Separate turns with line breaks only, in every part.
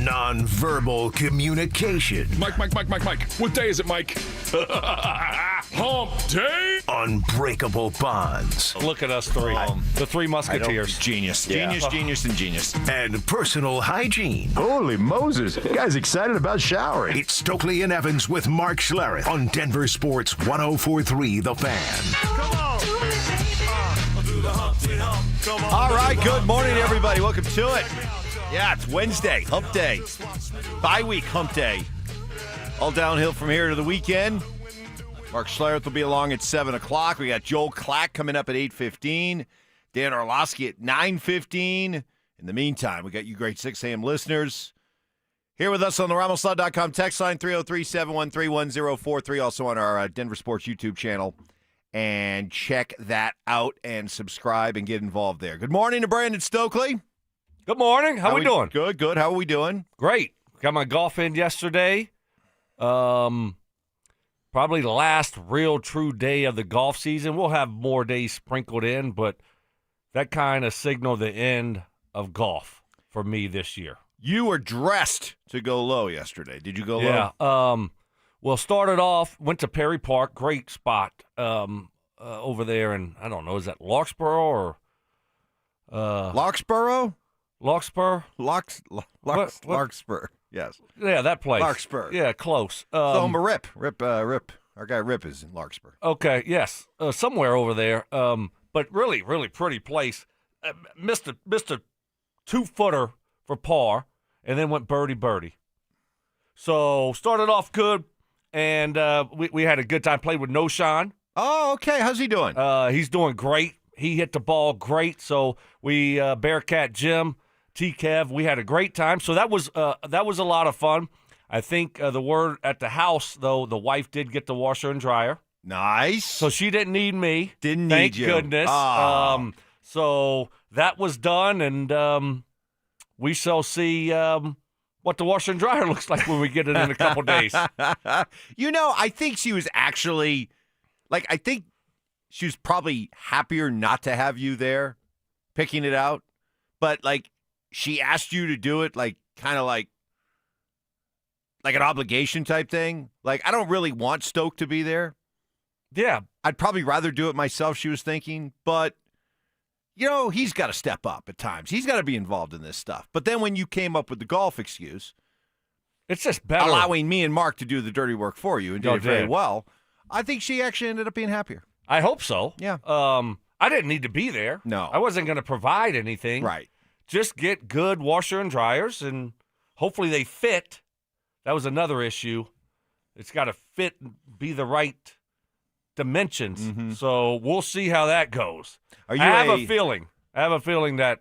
Nonverbal communication.
Mike. What day is it, Mike? Hump day.
Unbreakable bonds.
Look at us three. The three musketeers.
Genius.
Yeah.
Genius.
And personal hygiene.
Holy Moses. You guys excited about showering?
It's Stokley and Evans with Mark Schlereth on Denver Sports 104.3 The Fan.
All right, good morning, everybody. Welcome to it. Yeah, it's Wednesday, hump day. Bye-week hump day. All downhill from here to the weekend. Mark Schlereth will be along at 7 o'clock. We got Joel Klatt coming up at 8:15. Dan Orlovsky at 9:15. In the meantime, we got you great 6 a.m. listeners. Here with us on the RamosLaw.com text line, 303-713-1043. Also on our Denver Sports YouTube channel. And check that out and subscribe and get involved there. Good morning to Brandon Stokley.
Good morning. How we doing?
Good. How are we doing?
Great. Got my golf in yesterday. Probably the last real true day of the golf season. We'll have more days sprinkled in, but that kind of signaled the end of golf for me this year.
You were dressed to go low yesterday. Did you go low?
Yeah. Well, started off, went to Perry Park. Great spot over there. And I don't know, is that Larkspur or?
Larkspur?
Larkspur?
Larkspur. Yes.
Yeah, that place.
Larkspur.
Yeah, close.
Home of Rip. Rip. Our guy Rip is in Larkspur.
Okay, yes. Somewhere over there. But really, really pretty place. Missed a 2-footer for par, and then went birdie. So started off good, and we had a good time. Played with Noshan.
Oh, okay. How's he doing?
He's doing great. He hit the ball great. So we Bearcat Jim, T-Kev, we had a great time. So that was a lot of fun. I think the word at the house, though, the wife did get the washer and dryer.
Nice.
So she didn't need me.
Thank
you. Thank goodness.
Oh.
So that was done, and we shall see what the washer and dryer looks like when we get it in a couple days.
I think she was actually, I think she was probably happier not to have you there picking it out. But, she asked you to do it, kind of like an obligation type thing. I don't really want Stoke to be there.
Yeah.
I'd probably rather do it myself, she was thinking. But, he's got to step up at times. He's got to be involved in this stuff. But then when you came up with the golf excuse,
it's just better.
Allowing me and Mark to do the dirty work for you and do it very well, I think she actually ended up being happier.
I hope so.
Yeah.
I didn't need to be there.
No.
I wasn't going to provide anything.
Right.
Just get good washer and dryers, and hopefully they fit. That was another issue. It's got to fit and be the right dimensions. Mm-hmm. So we'll see how that goes. I have a feeling that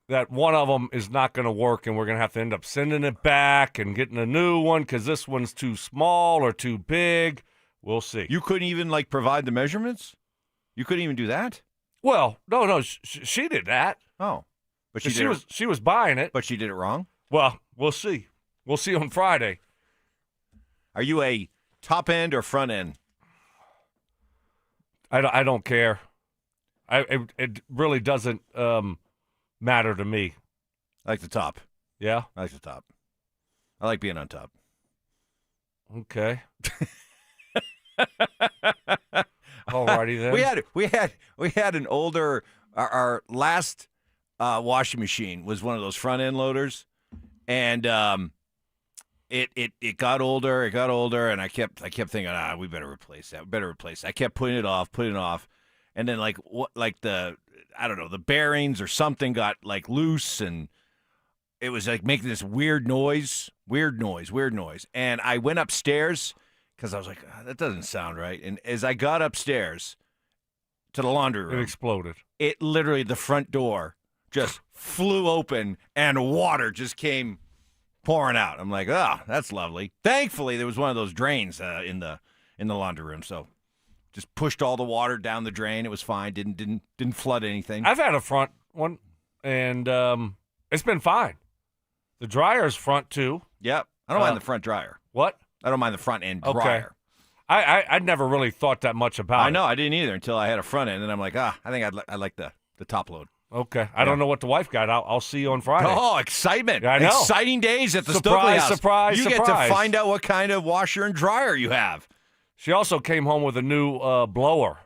that one of them is not going to work, and we're going to have to end up sending it back and getting a new one because this one's too small or too big. We'll see.
You couldn't even provide the measurements? You couldn't even do that?
Well, no, she did that.
Oh, but
she was buying it,
but she did it wrong.
Well, we'll see. We'll see on Friday.
Are you a top end or front end?
I don't care. It really doesn't matter to me.
I like the top.
Yeah,
I like the top. I like being on top.
Okay. Alrighty then.
We had an older. Our last washing machine was one of those front end loaders, and it got older. It got older, and I kept thinking, we better replace that. I kept putting it off, and then the bearings or something got loose, and it was making this weird noise, and I went upstairs. Because I was like, that doesn't sound right. And as I got upstairs to the laundry room,
it exploded.
It literally, the front door just flew open and water just came pouring out. I'm like, that's lovely. Thankfully, there was one of those drains in the laundry room, so just pushed all the water down the drain. It was fine. Didn't flood anything.
I've had a front one, and it's been fine. The dryer's front too.
Yep, I don't mind the front dryer.
What?
I don't mind the front end dryer.
Okay. I never really thought that much about it.
I know, I didn't either until I had a front end, and I'm like, I think I like the top load.
Okay. I don't know what the wife got. I'll see you on Friday.
Oh, excitement.
I know.
Exciting days at the
Surprise,
Stokley house.
surprise,
You
surprise.
get to find out what kind of washer and dryer you have.
She also came home with a new blower.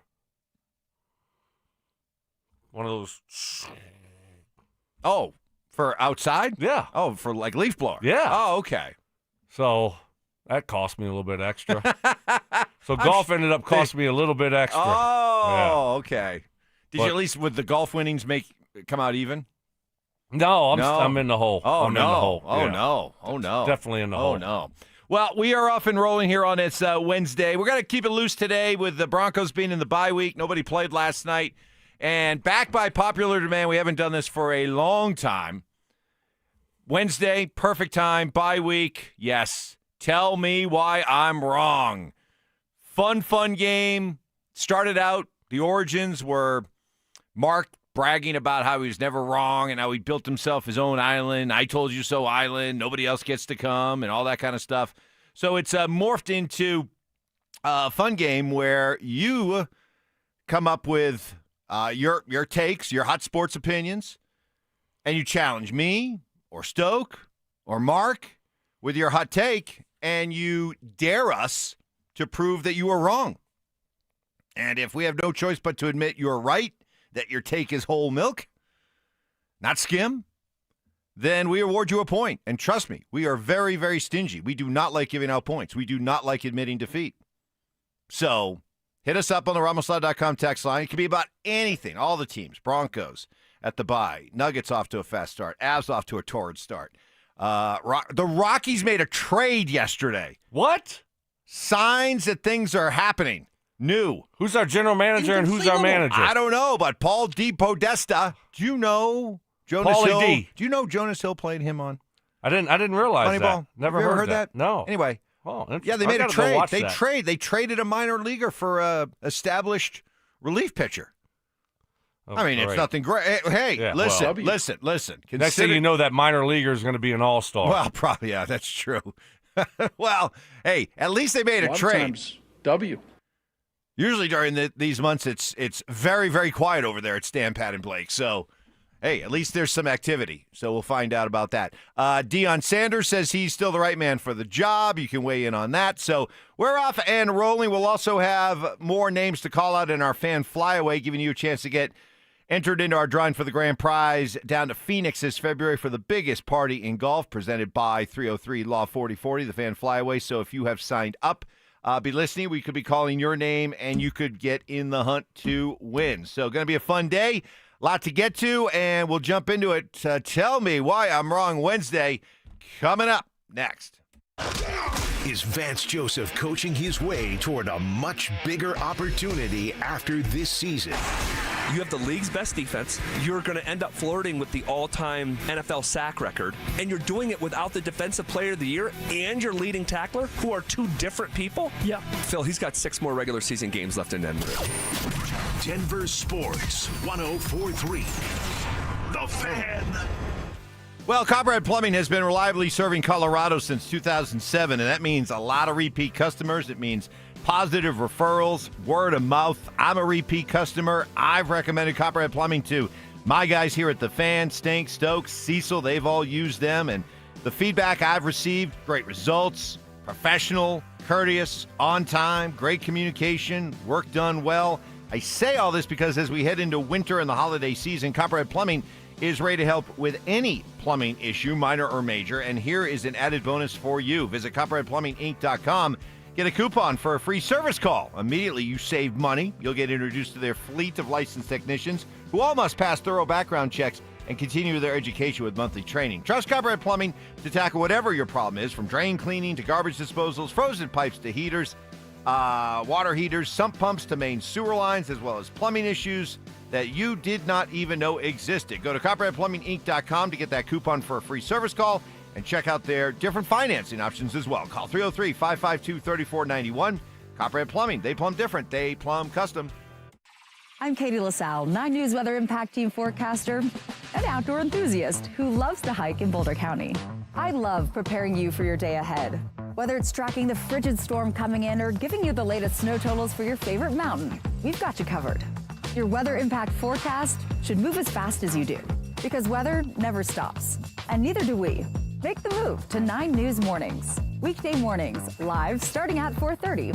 One of those.
Oh, for outside?
Yeah.
Oh, for like leaf blower?
Yeah.
Oh, okay.
So that cost me a little bit extra. So golf ended up costing me a little bit extra.
Oh, okay. Did you at least, with the golf winnings, come out even?
No, I'm in the hole.
Oh,
I'm
no.
in the hole.
Oh,
Yeah.
no. Oh, no.
Definitely in the hole.
Oh, no. Well, we are off and rolling here on this Wednesday. We're going to keep it loose today with the Broncos being in the bye week. Nobody played last night. And back by popular demand, we haven't done this for a long time. Wednesday, perfect time, bye week. Yes. Tell me why I'm wrong. Fun game. Started out, the origins were Mark bragging about how he was never wrong and how he built himself his own island. I told you so island. Nobody else gets to come and all that kind of stuff. So it's morphed into a fun game where you come up with your takes, your hot sports opinions, and you challenge me or Stoke or Mark with your hot take, and you dare us to prove that you are wrong. And if we have no choice but to admit you're right, that your take is whole milk, not skim, then we award you a point. And trust me, we are very, very stingy. We do not like giving out points. We do not like admitting defeat. So hit us up on the RamosLaw.com text line. It can be about anything. All the teams. Broncos at the bye. Nuggets off to a fast start. Avs off to a torrid start. The Rockies made a trade yesterday.
What?
Signs that things are happening. New.
Who's our general manager and who's our manager?
I don't know, but Paul D. Podesta. Do you know Jonas
Paulie
Hill?
D.
Do you know Jonas Hill played him on
I didn't realize that.
Moneyball?
Never
Have you ever
heard
that?
No.
Anyway.
Oh,
Yeah, they made a trade. They traded a minor leaguer for a established relief pitcher.
Oh,
I mean, it's
great.
nothing great. Hey,
Yeah,
listen.
Next thing you know, that minor leaguer is going to be an all-star.
Well, probably, yeah, that's true. Well, hey, at least they made a trade.
W.
Usually during these months, it's very, very quiet over there at Stan, Pat, and Blake. So, hey, at least there's some activity. So we'll find out about that. Deion Sanders says he's still the right man for the job. You can weigh in on that. So we're off and rolling. We'll also have more names to call out in our fan flyaway, giving you a chance to get entered into our drawing for the grand prize down to Phoenix this February for the biggest party in golf, presented by 303 Law 4040, the fan flyaway. So if you have signed up, be listening. We could be calling your name, and you could get in the hunt to win. So going to be a fun day. A lot to get to, and we'll jump into it. Tell me why I'm wrong Wednesday. Coming up next.
Is Vance Joseph coaching his way toward a much bigger opportunity after this season?
You have the league's best defense. You're going to end up flirting with the all-time NFL sack record, and you're doing it without the Defensive Player of the Year and your leading tackler, who are two different people? Yeah. Phil, he's got 6 more regular season games left in Denver.
Denver Sports 1043. The Fan.
Well, Copperhead Plumbing has been reliably serving Colorado since 2007, and that means a lot of repeat customers. It means positive referrals, word of mouth. I'm a repeat customer. I've recommended Copperhead Plumbing to my guys here at the Fan, Stink, Stokes, Cecil. They've all used them, and the feedback I've received, great results, professional, courteous, on time, great communication, work done well. I say all this because as we head into winter and the holiday season, Copperhead Plumbing is ready to help with any plumbing issue, minor or major, and here is an added bonus for you. Visit CopperheadPlumbingInc.com. Get a coupon for a free service call. Immediately, you save money. You'll get introduced to their fleet of licensed technicians who all must pass thorough background checks and continue their education with monthly training. Trust Copperhead Plumbing to tackle whatever your problem is, from drain cleaning to garbage disposals, frozen pipes to heaters, water heaters, sump pumps to main sewer lines, as well as plumbing issues that you did not even know existed. Go to CopperheadPlumbingInc.com to get that coupon for a free service call and check out their different financing options as well. Call 303-552-3491. Copperhead Plumbing. They plumb different. They plumb custom.
I'm Katie LaSalle, 9 News Weather Impact Team forecaster, an outdoor enthusiast who loves to hike in Boulder County. I love preparing you for your day ahead. Whether it's tracking the frigid storm coming in or giving you the latest snow totals for your favorite mountain, we've got you covered. Your weather impact forecast should move as fast as you do, because weather never stops, and neither do we. Make the move to 9 News Mornings. Weekday mornings, live starting at 4:30,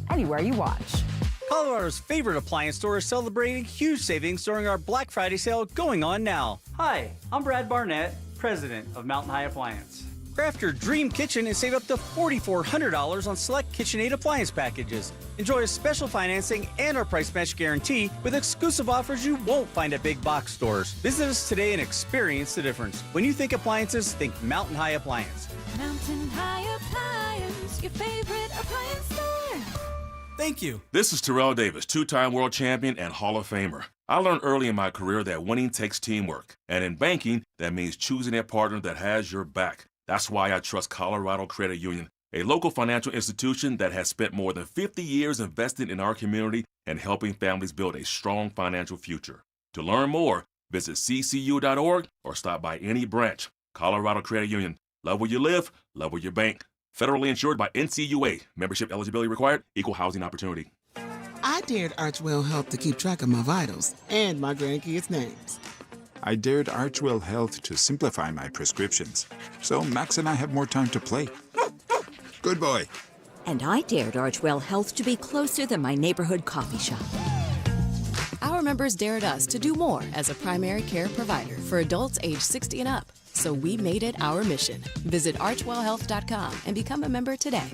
anywhere you watch.
Colorado's favorite appliance store is celebrating huge savings during our Black Friday sale going on now. Hi, I'm Brad Barnett, president of Mountain High Appliance. Craft your dream kitchen and save up to $4,400 on select KitchenAid appliance packages. Enjoy a special financing and our price match guarantee with exclusive offers you won't find at big box stores. Visit us today and experience the difference. When you think appliances, think Mountain High Appliance.
Mountain High Appliance, your favorite appliance store.
Thank you. This is Terrell Davis, 2-time world champion and Hall of Famer. I learned early in my career that winning takes teamwork. And in banking, that means choosing a partner that has your back. That's why I trust Colorado Credit Union, a local financial institution that has spent more than 50 years investing in our community and helping families build a strong financial future. To learn more, visit ccu.org or stop by any branch. Colorado Credit Union. Love where you live, love where you bank. Federally insured by NCUA. Membership eligibility required. Equal housing opportunity.
I dared Archwell Health to keep track of my vitals and my grandkids' names.
I dared Archwell Health to simplify my prescriptions, so Max and I have more time to play. Good boy.
And I dared Archwell Health to be closer than my neighborhood coffee shop.
Our members dared us to do more as a primary care provider for adults age 60 and up. So we made it our mission. Visit archwellhealth.com and become a member today.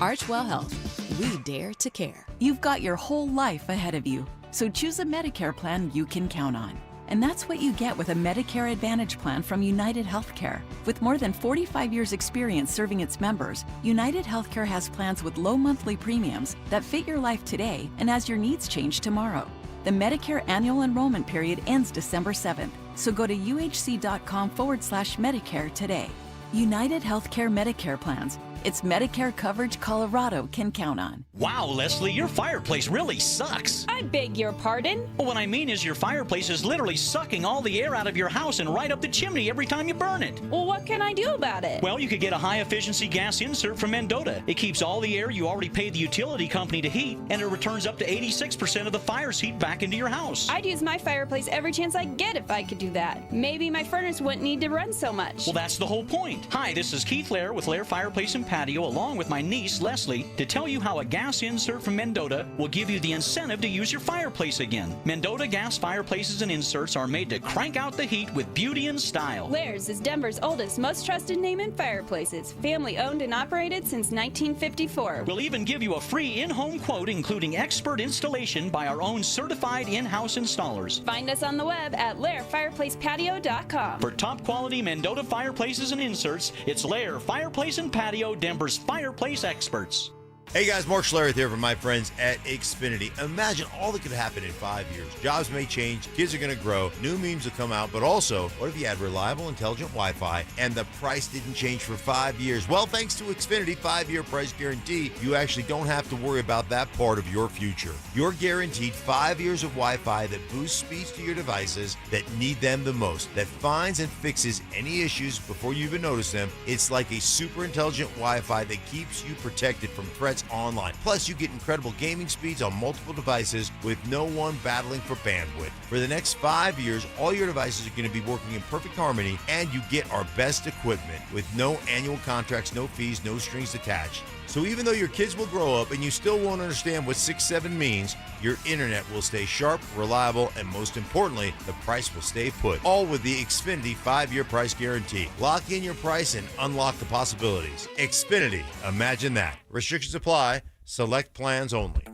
Archwell Health. We dare to care.
You've got your whole life ahead of you, so choose a Medicare plan you can count on. And that's what you get with a Medicare Advantage plan from United Healthcare. With more than 45 years' experience serving its members, United Healthcare has plans with low monthly premiums that fit your life today and as your needs change tomorrow. The Medicare annual enrollment period ends December 7th, so go to uhc.com/Medicare today. United Healthcare Medicare plans. It's Medicare coverage Colorado can count on.
Wow, Leslie, your fireplace really sucks.
I beg your pardon?
Well, what I mean is your fireplace is literally sucking all the air out of your house and right up the chimney every time you burn it.
Well, what can I do about it?
Well, you could get a high-efficiency gas insert from Mendota. It keeps all the air you already paid the utility company to heat, and it returns up to 86% of the fire's heat back into your house.
I'd use my fireplace every chance I get if I could do that. Maybe my furnace wouldn't need to run so much.
Well, that's the whole point. Hi, this is Keith Lair with Lair Fireplace and Patio, along with my niece, Leslie, to tell you how a gas insert from Mendota will give you the incentive to use your fireplace again. Mendota gas fireplaces and inserts are made to crank out the heat with beauty and style.
Lair's is Denver's oldest, most trusted name in fireplaces. Family owned and operated since 1954.
We'll even give you a free in-home quote, including expert installation by our own certified in-house installers.
Find us on the web at lairfireplacepatio.com.
For top quality Mendota fireplaces and inserts, it's Lair Fireplace and Patio, Denver's fireplace experts.
Hey guys, Mark Schlereth here from my friends at Xfinity. Imagine all that could happen in 5 years. Jobs may change, kids are going to grow, new memes will come out, but also, what if you had reliable, intelligent Wi-Fi and the price didn't change for 5 years? Well, thanks to Xfinity 5-year price guarantee, you actually don't have to worry about that part of your future. You're guaranteed 5 years of Wi-Fi that boosts speeds to your devices that need them the most, that finds and fixes any issues before you even notice them. It's like a super intelligent Wi-Fi that keeps you protected from threats online. Plus, you get incredible gaming speeds on multiple devices with no one battling for bandwidth. For the next 5 years, all your devices are going to be working in perfect harmony, and you get our best equipment with no annual contracts, no fees, no strings attached. So even though your kids will grow up and you still won't understand what 6-7 means, your internet will stay sharp, reliable, and most importantly, the price will stay put. All with the Xfinity 5-year price guarantee. Lock in your price and unlock the possibilities. Xfinity, imagine that. Restrictions apply. Select plans only.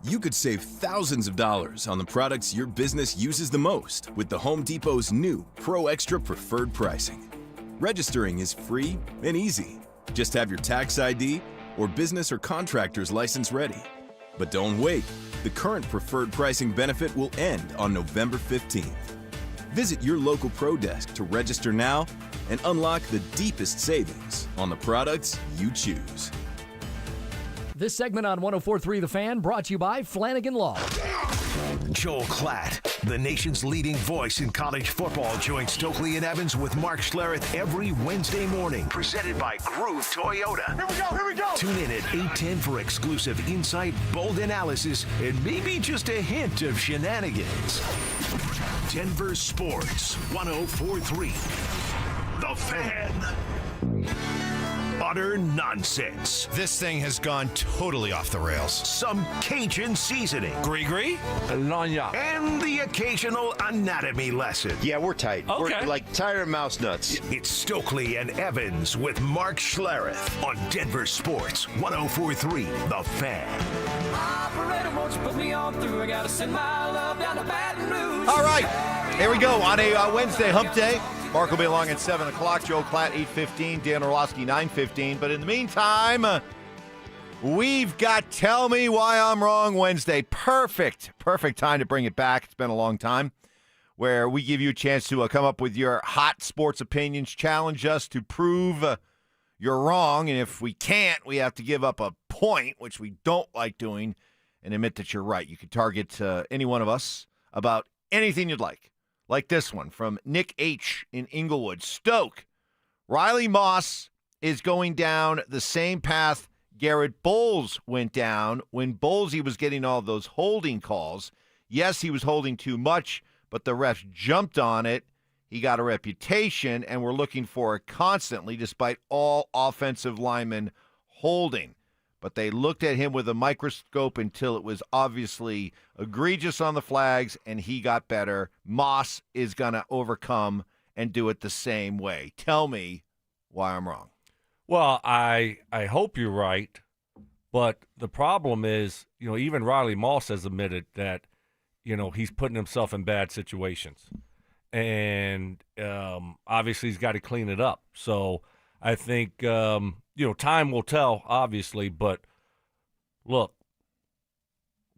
You could save thousands of dollars on the products your business uses the most with the Home Depot's new Pro Extra Preferred Pricing. Registering is free and easy. Just have your tax ID or business or contractor's license ready. But don't wait. The current preferred pricing benefit will end on November 15th. Visit your local Pro Desk to register now and unlock the deepest savings on the products you choose.
This segment on 104.3 The Fan brought to you by Flanagan Law.
Joel Klatt The nation's leading voice in college football joins Stokley and Evans with Mark Schlereth every Wednesday morning. Presented by Groove Toyota. Here we go. Tune in at 8:10 for exclusive insight, bold analysis, and maybe just a hint of shenanigans. Denver Sports 104.3. The Fan. Utter nonsense.
This thing has gone totally off the rails.
Some Cajun seasoning.
Gree-gree?
And the occasional anatomy lesson.
Yeah, we're tight.
Okay.
We're like tired of mouse nuts.
It's Stokley and Evans with Mark Schlereth on Denver Sports 104.3 The Fan.
Operator, won't you put me on through? I gotta send my love down to Baton Rouge.
All right. Here we go on a Wednesday hump day. Mark will be along at 7 o'clock. Joe Klatt, 8:15. Dan Orlovsky, 9:15. But in the meantime, we've got Tell Me Why I'm Wrong Wednesday. Perfect time to bring it back. It's been a long time. Where we give you a chance to come up with your hot sports opinions, challenge us to prove you're wrong. And if we can't, we have to give up a point, which we don't like doing, and admit that you're right. You can target any one of us about anything you'd like. Like this one from Nick H. in Inglewood. Stoke, Riley Moss is going down the same path Garrett Bowles went down when Bowlesy was getting all those holding calls. Yes, he was holding too much, but the refs jumped on it. He got a reputation, and we're looking for it constantly despite all offensive linemen holding. But they looked at him with a microscope until it was obviously egregious on the flags, and he got better. Moss is going to overcome and do it the same way. Tell me why I'm wrong.
Well, I hope you're right, but the problem is, even Riley Moss has admitted that, he's putting himself in bad situations. And obviously he's got to clean it up. So I think, time will tell, obviously, but look,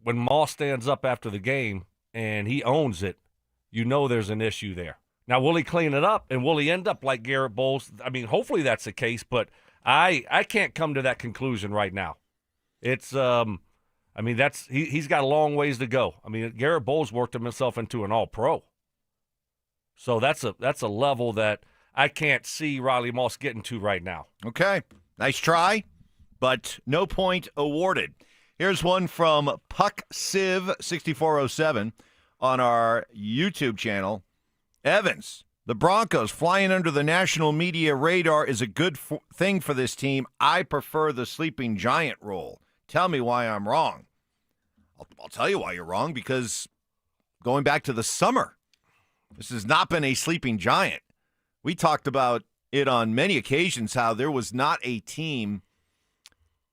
when Moss stands up after the game and he owns it, there's an issue there. Now, will he clean it up, and will he end up like Garrett Bowles? I mean, hopefully that's the case, but I can't come to that conclusion right now. It's, he's got a long ways to go. I mean, Garrett Bowles worked himself into an all-pro. So that's a level that I can't see Riley Moss getting to right now.
Okay. Nice try, but no point awarded. Here's one from Puck Civ 6407 on our YouTube channel. Evans, the Broncos flying under the national media radar is a good thing for this team. I prefer the sleeping giant role. Tell me why I'm wrong. I'll tell you why you're wrong, because going back to the summer, this has not been a sleeping giant. We talked about it on many occasions, how there was not a team,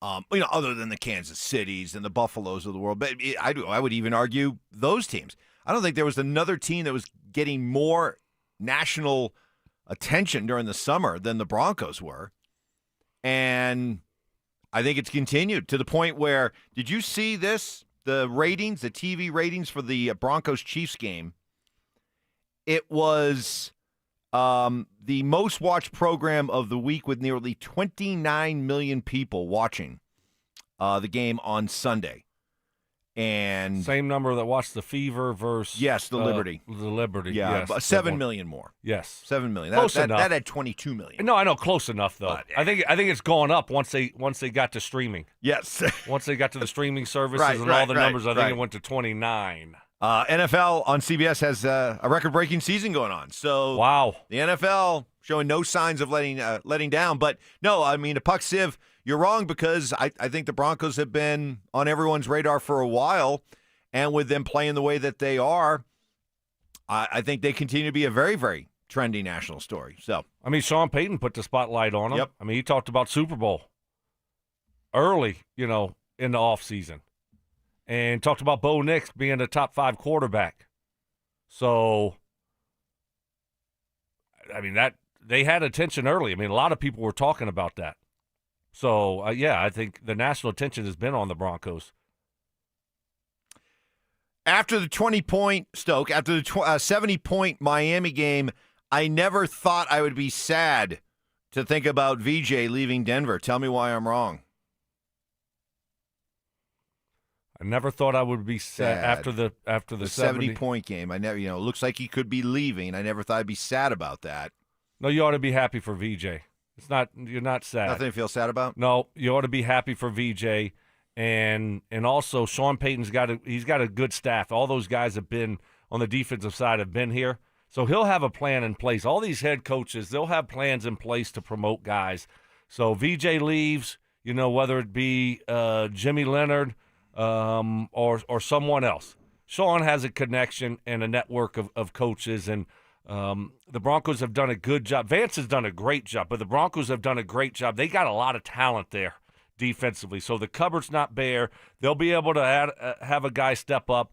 other than the Kansas Cities and the Buffaloes of the world. But I would even argue those teams. I don't think there was another team that was getting more national attention during the summer than the Broncos were. And I think it's continued to the point where, did you see this? The ratings, the TV ratings for the Broncos-Chiefs game. It was the most watched program of the week with nearly 29 million people watching the game on Sunday. And
same number that watched the Fever versus
the Liberty.
The Liberty,
yeah,
yes.
7 million more.
Yes,
7 million.
Close enough.
That had 22 million.
No, I know, close enough though.
But,
I think it's gone up once they got to streaming.
Yes,
once they got to the streaming services
and
all the numbers, I think it went to 29.
NFL on CBS has a record-breaking season going on. So
wow,
the NFL showing no signs of letting down. But no, I mean, a Puck Civ, you're wrong, because I think the Broncos have been on everyone's radar for a while. And with them playing the way that they are, I think they continue to be a very, very trendy national story. So,
I mean, Sean Payton put the spotlight on them.
Yep.
I mean, he talked about Super Bowl early, in the offseason, and talked about Bo Nix being a top 5 quarterback. So, I mean, that they had attention early. I mean, a lot of people were talking about that. So, I think the national attention has been on the Broncos.
After the 20-point Stoke, after the 70-point Miami game, I never thought I would be sad to think about VJ leaving Denver. Tell me why I'm wrong.
I never thought I would be sad after the
70-point game. I never, it looks like he could be leaving. I never thought I'd be sad about that.
No, you ought to be happy for VJ. You're not sad.
Nothing to feel sad about?
No, you ought to be happy for VJ. And also Sean Payton's got a good staff. All those guys have been on the defensive side have been here. So he'll have a plan in place. All these head coaches, they'll have plans in place to promote guys. So VJ leaves, whether it be Jimmy Leonard or someone else. Sean has a connection and a network of coaches, and the Broncos have done a good job. Vance has done a great job, but the Broncos have done a great job. They got a lot of talent there defensively, so the cupboard's not bare. They'll be able to have a guy step up,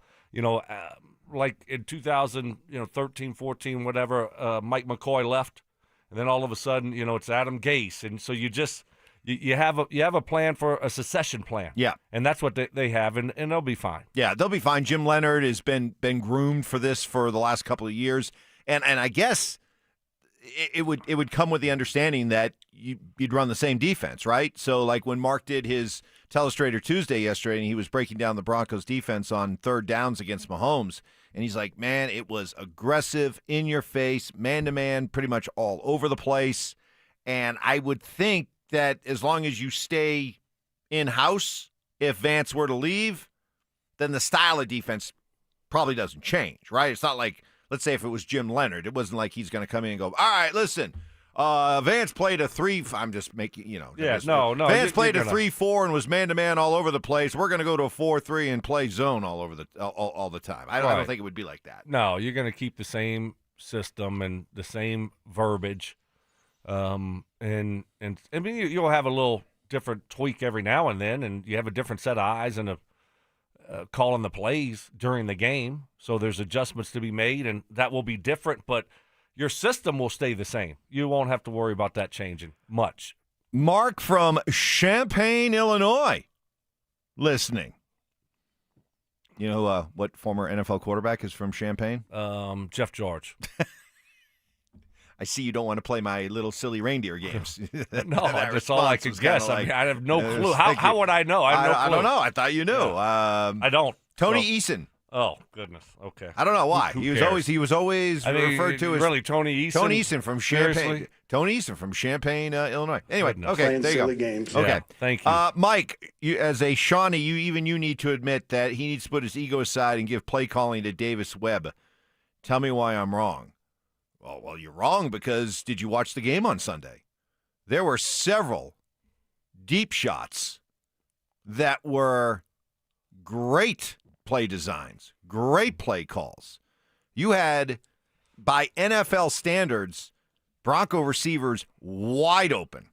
like in 2013, 14, whatever, Mike McCoy left, and then all of a sudden, it's Adam Gase, and so you have a plan for a succession plan.
Yeah.
And that's what they have, and they'll be fine.
Yeah, they'll be fine. Jim Leonard has been groomed for this for the last couple of years, and I guess it would come with the understanding that you'd run the same defense, right? So like when Mark did his Telestrator Tuesday yesterday, and he was breaking down the Broncos defense on third downs against Mahomes, and he's like, man, it was aggressive, in your face, man-to-man, pretty much all over the place. And I would think that as long as you stay in-house, if Vance were to leave, then the style of defense probably doesn't change, right? It's not like, let's say if it was Jim Leonard, it wasn't like he's going to come in and go, all right, listen, Vance played a 3, I'm just making,
Yeah, no.
Vance played a 3-4 and was man-to-man all over the place. We're going to go to a 4-3 and play zone all the time. I don't think it would be like that.
No, you're going to keep the same system and the same verbiage. And I mean, you'll have a little different tweak every now and then, and you have a different set of eyes and calling the plays during the game. So there's adjustments to be made, and that will be different, but your system will stay the same. You won't have to worry about that changing much.
Mark from Champaign, Illinois, listening. You know what former NFL quarterback is from Champaign?
Jeff George.
I see you don't want to play my little silly reindeer games.
No, that's all I could guess. I have no clue. How would I know?
I don't know. I thought you knew.
Yeah. I don't.
Tony Eason.
Oh goodness. Okay.
I don't know why.
Who
he was
cares?
always referred to as
really Tony Eason.
Tony Eason from Champaign.
Seriously?
Tony Eason from Champaign, Illinois. Anyway,
Goodness.
okay, there you go.
Games.
Okay,
Yeah, thank you.
Mike. As a Shawnee, you need to admit that he needs to put his ego aside and give play calling to Davis Webb. Tell me why I'm wrong. Well, you're wrong because did you watch the game on Sunday? There were several deep shots that were great play designs, great play calls. You had, by NFL standards, Bronco receivers wide open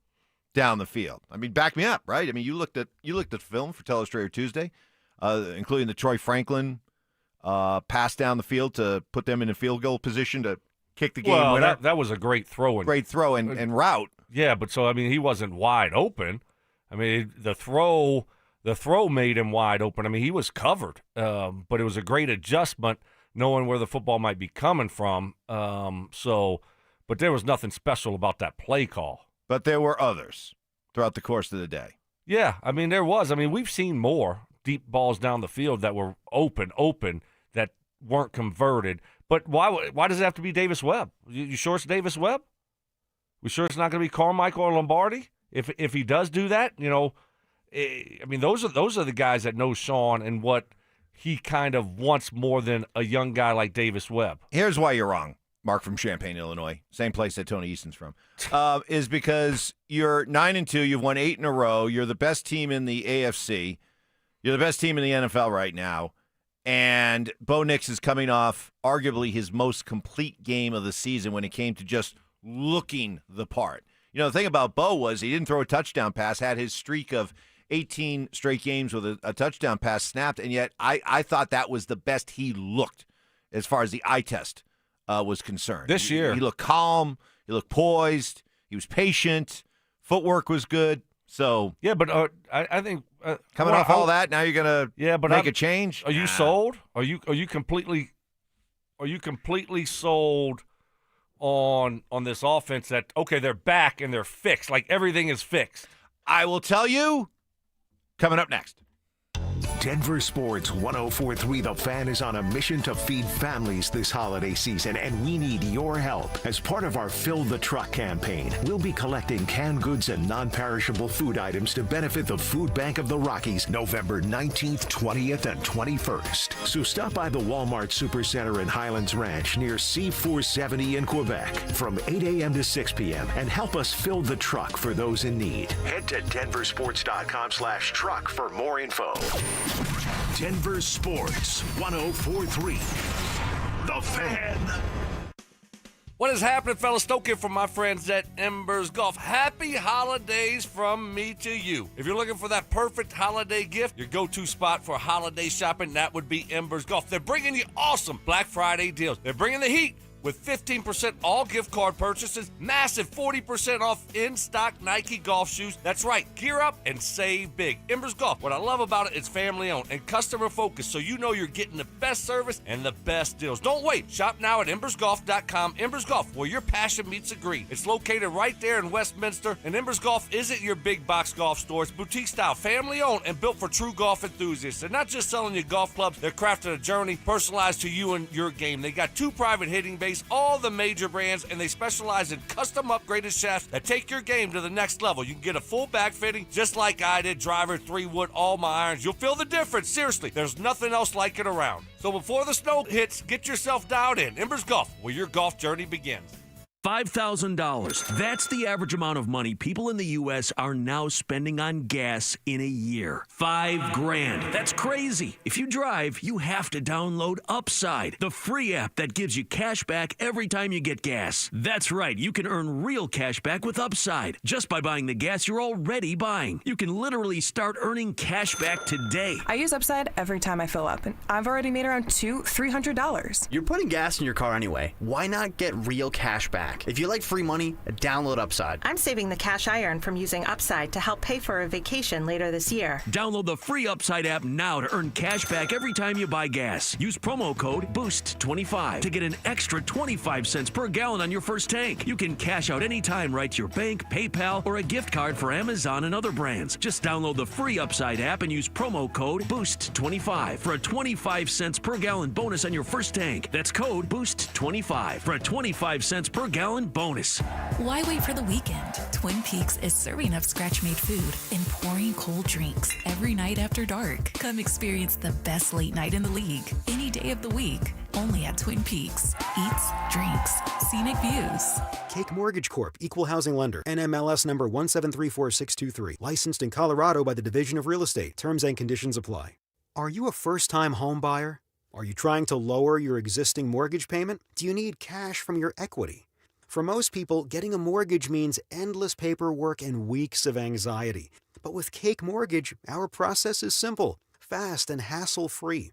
down the field. I mean, back me up, right? I mean, you looked at film for Telestrator Tuesday, including the Troy Franklin pass down the field to put them in a field goal position to kick the game winner.
That was a great throw.
Great throw and route.
Yeah, but so, I mean, he wasn't wide open. I mean, the throw made him wide open. I mean, he was covered, but it was a great adjustment knowing where the football might be coming from. But there was nothing special about that play call.
But there were others throughout the course of the day.
Yeah, I mean, there was. I mean, we've seen more deep balls down the field that were open, that weren't converted. But why does it have to be Davis Webb? You sure it's Davis Webb? We sure it's not going to be Carmichael or Lombardi? If he does do that, I mean, those are the guys that know Sean and what he kind of wants more than a young guy like Davis Webb.
Here's why you're wrong, Mark from Champaign, Illinois, same place that Tony Easton's from, is because you're 9-2, you've won 8 in a row, you're the best team in the AFC, you're the best team in the NFL right now, and Bo Nix is coming off arguably his most complete game of the season when it came to just looking the part. The thing about Bo was he didn't throw a touchdown pass, had his streak of 18 straight games with a touchdown pass snapped, and yet I thought that was the best he looked as far as the eye test was concerned.
This year.
He looked calm, he looked poised, he was patient, footwork was good. So
yeah, but I think
coming off all that, now you're gonna make a change.
Are you sold? Are you completely sold on this offense that they're back and they're fixed, like everything is fixed?
I will tell you coming up next.
Denver Sports 104.3 The Fan is on a mission to feed families this holiday season, and we need your help. As part of our Fill the Truck campaign, we'll be collecting canned goods and non-perishable food items to benefit the Food Bank of the Rockies November 19th, 20th, and 21st. So stop by the Walmart Supercenter in Highlands Ranch near C470 in Quebec from 8 a.m. to 6 p.m. and help us fill the truck for those in need. Head to denversports.com/truck for more info. Denver Sports 104.3 The Fan.
What is happening, fellas? Stoke here from my friends at Embers Golf. Happy holidays from me to you. If you're looking for that perfect holiday gift, your go-to spot for holiday shopping, that would be Embers Golf. They're bringing you awesome Black Friday deals. They're bringing the heat with 15% all gift card purchases, massive 40% off in-stock Nike golf shoes. That's right, gear up and save big. Embers Golf, what I love about it, it's family-owned and customer-focused, so you know you're getting the best service and the best deals. Don't wait. Shop now at embersgolf.com. Embers Golf, where your passion meets a greed. It's located right there in Westminster, and Embers Golf isn't your big box golf store. It's boutique-style, family-owned, and built for true golf enthusiasts. They're not just selling you golf clubs. They're crafting a journey personalized to you and your game. They got 2 private hitting bays, all the major brands, and they specialize in custom upgraded shafts that take your game to the next level. You can get a full back fitting just like I did, driver, 3-wood, all my irons. You'll feel the difference. Seriously, there's nothing else like it around. So before the snow hits, get yourself dialed in. Embers Golf, where your golf journey begins.
$5,000. That's the average amount of money people in the U.S. are now spending on gas in a year. $5,000. That's crazy. If you drive, you have to download Upside, the free app that gives you cash back every time you get gas. That's right. You can earn real cash back with Upside just by buying the gas you're already buying. You can literally start earning cash back today.
I use Upside every time I fill up, and I've already made around $300.
You're putting gas in your car anyway. Why not get real cash back? If you like free money, download Upside.
I'm saving the cash I earn from using Upside to help pay for a vacation later this year.
Download the free Upside app now to earn cash back every time you buy gas. Use promo code BOOST25 to get an extra 25 cents per gallon on your first tank. You can cash out anytime right to your bank, PayPal, or a gift card for Amazon and other brands. Just download the free Upside app and use promo code BOOST25 for a 25 cents per gallon bonus on your first tank. That's code BOOST25 for a 25 cents per gallon bonus.
Why wait for the weekend? Twin Peaks is serving up scratch-made food and pouring cold drinks every night after dark. Come experience the best late night in the league any day of the week, only at Twin Peaks. Eats, drinks, scenic views.
Cake Mortgage Corp. Equal Housing Lender. NMLS number 1734623. Licensed in Colorado by the Division of Real Estate. Terms and conditions apply. Are you a first-time home buyer? Are you trying to lower your existing mortgage payment? Do you need cash from your equity? For most people, getting a mortgage means endless paperwork and weeks of anxiety. But with Cake Mortgage, our process is simple, fast, and hassle-free.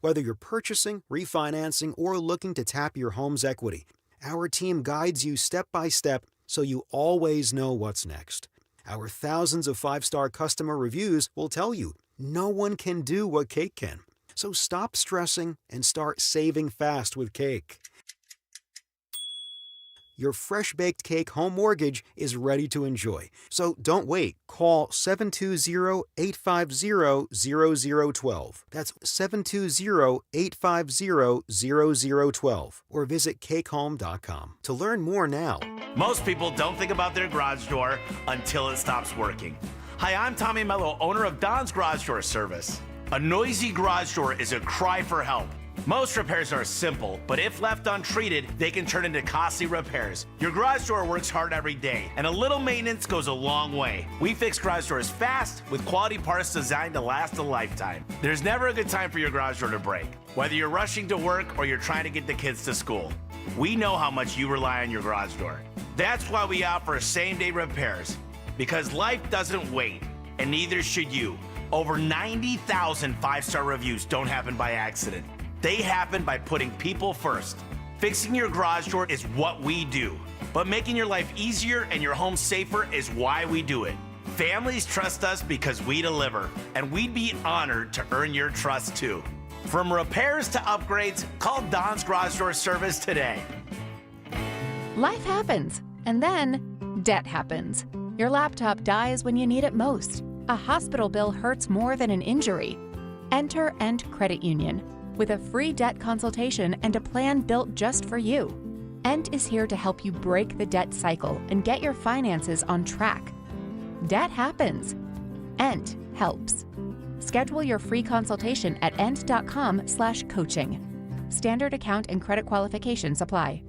Whether you're purchasing, refinancing, or looking to tap your home's equity, our team guides you step by step so you always know what's next. Our thousands of 5-star customer reviews will tell you no one can do what Cake can. So stop stressing and start saving fast with Cake. Your fresh-baked cake home mortgage is ready to enjoy. So don't wait. Call 720-850-0012. That's 720-850-0012. Or visit cakehome.com to learn more now.
Most people don't think about their garage door until it stops working. Hi, I'm Tommy Mello, owner of Don's Garage Door Service. A noisy garage door is a cry for help. Most repairs are simple, but if left untreated, they can turn into costly repairs. Your garage door works hard every day, and a little maintenance goes a long way. We fix garage doors fast with quality parts designed to last a lifetime. There's never a good time for your garage door to break, whether you're rushing to work or you're trying to get the kids to school. We know how much you rely on your garage door. That's why we offer same-day repairs, because life doesn't wait, and neither should you. Over 90,000 5-star reviews don't happen by accident. They happen by putting people first. Fixing your garage door is what we do, but making your life easier and your home safer is why we do it. Families trust us because we deliver, and we'd be honored to earn your trust too. From repairs to upgrades, call Don's Garage Door Service today.
Life happens, and then debt happens. Your laptop dies when you need it most. A hospital bill hurts more than an injury. Enter End Credit Union with a free debt consultation and a plan built just for you. End is here to help you break the debt cycle and get your finances on track. Debt happens. End helps. Schedule your free consultation at end.com/coaching. Standard account and credit qualifications apply.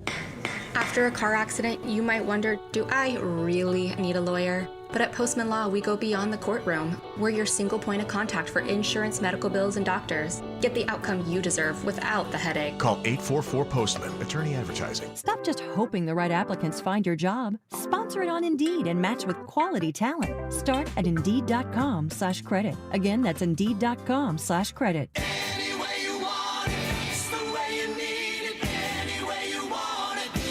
After a car accident, you might wonder, do I really need a lawyer? But at Postman Law, we go beyond the courtroom. We're your single point of contact for insurance, medical bills, and doctors. Get the outcome you deserve without the headache.
Call 844-POSTMAN. Attorney advertising.
Stop just hoping the right applicants find your job. Sponsor it on Indeed and match with quality talent. Start at Indeed.com/credit. Again, that's Indeed.com/credit.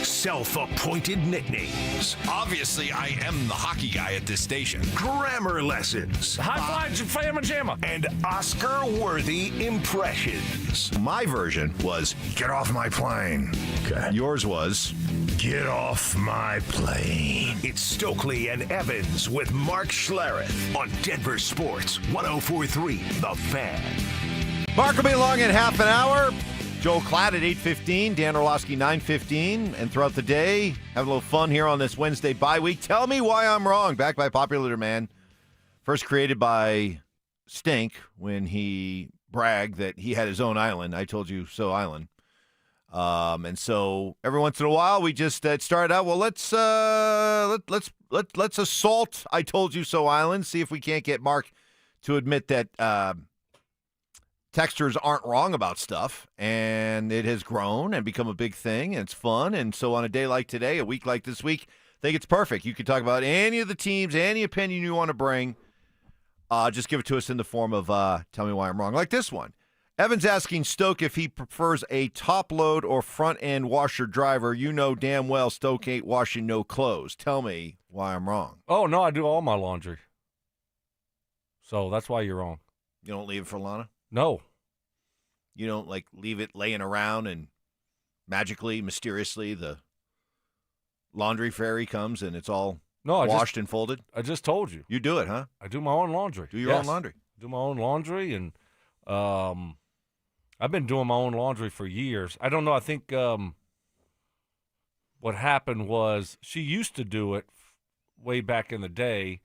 Self-appointed nicknames.
Obviously, I am the hockey guy at this station.
Grammar lessons.
High fives and famma jamma.
And Oscar-worthy impressions.
My version was,
Get off my plane.
okay. Yours was,
Get off my plane. It's Stokley and Evans with Mark Schlereth on Denver Sports 104.3 The Fan.
Mark will be along in half an hour. Joel Klatt at 8:15, Dan Orlovsky 9:15, and throughout the day, have a little fun here on this Wednesday bye week. Tell me why I'm wrong. Backed by popular demand. First created by Stink when he bragged that he had his own island. I told you so island. And so every once in a while, we just started out. Well, let's assault I told you so island. See if we can't get Mark to admit that. Texters aren't wrong about stuff, and it has grown and become a big thing, and it's fun. And so on a day like today, a week like this week, I think it's perfect. You can talk about any of the teams, any opinion you want to bring. Just give it to us in the form of tell me why I'm wrong. Like this one. Evans asking Stoke if he prefers a top-load or front-end washer driver. You know damn well Stoke ain't washing no clothes. Tell me why I'm wrong.
Oh, no, I do all my laundry. So that's why you're wrong.
You don't leave it for Lana?
No.
You don't, leave it laying around and magically, mysteriously, the laundry fairy comes and it's all washed and folded?
I just told you.
You do it, huh?
I do my own laundry.
Do your own laundry?
Do my own laundry, and I've been doing my own laundry for years. I don't know. I think what happened was she used to do it way back in the day,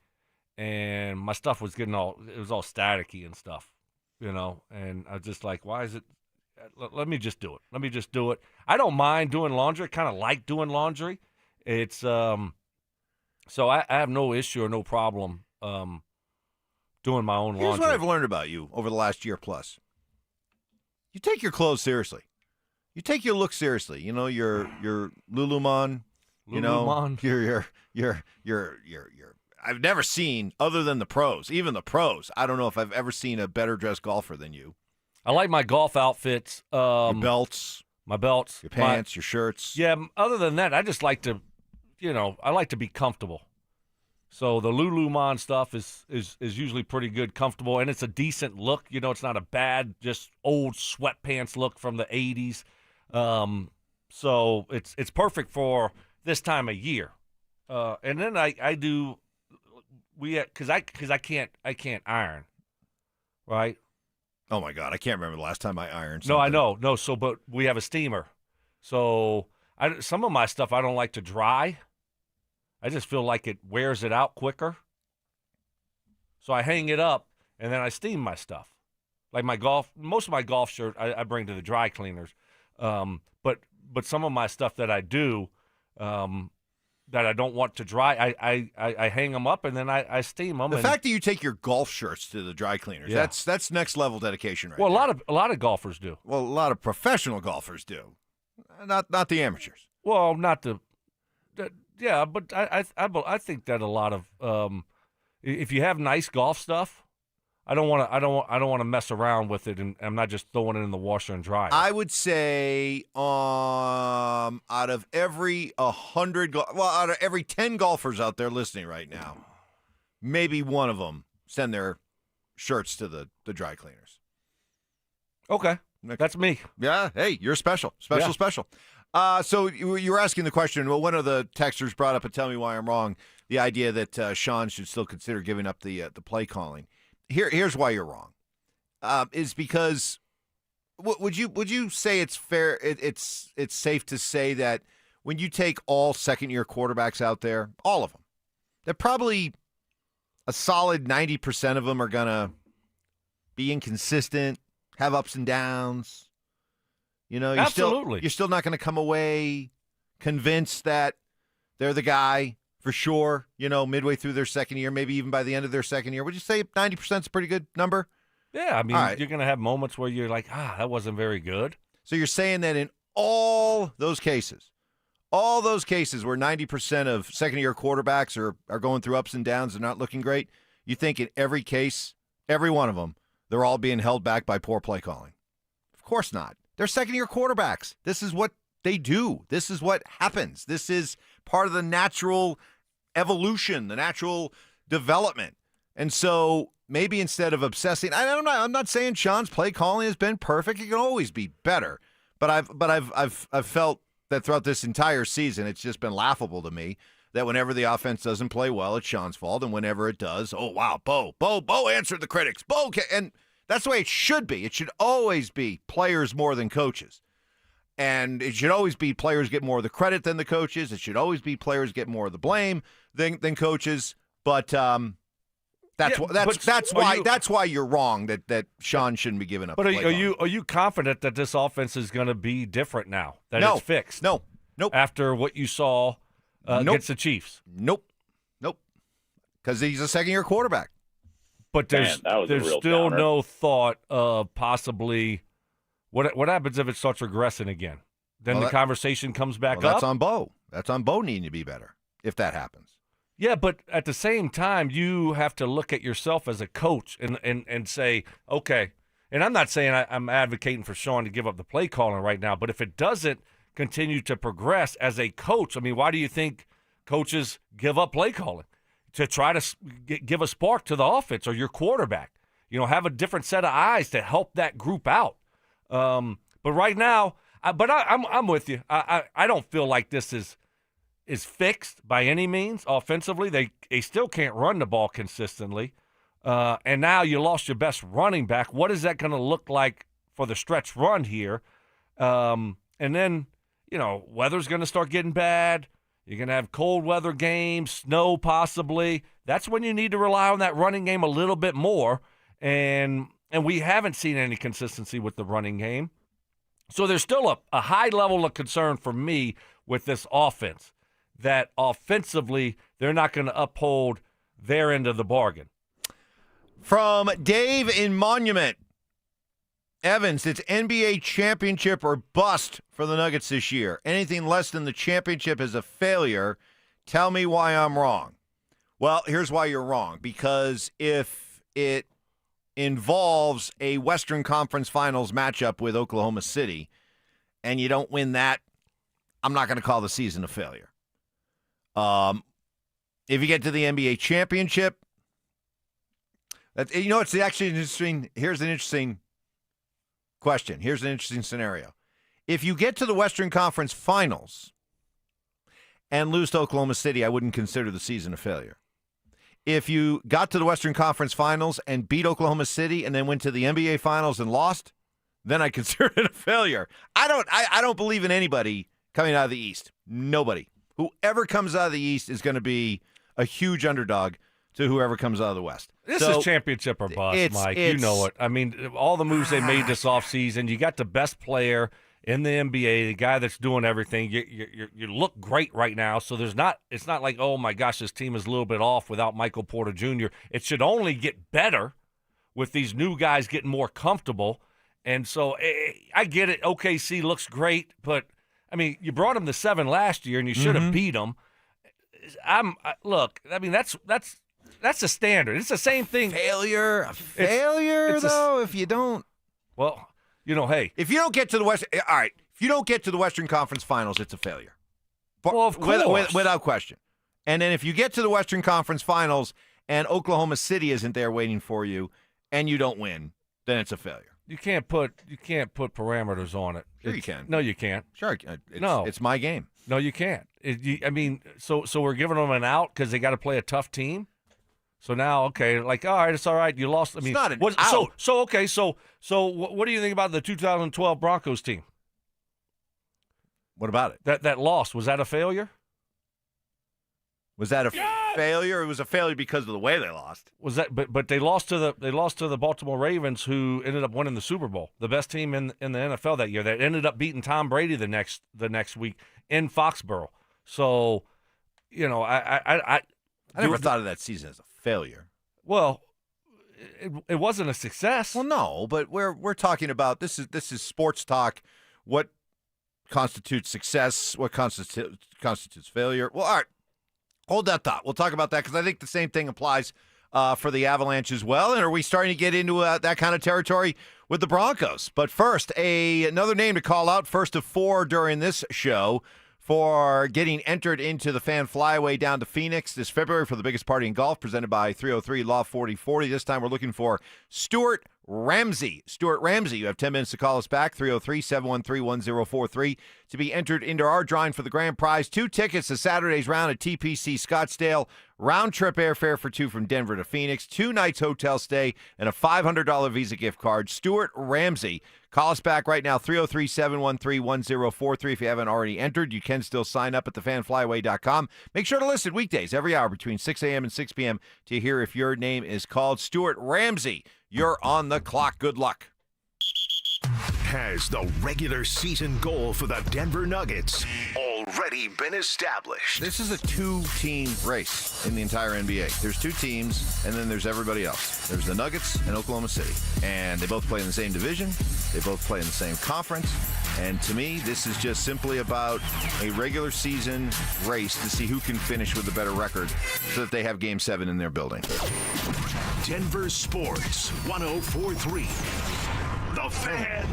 and my stuff was getting all staticky and stuff. And I was just like, why is it? Let me just do it. I don't mind doing laundry. I kind of like doing laundry. It's so I have no issue or no problem doing my own laundry.
Here's what I've learned about you over the last year plus. You take your clothes seriously. You take your look seriously. Your Lululemon. Your I've never seen, other than the pros, even the pros, I don't know if I've ever seen a better dressed golfer than you.
I like my golf outfits.
Your belts.
My belts.
Your pants, your shirts.
Yeah, other than that, I just like to, I like to be comfortable. So the Lululemon stuff is usually pretty good, comfortable, and it's a decent look. It's not a bad, just old sweatpants look from the 80s. So it's perfect for this time of year. And then I do... because I can't iron, right?
Oh my God, I can't remember the last time I ironed something.
No, I know, no. So, but we have a steamer, so some of my stuff I don't like to dry. I just feel like it wears it out quicker. So I hang it up and then I steam my stuff, like most of my golf shirt I bring to the dry cleaners, but some of my stuff that I do. That I don't want to dry, I hang them up and then I steam them.
The fact that you take your golf shirts to the dry cleaners, that's next level dedication, right?
Well, a lot of golfers do.
Well, a lot of professional golfers do, not the amateurs.
Well, not the, yeah, but I think that a lot of if you have nice golf stuff, I don't want to mess around with it, and I'm not just throwing it in the washer and dryer.
I would say out of every 100, out of every 10 golfers out there listening right now, maybe one of them send their shirts to the dry cleaners.
Okay, that's me.
Yeah, hey, you're special. So you were asking the question, well, one of the texters brought up, and tell me why I'm wrong, the idea that Sean should still consider giving up the play calling. Here's why you're wrong. is because would you say it's fair? It's safe to say that when you take all second-year quarterbacks out there, all of them, that probably a solid 90% of them are going to be inconsistent, have ups and downs. You know, you're still not going to come away convinced that they're the guy for sure, you know, midway through their second year, maybe even by the end of their second year. Would you say 90% is a pretty good number?
Yeah, I mean, you're going to have moments where you're like, that wasn't very good.
So you're saying that in all those cases where 90% of second-year quarterbacks are going through ups and downs and not looking great, you think in every case, every one of them, they're all being held back by poor play calling? Of course not. They're second-year quarterbacks. This is what they do. This is what happens. This is part of the natural evolution, the natural development. And so maybe instead of obsessing, I'm not saying Sean's play calling has been perfect. It can always be better. But I've felt that throughout this entire season, it's just been laughable to me that whenever the offense doesn't play well, it's Sean's fault, and whenever it does, oh wow, Bo answered the critics. And that's the way it should be. It should always be players more than coaches. And it should always be players get more of the credit than the coaches. It should always be players get more of the blame than coaches. But that's why you're wrong that Sean shouldn't be giving up.
But are you confident that this offense is going to be different now? That it's fixed?
Nope.
After what you saw against the Chiefs?
Nope. Because he's a second-year quarterback.
But there's still no thought of possibly what happens if it starts regressing again? Then the conversation comes back up.
That's on Bo. That's on Bo needing to be better if that happens.
Yeah, but at the same time, you have to look at yourself as a coach and say, okay, and I'm not saying I'm advocating for Sean to give up the play calling right now, but if it doesn't continue to progress as a coach, I mean, why do you think coaches give up play calling? To try to give a spark to the offense or your quarterback. You know, have a different set of eyes to help that group out. But right now, I'm with you. I don't feel like this is fixed by any means offensively. They still can't run the ball consistently. And now you lost your best running back. What is that going to look like for the stretch run here? And then, you know, weather's going to start getting bad. You're going to have cold weather games, snow possibly. That's when you need to rely on that running game a little bit more. And we haven't seen any consistency with the running game. So there's still a high level of concern for me with this offense, that offensively they're not going to uphold their end of the bargain.
From Dave in Monument. Evans, it's NBA championship or bust for the Nuggets this year. Anything less than the championship is a failure. Tell me why I'm wrong. Well, here's why you're wrong. Because if it involves a Western Conference Finals matchup with Oklahoma City and you don't win that, I'm not going to call the season a failure. If you get to the NBA championship, it's actually interesting. Here's an interesting question. Here's an interesting scenario. If you get to the Western Conference Finals and lose to Oklahoma City, I wouldn't consider the season a failure. If you got to the Western Conference Finals and beat Oklahoma City and then went to the NBA Finals and lost, then I consider it a failure. I don't believe in anybody coming out of the East. Nobody. Whoever comes out of the East is going to be a huge underdog to whoever comes out of the West.
This is championship or bust, Mike. You know it. I mean, all the moves they made this offseason, you got the best player in the NBA, the guy that's doing everything. You look great right now, so it's not like, oh, my gosh, this team is a little bit off without Michael Porter Jr. It should only get better with these new guys getting more comfortable. And so I get it. OKC looks great, but, I mean, you brought them to 7 last year, and you should have beat them. Look, I mean, that's the standard. It's the same thing.
Failure, if you don't.
Well, you know, hey.
If you don't get to the West, all right, if you don't get to the Western Conference Finals, it's a failure.
Well, of course.
Without question. And then if you get to the Western Conference Finals and Oklahoma City isn't there waiting for you and you don't win, then it's a failure.
You can't put parameters on it.
Sure you can.
No, you can't.
Sure. It's my game.
No, you can't. I mean, so we're giving them an out because they got to play a tough team? So now, okay, like, all right, it's all right. You lost. I mean,
it's not an out.
So what do you think about the 2012 Broncos team?
What about it?
That loss, was that a failure?
Was that a failure? It was a failure because of the way they lost.
Was that? But they lost to the Baltimore Ravens, who ended up winning the Super Bowl, the best team in the NFL that year. That ended up beating Tom Brady the next week in Foxborough. So, you know, I
never thought of that season as a failure.
Well, it wasn't a success.
Well, no, but we're talking about this is sports talk. What constitutes success? What constitutes failure? Well, all right. Hold that thought. We'll talk about that because I think the same thing applies for the Avalanche as well. And are we starting to get into that kind of territory with the Broncos? But first, another name to call out, first of four during this show, for getting entered into the fan flyaway down to Phoenix this February for the biggest party in golf, presented by 303 Law 4040. This time we're looking for Stuart Ramsey. Stuart Ramsey, you have 10 minutes to call us back, 303-713-1043, to be entered into our drawing for the grand prize. 2 tickets to Saturday's round at TPC Scottsdale, round-trip airfare for 2 from Denver to Phoenix, 2 nights hotel stay, and a $500 Visa gift card. Stuart Ramsey. Call us back right now, 303-713-1043. If you haven't already entered, you can still sign up at thefanflyway.com. Make sure to listen weekdays every hour between 6 a.m. and 6 p.m. to hear if your name is called. Stuart Ramsey, you're on the clock. Good luck.
Has the regular season goal for the Denver Nuggets already been established?
This is a 2-team race in the entire NBA. There's 2 teams, and then there's everybody else. There's the Nuggets and Oklahoma City, and they both play in the same division. They both play in the same conference, and to me, this is just simply about a regular season race to see who can finish with a better record so that they have Game 7 in their building.
Denver Sports 104.3. The Fan.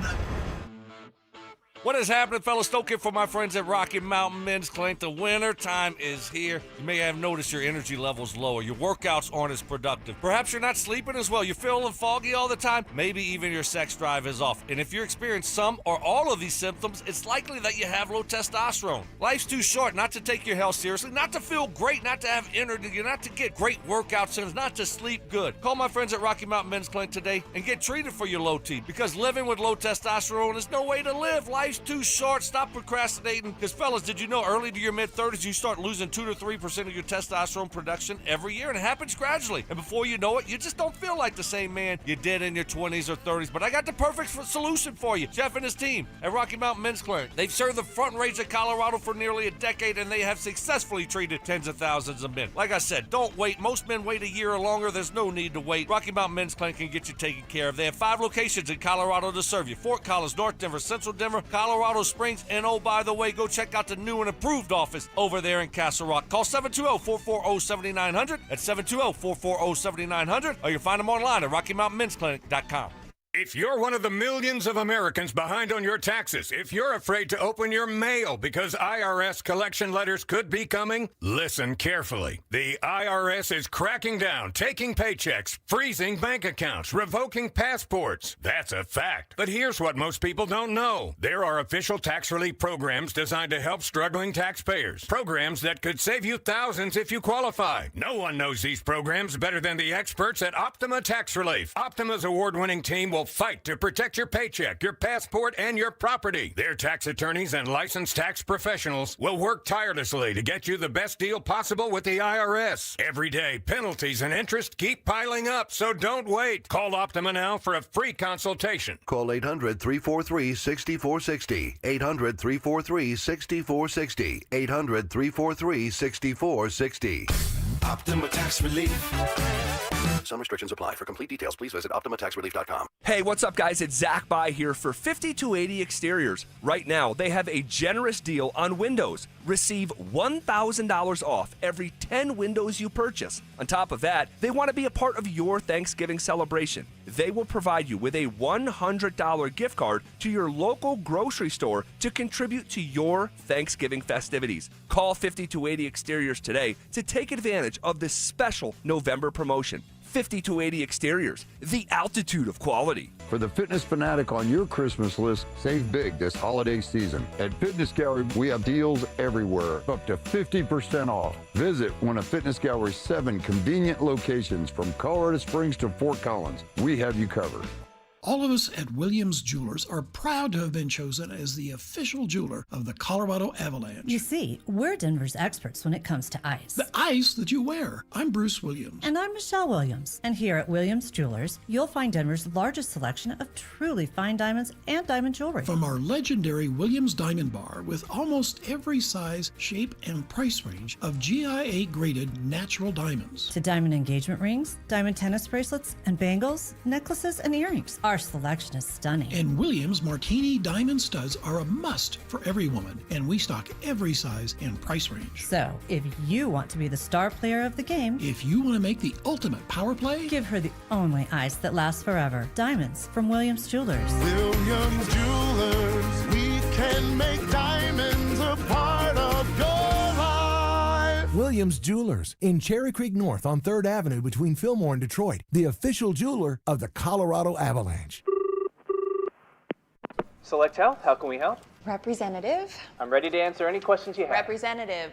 What is happening, fellas? Stoke for my friends at Rocky Mountain Men's Clinic. The winter time is here. You may have noticed your energy levels lower. Your workouts aren't as productive. Perhaps you're not sleeping as well. You're feeling foggy all the time. Maybe even your sex drive is off. And if you experience some or all of these symptoms, it's likely that you have low testosterone. Life's too short not to take your health seriously, not to feel great, not to have energy, not to get great workouts, and not to sleep good. Call my friends at Rocky Mountain Men's Clinic today and get treated for your low T, because living with low testosterone is no way to live. Life's too short. Stop procrastinating. Because, fellas, did you know early to your mid-30s, you start losing 2 to 3% of your testosterone production every year, and it happens gradually. And before you know it, you just don't feel like the same man you did in your 20s or 30s. But I got the perfect solution for you. Jeff and his team at Rocky Mountain Men's Clinic. They've served the front range of Colorado for nearly a decade, and they have successfully treated tens of thousands of men. Like I said, don't wait. Most men wait a year or longer. There's no need to wait. Rocky Mountain Men's Clinic can get you taken care of. They have 5 locations in Colorado to serve you: Fort Collins, North Denver, Central Denver, Colorado Springs, and oh, by the way, go check out the new and improved office over there in Castle Rock. Call 720-440-7900 at 720-440-7900, or you can find them online at RockyMountainMen'sClinic.com.
If you're one of the millions of Americans behind on your taxes, if you're afraid to open your mail because IRS collection letters could be coming, listen carefully. The IRS is cracking down, taking paychecks, freezing bank accounts, revoking passports. That's a fact. But here's what most people don't know. There are official tax relief programs designed to help struggling taxpayers. Programs that could save you thousands if you qualify. No one knows these programs better than the experts at Optima Tax Relief. Optima's award-winning team will fight to protect your paycheck, your passport, and your property. Their tax attorneys and licensed tax professionals will work tirelessly to get you the best deal possible with the IRS. Every day, penalties and interest keep piling up, so don't wait. Call Optima now for a free consultation.
Call 800-343-6460. 800-343-6460. 800-343-6460.
Optima Tax Relief.
Some restrictions apply. For complete details, please visit OptimaTaxRelief.com.
Hey, what's up, guys? It's Zach By here for 5280 Exteriors. Right now, they have a generous deal on windows. Receive $1,000 off every 10 windows you purchase. On top of that, they want to be a part of your Thanksgiving celebration. They will provide you with a $100 gift card to your local grocery store to contribute to your Thanksgiving festivities. Call 5280 Exteriors today to take advantage of this special November promotion. 5280 Exteriors, the altitude of quality.
For the fitness fanatic on your Christmas list, save big this holiday season. At Fitness Gallery, we have deals everywhere, up to 50% off. Visit one of Fitness Gallery's 7 convenient locations from Colorado Springs to Fort Collins. We have you covered.
All of us at Williams Jewelers are proud to have been chosen as the official jeweler of the Colorado Avalanche.
You see, we're Denver's experts when it comes to ice.
The ice that you wear. I'm Bruce Williams.
And I'm Michelle Williams. And here at Williams Jewelers, you'll find Denver's largest selection of truly fine diamonds and diamond jewelry.
From our legendary Williams Diamond Bar with almost every size, shape, and price range of GIA-graded natural diamonds.
To diamond engagement rings, diamond tennis bracelets, and bangles, necklaces, and earrings. Our selection is stunning.
And Williams Martini diamond studs are a must for every woman, and we stock every size and price range.
So, if you want to be the star player of the game,
if you want to make the ultimate power play,
give her the only ice that lasts forever. Diamonds from Williams Jewelers.
Williams Jewelers, we can make diamonds a part of your life.
Williams Jewelers in Cherry Creek North on 3rd Avenue between Fillmore and Detroit, the official jeweler of the Colorado Avalanche.
Select Health, how can we help?
Representative.
I'm ready to answer any questions you have.
Representative.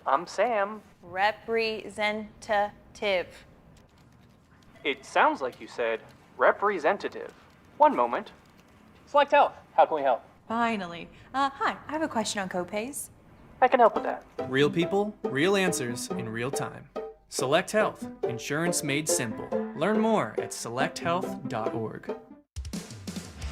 I'm Sam.
Representative.
It sounds like you said representative. One moment. Select Health, how can we help?
Finally. Hi, I have a question on copays.
I can help with that.
Real people, real answers in real time. Select Health, insurance made simple. Learn more at selecthealth.org.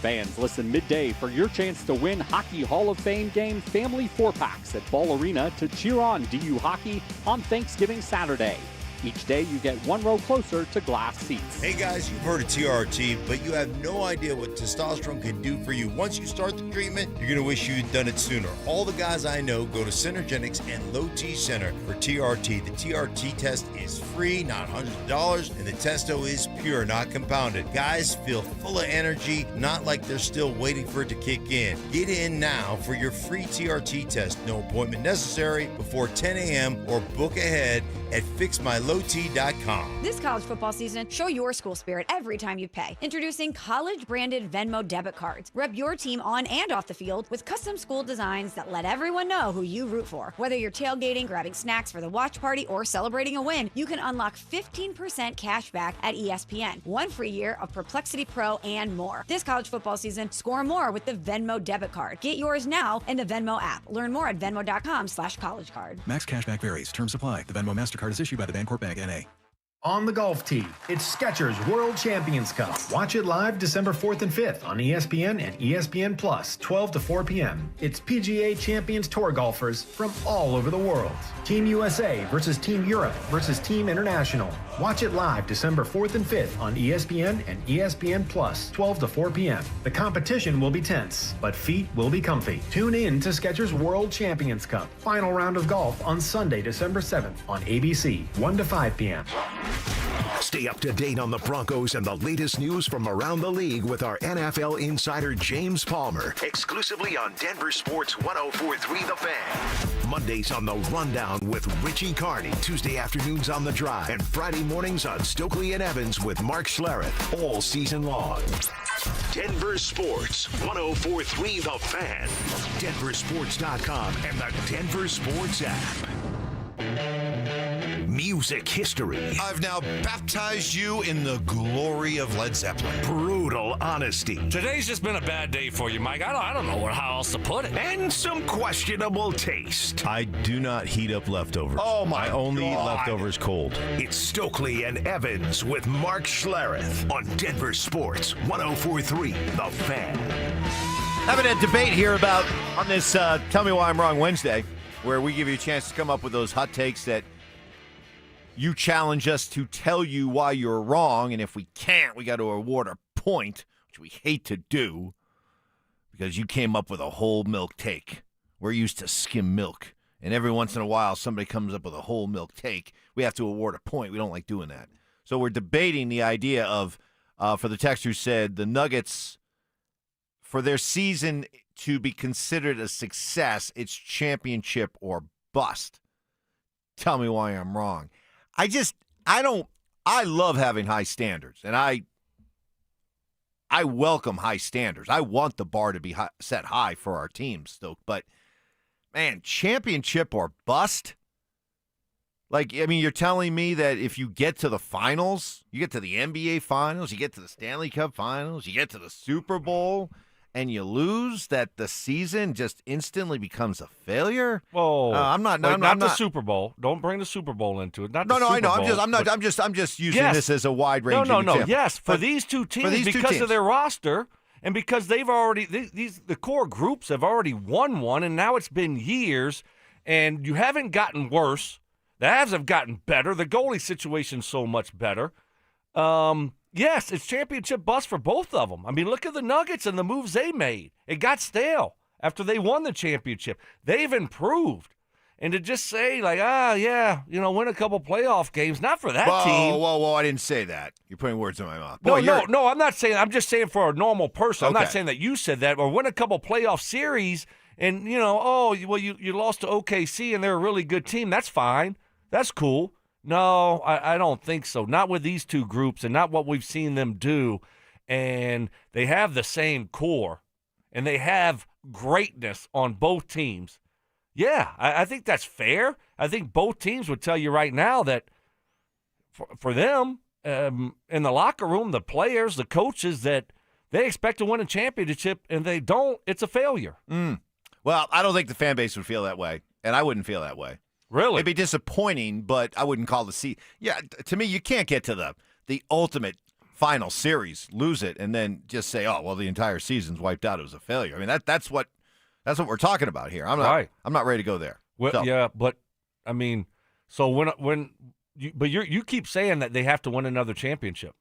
Fans, listen midday for your chance to win Hockey Hall of Fame game family 4-packs at Ball Arena to cheer on DU hockey on Thanksgiving Saturday. Each day you get one row closer to glass seats.
Hey guys, you've heard of TRT, but you have no idea what testosterone can do for you. Once you start the treatment, you're going to wish you'd done it sooner. All the guys I know go to Synergenics and Low T Center for TRT. The TRT test is free, not hundreds of dollars, and the testo is pure, not compounded. Guys feel full of energy, not like they're still waiting for it to kick in. Get in now for your free TRT test. No appointment necessary before 10 a.m. or book ahead at fixmylowt.com.
This college football season, show your school spirit every time you pay. Introducing college-branded Venmo debit cards. Rep your team on and off the field with custom school designs that let everyone know who you root for. Whether you're tailgating, grabbing snacks for the watch party, or celebrating a win, you can unlock 15% cash back at ESPN, 1 free year of Perplexity Pro, and more. This college football season, score more with the Venmo debit card. Get yours now in the Venmo app. Learn more at venmo.com/collegecard.
Max cashback varies. Terms apply. The Venmo MasterCard is issued by the Bancorp Bank, N.A.
On the golf tee, it's Skechers World Champions Cup. Watch it live December 4th and 5th on ESPN and ESPN Plus, 12 to 4 p.m. It's PGA Champions Tour golfers from all over the world. Team USA versus Team Europe versus Team International. Watch it live December 4th and 5th on ESPN and ESPN Plus, 12 to 4 p.m. The competition will be tense, but feet will be comfy. Tune in to Skechers World Champions Cup. Final round of golf on Sunday, December 7th on ABC, 1 to 5 p.m.
Stay up to date on the Broncos and the latest news from around the league with our NFL insider James Palmer, exclusively on Denver Sports 104.3 The Fan. Mondays on The Rundown with Richie Carney, Tuesday afternoons on The Drive, and Friday mornings on Stokley and Evans with Mark Schlereth, all season long. Denver Sports 104.3 The Fan, DenverSports.com, and the Denver Sports app. Music history.
I've now baptized you in the glory of Led Zeppelin.
Brutal honesty.
Today's just been a bad day for you, Mike. I don't know how else to put it.
And some questionable taste.
I do not heat up leftovers.
Oh, my
I only eat
God.
leftovers cold.
It's Stokley and Evans with Mark Schlereth on Denver Sports 104.3 The Fan.
Having a debate here about on this Tell Me Why I'm Wrong Wednesday, where we give you a chance to come up with those hot takes that you challenge us to tell you why you're wrong, and if we can't, we got to award a point, which we hate to do, because you came up with a whole milk take. We're used to skim milk, and every once in a while somebody comes up with a whole milk take. We have to award a point. We don't like doing that. So we're debating the idea of, for the texter who said, the Nuggets, for their season to be considered a success, it's championship or bust. Tell me why I'm wrong. I I love having high standards, and I welcome high standards. I want the bar to be set high for our teams, Stoke. But, man, championship or bust? Like, I mean, you're telling me that if you get to the finals, you get to the NBA finals, you get to the Stanley Cup finals, you get to the Super Bowl, and you lose, that the season just instantly becomes a failure?
Whoa!
I'm not
the Super Bowl. Don't bring the Super Bowl into it. Not the Super
I know.
Bowl,
I'm just using this as a wide range.
No. Yes, for these two teams, because of their roster, and because they've already the core groups have already won one, and now it's been years, and you haven't gotten worse. The Avs have gotten better. The goalie situation's so much better. Yes, it's championship bust for both of them. I mean, look at the Nuggets and the moves they made. It got stale after they won the championship. They've improved. And to just say, like, win a couple playoff games, not for that team.
Whoa, I didn't say that. You're putting words in my mouth.
No, I'm not saying. I'm just saying for a normal person. Okay. I'm not saying that you said that. Or win a couple playoff series and, you lost to OKC and they're a really good team. That's fine. That's cool. No, I don't think so. Not with these two groups and not what we've seen them do. And they have the same core, and they have greatness on both teams. Yeah, I think that's fair. I think both teams would tell you right now that for them, in the locker room, the players, the coaches, that they expect to win a championship, and they don't, it's a failure.
Well, I don't think the fan base would feel that way, and I wouldn't feel that way.
Really?
It'd be disappointing, but I wouldn't call the season. Yeah, to me, you can't get to the ultimate final series, lose it, and then just say, "Oh, well, the entire season's wiped out. It was a failure." I mean, that's what we're talking about here. I'm not ready to go there.
Well,
so.
Yeah, but I mean, so you keep saying that they have to win another championship.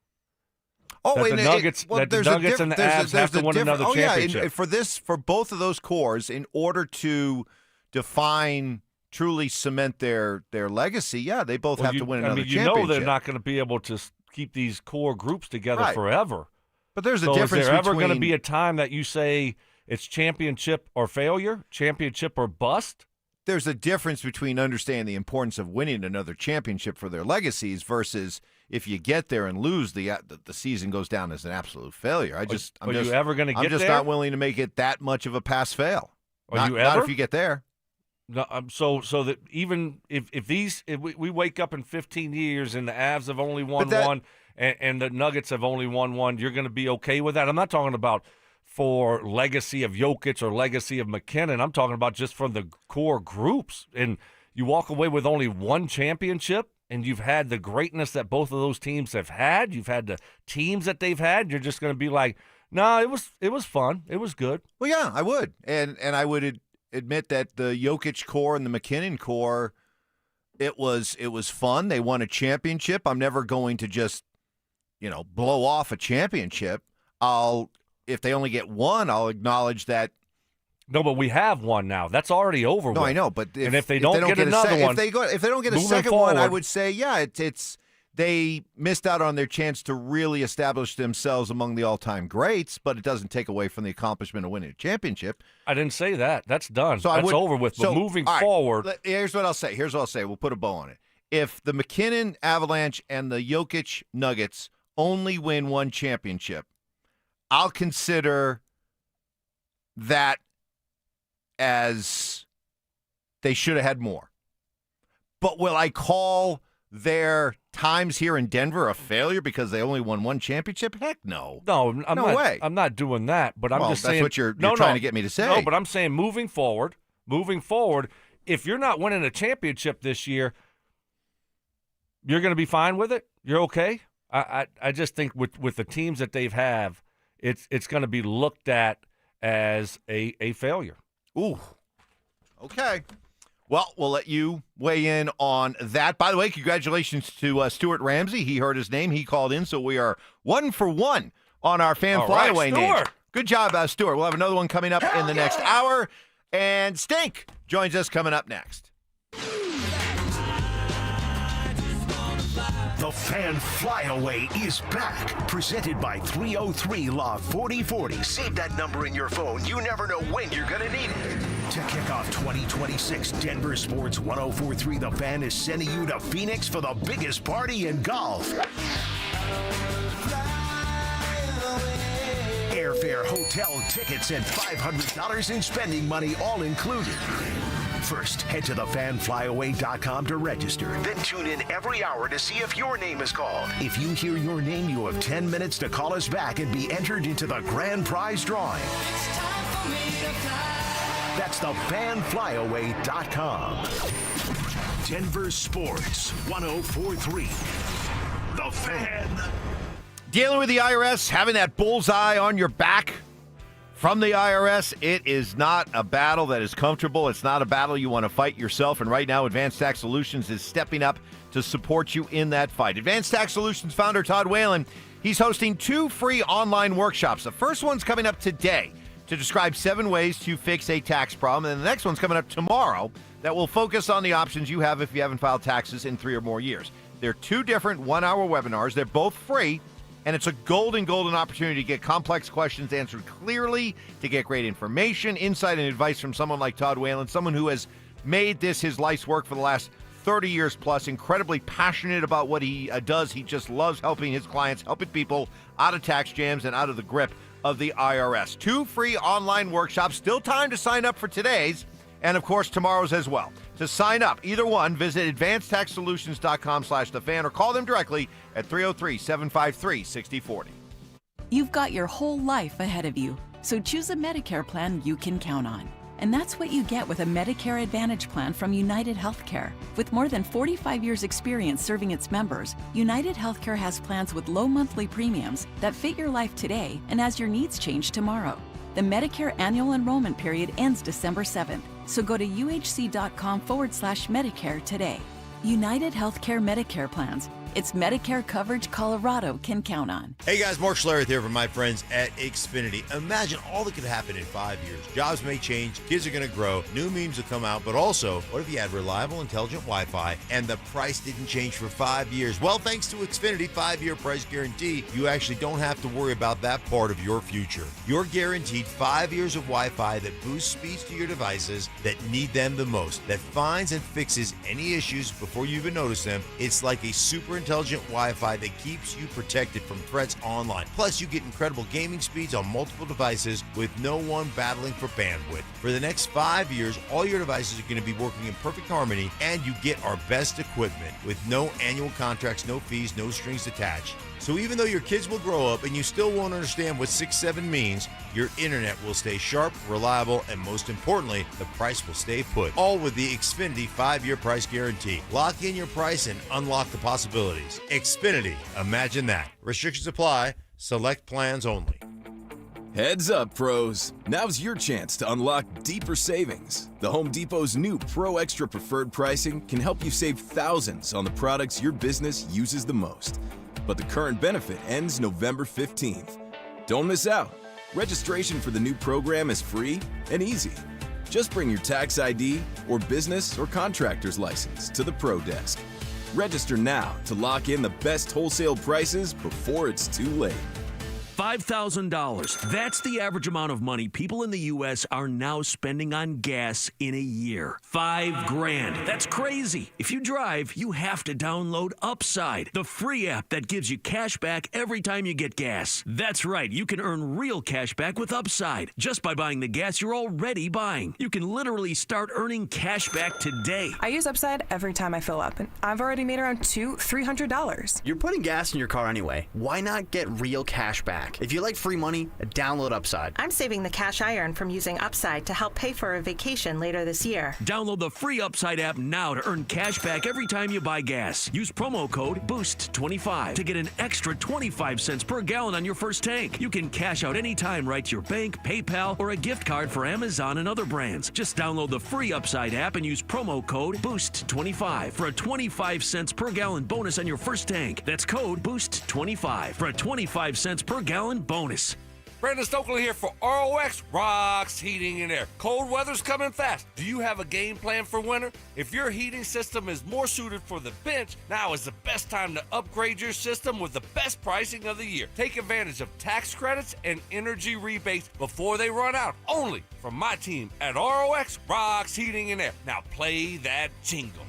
Oh,
that the Nuggets and the Avs have to win another championship.
For both of those cores, in order to define. Truly cement their legacy, they both have to win another championship.
They're not going to be able to keep these core groups together forever.
But there's a difference.
Is there ever going to be a time that you say it's championship or failure, championship or bust?
There's a difference between understanding the importance of winning another championship for their legacies versus if you get there and lose, the season goes down as an absolute failure. I'm just not willing to make it that much of a pass-fail. Not if you get there.
No, so that even if we wake up in 15 years and the Avs have only won one and the Nuggets have only won one, you're going to be okay with that? I'm not talking about for legacy of Jokic or legacy of McKinnon. I'm talking about just from the core groups. And you walk away with only one championship, and you've had the greatness that both of those teams have had. You've had the teams that they've had. You're just going to be like, no, it was fun. It was good.
Well, yeah, I would, and I would admit that the Jokic core and the McKinnon core, it was fun. They won a championship. I'm never going to just, blow off a championship. If they only get one, I'll acknowledge that.
No, but we have one now. That's already over.
No,
with.
I know, but
if they don't get another one,
if they don't get a second one, I would say, it's they missed out on their chance to really establish themselves among the all-time greats, but it doesn't take away from the accomplishment of winning a championship.
I didn't say that. That's done. That's over with. But moving forward.
Here's what I'll say. We'll put a bow on it. If the McKinnon Avalanche and the Jokic Nuggets only win one championship, I'll consider that as they should have had more. But will I call their times here in Denver a failure because they only won one championship? Heck no.
No
way.
I'm not doing that, but I'm just saying.
That's what you're trying to get me to say.
No, but I'm saying moving forward, if you're not winning a championship this year, you're going to be fine with it? You're okay? I just think with the teams that they have, it's going to be looked at as a failure.
Ooh. Okay. Well, we'll let you weigh in on that. By the way, congratulations to Stuart Ramsey. He heard his name. He called in, so we are 1 for 1 on our fan flyaway names. Good job, Stuart. We'll have another one coming up in the next hour. And Stink joins us coming up next.
The Fan Flyaway is back. Presented by 303 Law 4040. Save that number in your phone. You never know when you're going to need it. To kick off 2026, Denver Sports 1043 The Fan is sending you to Phoenix for the biggest party in golf. Airfare, hotel, tickets, and $500 in spending money all included. First, head to thefanflyaway.com to register. Then tune in every hour to see if your name is called. If you hear your name, you have 10 minutes to call us back and be entered into the grand prize drawing. That's thefanflyaway.com. Denver Sports 1043. The Fan.
Dealing with the IRS, having that bullseye on your back from the IRS, it is not a battle that is comfortable. It's not a battle you want to fight yourself. And right now, Advanced Tax Solutions is stepping up to support you in that fight. Advanced Tax Solutions founder Todd Whalen, he's hosting 2 free online workshops. The first one's coming up today to describe 7 ways to fix a tax problem. And the next one's coming up tomorrow that will focus on the options you have if you haven't filed taxes in 3 or more years. They're 2 different 1-hour webinars. They're both free. And it's a golden opportunity to get complex questions answered clearly, to get great information, insight, and advice from someone like Todd Whalen, someone who has made this his life's work for the last 30 years plus, incredibly passionate about what he does. He just loves helping his clients, helping people out of tax jams and out of the grip of the IRS. 2 free online workshops, still time to sign up for today's, and of course tomorrow's as well. To sign up, either one, visit advancedtaxsolutions.com/thefan or call them directly at 303-753-6040.
You've got your whole life ahead of you, so choose a Medicare plan you can count on. And that's what you get with a Medicare Advantage plan from United Healthcare. With more than 45 years' experience serving its members, United Healthcare has plans with low monthly premiums that fit your life today and as your needs change tomorrow. The Medicare annual enrollment period ends December 7th, so go to uhc.com/Medicare today. United Healthcare Medicare plans. It's Medicare coverage Colorado can count on.
Hey guys, Mark Schlereth here from my friends at Xfinity. Imagine all that could happen in 5 years. Jobs may change, kids are going to grow, new memes will come out, but also, what if you had reliable, intelligent Wi-Fi and the price didn't change for 5 years? Well, thanks to Xfinity 5-year price guarantee, you actually don't have to worry about that part of your future. You're guaranteed 5 years of Wi-Fi that boosts speeds to your devices that need them the most, that finds and fixes any issues before you even notice them. It's like a super intelligent Wi-Fi that keeps you protected from threats online. Plus, you get incredible gaming speeds on multiple devices with no one battling for bandwidth. For the next 5 years, all your devices are going to be working in perfect harmony, and you get our best equipment with no annual contracts, no fees, no strings attached. So even though your kids will grow up and you still won't understand what 6-7 means, your internet will stay sharp, reliable, and most importantly, the price will stay put. All with the Xfinity 5-year price guarantee. Lock in your price and unlock the possibilities. Xfinity, imagine that. Restrictions apply. Select plans only.
Heads up, pros. Now's your chance to unlock deeper savings. The Home Depot's new Pro Extra Preferred pricing can help you save thousands on the products your business uses the most. But the current benefit ends November 15th. Don't miss out. Registration for the new program is free and easy. Just bring your tax ID or business or contractor's license to the Pro Desk. Register now to lock in the best wholesale prices before it's too late.
$5,000. That's the average amount of money people in the U.S. are now spending on gas in a year. $5,000. That's crazy. If you drive, you have to download Upside, the free app that gives you cash back every time you get gas. That's right. You can earn real cash back with Upside just by buying the gas you're already buying. You can literally start earning cash back today.
I use Upside every time I fill up, and I've already made around $200-$300.
You're putting gas in your car anyway. Why not get real cash back? If you like free money, download Upside.
I'm saving the cash I earn from using Upside to help pay for a vacation later this year.
Download the free Upside app now to earn cash back every time you buy gas. Use promo code BOOST25 to get an extra 25 cents per gallon on your first tank. You can cash out anytime right to your bank, PayPal, or a gift card for Amazon and other brands. Just download the free Upside app and use promo code BOOST25 for a 25 cents per gallon bonus on your first tank. That's code BOOST25 for a 25 cents per gallon bonus.
Brandon Stokley here for ROX Rocks Heating and Air. Cold weather's coming fast. Do you have a game plan for winter? If your heating system is more suited for the bench, now is the best time to upgrade your system with the best pricing of the year. Take advantage of tax credits and energy rebates before they run out. Only from my team at ROX Rocks Heating and Air. Now play that jingle.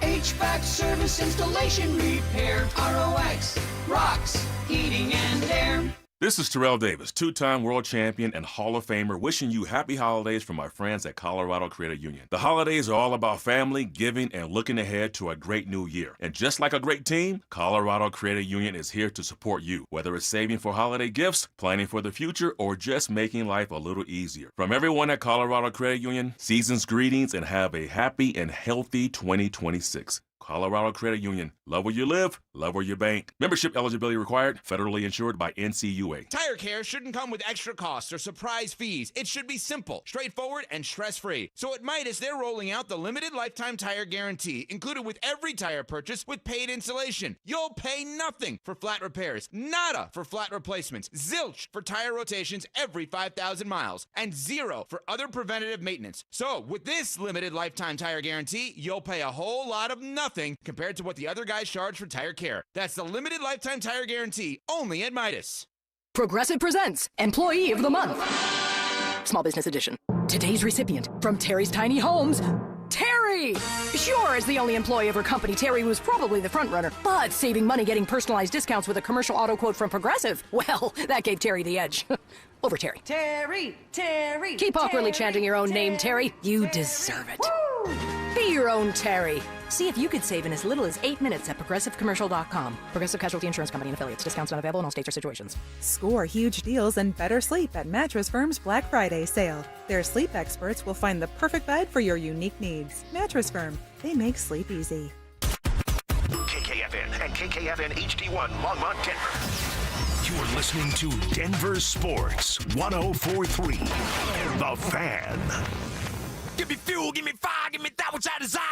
HVAC service, installation, repair. ROX Rocks Heating and Air.
This is Terrell Davis, two-time world champion and Hall of Famer, wishing you happy holidays from my friends at Colorado Credit Union. The holidays are all about family, giving, and looking ahead to a great new year. And just like a great team, Colorado Credit Union is here to support you, whether it's saving for holiday gifts, planning for the future, or just making life a little easier. From everyone at Colorado Credit Union, season's greetings and have a happy and healthy 2026. Colorado Credit Union. Love where you live, love where you bank. Membership eligibility required, federally insured by NCUA.
Tire care shouldn't come with extra costs or surprise fees. It should be simple, straightforward, and stress-free. So at Midas, they're rolling out the limited lifetime tire guarantee, included with every tire purchase with paid installation. You'll pay nothing for flat repairs, nada for flat replacements, zilch for tire rotations every 5,000 miles, and zero for other preventative maintenance. So with this limited lifetime tire guarantee, you'll pay a whole lot of nothing compared to what the other guys charge for tire care. That's the limited lifetime tire guarantee only at Midas.
Progressive presents Employee of the Month. Small Business Edition. Today's recipient from Terry's Tiny Homes, Terry! Sure, as the only employee of her company, Terry was probably the front runner, but saving money getting personalized discounts with a commercial auto quote from Progressive, well, that gave Terry the edge. Over Terry. Terry! Keep awkwardly chanting your own name, Terry. You deserve it. Woo! Be your own Terry. See if you could save in as little as 8 minutes at ProgressiveCommercial.com. Progressive Casualty Insurance Company and Affiliates. Discounts not available in all states or situations.
Score huge deals and better sleep at Mattress Firm's Black Friday sale. Their sleep experts will find the perfect bed for your unique needs. Mattress Firm. They make sleep easy.
KKFN and KKFN HD1 Longmont, Denver. You're listening to Denver Sports 104.3. The Fan.
Give me fuel, give me fire, give me that which I desire.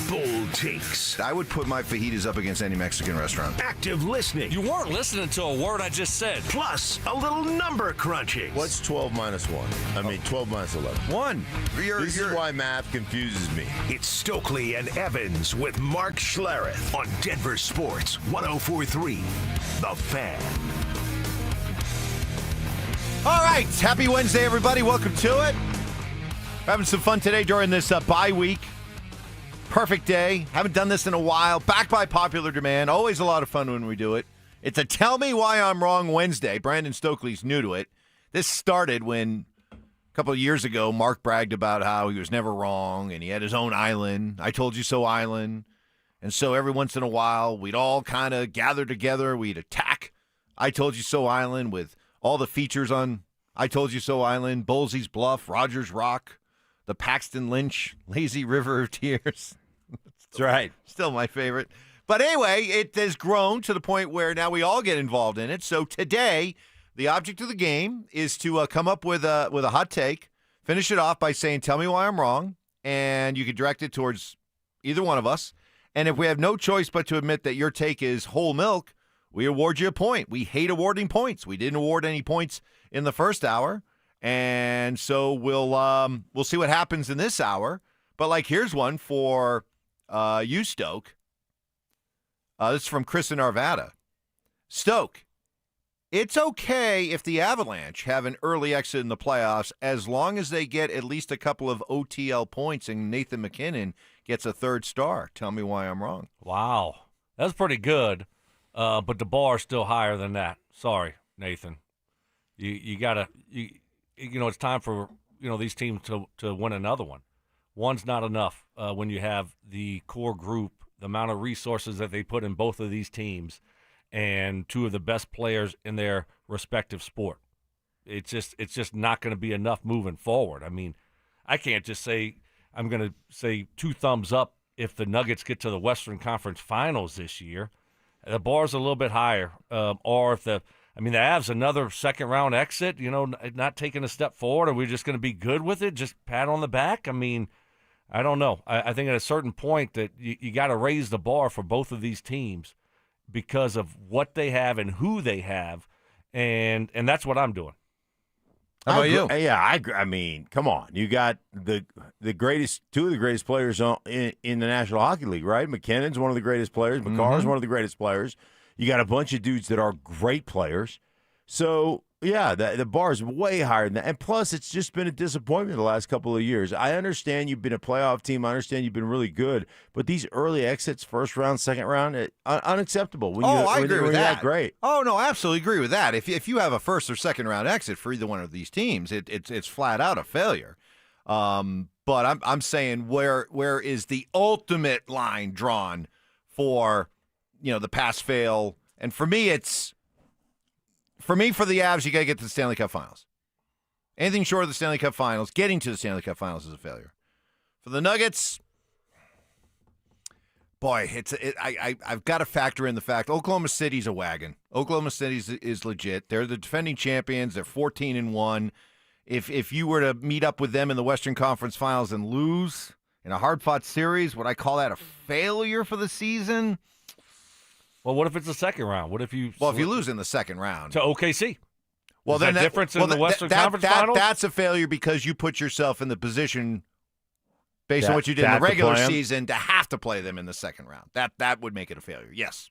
Bold takes.
I would put my fajitas up against any Mexican restaurant.
Active listening.
You weren't listening to a word I just said.
Plus, a little number crunching.
What's 12 minus 1? I mean, 12 minus 11. 1. This is why math confuses me.
It's Stokley and Evans with Mark Schlereth on Denver Sports 104.3. The Fan.
All right. Happy Wednesday, everybody. Welcome to it. Having some fun today during this bye week. Perfect day. Haven't done this in a while. Back by popular demand. Always a lot of fun when we do it. It's a Tell Me Why I'm Wrong Wednesday. Brandon Stokley's new to it. This started when a couple of years ago, Mark bragged about how he was never wrong and he had his own island. I Told You So Island. And so every once in a while, we'd all kind of gather together. We'd attack I Told You So Island with all the features on I Told You So Island, Bullsey's Bluff, Rogers Rock, the Paxton Lynch, Lazy River of Tears. That's right. Still my favorite. But anyway, it has grown to the point where now we all get involved in it. So today, the object of the game is to come up with a hot take, finish it off by saying, tell me why I'm wrong, and you can direct it towards either one of us. And if we have no choice but to admit that your take is whole milk, we award you a point. We hate awarding points. We didn't award any points in the first hour. And so we'll see what happens in this hour. But, like, here's one for you, Stoke. This is from Chris in Arvada. Stoke, it's okay if the Avalanche have an early exit in the playoffs as long as they get at least a couple of OTL points and Nathan McKinnon gets a third star. Tell me why I'm wrong.
Wow. That's pretty good. But the bar's still higher than that. Sorry, Nathan. You gotta it's time for these teams to win another one. One's not enough when you have the core group, the amount of resources that they put in both of these teams, and two of the best players in their respective sport. It's just not going to be enough moving forward. I mean, I can't just say I'm going to say 2 thumbs up if the Nuggets get to the Western Conference Finals this year. The bar's a little bit higher, or if the Avs another second-round exit, not taking a step forward. Are we just going to be good with it, just pat on the back? I mean, I don't know. I think at a certain point that you got to raise the bar for both of these teams because of what they have and who they have and that's what I'm doing.
How about you? Yeah, I agree. I mean, come on. You got the greatest, two of the greatest players in the National Hockey League, right? McKinnon's one of the greatest players. McCarr's one of the greatest players. You got a bunch of dudes that are great players. So, yeah, the bar is way higher than that. And plus, it's just been a disappointment the last couple of years. I understand you've been a playoff team. I understand you've been really good. But these early exits, first round, second round, unacceptable.
I agree with that.
Great.
Oh, no, absolutely agree with that. If you have a first or second round exit for either one of these teams, it's flat out a failure. But I'm saying where is the ultimate line drawn for, the pass fail? And for me, for the Avs, you got to get to the Stanley Cup Finals. Anything short of the Stanley Cup Finals, getting to the Stanley Cup Finals is a failure. For the Nuggets, boy, I've got to factor in the fact Oklahoma City's a wagon. Oklahoma City is legit. They're the defending champions. They're 14-1. If you were to meet up with them in the Western Conference Finals and lose in a hard-fought series, would I call that a failure for the season?
Well, what if it's the second round? What if you?
Well, if you lose in the second round
to OKC,
well, then
that difference in the Western Conference Finals?
That's a failure because you put yourself in the position based on what you did in the regular season to have to play them in the second round. That would make it a failure. Yes.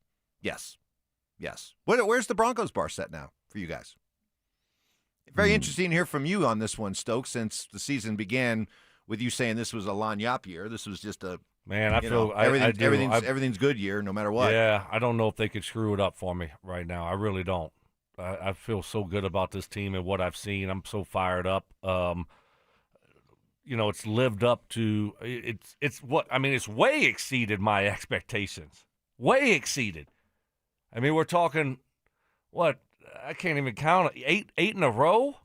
Where's the Broncos bar set now for you guys? Very interesting to hear from you on this one, Stokes. Since the season began with you saying this was a Lagniappe year, this was just a.
Man, I feel
everything's good year, no matter what.
Yeah, I don't know if they could screw it up for me right now. I really don't. I feel so good about this team and what I've seen. I'm so fired up. It's lived up to it's way exceeded my expectations. Way exceeded. I mean, we're talking what? I can't even count it. Eight in a row.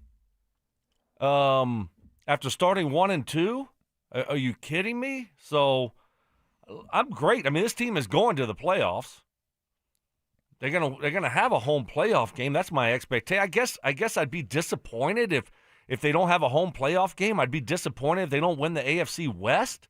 After starting 1-2, are you kidding me? So. I'm great. I mean, this team is going to the playoffs. They're gonna have a home playoff game. That's my expectation. I guess I'd be disappointed if they don't have a home playoff game. I'd be disappointed if they don't win the AFC West.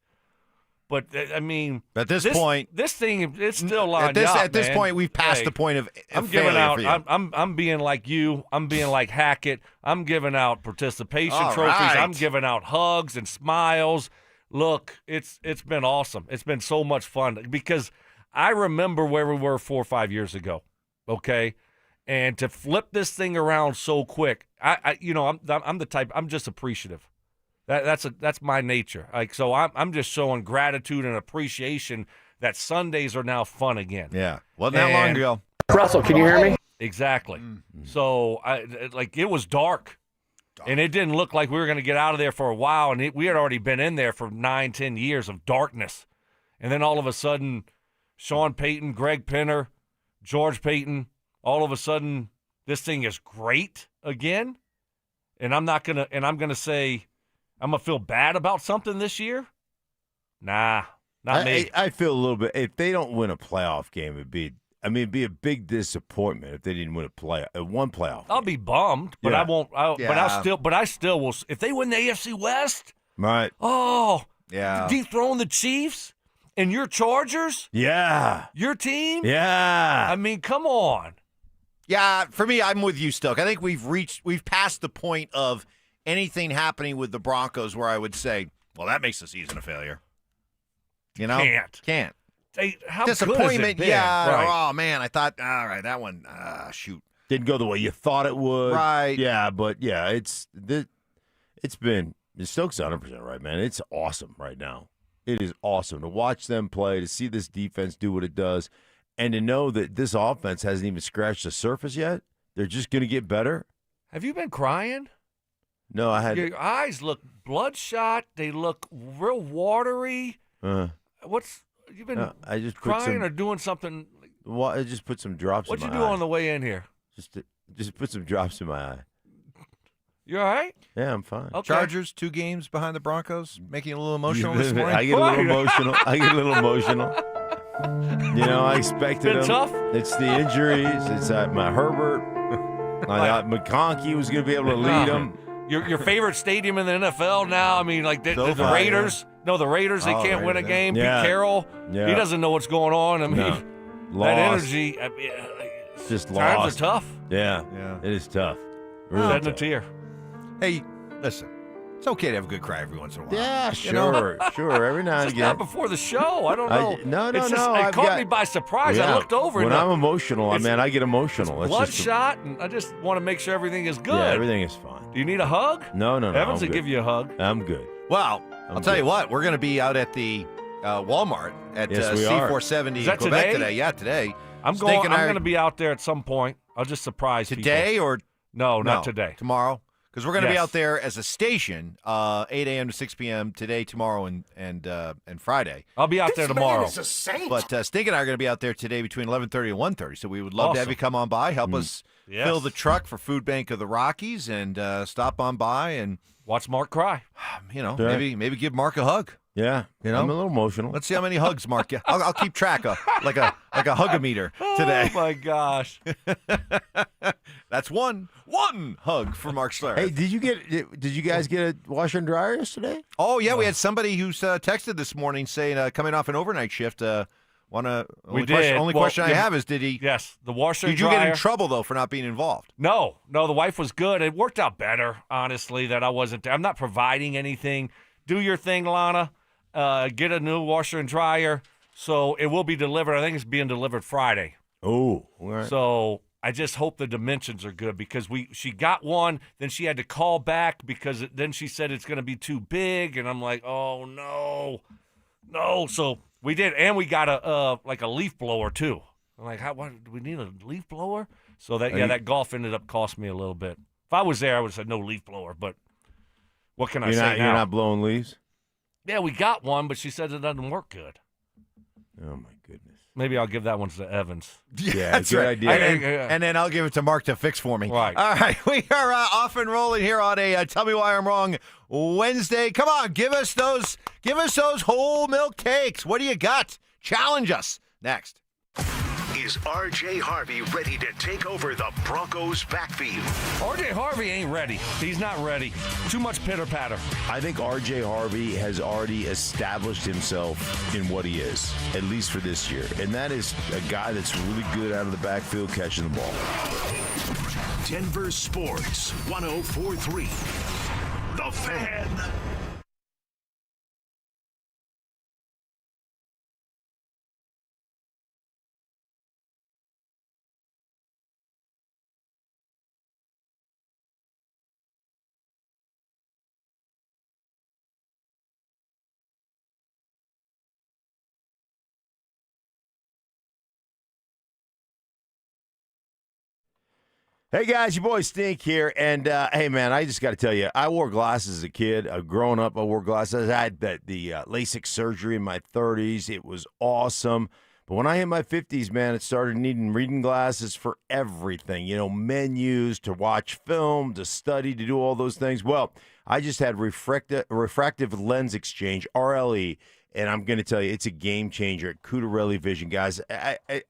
But I mean,
at this point,
this thing it's still lined
at this point, we've passed the point of.
I'm giving out. I'm being like you. I'm being like Hackett. I'm giving out participation trophies. Right. I'm giving out hugs and smiles. Look, it's been awesome. It's been so much fun because I remember where we were 4 or 5 years ago, okay? And to flip this thing around so quick, I'm the type. I'm just appreciative. That's my nature. So I'm just showing gratitude and appreciation that Sundays are now fun again.
Yeah, wasn't that long ago.
Russell, can you hear me?
Exactly. Mm-hmm. So it was dark. And it didn't look like we were going to get out of there for a while, and we had already been in there for 9-10 years of darkness. And then all of a sudden, Sean Payton, Greg Pinner, George Payton, all of a sudden, this thing is great again. And I'm going to say, I'm going to feel bad about something this year? Nah, not me.
I feel a little bit, if they don't win a playoff game, it'd be a big disappointment if they didn't win one playoff.
I'll be bummed, but I won't. But I still will. If they win the AFC West,
right?
Oh, yeah. Dethrone the Chiefs and your Chargers.
Yeah,
your team.
Yeah.
I mean, come on.
Yeah, for me, I'm with you, Stoke. I think we've passed the point of anything happening with the Broncos where I would say, well, that makes the season a failure. Can't.
How
disappointment,
good
yeah.
Right.
Oh man, I thought, all right, that one, shoot,
didn't go the way you thought it would.
Right.
Yeah, but yeah, it's been Stokes 100% right, man. It's awesome right now. It is awesome to watch them play, to see this defense do what it does, and to know that this offense hasn't even scratched the surface yet. They're just going to get better.
Have you been crying?
No, I had.
Your eyes look bloodshot. They look real watery. You've been
I just
crying or doing something?
Well, I just put some drops in my eye.
What'd you do on the way in here?
Just put some drops in my eye.
You all right?
Yeah, I'm fine.
Okay. Chargers 2 games behind the Broncos, making you a little emotional this morning?
I get a little emotional. I expected them.
Tough?
It's the injuries. It's my Herbert. I thought McConkey was going to be able to lead them.
Your favorite stadium in the NFL now? I mean, like the Raiders. No, the Raiders, they can't win a game.
Yeah.
Pete Carroll, he doesn't know what's going on. I mean, that energy,
just
Times
lost.
are tough.
Yeah, it is tough. Really
Shedding a
tough.
tear.
Hey, listen. It's okay to have a good cry every once in a while.
Yeah,
You know?
sure. Every now and
Just
again.
not before the show. I don't know.
No.
It caught me by surprise. I looked over.
When
and
I'm emotional, I get emotional. It's
bloodshot, and I just want to make sure everything is good.
Yeah, everything is fine.
Do you need a hug?
No.
Evans
I'm
will
good.
give you a hug.
I'm good.
Well, I'll tell you what. We're going to be out at the Walmart at
Yes, we are.
C470
Is that
in Quebec
today?
Yeah, today.
I'm
Snake and I-
going to be out there at some point. I'll just surprise
today
people.
or
no, not today.
Tomorrow. Because we're going to be
Yes.
out there as a station, 8 a.m. to 6 p.m. today, tomorrow, and Friday.
I'll be out there tomorrow.
But Stink and I are going to be out there today between 11:30 and 1:30. So we would love to have
Awesome.
you come on by, help us
Yes.
fill the truck for Food Bank of the Rockies, and stop on by and
watch Mark cry.
You know,
Yeah.
maybe give Mark a hug.
Yeah,
You know?
I'm a little emotional.
Let's see how many hugs Mark get. I'll keep track of like a hug-a-meter today.
Oh my gosh.
That's one hug for Mark Schlereth.
Hey, did you guys get a washer and dryer yesterday?
Oh yeah, we had somebody who's texted this morning saying coming off an overnight shift.
We did.
Only
Well,
question I
yeah,
have is
Yes, the washer
Did
and
you
dryer.
get in trouble though for not being involved?
No, the wife was good. It worked out better, honestly, that I wasn't there. I'm not providing anything. Do your thing, Lana. Get a new washer and dryer. So it will be delivered. I think it's being delivered Friday.
Oh, all right.
So I just hope the dimensions are good because she got one, then she had to call back because then she said it's going to be too big, and I'm like, oh no. So we did, and we got a leaf blower too. I'm like, what do we need, a leaf blower? So that golf ended up costing me a little bit. If I was there, I would have said no leaf blower. But what can I say now?
You're not blowing leaves?
Yeah, we got one, but she said it doesn't work good.
Oh my goodness.
Maybe I'll give that one to Evans.
Yeah,
That's
good
right.
idea.
And then I'll give it to Mark to fix for me.
Right.
All right. We are off and rolling here on a Tell Me Why I'm Wrong Wednesday. Come on, give us those whole milk takes. What do you got? Challenge us. Next.
Is R.J. Harvey ready to take over the Broncos backfield?
R.J. Harvey ain't ready. He's not ready. Too much pitter-patter.
I think R.J. Harvey has already established himself in what he is, at least for this year. And that is a guy that's really good out of the backfield catching the ball.
Denver Sports 104.3. The Fan.
Hey guys, your boy Stink here, and hey man, I just got to tell you, I wore glasses as a kid. Growing up, I wore glasses. I had the LASIK surgery in my 30s. It was awesome, but when I hit my 50s, man, it started needing reading glasses for everything. You know, menus, to watch film, to study, to do all those things. Well, I just had refractive lens exchange, RLE. And I'm going to tell you, it's a game changer at Cutarelli Vision, guys.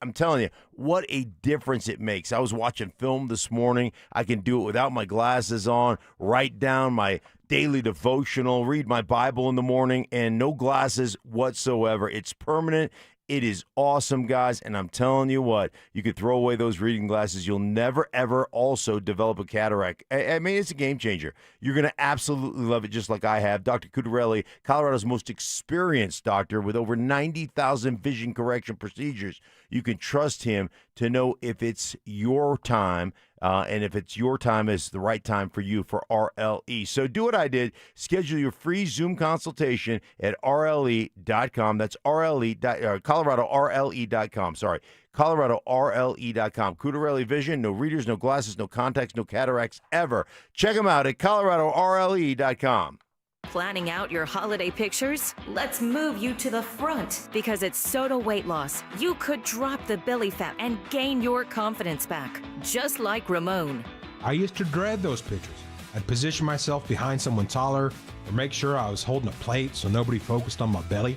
I'm telling you, what a difference it makes. I was watching film this morning. I can do it without my glasses on, write down my daily devotional, read my Bible in the morning, and no glasses whatsoever. It's permanent. It is awesome, guys, and I'm telling you what, you could throw away those reading glasses. You'll never, ever also develop a cataract. I mean, it's a game changer. You're going to absolutely love it, just like I have. Dr. Cutarelli, Colorado's most experienced doctor with over 90,000 vision correction procedures. You can trust him to know if it's your time, and if it's your time is the right time for you for RLE. So do what I did. Schedule your free Zoom consultation at RLE.com. That's ColoradoRLE.com. Sorry, ColoradoRLE.com. Cutarelli Vision, no readers, no glasses, no contacts, no cataracts ever. Check them out at ColoradoRLE.com.
Planning out your holiday pictures? Let's move you to the front because at Soda Weight Loss, you could drop the belly fat and gain your confidence back, just like Ramon.
I used to dread those pictures. I'd position myself behind someone taller or make sure I was holding a plate so nobody focused on my belly.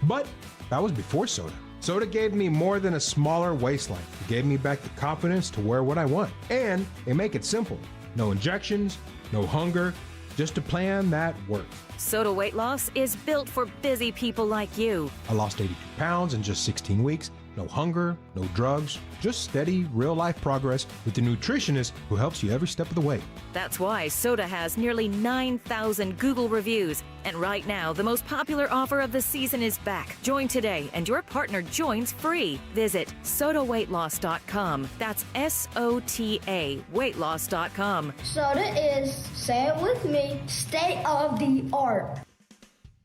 But that was before Soda. Soda gave me more than a smaller waistline. It gave me back the confidence to wear what I want. And they make it simple. No injections, no hunger, just a plan that works.
Soda Weight Loss is built for busy people like you.
I lost 82 pounds in just 16 weeks, no hunger, no drugs, just steady, real-life progress with the nutritionist who helps you every step of the way.
That's why Soda has nearly 9,000 Google reviews. And right now, the most popular offer of the season is back. Join today, and your partner joins free. Visit sodaweightloss.com. That's SOTA weightloss.com.
Soda is, say it with me, state of the art.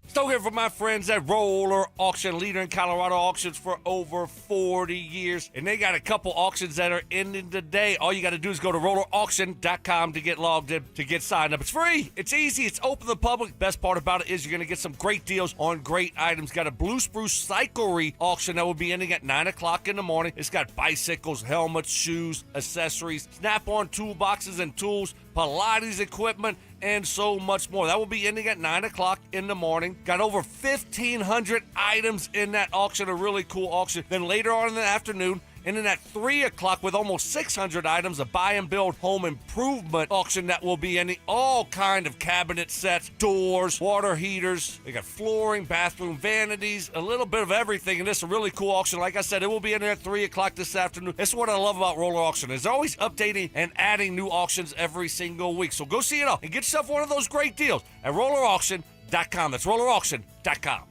Still here from my friends at Roller Auction, leader in Colorado auctions for over 40 years. And they got a couple auctions that are ending today. All you got to do is go to rollerauction.com to get logged in, to get signed up. It's free. It's easy. It's open to the public. Best part about it is you're going to get some great deals on great items. Got a Blue Spruce Cyclery auction that will be ending at 9 o'clock in the morning. It's got bicycles, helmets, shoes, accessories, snap-on toolboxes and tools, Pilates equipment, and so much more. That will be ending at 9 o'clock in the morning. Got over 1,500 items in that auction, a really cool auction. Then later on in the afternoon, and then at 3 o'clock with almost 600 items, a buy and build home improvement auction that will be ending. All kind of cabinet sets, doors, water heaters. They got flooring, bathroom vanities, a little bit of everything. And this is a really cool auction. Like I said, it will be ending at 3 o'clock this afternoon. That's what I love about Roller Auction. Is they're always updating and adding new auctions every single week. So go see it all and get yourself one of those great deals at rollerauction.com. That's rollerauction.com.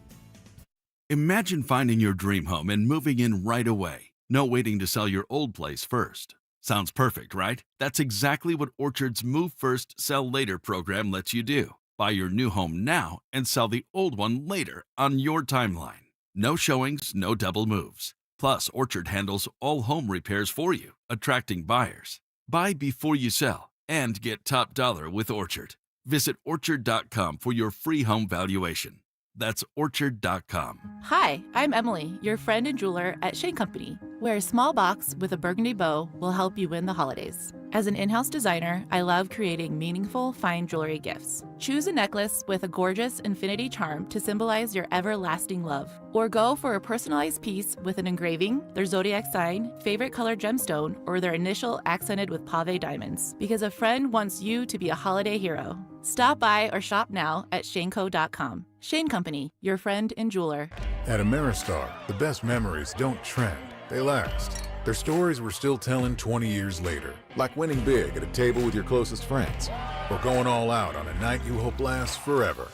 Imagine finding your dream home and moving in right away. No waiting to sell your old place first. Sounds perfect, right? That's exactly what Orchard's Move First, Sell Later program lets you do. Buy your new home now and sell the old one later on your timeline. No showings, no double moves. Plus, Orchard handles all home repairs for you, attracting buyers. Buy before you sell and get top dollar with Orchard. Visit orchard.com for your free home valuation. That's orchard.com.
Hi, I'm Emily, your friend and jeweler at Shane Company, where a small box with a burgundy bow will help you win the holidays. As an in-house designer, I love creating meaningful, fine jewelry gifts. Choose a necklace with a gorgeous infinity charm to symbolize your everlasting love. Or go for a personalized piece with an engraving, their zodiac sign, favorite color gemstone, or their initial accented with pave diamonds. Because a friend wants you to be a holiday hero. Stop by or shop now at shaneco.com. Shane Company, your friend and jeweler.
At Ameristar, the best memories don't trend, they last. They're stories we're still telling 20 years later, like winning big at a table with your closest friends, or going all out on a night you hope lasts forever.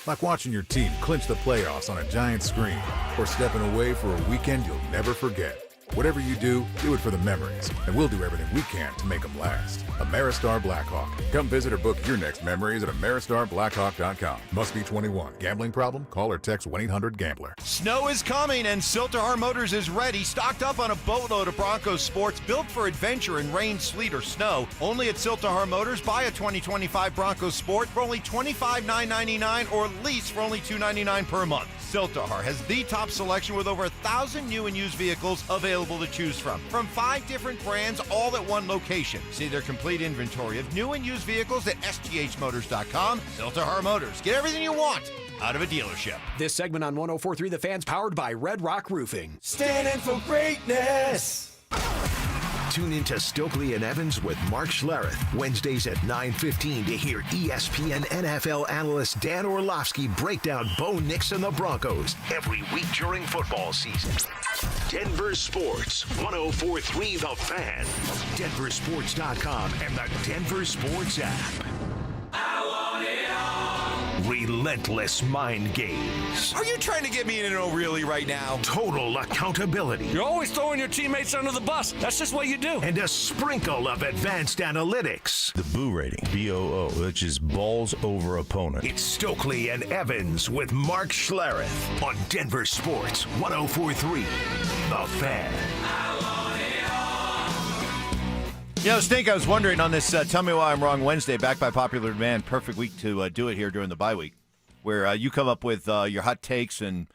Like watching your team clinch the playoffs on a giant screen, or stepping away for a weekend you'll never forget. Whatever you do it for the memories, and we'll do everything we can to make them last. Ameristar Blackhawk. Come visit or book your next memories at AmeristarBlackhawk.com. Must be 21. Gambling problem? Call or text 1-800-GAMBLER.
Snow is coming, and Siltahar Motors is ready, stocked up on a boatload of Broncos sports built for adventure in rain, sleet, or snow. Only at Siltahar Motors, buy a 2025 Broncos sport for only $25,999 or lease for only $299 per month. Siltahar has the top selection with over 1,000 new and used vehicles available to choose from 5 different brands, all at one location. See their complete inventory of new and used vehicles at sthmotors.com. Siltahar Motors. Get everything you want out of a dealership.
This segment on 104.3 The Fan's powered by Red Rock Roofing.
Standing for greatness. Tune into Stokley and Evans with Mark Schlereth, Wednesdays at 9:15 to hear ESPN NFL analyst Dan Orlovsky break down Bo Nix and the Broncos every week during football season. Denver Sports, 104.3 The Fan, DenverSports.com, and the Denver Sports app. Relentless mind games.
Are you trying to get me in an O'Reilly right now?
Total accountability.
You're always throwing your teammates under the bus. That's just what you do.
And a sprinkle of advanced analytics.
The Boo rating, BOO, which is balls over opponent.
It's Stokley and Evans with Mark Schlereth on Denver Sports 104.3 The Fan.
You know, Stink, I was wondering on this Tell Me Why I'm Wrong Wednesday, back by popular demand, perfect week to do it here during the bye week, where you come up with your hot takes and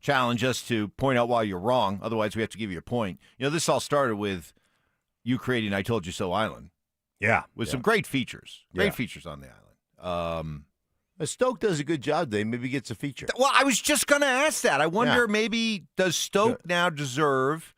challenge us to point out why you're wrong. Otherwise, we have to give you a point. You know, this all started with you creating I Told You So Island.
Yeah.
With some great features. Great features on the island.
Stoke does a good job. They maybe gets a feature.
Well, I was just going to ask that. I wonder maybe does Stoke now deserve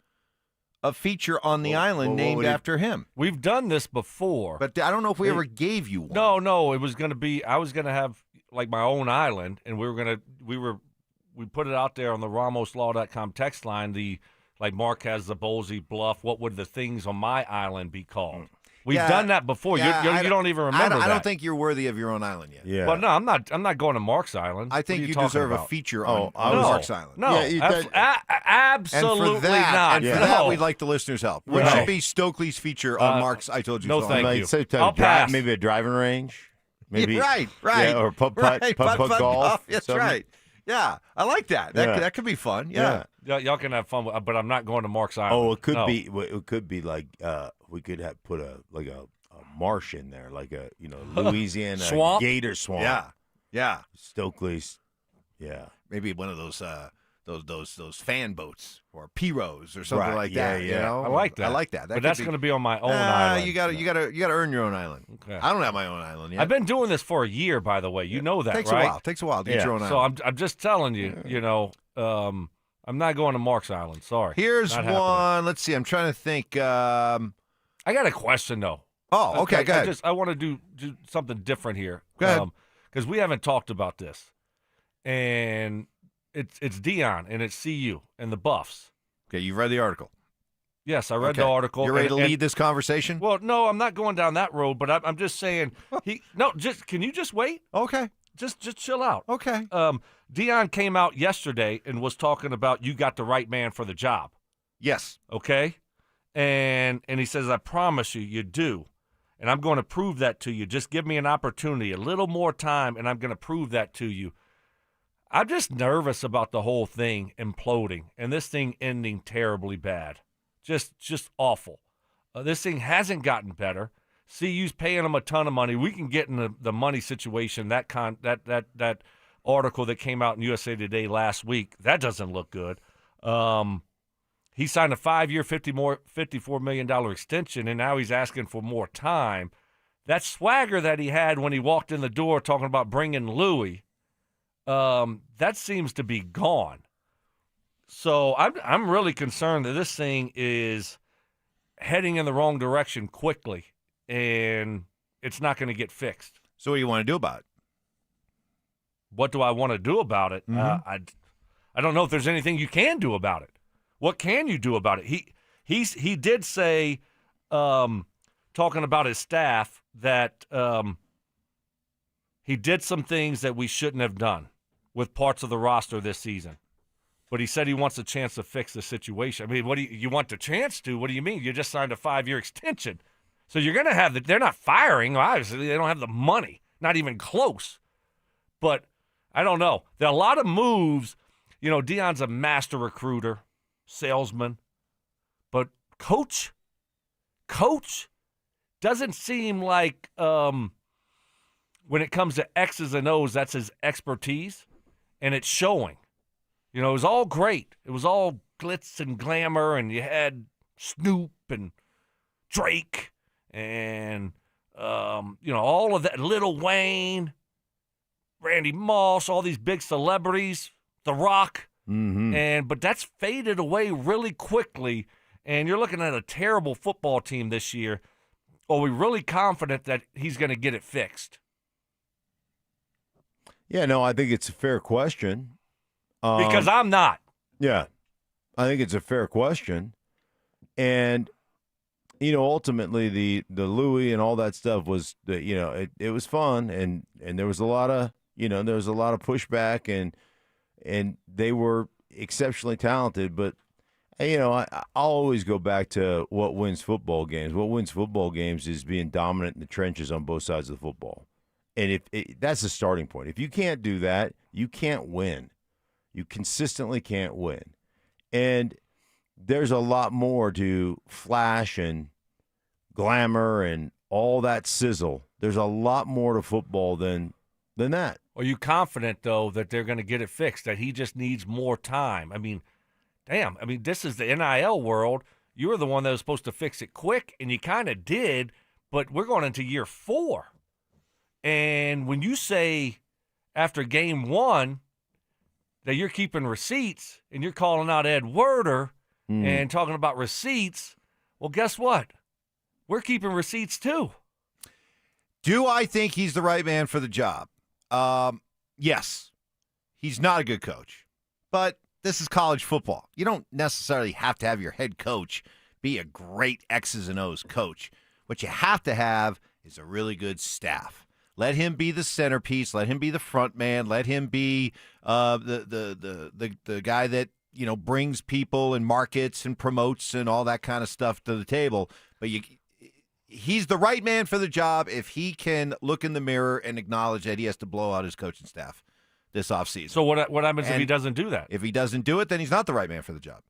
a feature on the island named after him?
We've done this before.
But I don't know if we ever gave you one.
No, it was going to be, I was going to have like my own island, and we put it out there on the RamosLaw.com text line, the like Marquez, Zabolzi, Bluff, what would the things on my island be called? We've done that before. You don't even remember that.
I don't think you're worthy of your own island yet.
Yeah.
Well, no, I'm not going to Mark's Island.
I think
you
deserve
about?
a feature on
no,
Mark's Island.
No, absolutely
and for that,
not.
And for that, we'd like the listeners' help. What should be Stokely's feature on Mark's I Told You
No,
So?
thank you.
I'll
pass.
Maybe a driving range. Maybe
right.
Yeah, or putt-putt golf.
That's
something.
right. Yeah, I like that. That could be fun. Yeah.
Y'all can have fun, but I'm not going to Mark's Island.
Oh, it could be. It could be like we could have put a marsh in there, like a Louisiana
swamp?
gator swamp.
Yeah.
Stokely's. Yeah.
Maybe one of those fan boats or pirogues or something like that.
Yeah.
You know?
I like that.
I like that.
But that's going to be on my own island.
You got to earn your own island.
Okay.
I don't have my own island yet.
I've been doing this for a year, by the way. You know that,
Takes
right?
a while. Takes a while to get your own island.
So I'm just telling you. I'm not going to Mark's Island. Sorry.
Here's
Not
one.
happening.
Let's see. I'm trying to think.
I got a question though.
Oh, okay. Go ahead.
I want to do something different here.
Go ahead.
Because we haven't talked about this, and it's Deion and it's CU and the Buffs.
Okay, you've read the article.
Yes, I read the article.
You're ready to lead this conversation?
Well, no, I'm not going down that road, but I'm just saying. Can you just wait?
Okay.
Just chill out.
Okay.
Deion came out yesterday and was talking about you got the right man for the job.
Yes.
Okay? And he says, I promise you do. And I'm going to prove that to you. Just give me an opportunity, a little more time, and I'm going to prove that to you. I'm just nervous about the whole thing imploding and this thing ending terribly bad. Just awful. This thing hasn't gotten better. CU's paying them a ton of money. We can get in the money situation. That article that came out in USA Today last week, that doesn't look good. He signed a 5-year, $54 million extension, and now he's asking for more time. That swagger that he had when he walked in the door talking about bringing Louis, that seems to be gone. So I'm really concerned that this thing is heading in the wrong direction quickly, and it's not going to get fixed.
So what do you want to do about it?
What do I want to do about it?
Mm-hmm.
I don't know if there's anything you can do about it. What can you do about it? He did say, talking about his staff, that he did some things that we shouldn't have done with parts of the roster this season. But he said he wants a chance to fix the situation. I mean, what do you want the chance to? What do you mean? You just signed a 5-year extension. So you're going to have they're not firing. Obviously, they don't have the money. Not even close. But I don't know. There are a lot of moves. Deion's a master recruiter, salesman. But coach doesn't seem like when it comes to X's and O's, that's his expertise. And it's showing. It was all great. It was all glitz and glamour, and you had Snoop and Drake and, all of that, Lil Wayne, Randy Moss, all these big celebrities, The Rock.
Mm-hmm.
But that's faded away really quickly, and you're looking at a terrible football team this year. Are we really confident that he's going to get it fixed?
Yeah, no, I think it's a fair question.
Because I'm not.
Yeah, I think it's a fair question. And, ultimately the Louis and all that stuff was, it was fun. And there was a lot of, pushback and they were exceptionally talented. But, I'll always go back to what wins football games. What wins football games is being dominant in the trenches on both sides of the football. And that's the starting point. If you can't do that, you can't win. You consistently can't win. And there's a lot more to flash and glamour and all that sizzle. There's a lot more to football than that.
Are you confident, though, that they're going to get it fixed, that he just needs more time? I mean, damn. I mean, this is the NIL world. You were the one that was supposed to fix it quick, and you kind of did, but we're going into year 4. And when you say after game 1 that you're keeping receipts and you're calling out Ed Werder and talking about receipts, well, guess what? We're keeping receipts too.
Do I think he's the right man for the job? Yes. He's not a good coach, but this is college football. You don't necessarily have to have your head coach be a great X's and O's coach. What you have to have is a really good staff. Let him be the centerpiece. Let him be the front man. Let him be the guy that brings people and markets and promotes and all that kind of stuff to the table. But he's the right man for the job if he can look in the mirror and acknowledge that he has to blow out his coaching staff this offseason.
So what happens if he doesn't do that?
If he doesn't do it, then he's not the right man for the job.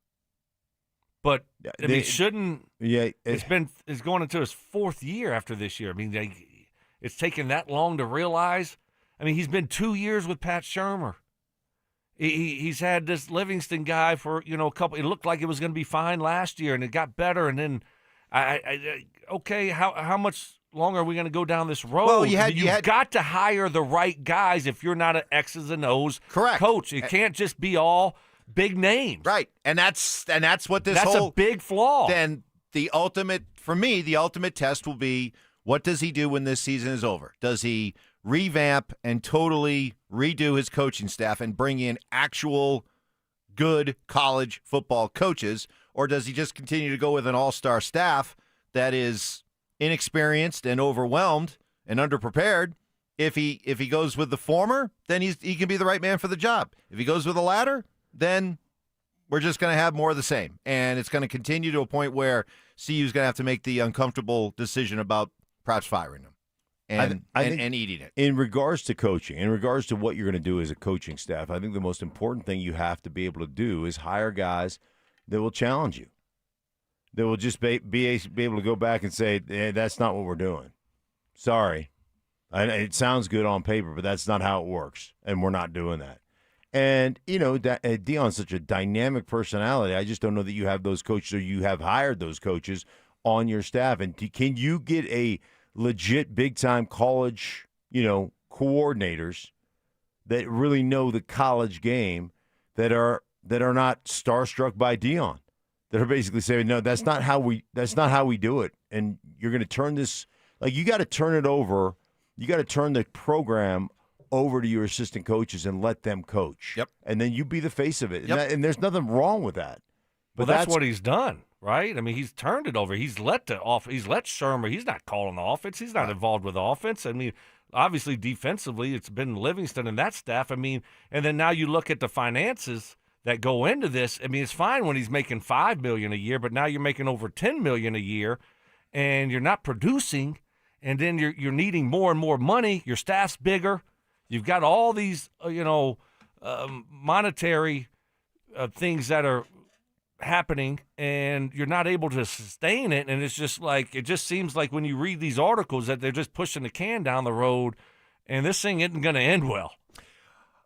But I mean, shouldn't?
Yeah,
it's going into his 4th year after this year. I mean, it's taken that long to realize. I mean, he's been 2 years with Pat Shurmur. He's had this Livingston guy for a couple. It looked like it was going to be fine last year, and it got better. And then, okay, how much longer are we going to go down this road?
Well,
you've got to hire the right guys if you're not an X's and O's coach. It can't just be all big names,
right? And that's what this
that's a big flaw.
Then the ultimate test will be, what does he do when this season is over? Does he revamp and totally redo his coaching staff and bring in actual good college football coaches, or does he just continue to go with an all-star staff that is inexperienced and overwhelmed and underprepared? If he goes with the former, then he can be the right man for the job. If he goes with the latter, then we're just going to have more of the same. And it's going to continue to a point where CU is going to have to make the uncomfortable decision about perhaps firing him and eating it.
In regards to coaching, in regards to what you're going to do as a coaching staff, I think the most important thing you have to be able to do is hire guys that will challenge you. That will just be able to go back and say, that's not what we're doing. Sorry. It sounds good on paper, but that's not how it works, and we're not doing that. And, Dion's such a dynamic personality. I just don't know that you have those coaches or you have hired those coaches on your staff. And can you get a legit big-time college, coordinators that really know the college game that are not starstruck by Dion, that are basically saying, no, that's not how we do it. And you're going to turn this, you got to turn it over. You got to turn the program over to your assistant coaches and let them coach.
Yep.
And then you be the face of it.
Yep.
And there's nothing wrong with that. But
that's what he's done, right? I mean, he's turned it over. He's let Shurmur. He's not calling the offense. He's not involved with the offense. I mean, obviously defensively, it's been Livingston and that staff. I mean, and then now you look at the finances that go into this. I mean, it's fine when he's making $5 million a year, but now you're making over $10 million a year, and you're not producing. And then you're needing more and more money. Your staff's bigger. You've got all these, monetary things that are happening, and you're not able to sustain it. And it's just it just seems like when you read these articles that they're just pushing the can down the road, and this thing isn't going to end well.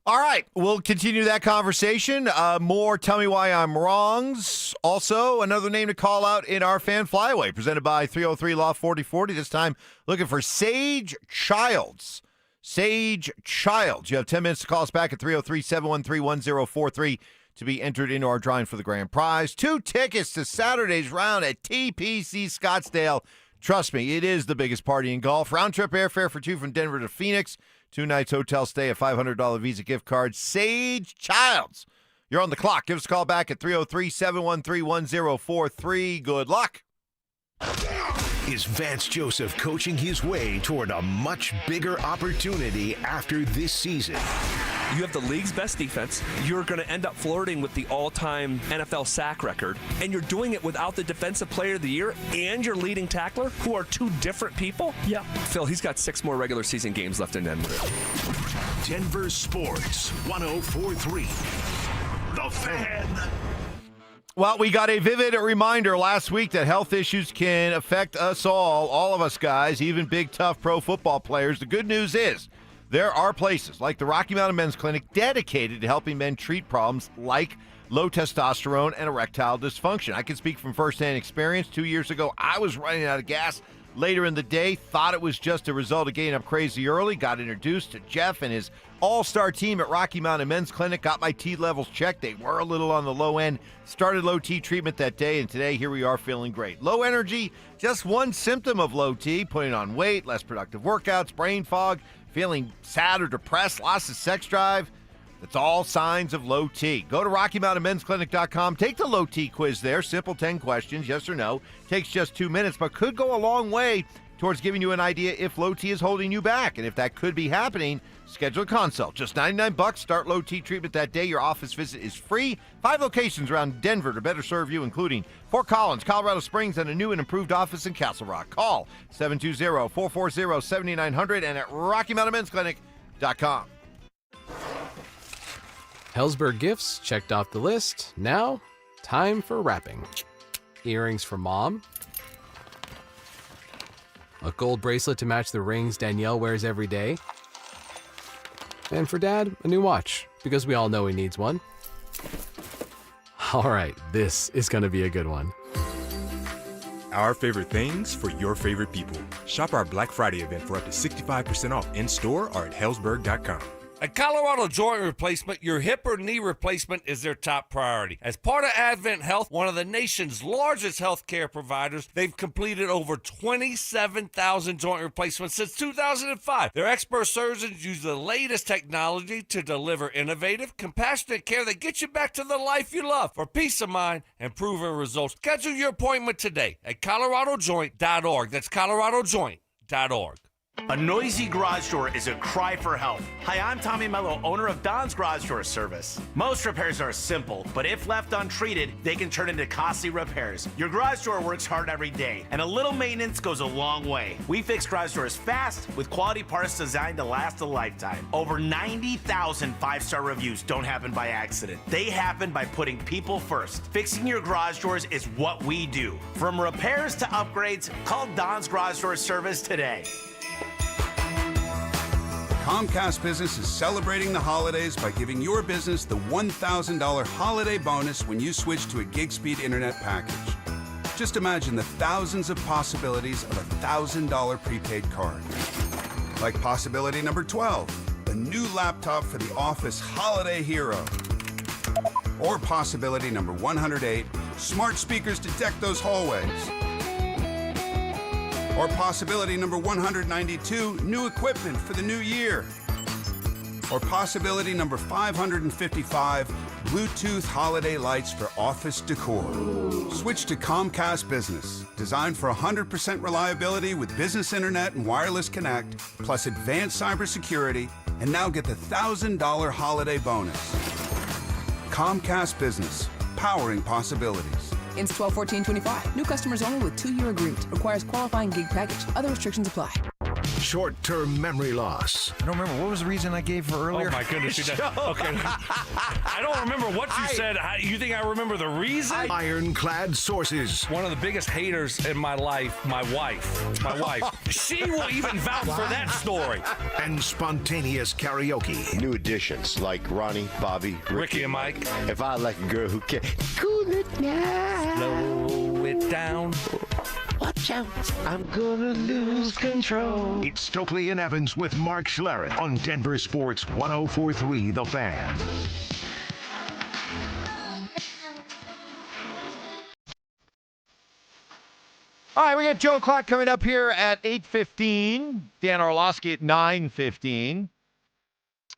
All right, we'll continue that conversation. More Tell Me Why I'm Wrongs. Also, another name to call out in our fan flyaway, presented by 303 Law 4040. This time, looking for Sage Childs. Sage Childs. You have 10 minutes to call us back at 303-713-1043 to be entered into our drawing for the grand prize. 2 tickets to Saturday's round at TPC Scottsdale. Trust me, it is the biggest party in golf. Round-trip airfare for 2 from Denver to Phoenix. 2 nights hotel stay, a $500 Visa gift card. Sage Childs, you're on the clock. Give us a call back at 303-713-1043. Good luck.
Is Vance Joseph coaching his way toward a much bigger opportunity after this season?
You have the league's best defense. You're going to end up flirting with the all-time NFL sack record, and you're doing it without the Defensive Player of the Year and your leading tackler, who are 2 different people? Yeah. Phil, he's got 6 more regular season games left in Denver.
Denver Sports 104.3. The Fan.
Well, we got a vivid reminder last week that health issues can affect us all of us guys, even big, tough pro football players. The good news is there are places like the Rocky Mountain Men's Clinic dedicated to helping men treat problems like low testosterone and erectile dysfunction. I can speak from firsthand experience. 2 years ago, I was running out of gas later in the day, thought it was just a result of getting up crazy early, got introduced to Jeff and his all-star team at Rocky Mountain Men's Clinic, got my T levels checked. They were a little on the low end, started low T treatment that day, and today here we are feeling great. Low energy, just one symptom of low T, putting on weight, less productive workouts, brain fog, feeling sad or depressed, loss of sex drive. It's all signs of low T. Go to RockyMountainMen'sClinic.com. Take the low T quiz there. Simple 10 questions, yes or no. Takes just 2 minutes, but could go a long way towards giving you an idea if low T is holding you back. And if that could be happening, schedule a consult. Just $99. Start low T treatment that day. Your office visit is free. 5 locations around Denver to better serve you, including Fort Collins, Colorado Springs, and a new and improved office in Castle Rock. Call 720-440-7900 and at RockyMountainMen'sClinic.com.
Hellsberg gifts checked off the list. Now, time for wrapping. Earrings for mom. A gold bracelet to match the rings Danielle wears every day. And for Dad, a new watch, because we all know he needs one. All right, this is going to be a good one.
Our favorite things for your favorite people. Shop our Black Friday event for up to 65% off in-store or at hellsberg.com.
At Colorado Joint Replacement, your hip or knee replacement is their top priority. As part of Advent Health, one of the nation's largest healthcare providers, they've completed over 27,000 joint replacements since 2005. Their expert surgeons use the latest technology to deliver innovative, compassionate care that gets you back to the life you love. For peace of mind and proven results, schedule your appointment today at coloradojoint.org. That's coloradojoint.org.
A noisy garage door is a cry for help. Hi, I'm Tommy Mello, owner of Don's Garage Door Service. Most repairs are simple, but if left untreated, they can turn into costly repairs. Your garage door works hard every day, and a little maintenance goes a long way. We fix garage doors fast with quality parts designed to last a lifetime. Over 90,000 5-star reviews don't happen by accident. They happen by putting people first. Fixing your garage doors is what we do. From repairs to upgrades, call Don's Garage Door Service today.
Comcast Business is celebrating the holidays by giving your business the $1,000 holiday bonus when you switch to a gig speed internet package. Just imagine the thousands of possibilities of a $1,000 prepaid card. Like possibility number 12, a new laptop for the office holiday hero. Or possibility number 108, smart speakers to deck those hallways. Or possibility number 192, new equipment for the new year. Or possibility number 555, Bluetooth holiday lights for office decor. Switch to Comcast Business, designed for 100% reliability with business internet and wireless connect, plus advanced cybersecurity, and now get the $1,000 holiday bonus. Comcast Business, powering possibilities.
Ends 12/14/25. New customers only with 2-year agreement. Requires qualifying gig package. Other restrictions apply.
Short-term memory loss.
I don't remember. What was the reason I gave for earlier?
Oh, my goodness. Okay. I don't remember what you said. You think I remember the reason?
Ironclad sources.
One of the biggest haters in my life, my wife. My wife. She will even vouch for that story.
And spontaneous karaoke.
New additions like Ronnie, Bobby,
Ricky and Mike.
If I like a girl who can cool it now.
Slow it down.
Watch out, I'm gonna lose control.
It's Stokley and Evans with Mark Schlereth on Denver Sports 104.3 The Fan.
All right, we got Joe Klatt coming up here at 8:15. Dan Orlovsky at 9:15.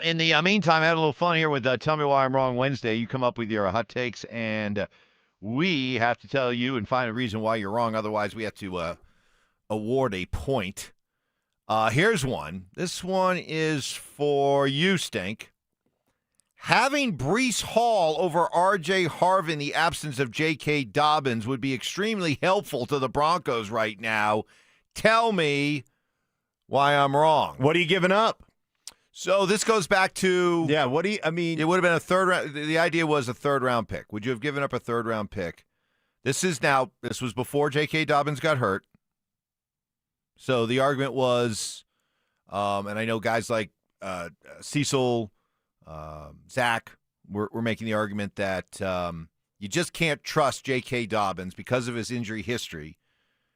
In the meantime, I had a little fun here with Tell Me Why I'm Wrong Wednesday. You come up with your hot takes, and we have to tell you and find a reason why you're wrong. Otherwise, we have to award a point. Here's one. This one is for you, Stink. Having Breece Hall over R.J. Harvin in the absence of J.K. Dobbins would be extremely helpful to the Broncos right now. Tell me why I'm wrong.
What are you giving up?
So this goes back to
it would have been
a third round. The idea was a third round pick. Would you have given up a third round pick? This was before J.K. Dobbins got hurt. So the argument was, and I know guys like Cecil, Zach, were making the argument that you just can't trust J.K. Dobbins because of his injury history.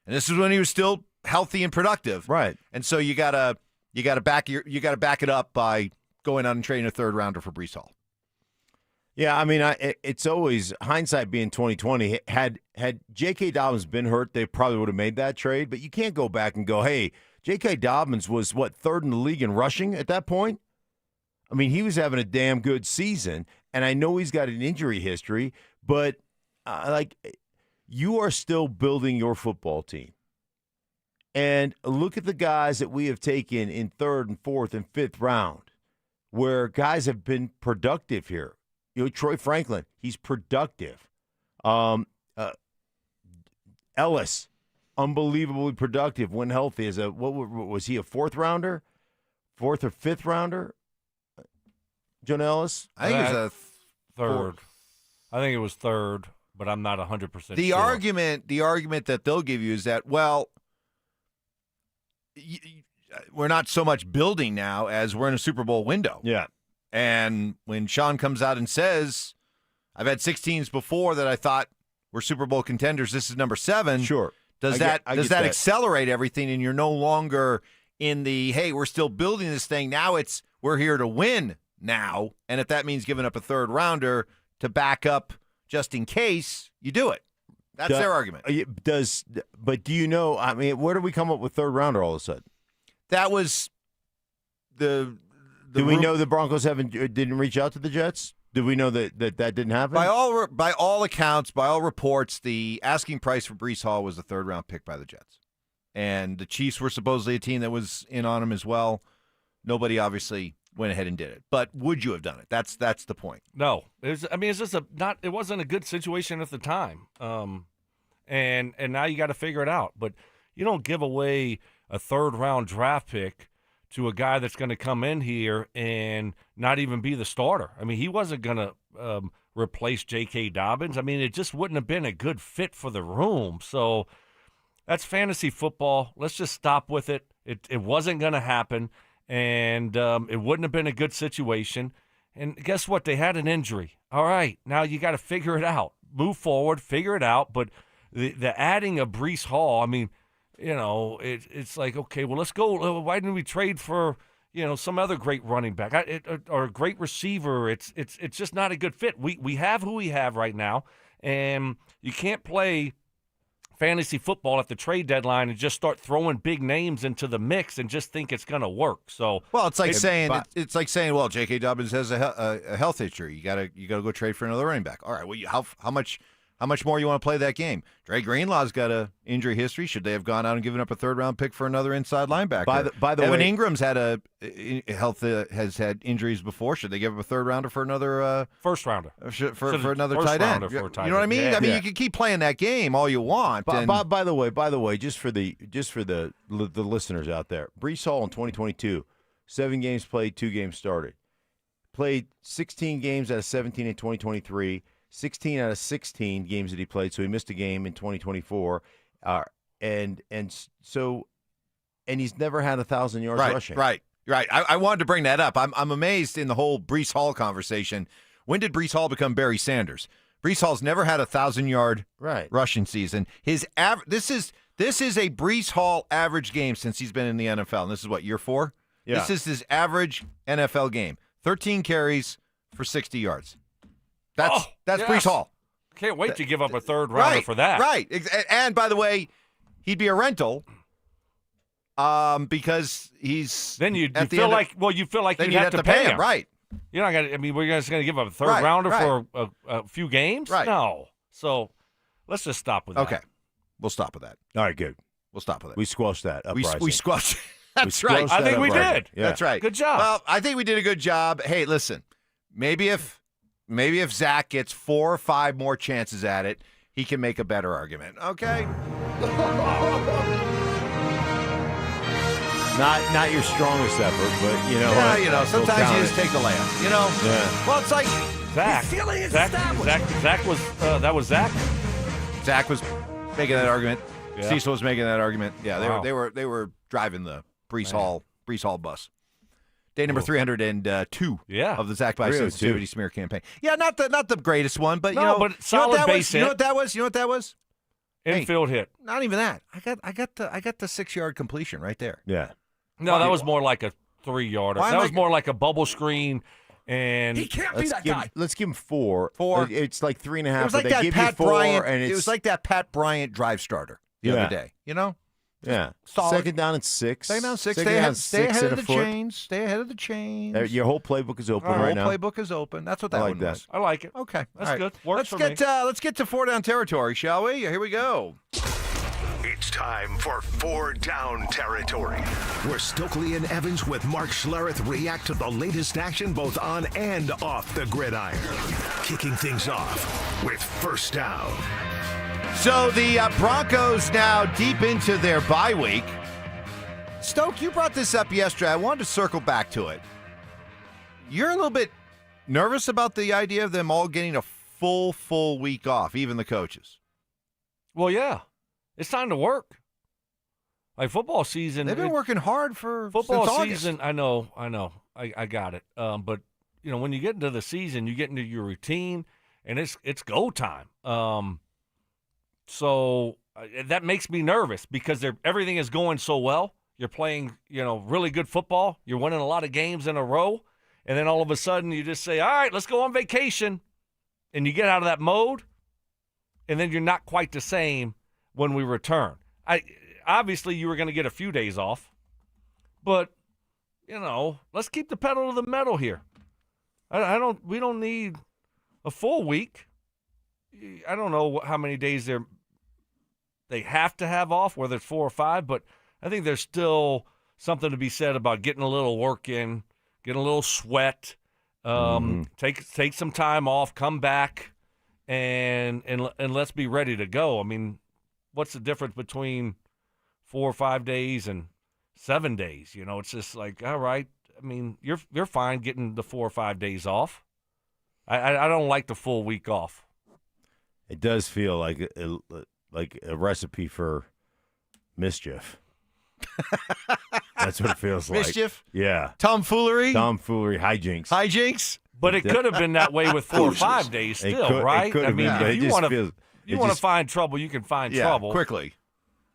And this is when he was still healthy and productive.
Right.
And so you gotta back it up by going out and trading a third rounder for Breece Hall.
Yeah, I mean, it's always hindsight being 2020. Had J.K. Dobbins been hurt, they probably would have made that trade. But you can't go back and go, hey, J.K. Dobbins was third in the league in rushing at that point. I mean, he was having a damn good season, and I know he's got an injury history, but you are still building your football team. And look at the guys that we have taken in 3rd and 4th and 5th round, where guys have been productive here. Troy Franklin, he's productive. Ellis, unbelievably productive when healthy. What was he, a 4th rounder? 4th or 5th rounder? John Ellis?
I think it was a
3rd. I think it was 3rd, but I'm not 100% sure.
The argument that they'll give you is that, well, we're not so much building now as we're in a Super Bowl window.
Yeah.
And when Sean comes out and says, I've had 6 teams before that I thought were Super Bowl contenders, this is number 7.
Sure.
Does that accelerate everything and you're no longer in the, hey, we're still building this thing. Now it's we're here to win now. And if that means giving up a 3rd rounder to back up just in case, you do it. That's their argument.
But do you know, I mean, where do we come up with 3rd rounder all of a sudden?
That was the
do we know the Broncos didn't reach out to the Jets? Did we know that didn't happen?
By all accounts, by all reports, the asking price for Breece Hall was a 3rd round pick by the Jets. And the Chiefs were supposedly a team that was in on him as well. Nobody obviously went ahead and did it. But would you have done it? That's the point.
No. It's just it wasn't a good situation at the time. And now you got to figure it out. But you don't give away a 3rd round draft pick to a guy that's going to come in here and not even be the starter. I mean, he wasn't going to replace J.K. Dobbins. I mean, it just wouldn't have been a good fit for the room. So that's fantasy football. Let's just stop with it. It wasn't going to happen, and it wouldn't have been a good situation. And guess what? They had an injury. All right, now you got to figure it out. Move forward, figure it out. But the adding of Breece Hall, I mean, it's like, okay, well, let's go. Why didn't we trade for, some other great running back or a great receiver? It's just not a good fit. We have who we have right now, and you can't play fantasy football at the trade deadline and just start throwing big names into the mix and just think it's going to work. So,
well, it's like saying, well, J.K. Dobbins has a health issue. You got to go trade for another running back. All right, well, how much more you want to play that game? Dre Greenlaw's got a injury history. Should they have gone out and given up a 3rd round pick for another inside linebacker?
By the
Evan
way,
Ingram's had has had injuries before. Should they give up a 3rd rounder for another
1st rounder
for another tight end?
For a tight
you know what I mean?
Yeah.
I mean, you can keep playing that game all you want.
By the way, just for the listeners out there, Breece Hall in 2022, 7 games played, 2 games started, played 16 games out of 17 in 2023. 16 out of 16 games that he played, so he missed a game in 2024, and he's never had 1,000 yards rushing.
Right. I wanted to bring that up. I'm amazed in the whole Breece Hall conversation. When did Breece Hall become Barry Sanders? Breece Hall's never had a 1,000-yard rushing season. This is a Breece Hall average game since he's been in the NFL, and this is what, year 4?
Yeah.
This is his average NFL game. 13 carries for 60 yards. That's
yes.
Breece Hall.
Can't wait to give up a 3rd rounder for that.
Right. And by the way, he'd be a rental because he's
then you feel like you'd have to pay him.
Right.
You're not gonna. I mean, we're just gonna give up a 3rd rounder for a few games.
Right.
No. So let's just stop with that.
Okay. We'll stop with that.
All right, good.
We'll stop with it.
We squashed that uprising.
We squashed. That's right.
I think we did.
Yeah.
That's right.
Good job.
Well, I think we did a good job. Hey, listen, maybe if Zach gets 4 or 5 more chances at it, he can make a better argument. Okay.
Not your strongest effort, but
sometimes you just take the layup.
Yeah.
Well, it's like
Zach. That was Zach.
Zach was making that argument.
Yeah.
Cecil was making that argument. Yeah,
Wow.
they were driving the Breece Hall bus. Day number 302 of the Zach by Sensitivity Smear campaign. Yeah, not the greatest one, but
but solid base hit.
You know what that was?
Infield hit.
Not even that. I got the 6-yard completion right there.
Yeah.
No, that was more like a 3-yarder. That was more like a bubble screen. And
he can't be that guy. Let's give him 4.
4.
It's like 3.5.
It was like
they
that
give
Pat
you 4,
Bryant.
and
it was like that Pat Bryant drive starter the other day. You know,
Yeah.
Solid.
Second down and 6.
Stay down 6.
Second
Stay
down
ahead
6
of
and
the
a foot.
chains. Stay ahead of the chains.
Your whole playbook is open right now.
Whole playbook is open. That's what that
I like
one
that.
was.
I like it.
Okay.
That's
All right.
good. Works for me.
Let's get to 4 down territory, shall we? Here we go.
It's time for 4 down territory, where Stokley and Evans with Mark Schlereth react to the latest action both on and off the gridiron. Kicking things off with first down.
So the Broncos now deep into their bye week. Stoke, you brought this up yesterday. I wanted to circle back to it. You're a little bit nervous about the idea of them all getting a full week off, even the coaches.
Well, yeah. It's time to work. Like football season.
They've been working hard for
football
since
season.
August.
I know. I got it. But when you get into the season, you get into your routine, and it's go time. So that makes me nervous because everything is going so well. You're playing, really good football. You're winning a lot of games in a row, and then all of a sudden you just say, "All right, let's go on vacation," and you get out of that mode, and then you're not quite the same when we return. Obviously you were going to get a few days off, but let's keep the pedal to the metal here. We don't need a full week. I don't know how many days they have to have off, whether it's 4 or 5, but I think there's still something to be said about getting a little work in, getting a little sweat, take some time off, come back, and let's be ready to go. I mean, what's the difference between 4 or 5 days and 7 days? It's just like, all right. I mean, you're fine getting the 4 or 5 days off. I don't like the full week off.
It does feel like a recipe for mischief. That's what it feels like.
Mischief?
Yeah.
Tomfoolery,
hijinks.
But it could have been that way with 4 or 5 days still, right?
I mean,
if you want to find trouble, you can find trouble
quickly.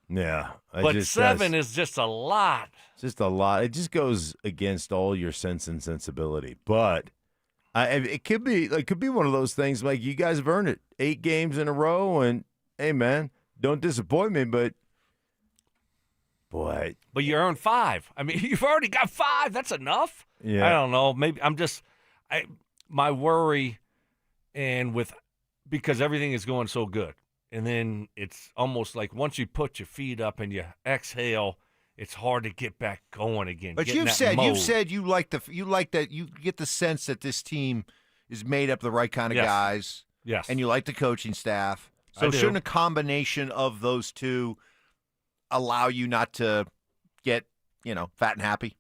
Yeah.
But 7 is just a lot.
It's just a lot. It just goes against all your sense and sensibility. But it could be one of those things like you guys have earned it. 8 games in a row, and hey, man, don't disappoint me. But boy,
you earned 5. I mean, you've already got 5. That's enough.
Yeah.
I don't know. Maybe my worry, because everything is going so good, and then it's almost like once you put your feet up and you exhale, it's hard to get back going again.
But you've said you like that you get the sense that this team is made up of the right kind of guys.
Yes.
And you like the coaching staff. So shouldn't a combination of those two allow you not to get, fat and happy?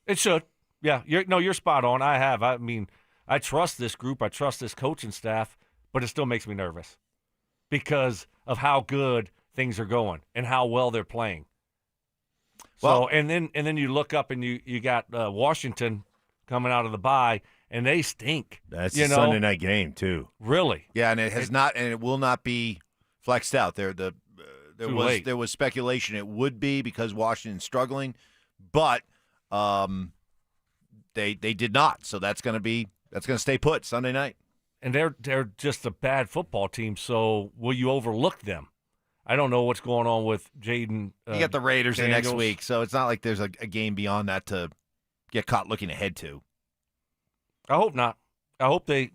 It should. Yeah. You're spot on. I mean, I trust this group. I trust this coaching staff, but it still makes me nervous because of how good things are going and how well they're playing. So, and then you look up and you got Washington coming out of the bye, and they stink.
That's a Sunday night game too.
Really?
Yeah, and it will not be flexed out. There was speculation it would be because Washington's struggling, but they did not. So that's going to stay put Sunday night.
And they're just a bad football team. So will you overlook them? I don't know what's going on with Jaden.
You got the Raiders the next
Daniels.
week, so it's not like there's a game beyond that to get caught looking ahead to.
I hope not. I hope they,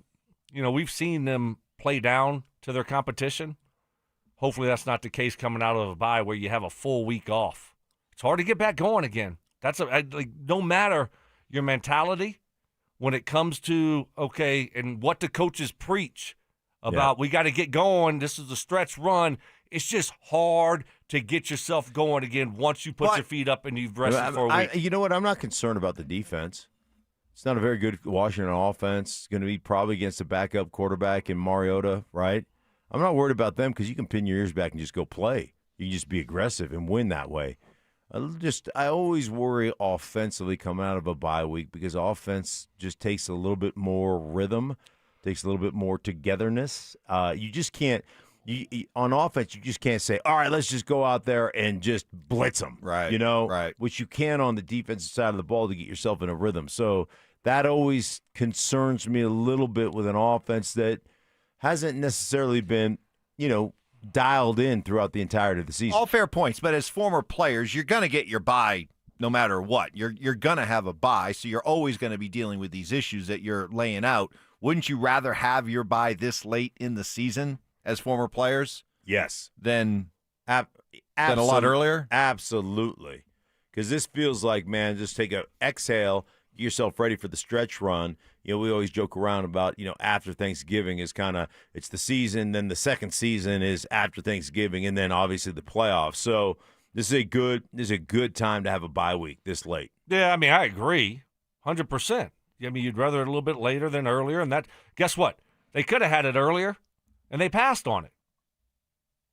we've seen them play down to their competition. Hopefully that's not the case coming out of a bye where you have a full week off. It's hard to get back going again. No matter your mentality, when it comes to, and what the coaches preach about, we got to get going. This is a stretch run. It's just hard to get yourself going again once you put your feet up and you've rested for a week.
You know what? I'm not concerned about the defense. It's not a very good Washington offense. It's going to be probably against a backup quarterback in Mariota, right? I'm not worried about them because you can pin your ears back and just go play. You can just be aggressive and win that way. I always worry offensively coming out of a bye week because offense just takes a little bit more rhythm, takes a little bit more togetherness. You just can't. On offense, you just can't say, all right, let's just go out there and just blitz them,
right?
Right. Which you can on the defensive side of the ball to get yourself in a rhythm. So that always concerns me a little bit with an offense that hasn't necessarily been, dialed in throughout the entirety of the season.
All fair points, but as former players, you're going to get your bye no matter what. You're going to have a bye, so you're always going to be dealing with these issues that you're laying out. Wouldn't you rather have your bye this late in the season as former players?
Yes.
Than a lot earlier?
Absolutely. Because this feels like, man, just take a exhale, get yourself ready for the stretch run. You know, we always joke around about, after Thanksgiving is kind of, it's the season, then the second season is after Thanksgiving, and then obviously the playoffs. So this is a good time to have a bye week this late.
Yeah, I mean, I agree, 100%. I mean, you'd rather it a little bit later than earlier, and that, guess what? They could have had it earlier, and they passed on it.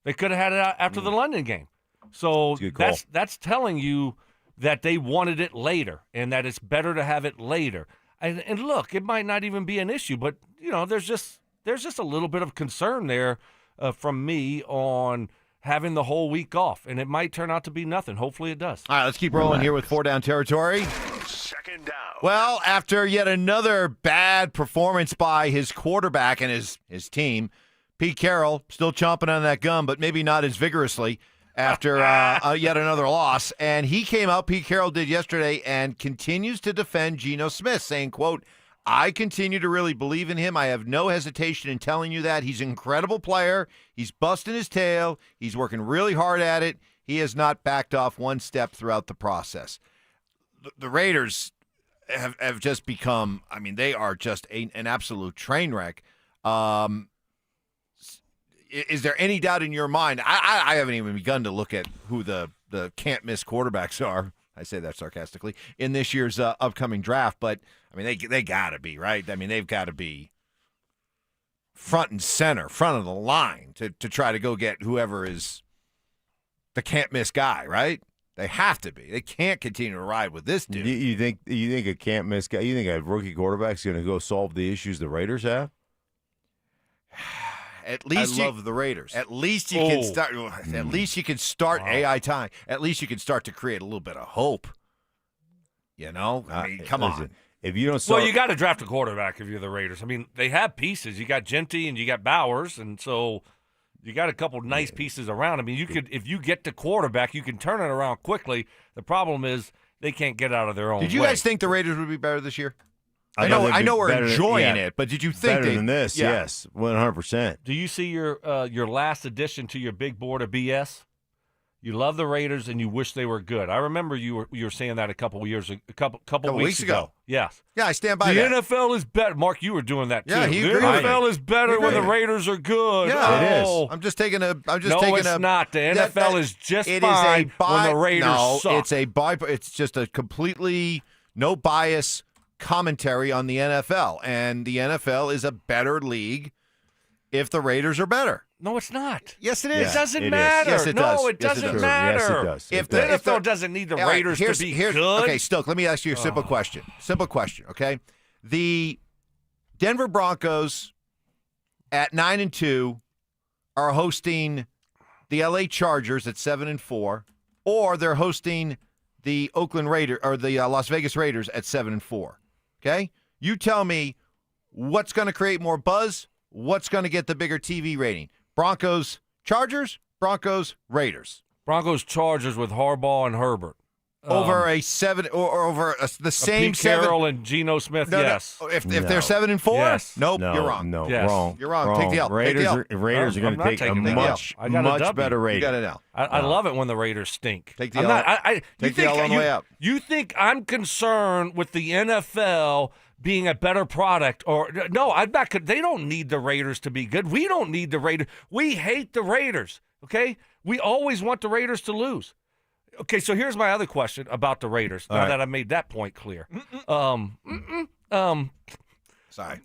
They could have had it after the London game. So that's telling you that they wanted it later, and that it's better to have it later. And look, it might not even be an issue, but there's just a little bit of concern there from me on having the whole week off, and it might turn out to be nothing. Hopefully it does.
All right, let's keep rolling here with 4 down territory.
Second down.
Well, after yet another bad performance by his quarterback and his team, Pete Carroll still chomping on that gum, but maybe not as vigorously after yet another loss. And he came out, Pete Carroll did yesterday, and continues to defend Geno Smith, saying, quote, I continue to really believe in him. I have no hesitation in telling you that. He's an incredible player. He's busting his tail. He's working really hard at it. He has not backed off one step throughout the process. The Raiders have just become, I mean, they are just an absolute train wreck. Is there any doubt in your mind? I haven't even begun to look at who the can't-miss quarterbacks are. I say that sarcastically, in this year's upcoming draft. But, I mean, they got to be, right? I mean, they've got to be front and center, front of the line to try to go get whoever is the can't-miss guy, right? They have to be. They can't continue to ride with this dude.
You think a can't-miss guy, you think a rookie quarterback's going to go solve the issues the Raiders have?
At least
I love the Raiders.
At least you can start. At least you can start AI time. At least you can start to create a little bit of hope. I mean, come on.
If you don't start,
well, you got to draft a quarterback if you're the Raiders. I mean, they have pieces. You got Genty and you got Bowers, and so you got a couple nice pieces around. I mean, you could, if you get to quarterback, you can turn it around quickly. The problem is they can't get out of their own.
Did you
way.
guys think the Raiders would be better this year? I know we're enjoying it, but did you think
better than this?
Yeah.
Yes, 100%.
Do you see your last addition to your big board of BS? You love the Raiders and you wish they were good. I remember you were saying that a couple weeks ago. Yes.
Yeah, I stand by
the
that.
The NFL is better. Mark, you were doing that too.
Yeah, he
the
agreed.
NFL is better when the Raiders are good.
Yeah, it is. I'm just taking a.
No, it's not. The NFL is just fine when the Raiders suck.
It's just a completely no bias commentary on the NFL, and the NFL is a better league if the Raiders are better.
No, it's not.
Yes, it is.
It doesn't matter.
Yes, it does.
No, it doesn't matter.
Yes, it does.
If the NFL doesn't need the Raiders to be good.
Okay, Stoke, let me ask you a simple question. Simple question, okay? The Denver Broncos at 9-2 are hosting the LA Chargers at 7-4, or they're hosting the Oakland Raiders or the Las Vegas Raiders at 7-4. Okay? You tell me what's going to create more buzz, what's going to get the bigger TV rating. Broncos, Chargers, Broncos, Raiders.
Broncos, Chargers with Harbaugh and Herbert.
Over a 7 or over the same
Pete
7.
Carroll and Geno Smith, yes.
No. If they're 7-4,
yes.
Nope, you're wrong.
No,
yes.
wrong.
You're wrong.
Wrong.
Take the L.
Raiders are going to take a much better rating.
You got an L.
I love it when the Raiders stink.
Take the L. Take the L on the way up.
You think I'm concerned with the NFL being a better product? Or no, I'm not. They don't need the Raiders to be good. We don't need the Raiders. We hate the Raiders, okay? We always want the Raiders to lose. Okay, so here's my other question about the Raiders. Now that I made that point clear.
Sorry.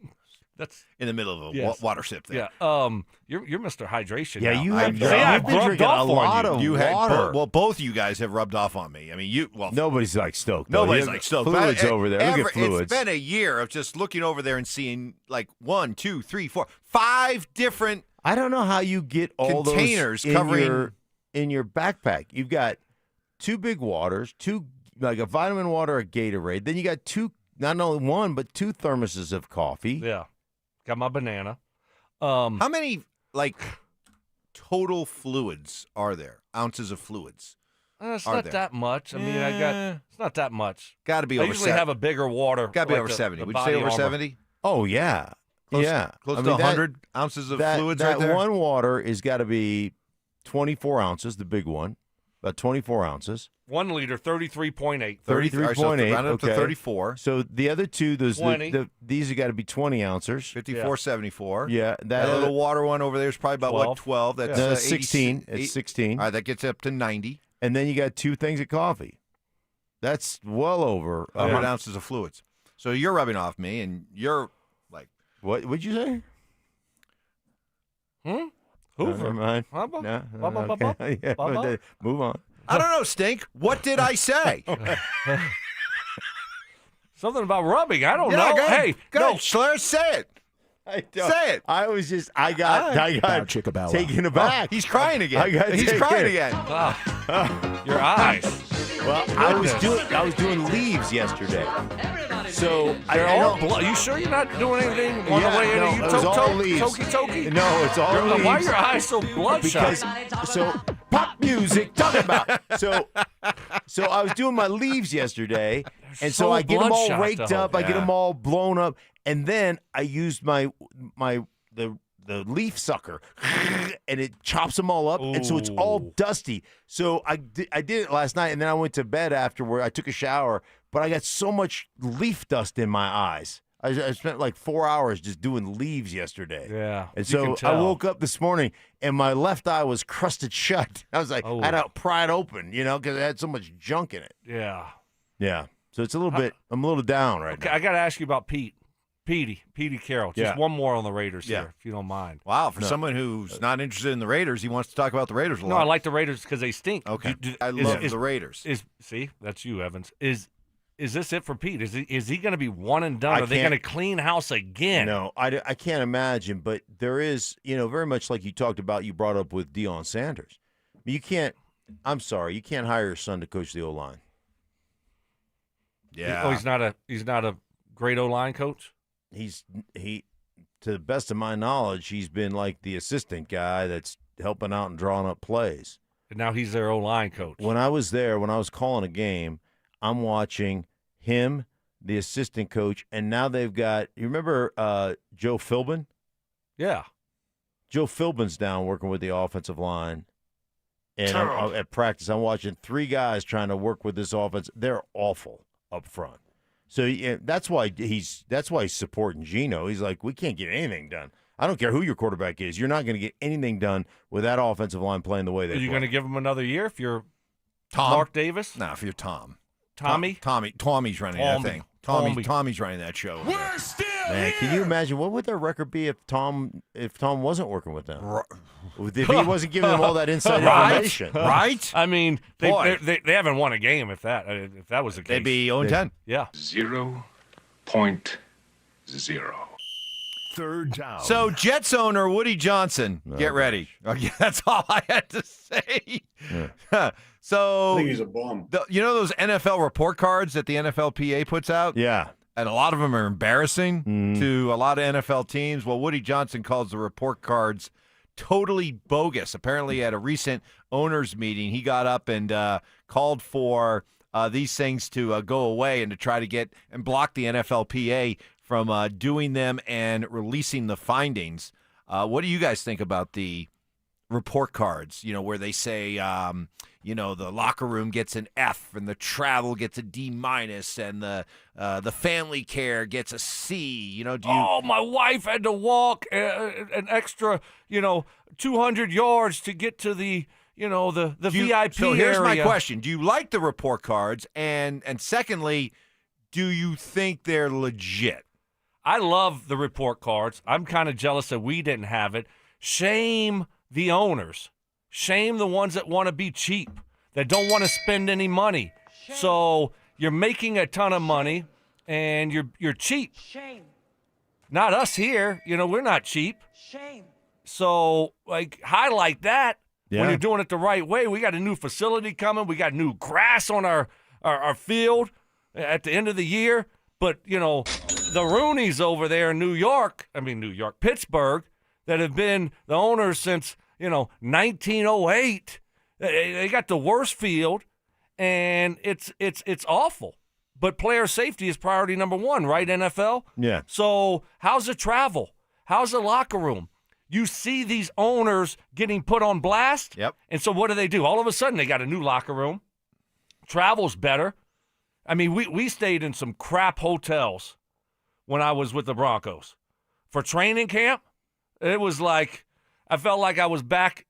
That's
in the middle of a water sip there.
Yeah. You're Mr. Hydration.
Yeah,
now.
you have.
I've
been
rubbed
drinking
off
a lot
on
of
you.
water.
Both of you guys have rubbed off on me. I mean,
nobody's like Stoke. Though.
Nobody's like Stoke.
Fluids over there. Look at fluids.
It's been a year of just looking over there and seeing like 1, 2, 3, 4, 5 different.
I don't know how you get all
containers
those
covering
in your backpack. You've got 2 big waters, 2 like a vitamin water, a Gatorade. Then you got 2, not only 1 but 2 thermoses of coffee.
Yeah, got my banana.
How many like total fluids are there? Ounces of fluids.
It's not that much. I mean, it's not that much.
Got to be
I
over
usually
70.
have a bigger water.
Got to be
like
over
the
70. Would you
body
say over
armor.
70?
Oh, yeah.
Close
I
to
mean,
100 ounces of fluids
that
right there?
one water is got to be 24 ounces, the big one, about 24 ounces.
1 liter, 33.8.
33.8.
Round it up to
okay.
34.
So the other two, those
20.
these have got to be 20 ounces.
54.74.
Yeah,
That little water one over there is probably about,
12.
what, 12? That's
No,
16.
16. It's 16.
All right, that gets up to 90.
And then you got 2 things of coffee. That's well over
100 ounces of fluids. So you're rubbing off me, and you're like...
What would you say?
Hoover.
Never mind.
Bubba.
No,
Bubba,
okay.
bubba.
Yeah,
Bubba.
move on.
I don't know, Stink. What did I say?
Something about rubbing. I don't
Yeah,
know.
go ahead.
Hey,
Go
no.
ahead, Schlereth, say it. Say it.
I was just, I got taken aback.
He's crying again. He's
taken-
crying again.
Your eyes.
Well, I was doing leaves yesterday. So
They're all blood. You sure you're not doing anything on the way in? Are you
it was all leaves.
Toki?
No, it's all leaves.
Why are your eyes so bloodshot?
Because so pop music. Talk about so I was doing my leaves yesterday, and so I get them all raked up. I get them all blown up, and then I used the leaf sucker, and it chops them all up, and so it's all dusty. So I did it last night, and then I went to bed afterward. I took a shower, but I got so much leaf dust in my eyes. I spent like 4 hours just doing leaves yesterday.
Yeah,
and
you can
so I
tell.
woke up this morning, and my left eye was crusted shut. I was like, I had to pry it open, because it had so much junk in it.
Yeah.
Yeah. So it's a little bit. I'm a little down right now.
I got to ask you about Petey Carroll. Just one more on the Raiders here, if you don't mind.
Wow, for someone who's not interested in the Raiders, he wants to talk about the Raiders a lot.
No, I like the Raiders because they stink.
Okay. I love the Raiders.
See, that's you, Evans. Is this it for Pete? Is he going to be one and done? Are they going to clean house again?
No, I can't imagine. But there is, very much like you talked about, you brought up with Deion Sanders. You can't. I'm sorry, you can't hire your son to coach the O-line.
Yeah.
He's not a great O-line coach.
He to the best of my knowledge, he's been like the assistant guy that's helping out and drawing up plays.
And now he's their O-line coach.
When I was there, when I was calling a game, I'm watching him, the assistant coach, and now they've got, you remember Joe Philbin?
Yeah.
Joe Philbin's down working with the offensive line. And at practice, I'm watching 3 guys trying to work with this offense. They're awful up front. So that's why he's supporting Geno. He's like, we can't get anything done. I don't care who your quarterback is. You're not going to get anything done with that offensive line playing the way they play.
Are you going to give him another year if you're
Tom?
Mark Davis?
No, if you're Tom.
Tommy?
Tommy's running that thing. Tommy's running that show.
We're still
Man, can you imagine what would their record be if Tom wasn't working with them? If he wasn't giving them all that inside information,
right?
I mean, they haven't won a game if that was the case.
They'd be 0-10.
Yeah.
0.0.
Third down.
So Jets owner Woody Johnson, get ready. Okay, that's all I had to say.
Yeah.
So
I think he's a bum.
You know those NFL report cards that the NFLPA puts out?
Yeah.
And a lot of them are embarrassing to a lot of NFL teams. Well, Woody Johnson calls the report cards totally bogus. Apparently at a recent owners meeting, he got up and called for these things to go away and to try to get and block the NFLPA from doing them and releasing the findings. What do you guys think about the report cards, where they say, the locker room gets an F and the travel gets a D- and the family care gets a C.
My wife had to walk an extra, 200 yards to get to the VIP
So here's
area.
my question. Do you like the report cards? And secondly, do you think they're legit?
I love the report cards. I'm kind of jealous that we didn't have it. Shame the owners. Shame the ones that want to be cheap, that don't want to spend any money. Shame. So you're making a ton of money, and you're cheap.
Shame.
Not us here. We're not cheap.
Shame.
So, highlight that
Yeah.
when you're doing it the right way. We got a new facility coming. We got new grass on our field at the end of the year. But, the Rooneys over there in Pittsburgh, that have been the owners since, 1908. They got the worst field, and it's awful. But player safety is priority number one, right, NFL?
Yeah.
So how's the travel? How's the locker room? You see these owners getting put on blast.
Yep.
And so what do? All of a sudden, they got a new locker room. Travel's better. I mean, we stayed in some crap hotels when I was with the Broncos. For training camp, it was like I felt like I was back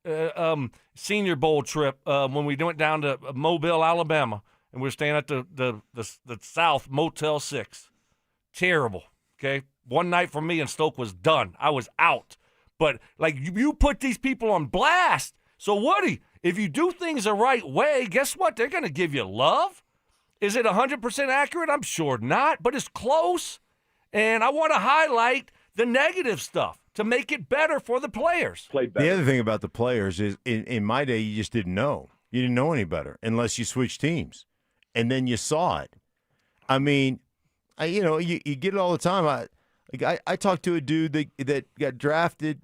Senior Bowl trip when we went down to Mobile, Alabama. And we were staying at the South Motel 6. Terrible, okay? One night for me and Stoke was done. I was out. But, like, you put these people on blast. So, Woody, if you do things the right way, guess what? They're going to give you love. Is it 100% accurate? I'm sure not, but it's close. And I want to highlight the negative stuff to make it better for the players.
The other thing about the players is in my day, you just didn't know. You didn't know any better unless you switched teams. And then you saw it. I mean, you get it all the time. I talked to a dude that got drafted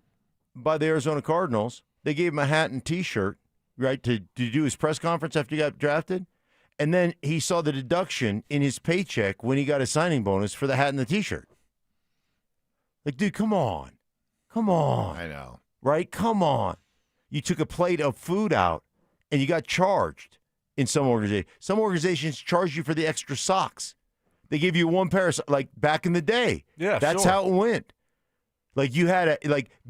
by the Arizona Cardinals. They gave him a hat and T-shirt, right, to do his press conference after he got drafted. And then he saw the deduction in his paycheck when he got a signing bonus for the hat and the T-shirt. Like, dude, come on.
I know.
Right? Come on. You took a plate of food out and you got charged. In some organizations. Some organizations charge you for the extra socks. They give you one pair of like back in the day.
Yeah,
that's
sure.
how it went. Like you had a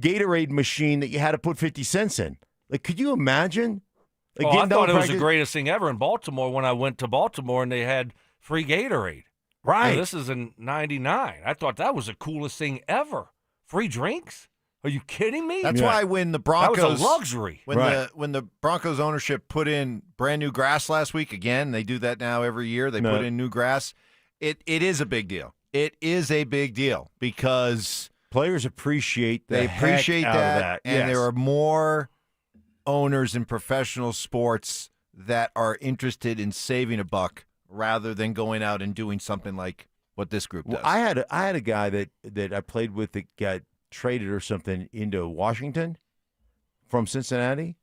Gatorade machine that you had to put 50 cents in. Like, could you imagine? Like,
I thought it was the greatest thing ever in Baltimore when I went to Baltimore and they had free Gatorade.
Right.
Now, this is in '99. I thought that was the coolest thing ever. Free drinks? Are you kidding me?
That's why when the Broncos,
that was a luxury.
When the Broncos ownership put in brand new grass last week, again, they do that now every year. They put in new grass. It is a big deal. It is a big deal because
players appreciate that.
They appreciate that, and
yes.
there are more owners in professional sports that are interested in saving a buck rather than going out and doing something like what this group does.
Well, I had a guy that I played with that got traded or something into Washington from Cincinnati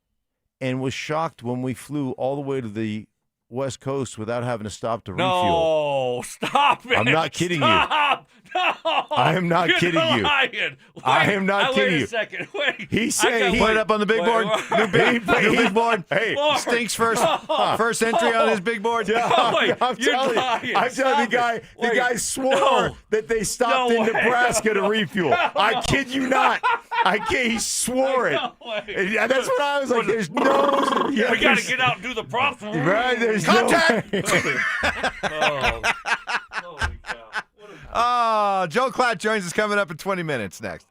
and was shocked when we flew all the way to the West Coast without having to stop to refuel.
No, stop it.
I'm not kidding you.
No,
I am not kidding you.
Lying.
I am not kidding you.
Wait a second. Wait.
He said he
put it up on the big board. New big board.
Hey,
Stinks first entry on his big board.
I'm telling you, the guy swore that they stopped in Nebraska to refuel. I kid you not. He swore it. And that's what I was like. There's no.
We got to get out and do the props.
Right. There's
contact.
Holy cow.
Joe Klatt joins us coming up in 20 minutes next.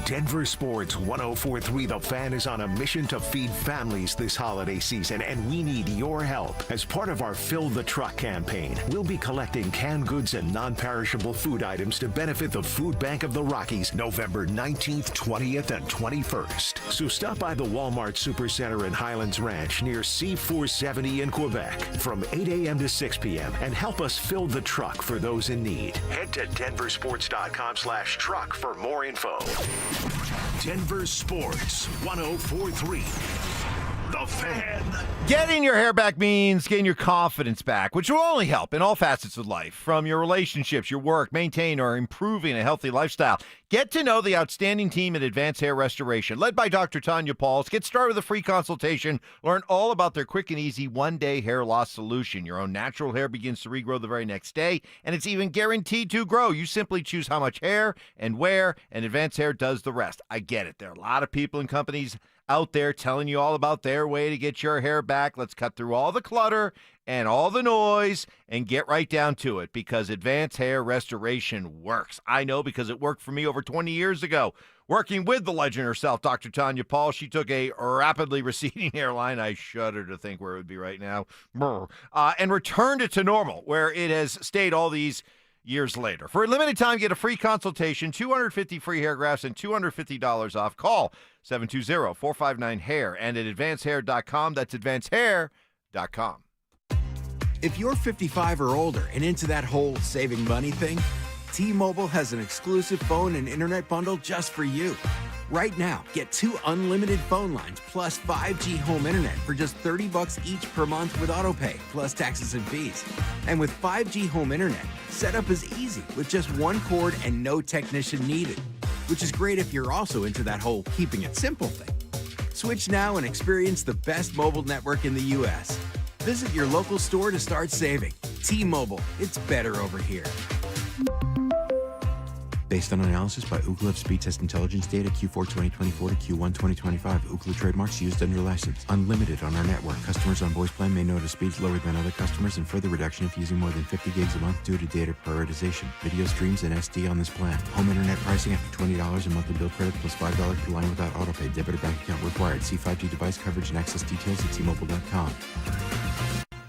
Denver Sports 104.3 The Fan is on a mission to feed families this holiday season, and we need your help. As part of our Fill the Truck campaign, we'll be collecting canned goods and non-perishable food items to benefit the Food Bank of the Rockies November 19th, 20th, and 21st. So stop by the Walmart Supercenter in Highlands Ranch near C470 in Quebec from 8 a.m. to 6 p.m. and help us fill the truck for those in need. Head to denversports.com/truck for more info. Denver Sports 104.3 The Fan.
Getting your hair back means getting your confidence back, which will only help in all facets of life, from your relationships, your work, maintain or improving a healthy lifestyle. Get to know the outstanding team at Advanced Hair Restoration, led by Dr. Tanya Pauls. Get started with a free consultation. Learn all about their quick and easy one-day hair loss solution. Your own natural hair begins to regrow the very next day, and it's even guaranteed to grow. You simply choose how much hair and where, and Advanced Hair does the rest. I get it. There are a lot of people and companies out there telling you all about their way to get your hair back. Let's cut through all the clutter and all the noise and get right down to it, because Advanced Hair Restoration works. I know, because it worked for me over 20 years ago. Working with the legend herself, Dr. Tanya Paul, she took a rapidly receding hairline, I shudder to think where it would be right now, and returned it to normal, where it has stayed all these years later. For a limited time, get a free consultation, 250 free hair grafts, and $250 off. Call 720-459-HAIR and at advancedhair.com. That's advancedhair.com.
If you're 55 or older and into that whole saving money thing, T-Mobile has an exclusive phone and internet bundle just for you. Right now, get 2 unlimited phone lines plus 5G home internet for just $30 each per month with AutoPay, plus taxes and fees. And with 5G home internet, setup is easy with just 1 cord and no technician needed, which is great if you're also into that whole keeping it simple thing. Switch now and experience the best mobile network in the U.S. Visit your local store to start saving. T-Mobile, it's better over here.
Based on analysis by Ookla Speed Test Intelligence data Q4 2024 to Q1 2025, Ookla trademarks used under license. Unlimited on our network. Customers on voice plan may notice speeds lower than other customers and further reduction if using more than 50 gigs a month due to data prioritization. Video streams and SD on this plan. Home internet pricing after $20 a monthly bill credit plus $5 per line without autopay. Debit or bank account required. See 5G device coverage and access details at T-Mobile.com.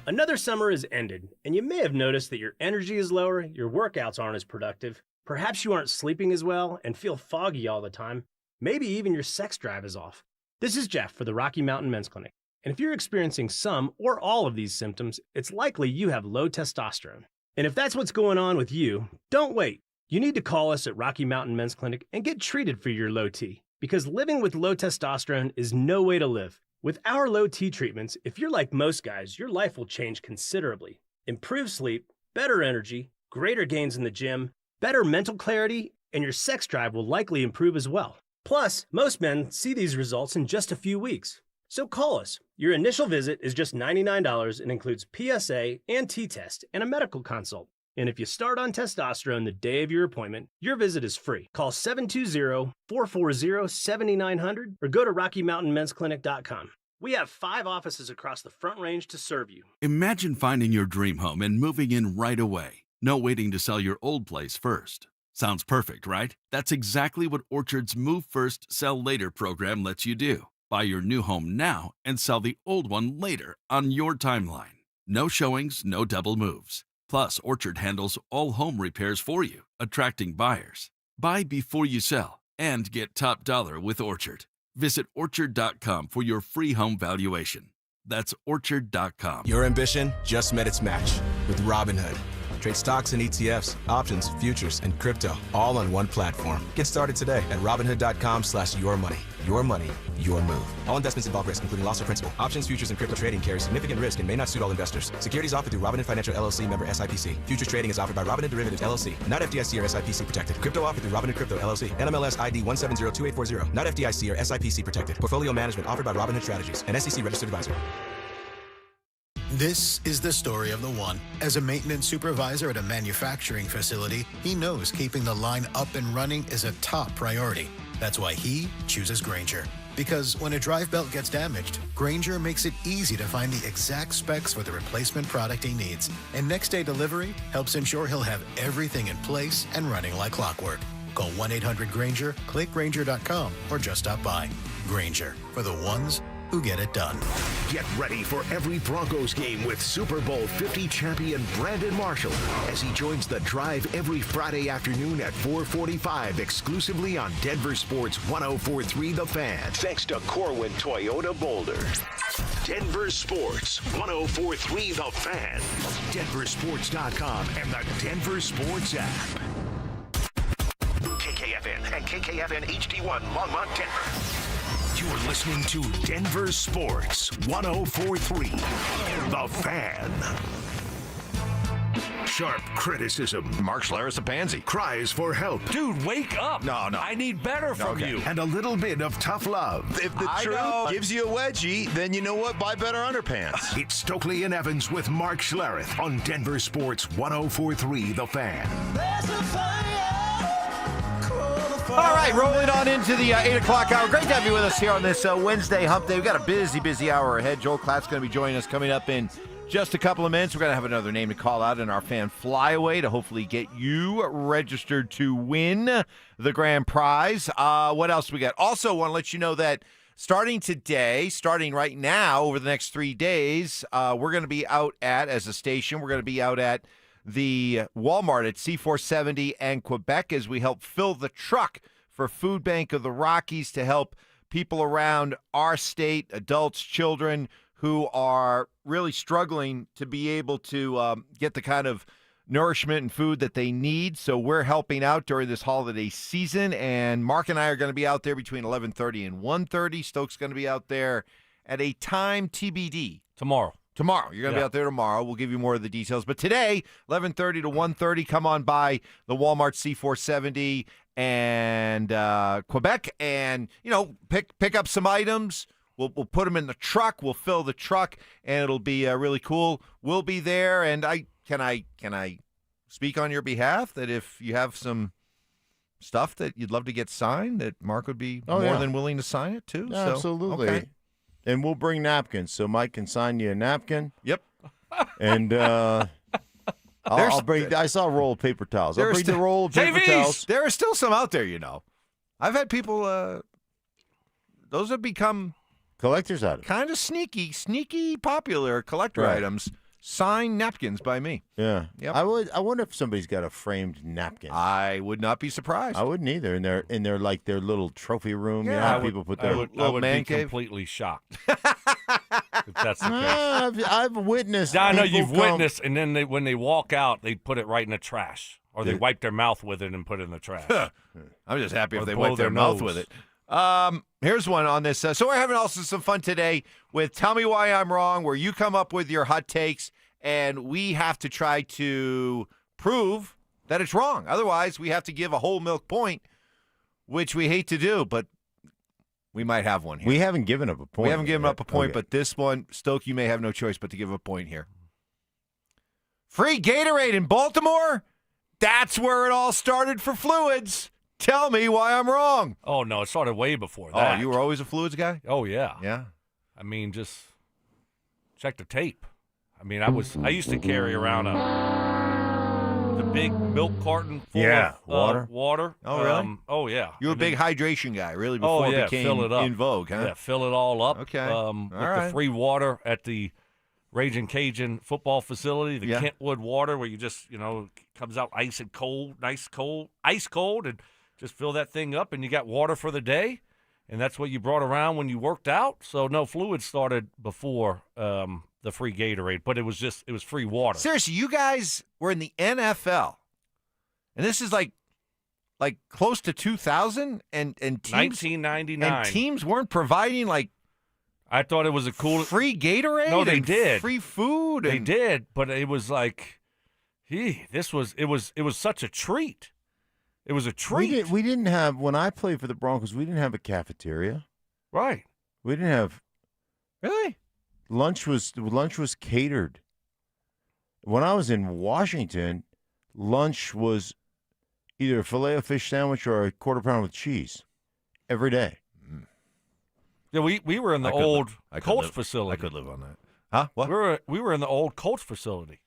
Another summer is ended, and you may have noticed that your energy is lower, your workouts aren't as productive. Perhaps you aren't sleeping as well and feel foggy all the time. Maybe even your sex drive is off. This is Jeff for the Rocky Mountain Men's Clinic. And if you're experiencing some or all of these symptoms, it's likely you have low testosterone. And if that's what's going on with you, don't wait. You need to call us at Rocky Mountain Men's Clinic and get treated for your low T. Because living with low testosterone is no way to live. With our low T treatments, if you're like most guys, your life will change considerably. Improved sleep, better energy, greater gains in the gym, better mental clarity, and your sex drive will likely improve as well. Plus, most men see these results in just a few weeks. So call us. Your initial visit is just $99 and includes PSA and T-test and a medical consult. And if you start on testosterone the day of your appointment, your visit is free. Call 720-440-7900 or go to RockyMountainMen'sClinic.com. We have 5 offices across the Front Range to serve you.
Imagine finding your dream home and moving in right away. No waiting to sell your old place first. Sounds perfect, right? That's exactly what Orchard's Move First, Sell Later program lets you do. Buy your new home now and sell the old one later on your timeline. No showings, no double moves. Plus, Orchard handles all home repairs for you, attracting buyers. Buy before you sell and get top dollar with Orchard. Visit Orchard.com for your free home valuation. That's Orchard.com.
Your ambition just met its match with Robinhood. Trade stocks and ETFs, options, futures, and crypto all on one platform. Get started today at Robinhood.com/yourmoney. Your money, your move. All investments involve risk, including loss of principal. Options, futures, and crypto trading carry significant risk and may not suit all investors. Securities offered through Robinhood Financial LLC, member SIPC. Futures trading is offered by Robinhood Derivatives LLC, not FDIC or SIPC protected. Crypto offered through Robinhood Crypto LLC, NMLS ID 1702840, not FDIC or SIPC protected. Portfolio management offered by Robinhood Strategies, an SEC registered advisor.
This is the story of the one. As a maintenance supervisor at a manufacturing facility, he knows keeping the line up and running is a top priority. That's why he chooses Grainger. Because when a drive belt gets damaged, Grainger makes it easy to find the exact specs for the replacement product he needs. And next day delivery helps ensure he'll have everything in place and running like clockwork. Call 1-800-GRAINGER, click Grainger.com, or just stop by. Grainger, for the ones who get it done.
Get ready for every Broncos game with Super Bowl 50 champion Brandon Marshall as he joins the drive every Friday afternoon at 4:45 exclusively on Denver Sports 104.3 The Fan. Thanks to Corwin Toyota Boulder. Denver Sports 104.3 The Fan. DenverSports.com and the Denver Sports app. KKFN and KKFN HD1 Longmont, Denver. You're listening to Denver Sports 104.3 The Fan. Sharp criticism.
Mark Schlereth a pansy.
Cries for help.
Dude, wake up.
No.
I need better from you.
And a little bit of tough love.
If the truth gives you a wedgie, then you know what? Buy better underpants.
It's Stokley and Evans with Mark Schlereth on Denver Sports 104.3 The Fan.
All right, rolling on into the 8 o'clock hour. Great to have you with us here on this Wednesday hump day. We've got a busy hour ahead. Joel Klatt's going to be joining us coming up in just a couple of minutes. We're going to have another name to call out in our fan flyaway to hopefully get you registered to win the grand prize. What else we got? Also want to let you know that starting right now, over the next 3 days, we're going to be out as a station, we're going to be out at the Walmart at C470 and Quebec as we help fill the truck for Food Bank of the Rockies to help people around our state, adults, children, who are really struggling to be able to get the kind of
nourishment and food that they need. So we're helping out during this holiday season, and Mark and I are going to be out there between 11:30 and 1:30. Stokes going to be out there at a time TBD.
Tomorrow.
You're going to be out there tomorrow. We'll give you more of the details. But today, 11:30 to 1:30, come on by the Walmart C470 and Quebec, and pick up some items. We'll put them in the truck. We'll fill the truck, and it'll be really cool. We'll be there, and can I speak on your behalf that if you have some stuff that you'd love to get signed, that Mark would be more than willing to sign it too?
Yeah, absolutely.
Okay.
And we'll bring napkins, so Mike can sign you a napkin.
Yep.
And I'll bring. I saw a roll of paper towels. I'll bring the roll of paper towels.
There are still some out there, I've had people. Those have become
collector's items,
kind of sneaky popular collector items. Signed napkins by me.
Yeah.
Yep.
I wonder if somebody's got a framed napkin.
I would not be surprised.
I wouldn't either. In their like their little trophy room. Yeah, how people put their
I would
man
be
cave.
completely shocked if that's the case.
I've witnessed.
I know you've witnessed, and then when they walk out, they put it right in the trash, or they wipe their mouth with it and put it in the trash.
I'm just happy
Or
if they
blow
wipe their
their
mouth
nose.
with it. Here's one on this. So we're having also some fun today with Tell Me Why I'm Wrong, where you come up with your hot takes, and we have to try to prove that it's wrong. Otherwise, we have to give a whole milk point, which we hate to do, but we might have one here.
We haven't given up a point.
We haven't given up a point,
Okay.
but this one, Stoke, you may have no choice but to give a point here. Free Gatorade in Baltimore? That's where it all started for fluids. Tell me why I'm wrong.
Oh, no, it started way before that.
Oh, you were always a fluids guy?
Oh, yeah.
Yeah.
I mean, just check the tape. I mean, I used to carry around the big milk carton full of water.
Oh, really?
Oh, yeah.
You were a big hydration guy, really, before it became
fill it up.
in vogue, huh?
Yeah, fill it all up.
Okay.
With
right.
the free water at the Raging Cajun football facility, the Kentwood water, where you just, comes out ice and cold, ice cold, and just fill that thing up, and you got water for the day, and that's what you brought around when you worked out. So, no, fluids started before the free Gatorade, but it was free water.
Seriously, you guys were in the NFL, and this is like close to 2000, and teams,
1999,
and teams weren't providing
I thought it was a cool
free Gatorade.
No, they
and
did
free food.
They did, but it was like, it was such a treat. It was a treat.
We didn't have, when I played for the Broncos, we didn't have a cafeteria.
Right.
We didn't have.
Really?
Lunch was catered. When I was in Washington, lunch was either a filet-o-fish sandwich or a quarter pound with cheese every day.
Yeah, we were in the old Colts facility.
I could live on that. Huh? What?
We were in the old Colts facility,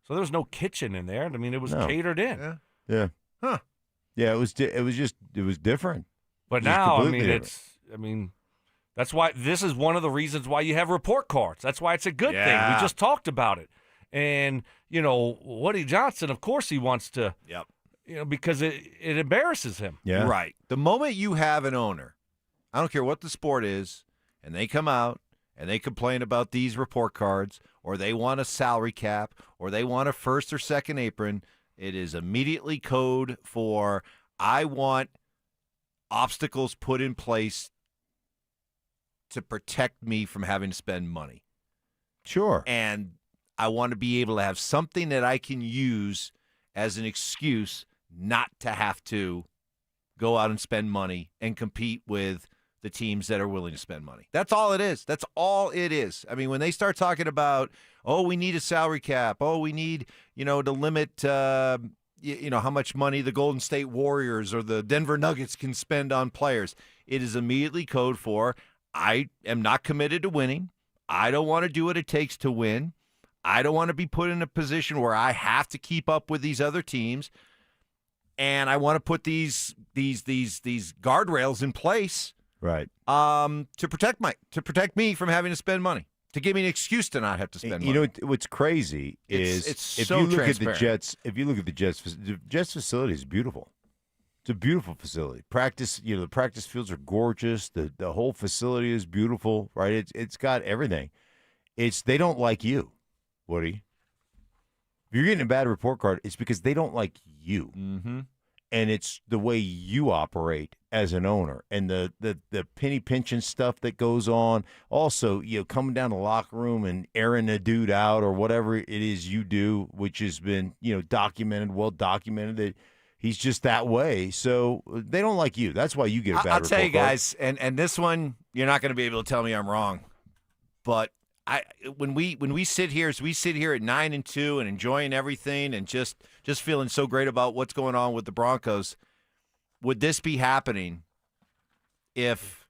so there was no kitchen in there. I mean, it was catered in.
Yeah.
Huh.
Yeah, it was different.
But
Just
now,
completely different.
That's why this is one of the reasons why you have report cards. That's why it's a good thing.
Yeah.
We just talked about it. And, Woody Johnson, of course he wants to, because it embarrasses him.
Yeah.
Right. The moment you have an owner, I don't care what the sport is, and they come out and they complain about these report cards, or they want a salary cap, or they want a first or second apron, it is immediately code for, I want obstacles put in place to protect me from having to spend money.
Sure.
And I want to be able to have something that I can use as an excuse not to have to go out and spend money and compete with the teams that are willing to spend money. That's all it is. That's all it is. I mean, when they start talking about, we need a salary cap. We need, to limit, how much money the Golden State Warriors or the Denver Nuggets can spend on players. It is immediately code for, I am not committed to winning. I don't want to do what it takes to win. I don't want to be put in a position where I have to keep up with these other teams. And I want to put these guardrails in place.
Right.
To protect me from having to spend money, to give me an excuse to not have to spend money.
You know what's crazy is
it's
if
so
you look
transparent.
at the Jets. If you look at the Jets facility is beautiful. It's a beautiful facility. The practice fields are gorgeous. The whole facility is beautiful. Right. It's got everything. They don't like you, Woody. If you're getting a bad report card, it's because they don't like you.
Mm-hmm.
And it's the way you operate as an owner and the penny pinching stuff that goes on. Also, coming down the locker room and airing a dude out or whatever it is you do, which has been, documented, well documented that he's just that way. So they don't like you. That's why you get a bad report card.
I'll tell you guys, and this one, you're not going to be able to tell me I'm wrong. But when we sit here, as we sit here at 9-2 and enjoying everything and just feeling so great about what's going on with the Broncos, would this be happening if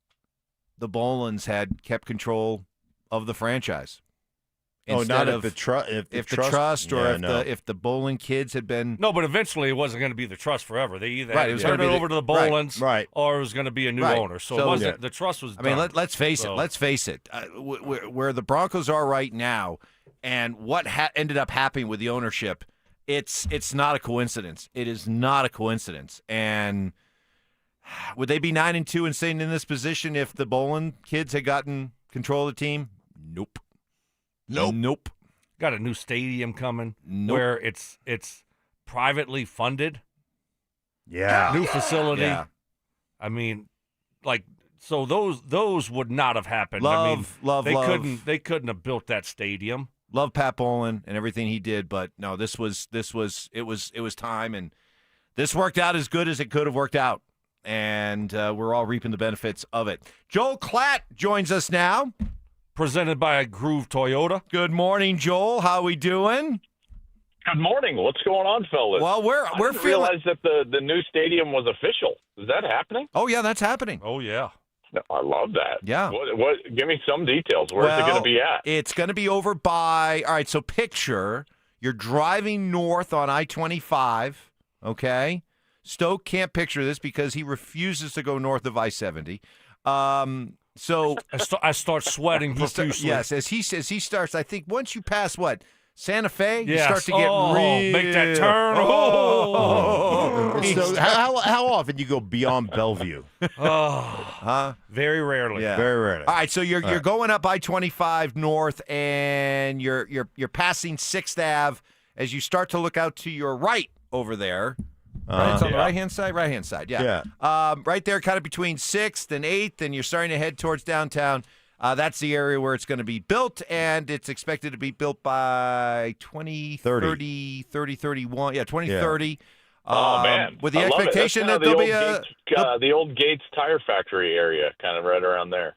the Bolins had kept control of the franchise?
Not if the
trust, or if the Bolin kids had been
but eventually it wasn't going to be the trust forever. They either
it was
turned it over to the Bolins,
right,
or it was going to be a new owner. So it wasn't. The trust was.
I mean, let's face it. Let's face it. Where the Broncos are right now, and what ended up happening with the ownership, it's not a coincidence. It is not a coincidence. And would they be 9-2 and staying in this position if the Bolin kids had gotten control of the team? Nope.
Got a new stadium coming
where
it's privately funded.
Yeah.
New facility.
Yeah.
I mean, so those would not have happened. They couldn't have built that stadium.
Love Pat Bolin and everything he did, but no, it was time, and this worked out as good as it could have worked out, and we're all reaping the benefits of it. Joel Klatt joins us now.
Presented by Groove Toyota.
Good morning, Joel. How we doing?
Good morning. What's going on, fellas?
Well,
I didn't realize that the new stadium was official. Is that happening?
Oh yeah, that's happening.
Oh yeah.
I love that.
Yeah.
What? Give me some details. Where's it going to be at?
It's going to be over by. All right. So picture you're driving north on I-25. Okay. Stoke can't picture this because he refuses to go north of I-70. So
I start sweating profusely.
Yes, as he starts, I think once you pass Santa Fe, you
Yes.
start to get real.
Make that turn.
So how often do you go beyond Bellevue?
Very rarely.
Yeah.
Very rarely.
All right, so you're going up I-25 north, and you're passing 6th Ave as you start to look out to your right over there. Right, it's on the right-hand side, yeah. Right there, kind of between 6th and 8th, and you're starting to head towards downtown. That's the area where it's going to be built, and it's expected to be built by 2030, 3031. Yeah, 2030.
Oh, man.
With the
I love it.
expectation
That's
that there'll be
the old Gates Tire Factory area, kind of right around there.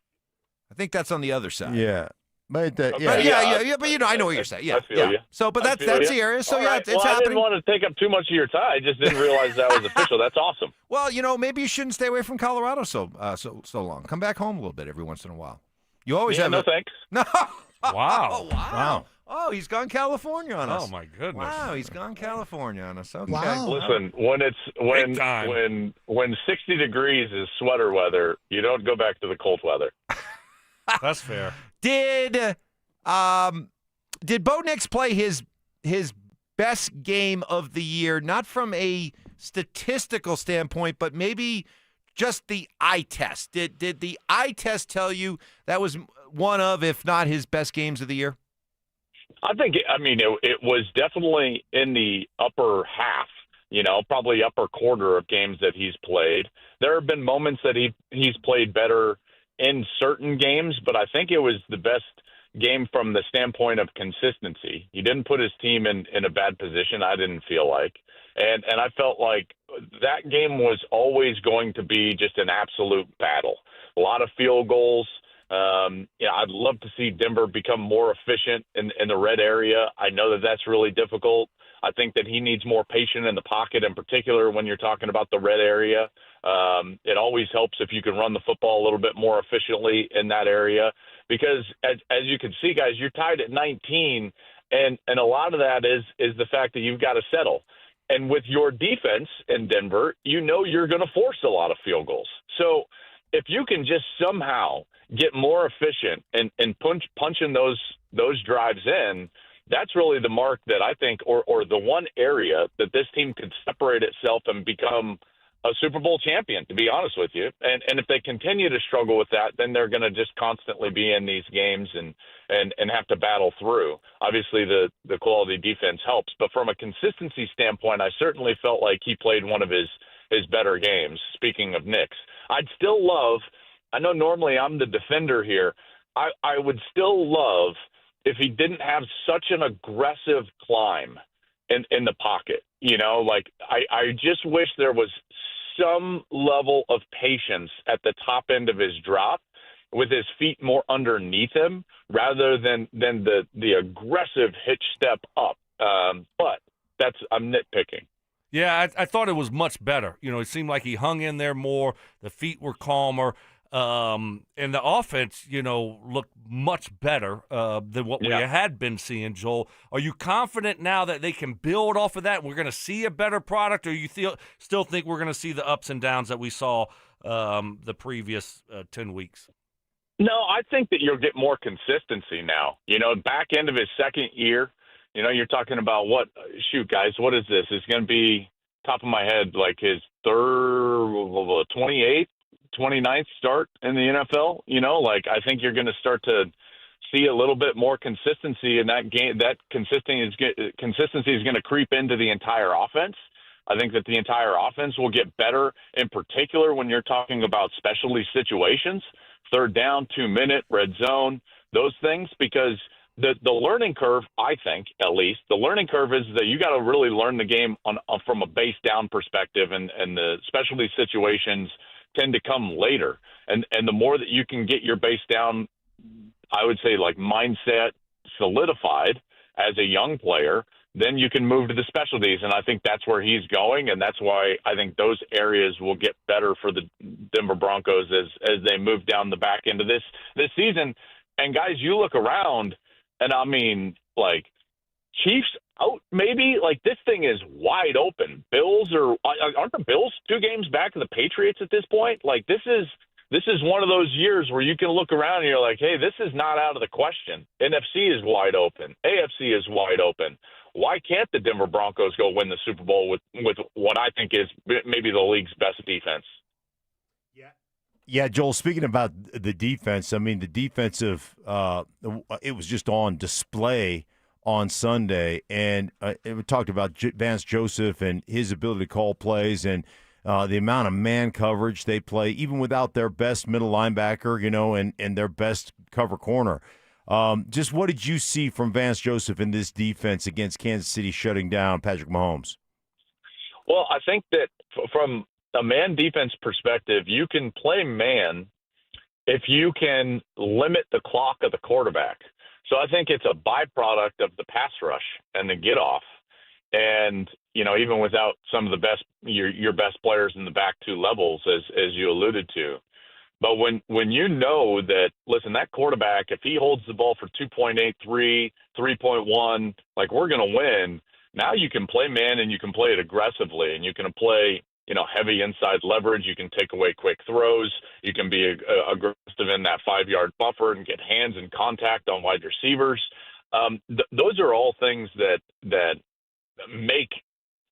I think that's on the other side.
Yeah. But
But I know what you're saying. Yeah,
I feel you.
So, but that's the area. So,
All
yeah,
right.
it's
I
happening.
didn't want to take up too much of your time. I just didn't realize that was official. That's awesome.
Well, maybe you shouldn't stay away from Colorado so long. Come back home a little bit every once in a while. You always have
no thanks.
No.
Wow.
Wow. Oh, he's gone California on us.
Oh my goodness.
Wow, he's gone California on us. Okay.
Listen, when 60 degrees is sweater weather, you don't go back to the cold weather.
That's fair.
Did Bo Nix play his best game of the year, not from a statistical standpoint, but maybe just the eye test? Did the eye test tell you that was one of, if not his best games of the year?
I think, it was definitely in the upper half, probably upper quarter of games that he's played. There have been moments that he's played better in certain games, but I think it was the best game from the standpoint of consistency. He didn't put his team in a bad position, I didn't feel like. And I felt like that game was always going to be just an absolute battle. A lot of field goals. I'd love to see Denver become more efficient in the red area. I know that that's really difficult. I think that he needs more patience in the pocket, in particular when you're talking about the red area. It always helps if you can run the football a little bit more efficiently in that area, because as you can see, guys, you're tied at 19, and a lot of that is the fact that you've got to settle. And with your defense in Denver, you're going to force a lot of field goals. So if you can just somehow get more efficient and punching those drives in, that's really the mark that I think, or the one area that this team could separate itself and become a Super Bowl champion, to be honest with you. And if they continue to struggle with that, then they're going to just constantly be in these games and have to battle through. Obviously, the quality defense helps. But from a consistency standpoint, I certainly felt like he played one of his better games, speaking of Knicks. I'd still love – I know normally I'm the defender here. I would still love if he didn't have such an aggressive climb in the pocket. You know, like I just wish there was some level of patience at the top end of his drop with his feet more underneath him rather than the aggressive hitch step up. But I'm nitpicking.
Yeah, I thought it was much better. You know, it seemed like he hung in there more. The feet were calmer. And the offense, you know, looked much better than what we had been seeing, Joel. Are you confident now that they can build off of that? We're going to see a better product, or you still think we're going to see the ups and downs that we saw the previous 10 weeks?
No, I think that you'll get more consistency now. You know, back end of his second year, you know, you're talking about what is this? It's going to be, top of my head, like his 28th, 29th start in the NFL. You know, like I think you're going to start to see a little bit more consistency in that game. That consistency is going to creep into the entire offense. I think that the entire offense will get better, in particular when you're talking about specialty situations, 3rd down, 2-minute, red zone, those things, because the learning curve, I think, at least, the learning curve is that you got to really learn the game from a base down perspective, and the specialty situations tend to come later. And the more that you can get your base down, I would say, like, mindset solidified as a young player, then you can move to the specialties. And I think that's where he's going, and that's why I think those areas will get better for the Denver Broncos as they move down the back end of this season. And, guys, you look around, and I mean, like, Chiefs out maybe? Like, this thing is wide open. Aren't the Bills 2 games back of the Patriots at this point? Like, this is one of those years where you can look around and you're like, hey, this is not out of the question. NFC is wide open. AFC is wide open. Why can't the Denver Broncos go win the Super Bowl with what I think is maybe the league's best defense?
Yeah, Joel, speaking about the defense, I mean, the defensive, it was just on display on Sunday, and we talked about Vance Joseph and his ability to call plays and the amount of man coverage they play, even without their best middle linebacker, you know, and their best cover corner. Just what did you see from Vance Joseph in this defense against Kansas City shutting down Patrick Mahomes?
Well, I think that from a man defense perspective, you can play man if you can limit the clock of the quarterback. So I think it's a byproduct of the pass rush and the get off. And, you know, even without some of the best, your best players in the back 2 levels, as you alluded to. But when you know that, listen, that quarterback, if he holds the ball for 2.83, 3.1, like, we're going to win. Now you can play man, and you can play it aggressively, and you can play, you know, heavy inside leverage. You can take away quick throws. You can be aggressive in that 5-yard buffer and get hands and contact on wide receivers. Those are all things that make,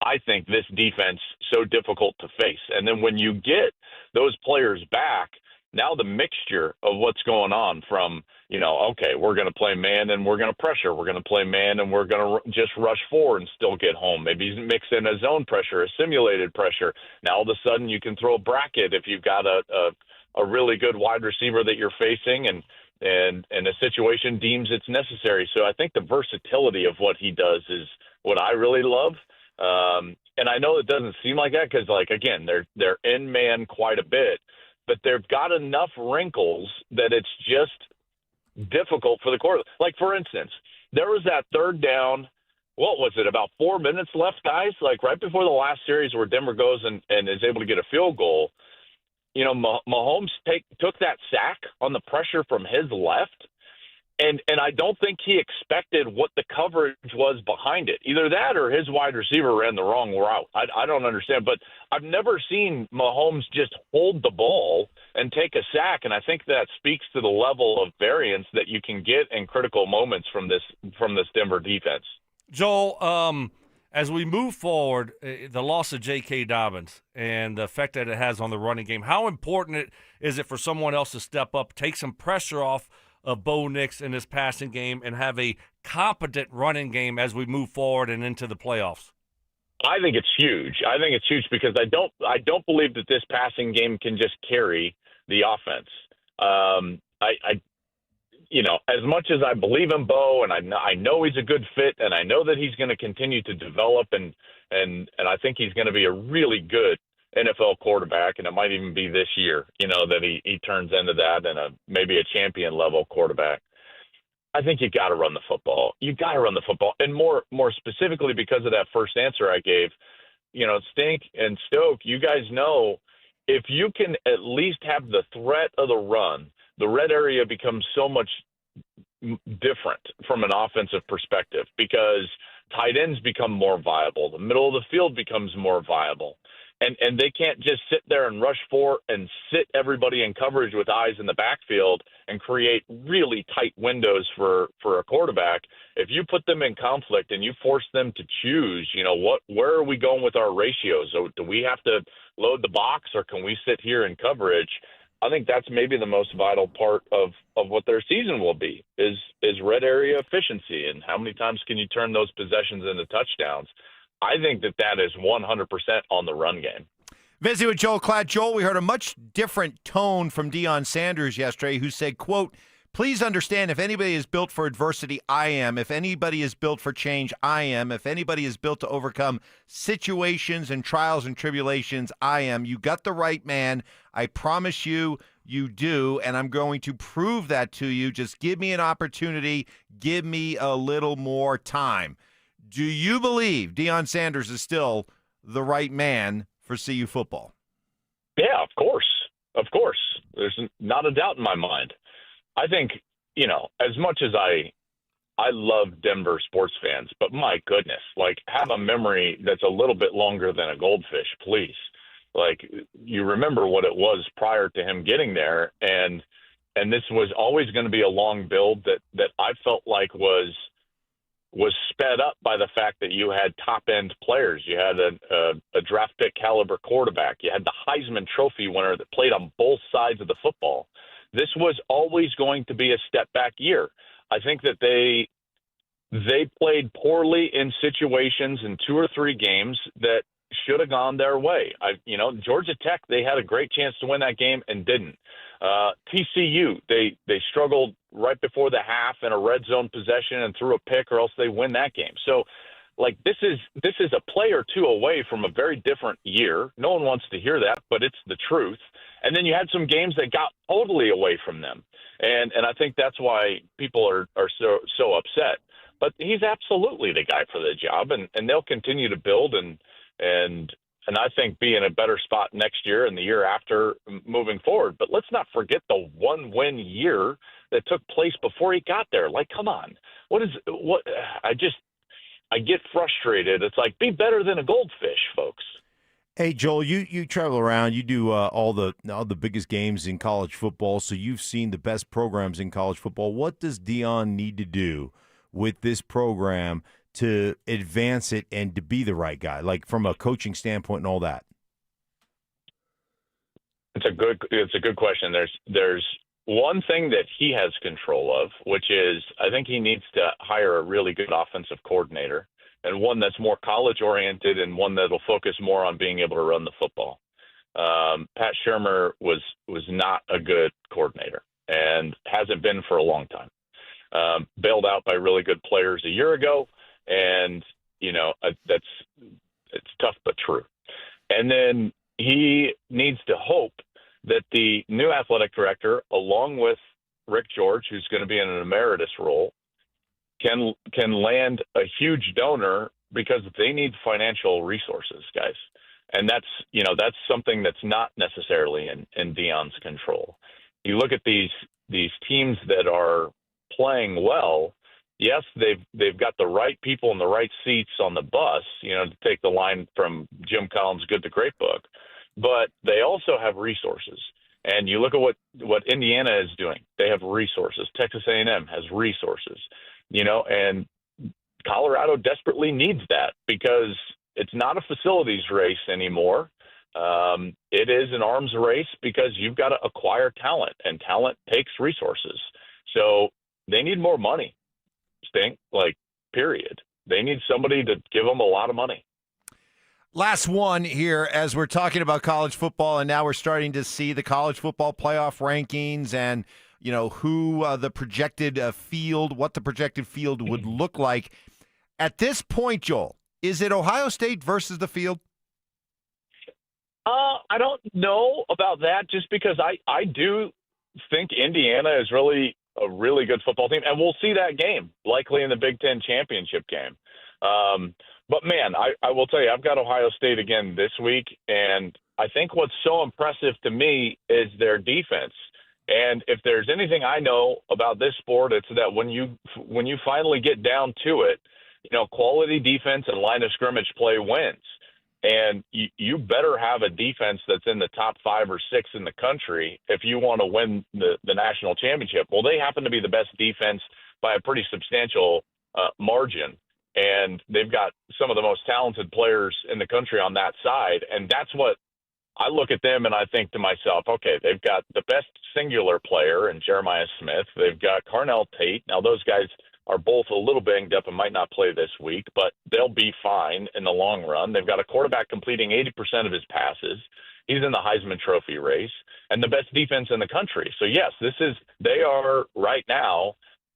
I think, this defense so difficult to face. And then when you get those players back, now the mixture of what's going on from, you know, okay, we're going to play man and we're going to pressure. We're going to play man and we're going to just rush forward and still get home. Maybe mix in a zone pressure, a simulated pressure. Now all of a sudden you can throw a bracket if you've got a really good wide receiver that you're facing and a situation deems it's necessary. So I think the versatility of what he does is what I really love. And I know it doesn't seem like that because, like, again, they're in man quite a bit. But they've got enough wrinkles that it's just difficult for the quarterback. Like, for instance, there was that 3rd down, what was it, about 4 minutes left, guys? Like, right before the last series where Denver goes and is able to get a field goal. You know, Mahomes took that sack on the pressure from his left, and I don't think he expected what the coverage was behind it. Either that or his wide receiver ran the wrong route. I don't understand. But I've never seen Mahomes just hold the ball and take a sack, and I think that speaks to the level of variance that you can get in critical moments from this Denver defense.
Joel, as we move forward, the loss of J.K. Dobbins and the effect that it has on the running game, how important is it for someone else to step up, take some pressure off of Bo Nix in this passing game, and have a competent running game as we move forward and into the playoffs?
I think it's huge. I think it's huge because I don't believe that this passing game can just carry the offense. As much as I believe in Bo, and I know he's a good fit, and I know that he's going to continue to develop, and I think he's going to be a really good NFL quarterback, and it might even be this year, that he turns into that and maybe a champion level quarterback. I think you got to run the football. You got to run the football, and more specifically because of that first answer I gave. Stink and Stoke, you guys know, if you can at least have the threat of the run, the red area becomes so much different from an offensive perspective because tight ends become more viable. The middle of the field becomes more viable. And they can't just sit there and rush for and sit everybody in coverage with eyes in the backfield and create really tight windows for a quarterback. If you put them in conflict and you force them to choose, where are we going with our ratios? So do we have to load the box or can we sit here in coverage? I think that's maybe the most vital part of what their season will be is red area efficiency and how many times can you turn those possessions into touchdowns. I think that is 100% on the run game.
Visiting with Joel Klatt. Joel, we heard a much different tone from Deion Sanders yesterday, who said, quote, "Please understand, if anybody is built for adversity, I am. If anybody is built for change, I am. If anybody is built to overcome situations and trials and tribulations, I am. You got the right man. I promise you, you do, and I'm going to prove that to you. Just give me an opportunity. Give me a little more time." Do you believe Deion Sanders is still the right man for CU football?
Yeah, of course. Of course. There's not a doubt in my mind. I think, as much as I love Denver sports fans, but my goodness, have a memory that's a little bit longer than a goldfish, please. You remember what it was prior to him getting there, and this was always going to be a long build that I felt like was sped up by the fact that you had top-end players. You had a draft pick caliber quarterback. You had the Heisman Trophy winner that played on both sides of the football. This was always going to be a step-back year. I think that they played poorly in situations in 2 or 3 games that should have gone their way. Georgia Tech, they had a great chance to win that game and didn't. TCU, they struggled right before the half in a red zone possession and threw a pick, or else they win that game. So, this is a play or two away from a very different year. No one wants to hear that, but it's the truth. And then you had some games that got totally away from them, and I think that's why people are so upset. But he's absolutely the guy for the job, and they'll continue to build and I think be in a better spot next year and the year after moving forward. But let's not forget the 1-win year that took place before he got there. Come on. I get frustrated. It's be better than a goldfish, folks.
Hey, Joel, you travel around. You do all the biggest games in college football, so you've seen the best programs in college football. What does Deion need to do with this program to advance it and to be the right guy, from a coaching standpoint and all that?
It's a good question. There's one thing that he has control of, which is I think he needs to hire a really good offensive coordinator, and one that's more college oriented and one that'll focus more on being able to run the football. Pat Shurmur was not a good coordinator and hasn't been for a long time. Bailed out by really good players a year ago. And, it's tough but true. And then he needs to hope that the new athletic director, along with Rick George, who's going to be in an emeritus role, can land a huge donor because they need financial resources, guys. And that's something that's not necessarily in Deion's control. You look at these teams that are playing well. Yes, they've got the right people in the right seats on the bus, to take the line from Jim Collins' Good to Great book, but they also have resources. And you look at what Indiana is doing. They have resources. Texas A&M has resources, and Colorado desperately needs that because it's not a facilities race anymore. It is an arms race because you've got to acquire talent, and talent takes resources. So they need more money, period. They need somebody to give them a lot of money.
Last one here as we're talking about college football, and now we're starting to see the college football playoff rankings and, who the projected field, what the projected field would look like. At this point, Joel, is it Ohio State versus the field?
I don't know about that just because I do think Indiana is really a really good football team, and we'll see that game likely in the Big Ten championship game. But, man, I will tell you, I've got Ohio State again this week, and I think what's so impressive to me is their defense. And if there's anything I know about this sport, it's that when you finally get down to it, quality defense and line of scrimmage play wins. And you better have a defense that's in the top 5 or 6 in the country if you want to win the national championship. Well, they happen to be the best defense by a pretty substantial margin. And they've got some of the most talented players in the country on that side. And that's what I look at them and I think to myself, okay, they've got the best singular player in Jeremiah Smith. They've got Carnell Tate. Now, those guys are both a little banged up and might not play this week, but they'll be fine in the long run. They've got a quarterback completing 80% of his passes. He's in the Heisman Trophy race and the best defense in the country. So, yes, they are right now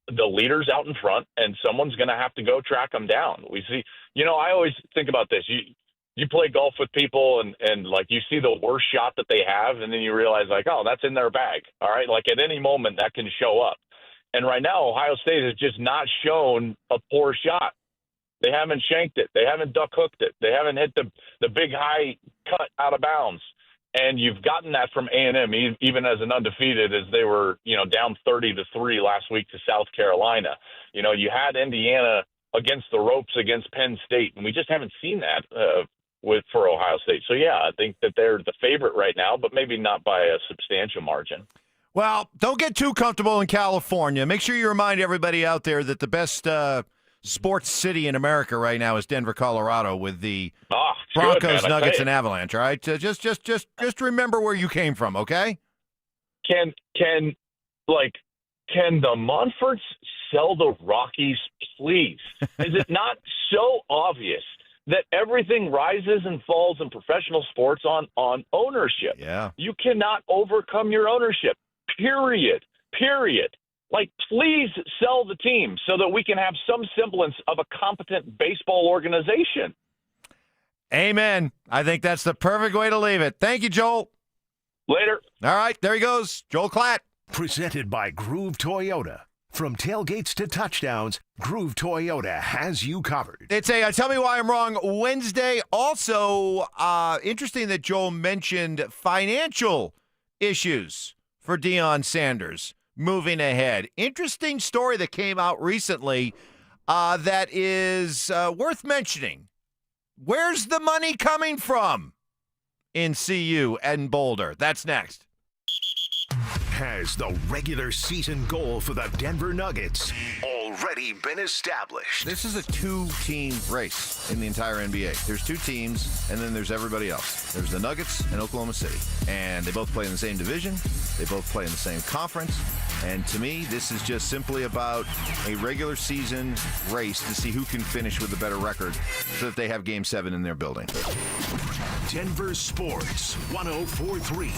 the leaders out in front, and someone's going to have to go track them down. We see, I always think about this. You play golf with people and you see the worst shot that they have, and then you realize oh, that's in their bag. All right. At any moment that can show up. And right now, Ohio State has just not shown a poor shot. They haven't shanked it. They haven't duck hooked it. They haven't hit the big high cut out of bounds. And you've gotten that from A&M, even as an undefeated, as they were, down 30-3 last week to South Carolina. You had Indiana against the ropes against Penn State, and we just haven't seen that for Ohio State. So, yeah, I think that they're the favorite right now, but maybe not by a substantial margin.
Well, don't get too comfortable in California. Make sure you remind everybody out there that the best sports city in America right now is Denver, Colorado, with the Broncos, Nuggets, and Avalanche. All right, just remember where you came from, okay?
Can the Monforts sell the Rockies, please? Is it not so obvious that everything rises and falls in professional sports on ownership?
Yeah,
you cannot overcome your ownership. Period. Please sell the team so that we can have some semblance of a competent baseball organization.
Amen. I think that's the perfect way to leave it. Thank you, Joel.
Later.
All right, there he goes, Joel Klatt.
Presented by Groove Toyota. From tailgates to touchdowns, Groove Toyota has you covered.
It's a Tell Me Why I'm Wrong Wednesday. Also, interesting that Joel mentioned financial issues for Deion Sanders moving ahead. Interesting story that came out recently that is worth mentioning. Where's the money coming from in CU and Boulder? That's next.
Has the regular season goal for the Denver Nuggets already been established?
This is a 2-team race in the entire NBA. There's 2 teams, and then there's everybody else. There's the Nuggets and Oklahoma City. And they both play in the same division. They both play in the same conference. And to me, this is just simply about a regular season race to see who can finish with a better record so that they have Game 7 in their building.
Denver Sports 104.3.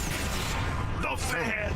The Fan.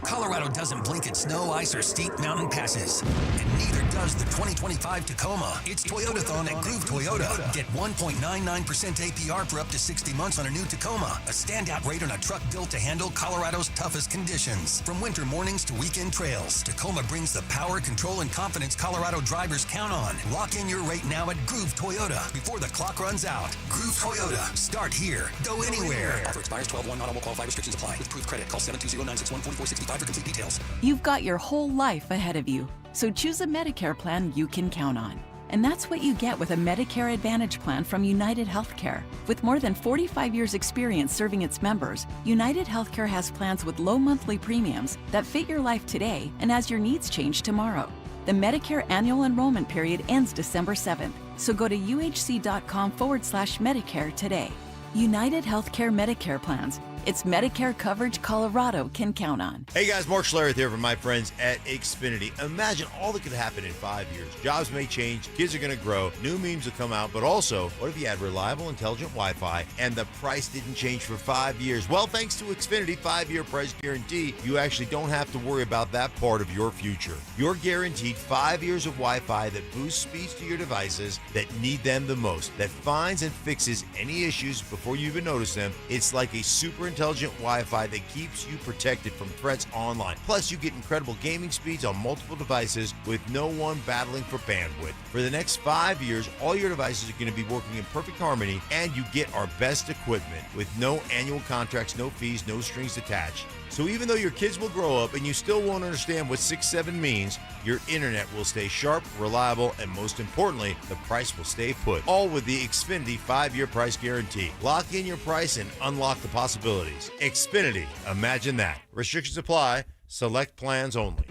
Colorado doesn't blink at snow, ice, or steep mountain passes. And neither does the 2025 Tacoma. It's Toyotathon at Groove Toyota. Get 1.99% APR for up to 60 months on a new Tacoma. A standout rate on a truck built to handle Colorado's toughest conditions. From winter mornings to weekend trails, Tacoma brings the power, control, and confidence Colorado drivers count on. Lock in your rate now at Groove Toyota before the clock runs out. Groove Toyota. Start here. Go anywhere. Offer expires 12/1. Not all will qualify. Restrictions apply. With proof credit. Call 720-961-4465 for complete details.
You've got your whole life ahead of you, so choose a Medicare plan you can count on. And that's what you get with a Medicare Advantage plan from United Healthcare. With more than 45 years' experience serving its members, United Healthcare has plans with low monthly premiums that fit your life today and as your needs change tomorrow. The Medicare annual enrollment period ends December 7th, so go to uhc.com/Medicare today. United Healthcare Medicare plans. It's Medicare coverage Colorado can count on.
Hey guys, Mark Schlereth here from my friends at Xfinity. Imagine all that could happen in 5 years. Jobs may change, kids are going to grow, new memes will come out, but also, what if you had reliable, intelligent Wi-Fi and the price didn't change for 5 years? Well, thanks to Xfinity 5-year price guarantee, you actually don't have to worry about that part of your future. You're guaranteed 5 years of Wi-Fi that boosts speeds to your devices that need them the most, that finds and fixes any issues before you even notice them. It's like a super intelligent Wi-Fi that keeps you protected from threats online. Plus, you get incredible gaming speeds on multiple devices with no one battling for bandwidth. For the next 5 years, all your devices are going to be working in perfect harmony, and you get our best equipment with no annual contracts, no fees, no strings attached. So even though your kids will grow up and you still won't understand what 6-7 means, your internet will stay sharp, reliable, and most importantly, the price will stay put. All with the Xfinity 5-year price guarantee. Lock in your price and unlock the possibilities. Xfinity, imagine that. Restrictions apply. Select plans only.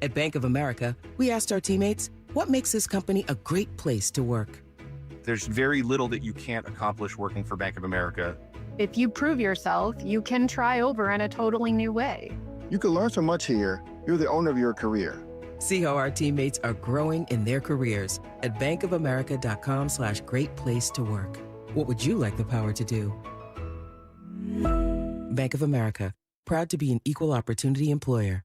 At Bank of America, we asked our teammates, what makes this company a great place to work?
There's very little that you can't accomplish working for Bank of America.
If you prove yourself, you can try over in a totally new way.
You can learn so much here. You're the owner of your career.
See how our teammates are growing in their careers at bankofamerica.com/great place to work. What would you like the power to do? Bank of America, proud to be an equal opportunity employer.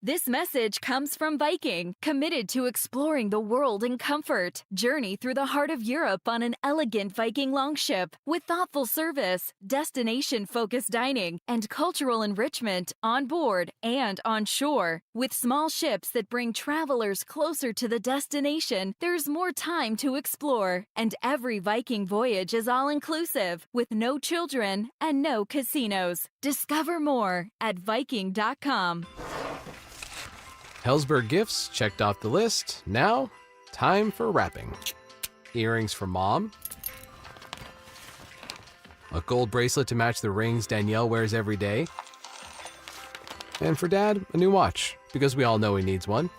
This message comes from Viking, committed to exploring the world in comfort. Journey through the heart of Europe on an elegant Viking longship with thoughtful service, destination-focused dining, and cultural enrichment on board and on shore. With small ships that bring travelers closer to the destination, there's more time to explore. And every Viking voyage is all-inclusive, with no children and no casinos. Discover more at Viking.com.
Hellsberg gifts checked off the list. Now, time for wrapping. Earrings for mom. A gold bracelet to match the rings Danielle wears every day. And for dad, a new watch, because we all know he needs one.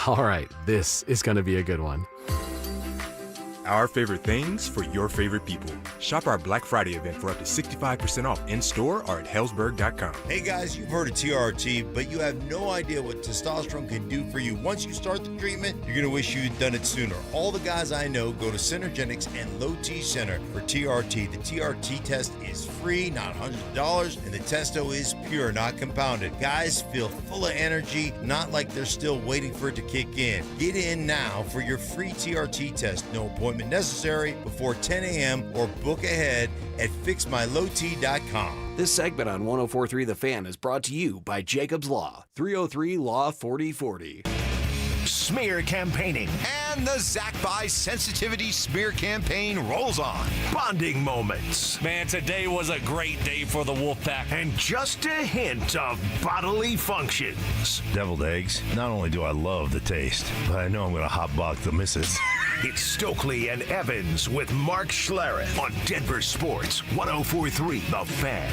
All right, this is going to be a good one.
Our favorite things for your favorite people. Shop our Black Friday event for up to 65% off in-store or at hellsberg.com.
Hey guys, you've heard of TRT, but you have no idea what testosterone can do for you. Once you start the treatment, you're going to wish you'd done it sooner. All the guys I know go to Synergenics and Low T Center for TRT. The TRT test is free, not hundreds of dollars, and the testo is pure, not compounded. Guys feel full of energy, not like they're still waiting for it to kick in. Get in now for your free TRT test. No appointment necessary before 10 a.m. or book ahead at fixmylowt.com.
This segment on 104.3 The Fan is brought to you by Jacob's Law, 303 Law 4040.
Smear campaigning.
And the Zach Buy Sensitivity Smear Campaign rolls on.
Bonding moments.
Man, today was a great day for the Wolfpack.
And just a hint of bodily functions.
Deviled eggs. Not only do I love the taste, but I know I'm going to hotbox the missus.
It's Stokley and Evans with Mark Schlereth on Denver Sports 104.3 The Fan.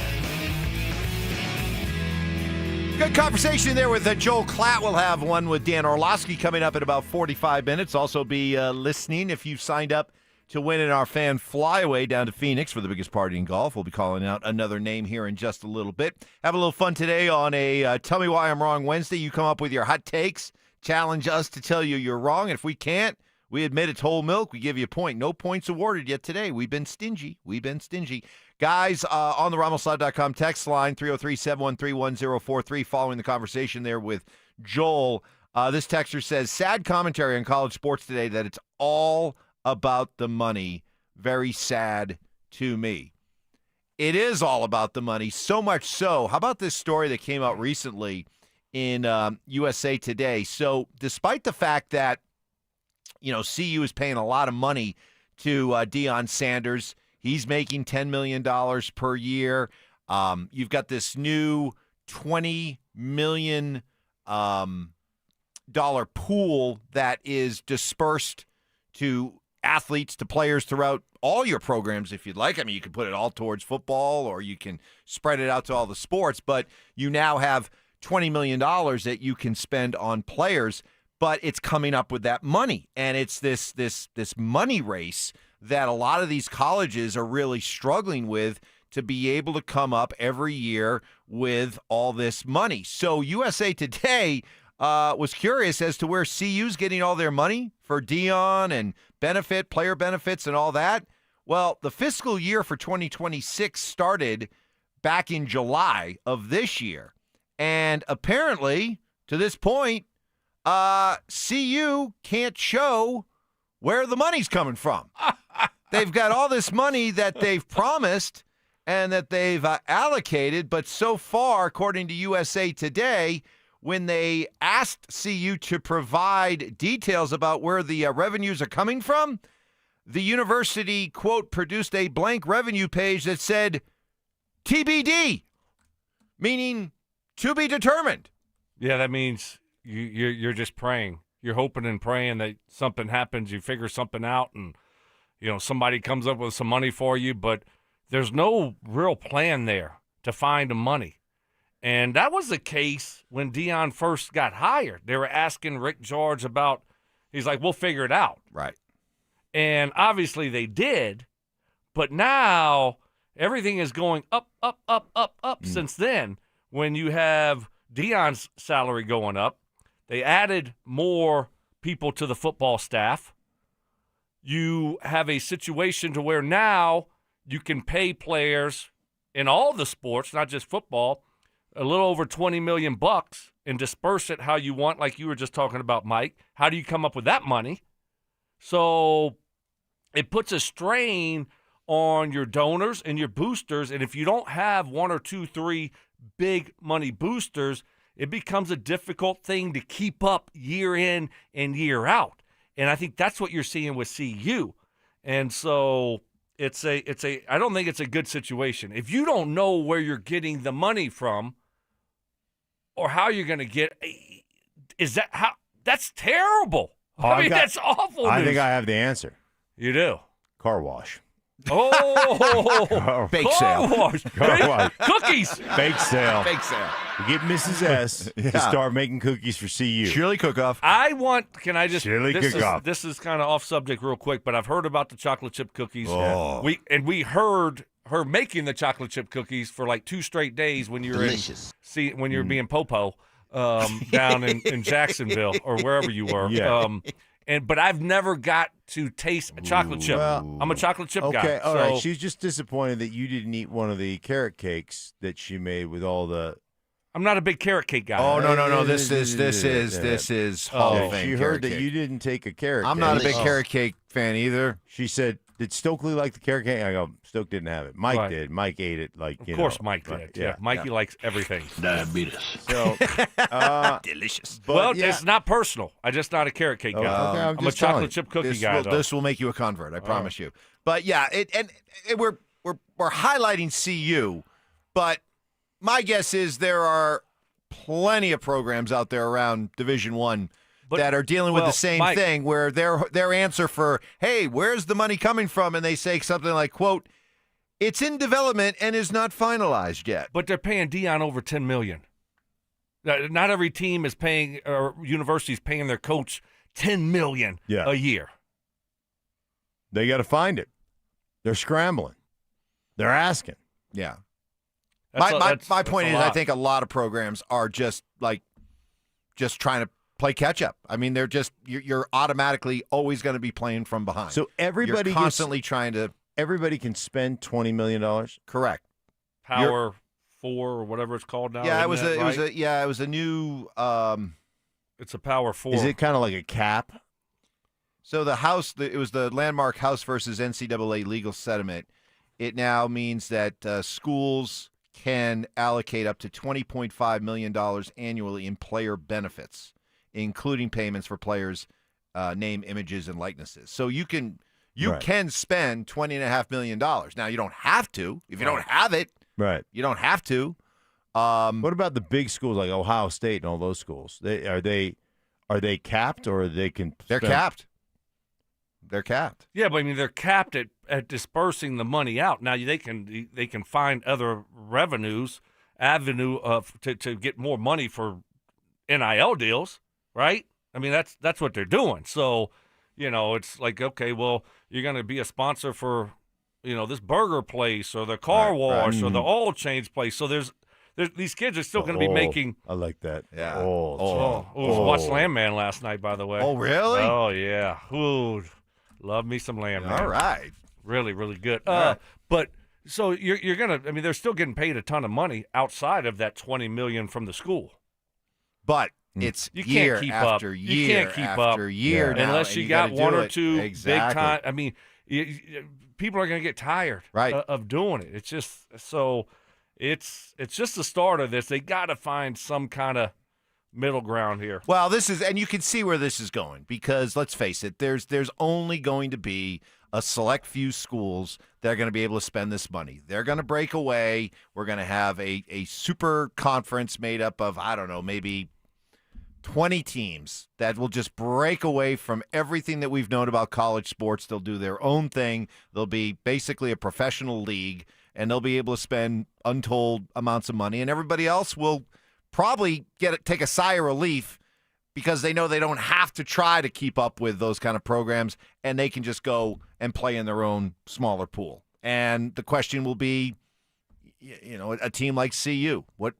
Good conversation there with Joel Klatt. We'll have one with Dan Orlovsky coming up in about 45 minutes. Also be listening if you've signed up to win in our fan flyaway down to Phoenix for the biggest party in golf. We'll be calling out another name here in just a little bit. Have a little fun today on a Tell Me Why I'm Wrong Wednesday. You come up with your hot takes. Challenge us to tell you you're wrong. And if we can't, we admit it's whole milk. We give you a point. No points awarded yet today. We've been stingy. Guys, on the RamosLive.com text line, 303-713-1043, following the conversation there with Joel. This texter says, sad commentary on college sports today that it's all about the money. Very sad to me. It is all about the money, so much so. How about this story that came out recently in USA Today? So despite the fact that, CU is paying a lot of money to Deion Sanders, he's making $10 million per year. You've got this new $20 million pool that is dispersed to athletes, to players throughout all your programs if you'd like. I mean, you can put it all towards football or you can spread it out to all the sports, but you now have $20 million that you can spend on players, but it's coming up with that money. And it's this money race that a lot of these colleges are really struggling with to be able to come up every year with all this money. So USA Today was curious as to where CU's getting all their money for Dion and player benefits and all that. Well, the fiscal year for 2026 started back in July of this year. And apparently, to this point, CU can't show where the money's coming from. They've got all this money that they've promised and that they've allocated, but so far, according to USA Today, when they asked CU to provide details about where the revenues are coming from, the university, quote, produced a blank revenue page that said TBD, meaning to be determined.
Yeah, that means you're just praying. You're hoping and praying that something happens, you figure something out, and somebody comes up with some money for you, but there's no real plan there to find the money. And that was the case when Deion first got hired. They were asking Rick George about, he's like, we'll figure it out.
Right.
And obviously they did, but now everything is going up since then. When you have Deion's salary going up, they added more people to the football staff. You have a situation to where now you can pay players in all the sports, not just football, a little over $20 million and disperse it how you want, like you were just talking about, Mike. How do you come up with that money? So it puts a strain on your donors and your boosters, and if you don't have one or two, three big money boosters, it becomes a difficult thing to keep up year in and year out. And I think that's what you're seeing with CU. And so I don't think it's a good situation. If you don't know where you're getting the money from or how you're going to get, that's terrible. That's awful.
I think I have the answer.
You do?
Car wash.
Oh,
bake sale.
Car wash.
Cookies.
Bake sale.
Bake sale.
We get Mrs. S to start making cookies for CU.
Chili cook-off.
Can I just,
Chili cook-off.
This is kind of off subject real quick, but I've heard about the chocolate chip cookies.
Oh.
We heard her making the chocolate chip cookies for like 2 straight days when you were when you were being Popo down in Jacksonville or wherever you were.
Yeah.
But I've never got to taste a chocolate chip.
Well,
I'm a chocolate chip guy.
Okay, all right.
So,
She's just disappointed that you didn't eat one of the carrot cakes that she made with all the.
I'm not a big carrot cake guy.
Oh no! This is Hall of Fame.
She heard that you didn't take a carrot cake.
I'm not a big carrot cake fan either.
She said, "Did Stokley like the carrot cake?" I go, "Stoke didn't have it. Mike did. Mike ate it. Like
of course, Mike did. Yeah, Mikey likes everything.
Diabetes.
So,
delicious.
But it's not personal. I'm just not a carrot cake guy.
Okay,
I'm a chocolate chip cookie guy.
This will make you a convert. I promise you. But yeah, we're highlighting CU, but my guess is there are plenty of programs out there around Division I that are dealing with the same thing, where their answer for, hey, where's the money coming from? And they say something like, quote, it's in development and is not finalized yet.
But they're paying Deion over $10 million. Not every team is paying, or university is paying their coach $10 million a year.
They got to find it. They're scrambling. They're asking.
Yeah. My point is, I think a lot of programs are just trying to play catch up. I mean, they're just you're automatically always going to be playing from behind.
So everybody
you're constantly trying to.
Everybody can spend $20 million.
Correct.
Power 4 or whatever it's called now.
Yeah, it was a new.
It's a Power 4.
Is it kind of like a cap?
So it was the landmark House versus NCAA legal settlement. It now means that schools can allocate up to $20.5 million annually in player benefits, including payments for players' name, images, and likenesses. So you can spend $20.5 million. Now, you don't have to. If you don't have it, you don't have to.
What about the big schools like Ohio State and all those schools? Are they capped, or they can?
They're capped. They're capped.
Yeah, but I mean, they're capped at dispersing the money out. Now they can find other revenues avenue to get more money for NIL deals, right? I mean, that's what they're doing. So, it's like, okay, well, you're going to be a sponsor for, this burger place or the car wash or the oil change place. So there's these kids are still going to be making.
I like that.
Yeah.
Watched Lamb Man last night, by the way.
Oh, really?
Oh, yeah. Ooh, love me some Lamb Man.
All right.
Really, really good.
Right.
But so you're going to, I mean, they're still getting paid a ton of money outside of that $20 million from the school.
But it's
you
year
can't keep
after
up.
year
You can't keep
after
up
year now,
unless
and
you
gotta
got
do
one or
it.
two
Exactly.
big time. I mean, people are going to get tired of doing it. It's just so it's just the start of this. They got to find some kind of middle ground here.
Well, and you can see where this is going because let's face it, there's only going to be a select few schools that are going to be able to spend this money. They're going to break away. We're going to have a super conference made up of, I don't know, maybe 20 teams that will just break away from everything that we've known about college sports. They'll do their own thing. They'll be basically a professional league, and they'll be able to spend untold amounts of money, and everybody else will probably take a sigh of relief because they know they don't have to try to keep up with those kind of programs, and they can just go and play in their own smaller pool. And the question will be, a team like CU, what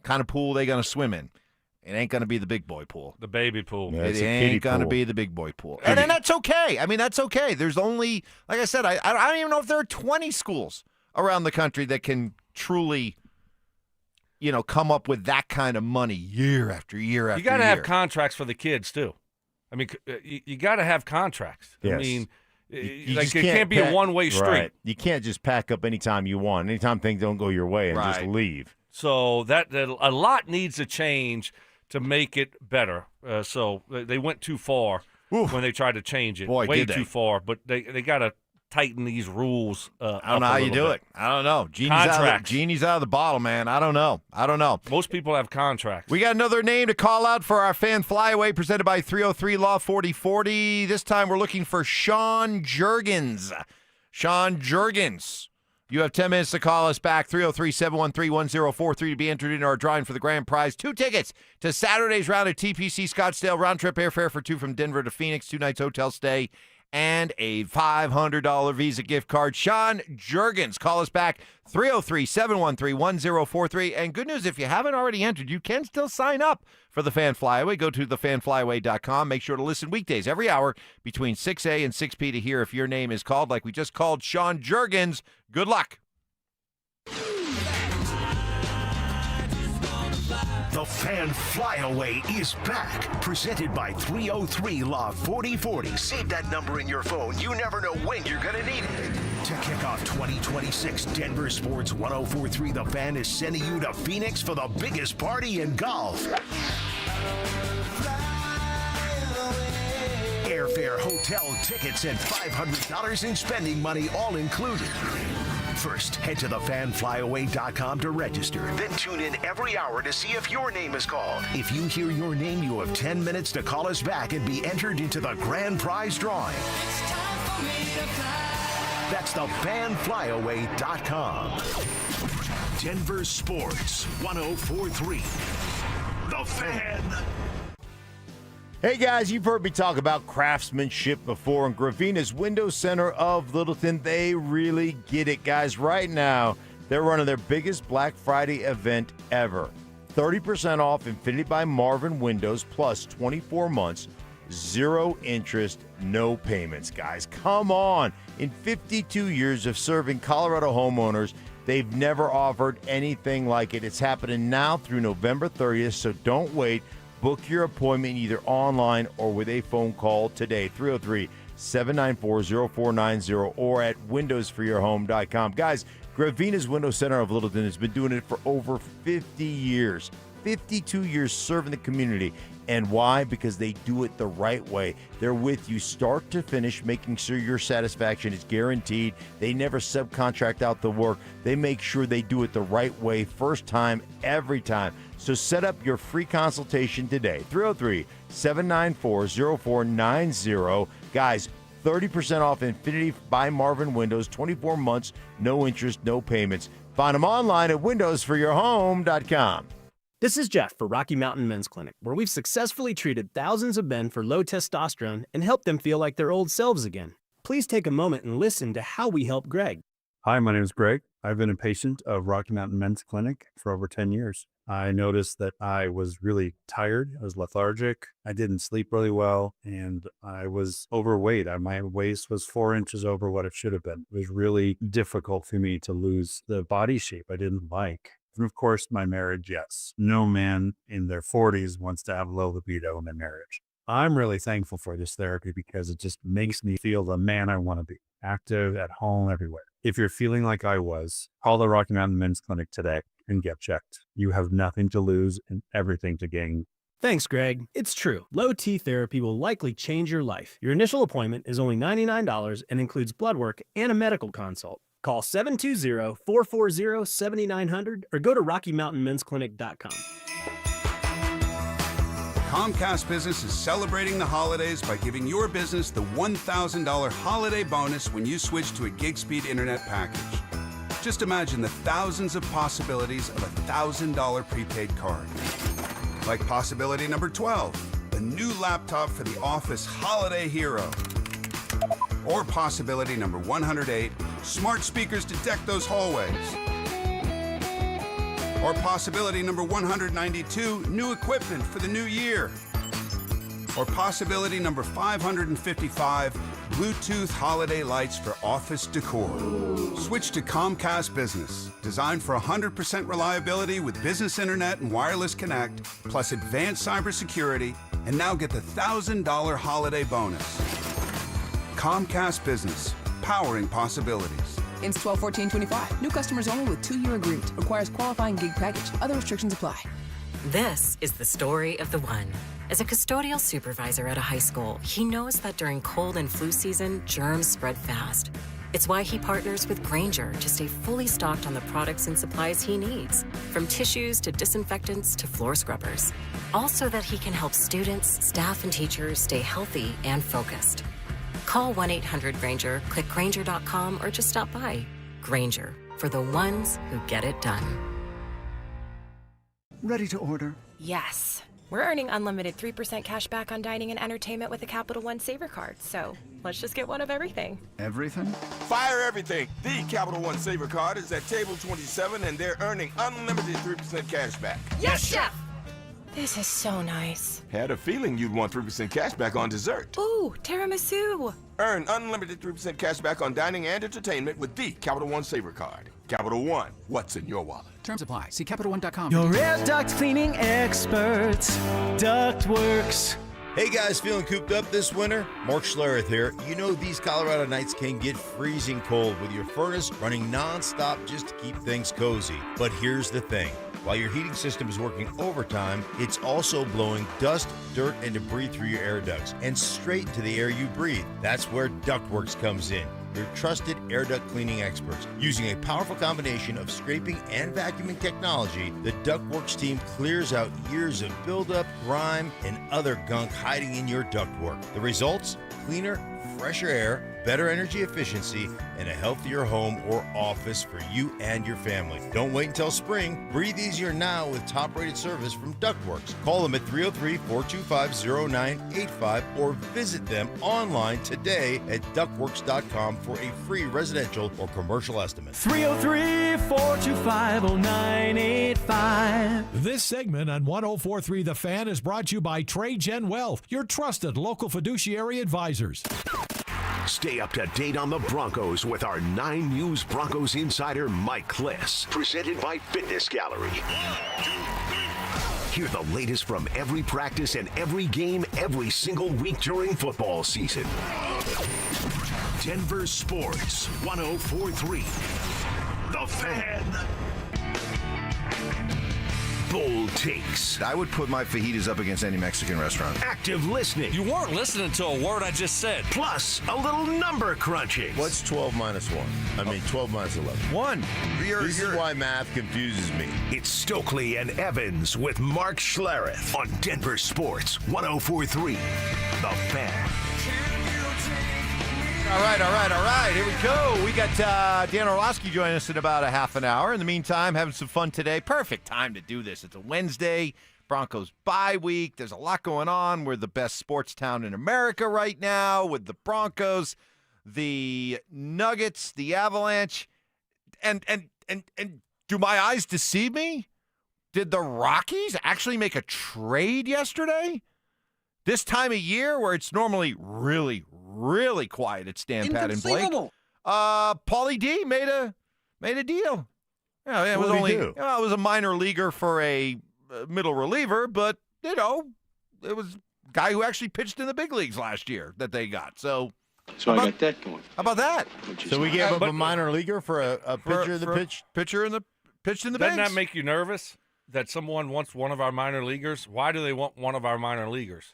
kind of pool are they going to swim in? It ain't going to be the big boy pool.
The baby pool.
Yeah,
it ain't going to be the big boy pool. And then that's okay. I mean, that's okay. There's only, like I said, I don't even know if there are 20 schools around the country that can truly come up with that kind of money year after year after year.
You got to have contracts for the kids, too. I mean, you got to have contracts.
Yes.
I mean,
you
it can't be a one-way street.
Right. You can't just pack up anytime you want, anytime things don't go your way, and just leave.
So that a lot needs to change to make it better. So they went too far when they tried to change it.
Boy,
way
did they.
too far. But they got to tighten these rules.
I don't know how you do it. I don't know. Genie's out of the bottle, man. I don't know.
Most people have contracts.
We got another name to call out for our fan flyaway presented by 303 Law 4040. This time we're looking for Sean Jurgens. Sean Jurgens. You have 10 minutes to call us back, 303-713-1043 to be entered into our drawing for the grand prize. 2 tickets to Saturday's round at TPC Scottsdale. Round-trip airfare for 2 from Denver to Phoenix, 2 nights hotel stay, and a $500 Visa gift card. Sean Jurgens, call us back, 303-713-1043. And good news, if you haven't already entered, you can still sign up for the Fan Flyaway. Go to thefanflyaway.com. Make sure to listen weekdays every hour between 6A and 6P to hear if your name is called, like we just called Sean Jurgens. Good luck.
The Fan Flyaway is back. Presented by 303 Law 4040. Save that number in your phone. You never know when you're going to need it. To kick off 2026, Denver Sports 1043 The Fan is sending you to Phoenix for the biggest party in golf. Airfare, hotel, tickets, and $500 in spending money all included. First, head to thefanflyaway.com to register. Then tune in every hour to see if your name is called. If you hear your name, you have 10 minutes to call us back and be entered into the grand prize drawing. That's thefanflyaway.com. Denver Sports 1043. The Fan.
Hey guys, you've heard me talk about craftsmanship before, and Gravina's Window Center of Littleton, they really get it, guys. Right now, they're running their biggest Black Friday event ever. 30% off Infinity by Marvin windows plus 24 months, 0 interest, no payments, guys. Come on. In 52 years of serving Colorado homeowners, they've never offered anything like it. It's happening now through November 30th, so don't wait. Book your appointment either online or with a phone call today, 303-794-0490 or at windowsforyourhome.com. Guys, Gravina's Window Center of Littleton has been doing it for over 50 years, 52 years serving the community. And why? Because they do it the right way. They're with you start to finish, making sure your satisfaction is guaranteed. They never subcontract out the work. They make sure they do it the right way, first time, every time. So set up your free consultation today, 303-794-0490. Guys, 30% off Infinity by Marvin windows, 24 months, no interest, no payments. Find them online at windowsforyourhome.com.
This is Jeff for Rocky Mountain Men's Clinic, where we've successfully treated thousands of men for low testosterone and helped them feel like their old selves again. Please take a moment and listen to how we help Greg.
Hi, my name is Greg. I've been a patient of Rocky Mountain Men's Clinic for over 10 years. I noticed that I was really tired. I was lethargic. I didn't sleep really well, and I was overweight. My waist was 4 inches over what it should have been. It was really difficult for me to lose the body shape I didn't like. And of course, my marriage, yes. No man in their 40s wants to have low libido in their marriage. I'm really thankful for this therapy because it just makes me feel the man I want to be, active, at home, everywhere. If you're feeling like I was, call the Rocky Mountain Men's Clinic today and get checked. You have nothing to lose and everything to gain.
Thanks, Greg. It's true. Low T therapy will likely change your life. Your initial appointment is only $99 and includes blood work and a medical consult. Call 720-440-7900 or go to RockyMountainMen'sClinic.com.
Comcast Business is celebrating the holidays by giving your business the $1,000 holiday bonus when you switch to a gig speed internet package. Just imagine the thousands of possibilities of a $1,000 prepaid card. Like possibility number 12, a new laptop for the office holiday hero. Or possibility number 108, smart speakers to deck those hallways. Or possibility number 192, new equipment for the new year. Or possibility number 555, Bluetooth holiday lights for office decor. Switch to Comcast Business, designed for 100% reliability with business internet and wireless connect, plus advanced cybersecurity, and now get the $1,000 holiday bonus. Comcast Business, powering possibilities.
Ends 12/14/25. New customers only with 2-year agreement. Requires qualifying gig package. Other restrictions apply.
This is the story of the one. As a custodial supervisor at a high school, he knows that during cold and flu season, germs spread fast. It's why he partners with Grainger to stay fully stocked on the products and supplies he needs, from tissues to disinfectants to floor scrubbers. All so that he can help students, staff, and teachers stay healthy and focused. Call 1-800-GRAINGER, click Grainger.com, or just stop by. Grainger, for the ones who get it done.
Ready to order?
Yes. We're earning unlimited 3% cash back on dining and entertainment with the Capital One Saver Card, so let's just get one of everything.
Everything?
Fire everything! The Capital One Saver Card is at table 27, and they're earning unlimited 3% cash back.
Yes, Chef! This is so nice.
Had a feeling you'd want 3% cash back on dessert.
Ooh, tiramisu.
Earn unlimited 3% cash back on dining and entertainment with the Capital One Saver Card. Capital One, what's in your wallet?
Terms apply. See CapitalOne.com.
Your air duct cleaning experts, Ductworks.
Hey guys, feeling cooped up this winter? Mark Schlereth here. You know these Colorado nights can get freezing cold with your furnace running nonstop just to keep things cozy. But here's the thing. While your heating system is working overtime, it's also blowing dust, dirt, and debris through your air ducts and straight into the air you breathe. That's where Ductworks comes in. Your trusted air duct cleaning experts. Using a powerful combination of scraping and vacuuming technology, the Ductworks team clears out years of buildup, grime, and other gunk hiding in your ductwork. The results? Cleaner, fresher air, better energy efficiency, and a healthier home or office for you and your family. Don't wait until spring. Breathe easier now with top-rated service from Ductworks. Call them at 303-425-0985 or visit them online today at ductworks.com for a free residential or commercial estimate.
303-425-0985. This segment on 104.3 The Fan is brought to you by TradeGen Wealth, your trusted local fiduciary advisors.
Stay up to date on the Broncos with our 9 News Broncos insider, Mike Kliss. Presented by Fitness Gallery. Hear the latest from every practice and every game every single week during football season. Denver Sports 104.3. The Fan. Bold takes.
I would put my fajitas up against any Mexican restaurant.
Active listening.
You weren't listening to a word I just said.
Plus, a little number crunching.
What's 12 minus 1? I mean, 12 minus 11.
1.
This is why math confuses me.
It's Stokley and Evans with Mark Schlereth on Denver Sports 104.3. The Fan.
All right. right, here we go. We got Dan Orlovsky joining us in about a half an hour. In the meantime, having some fun today. Perfect time to do this. It's a Wednesday. Broncos bye week. There's a lot going on. We're the best sports town in America right now with the Broncos, the Nuggets, the Avalanche. And do my eyes deceive me? Did the Rockies actually make a trade yesterday? This time of year where it's normally really, really quiet at Stan, Pat, and Blake. Paulie D made a deal. Yeah, it was it was a minor leaguer for a middle reliever, but it was a guy who actually pitched in the big leagues last year that they got. So
I got that going.
How about that?
So we gave up a minor leaguer for a pitcher
pitcher in the pitched in the
Doesn't
bigs.
that make you nervous that someone wants one of our minor leaguers? Why do they want one of our minor leaguers?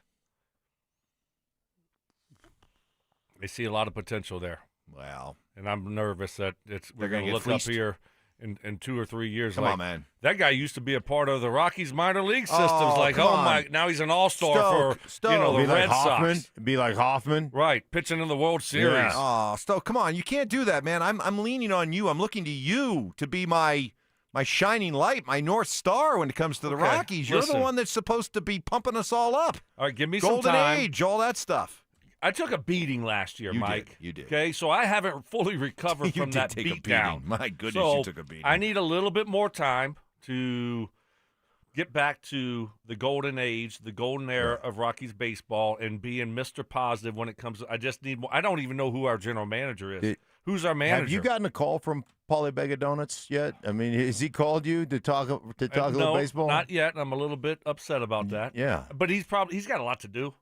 They see a lot of potential there.
Wow.
And I'm nervous that we're going to
get
look
fleeced.
up here in 2 or 3 years.
Come
like,
on, man.
That guy used to be a part of the Rockies minor league systems.
Come
Now he's an all-star for the Red Sox.
Be like Hoffman.
Right, pitching in the World Series.
Yeah.
Oh, Stoke, come on. You can't do that, man. I'm leaning on you. I'm looking to you to be my shining light, my North Star when it comes to the
Okay,
Rockies. You're
listen.
the one that's supposed to be pumping us all up.
All right, give me
Golden
some time.
Age, all that stuff.
I took a beating last year,
You
Mike.
did. You did.
Okay, so I haven't fully recovered
You
from
did
that
take a
beat
beating.
down.
My goodness,
so
you took a beating.
I need a little bit more time to get back to the golden age, the golden era of Rockies baseball, and being Mr. Positive when it comes to, I just need more. I don't even know who our general manager is. Who's our manager?
Have you gotten a call from Paulie Bega Donuts yet? I mean, has he called you to talk a little
No,
baseball?
not yet. I'm a little bit upset about that.
Yeah.
But he's got a lot to do.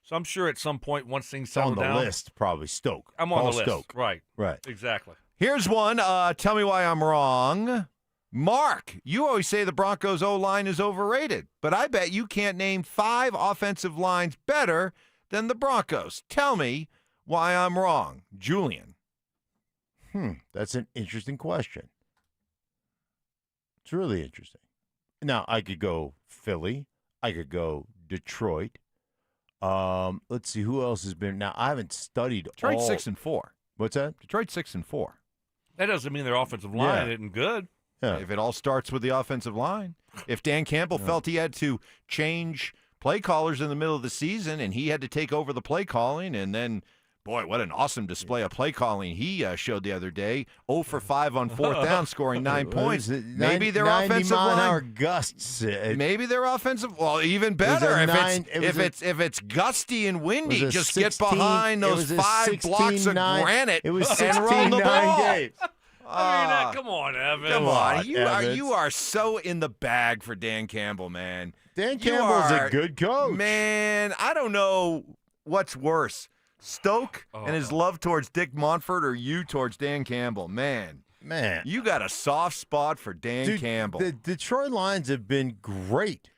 So I'm sure at some point, once things
It's on
settle
the
down.
list, probably. Stoke.
I'm on
Call
the list.
Stoke.
Right.
Right.
Exactly.
Here's one. Tell me why I'm wrong. Mark, you always say the Broncos O-line is overrated, but I bet you can't name 5 offensive lines better than the Broncos. Tell me why I'm wrong. Julian.
That's an interesting question. It's really interesting. Now, I could go Philly. I could go Detroit. Let's see who else has been. Now, I haven't studied
Detroit
all.
6-4.
What's that?
Detroit 6-4.
That doesn't mean their offensive line
Yeah.
isn't good.
Yeah.
If it all starts with the offensive line. If Dan Campbell felt he had to change play callers in the middle of the season and he had to take over the play calling, and then, boy, what an awesome display of play calling he showed the other day. 0 for 5 on 4th down, scoring 9 points. Maybe their
90
offensive
mile-an-hour
line.
gusts.
Maybe their offensive. Well, even better if it's gusty and windy. Just get behind those 5 blocks of granite
It was
and run the
16-9
ball.
game.
I mean, come on, Evan.
Come on,
Evans.
you are so in the bag for Dan Campbell, man.
Dan Campbell's a good coach.
Man, I don't know what's worse, Stoke and his love towards Dick Montfort, or you towards Dan Campbell. Man, you got a soft spot for Dan Campbell.
The Detroit Lions have been great,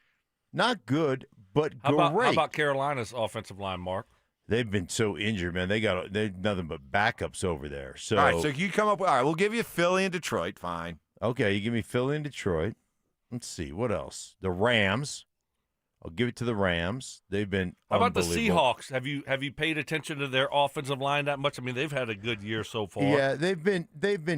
not good, but
How
great.
about Carolina's offensive line, Mark?
They've been so injured, man. They're nothing but backups over there. So
all right, so you come up with. All right, we'll give you Philly and Detroit. Fine.
Okay, you give me Philly and Detroit. Let's see what else. The Rams. I'll give it to the Rams. They've been.
How about the
unbelievable.
Seahawks? Have you paid attention to their offensive line that much? I mean, they've had a good year so far.
Yeah, they've been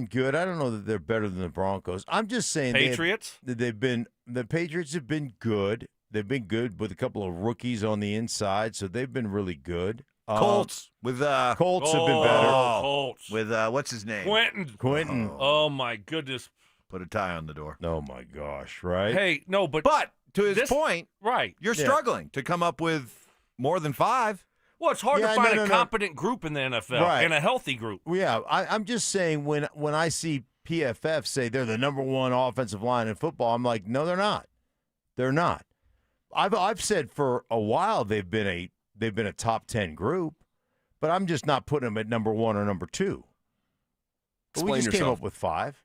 good. I don't know that they're better than the Broncos. I'm just saying.
Patriots?
The Patriots have been good. They've been good with a couple of rookies on the inside, so they've been really good.
Colts with
Colts have been better.
Colts
with what's his name?
Quentin.
Oh my goodness!
Put a tie on the door.
Oh my gosh! Right?
Hey, no, but
to his point,
right?
You're struggling to come up with more than 5.
Well, it's hard to
Yeah,
find
no,
a
no.
competent group in the NFL
Right.
and a healthy group.
Yeah, I'm just saying when I see PFF say they're the number 1 offensive line in football, I'm like, no, they're not. They're not. I've said for a while they've been a top 10 group, but I'm just not putting them at number 1 or number 2. But we
Explain
just came
yourself.
up with 5.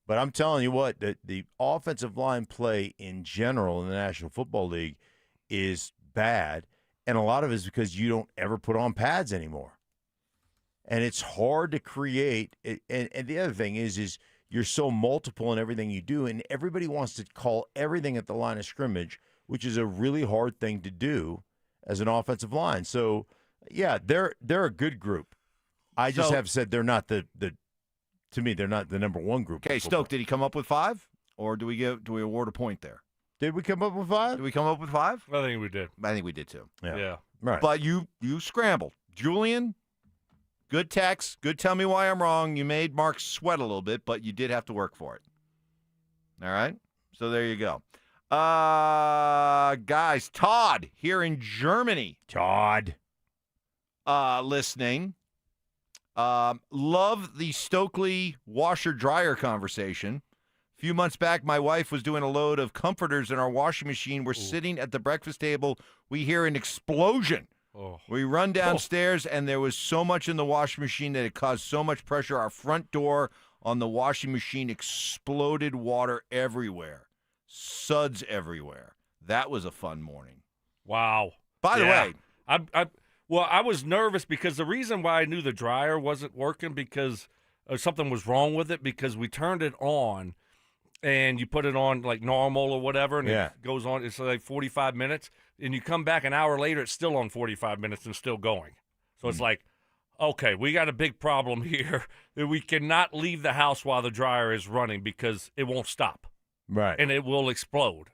But I'm telling you what, the offensive line play in general in the National Football League is bad, and a lot of it is because you don't ever put on pads anymore. And it's hard to create. And the other thing is you're so multiple in everything you do, and everybody wants to call everything at the line of scrimmage, which is a really hard thing to do as an offensive line. So, yeah, they're a good group. I just
So-
have said they're not the to me, they're not the number one group.
Okay,
of football.
Stoke, did he come up with 5? Or do we award a point there?
Did we come up with 5?
Did we come up with 5?
I think we did.
I think we did too.
Yeah.
Right.
But you scrambled. Julian, good text. Good tell me why I'm wrong. You made Mark sweat a little bit, but you did have to work for it. All right? So there you go. Guys, Todd here in Germany.
Todd.
Listening. Love the Stokley washer-dryer conversation. A few months back, my wife was doing a load of comforters in our washing machine. We're sitting at the breakfast table. We hear an explosion.
Oh.
We run downstairs, and there was so much in the washing machine that it caused so much pressure. Our front door on the washing machine exploded, water everywhere. Suds everywhere. That was a fun morning.
Wow.
By the way,
I was nervous because the reason why I knew the dryer wasn't working because something was wrong with it because we turned it on and you put it on like normal or whatever and it goes on. It's like 45 minutes and you come back an hour later, it's still on 45 minutes and still going. So it's like, okay, we got a big problem here that we cannot leave the house while the dryer is running because it won't stop.
Right.
And it will explode.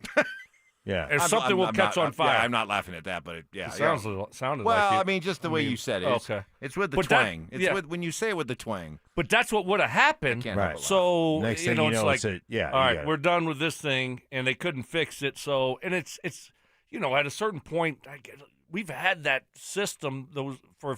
Yeah.
And something will catch on fire.
Yeah, I'm not laughing at that, but it
sounded
well,
like it.
I mean, just the way you said it.
Okay.
It's with the
But
twang.
that-
It's when you say it with the twang.
But that's what would have happened.
Can't help but laugh.
So
Next
you
thing
know,
you
it's
know,
like,
it's a- yeah,
all
you
right,
got it.
we're done with this thing, and they couldn't fix it. So, and it's at a certain point, we've had that system for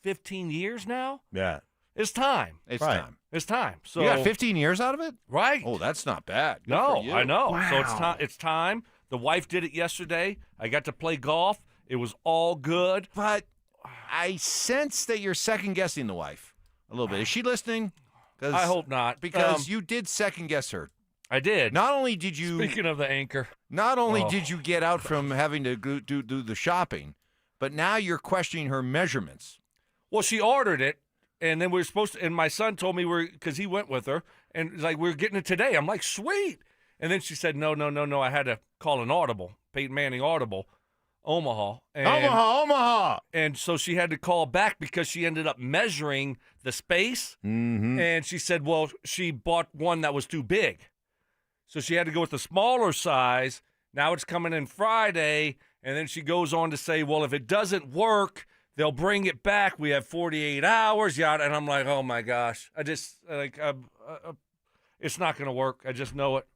15 years now.
Yeah.
It's time.
It's
Right.
time.
It's time. So
You got 15 years out of it?
right?
Oh, that's not bad. Good
no,
for you.
I know.
Wow.
So it's time. It's time. The wife did it yesterday. I got to play golf. It was all good.
But I sense that you're second-guessing the wife a little bit. Is she listening?
I hope not.
Because you did second-guess her.
I did.
Not only did you...
Speaking of the anchor.
Not only did you get out from having to do the shopping, but now you're questioning her measurements.
Well, she ordered it, and then we were supposed to, and my son told me because he went with her, and it's like, we're getting it today. I'm like, sweet. And then she said, no, I had to call an audible, Peyton Manning audible, Omaha. And,
Omaha.
And so she had to call back because she ended up measuring the space, and she said, well, she bought one that was too big. So she had to go with the smaller size. Now it's coming in Friday, and then she goes on to say, well, if it doesn't work, they'll bring it back. We have 48 hours, yada. And I'm like, oh my gosh, it's not going to work. I just know it.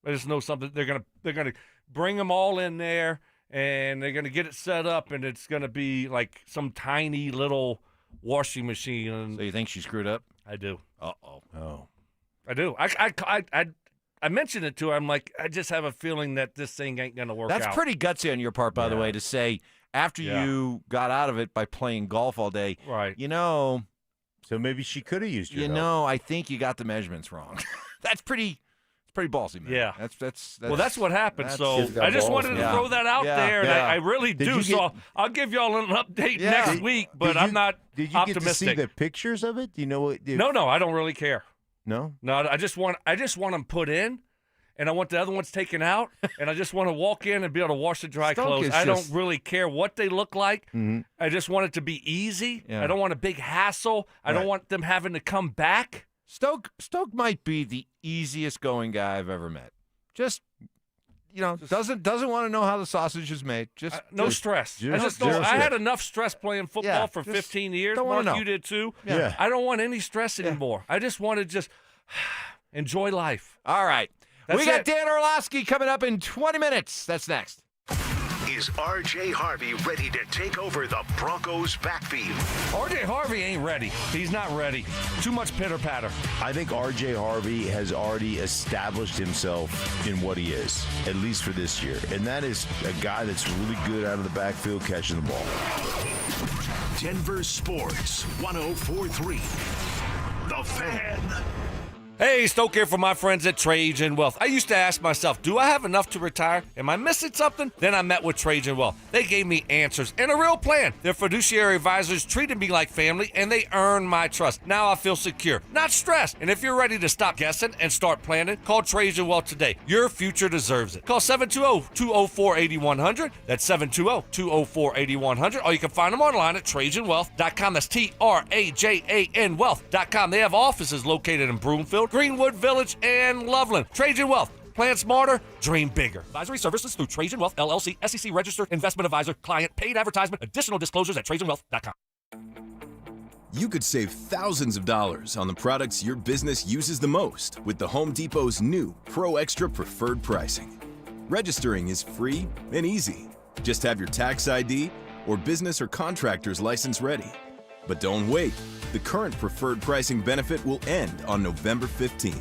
I just know something. They're gonna bring them all in there, and they're gonna get it set up, and it's gonna be like some tiny little washing machine. And
So you think she screwed up?
I do.
Oh.
I do. I mentioned it to her. I'm like, I just have a feeling that this thing ain't gonna work out.
That's pretty gutsy on your part, by the way, to say after you got out of it by playing golf all day.
Right.
You know.
So maybe she could have used your
You
help.
know, I think you got the measurements wrong. That's pretty ballsy, man.
Yeah.
That's
well, that's what happened. So
Kid's got
I just
balls,
wanted to
man.
throw that out there, and
yeah.
I really
Did
do.
you
So
get-
I'll give y'all an update next week, but I'm not
Did you
optimistic.
get to see the pictures of it? Do you know what?
No, I don't really care.
No?
No, I just want them put in, and I want the other ones taken out, and I just want to walk in and be able to wash the dry
Stunk
clothes.
is
I
just-
don't really care what they look like.
Mm-hmm.
I just want it to be easy.
Yeah.
I don't want a big hassle. I don't want them having to come back.
Stoke might be the easiest going guy I've ever met. Just doesn't want to know how the sausage is made. Just
No stress. I just
zero
don't. I
stress.
had enough stress playing football for
just
15 years.
don't wanna
Mark,
know.
you did too.
Yeah.
I don't want any stress anymore. I just want to just enjoy life.
All right.
That's
We got
it.
Dan Orlovsky coming up in 20 minutes. That's next.
Is R.J. Harvey ready to take over the Broncos backfield?
R.J. Harvey ain't ready. He's not ready. Too much pitter-patter.
I think R.J. Harvey has already established himself in what he is, at least for this year. And that is a guy that's really good out of the backfield catching the ball.
Denver Sports 104.3. The Fan.
Hey, Stoke here from my friends at Cajun Wealth. I used to ask myself, do I have enough to retire? Am I missing something? Then I met with Cajun Wealth. They gave me answers and a real plan. Their fiduciary advisors treated me like family, and they earned my trust. Now I feel secure, not stressed. And if you're ready to stop guessing and start planning, call Cajun Wealth today. Your future deserves it. Call 720-204-8100. That's 720-204-8100. Or you can find them online at TrajanWealth.com. That's TRAJAN Wealth.com. They have offices located in Broomfield, Greenwood Village, and Loveland. Trajan Wealth. Plan smarter, dream bigger. Advisory services through Trajan Wealth, LLC, SEC registered investment advisor, client, paid advertisement. Additional disclosures at TrajanWealth.com.
You could save thousands of dollars on the products your business uses the most with the Home Depot's new Pro Extra Preferred Pricing. Registering is free and easy. Just have your tax ID or business or contractor's license ready. But don't wait. The current preferred pricing benefit will end on November 15th.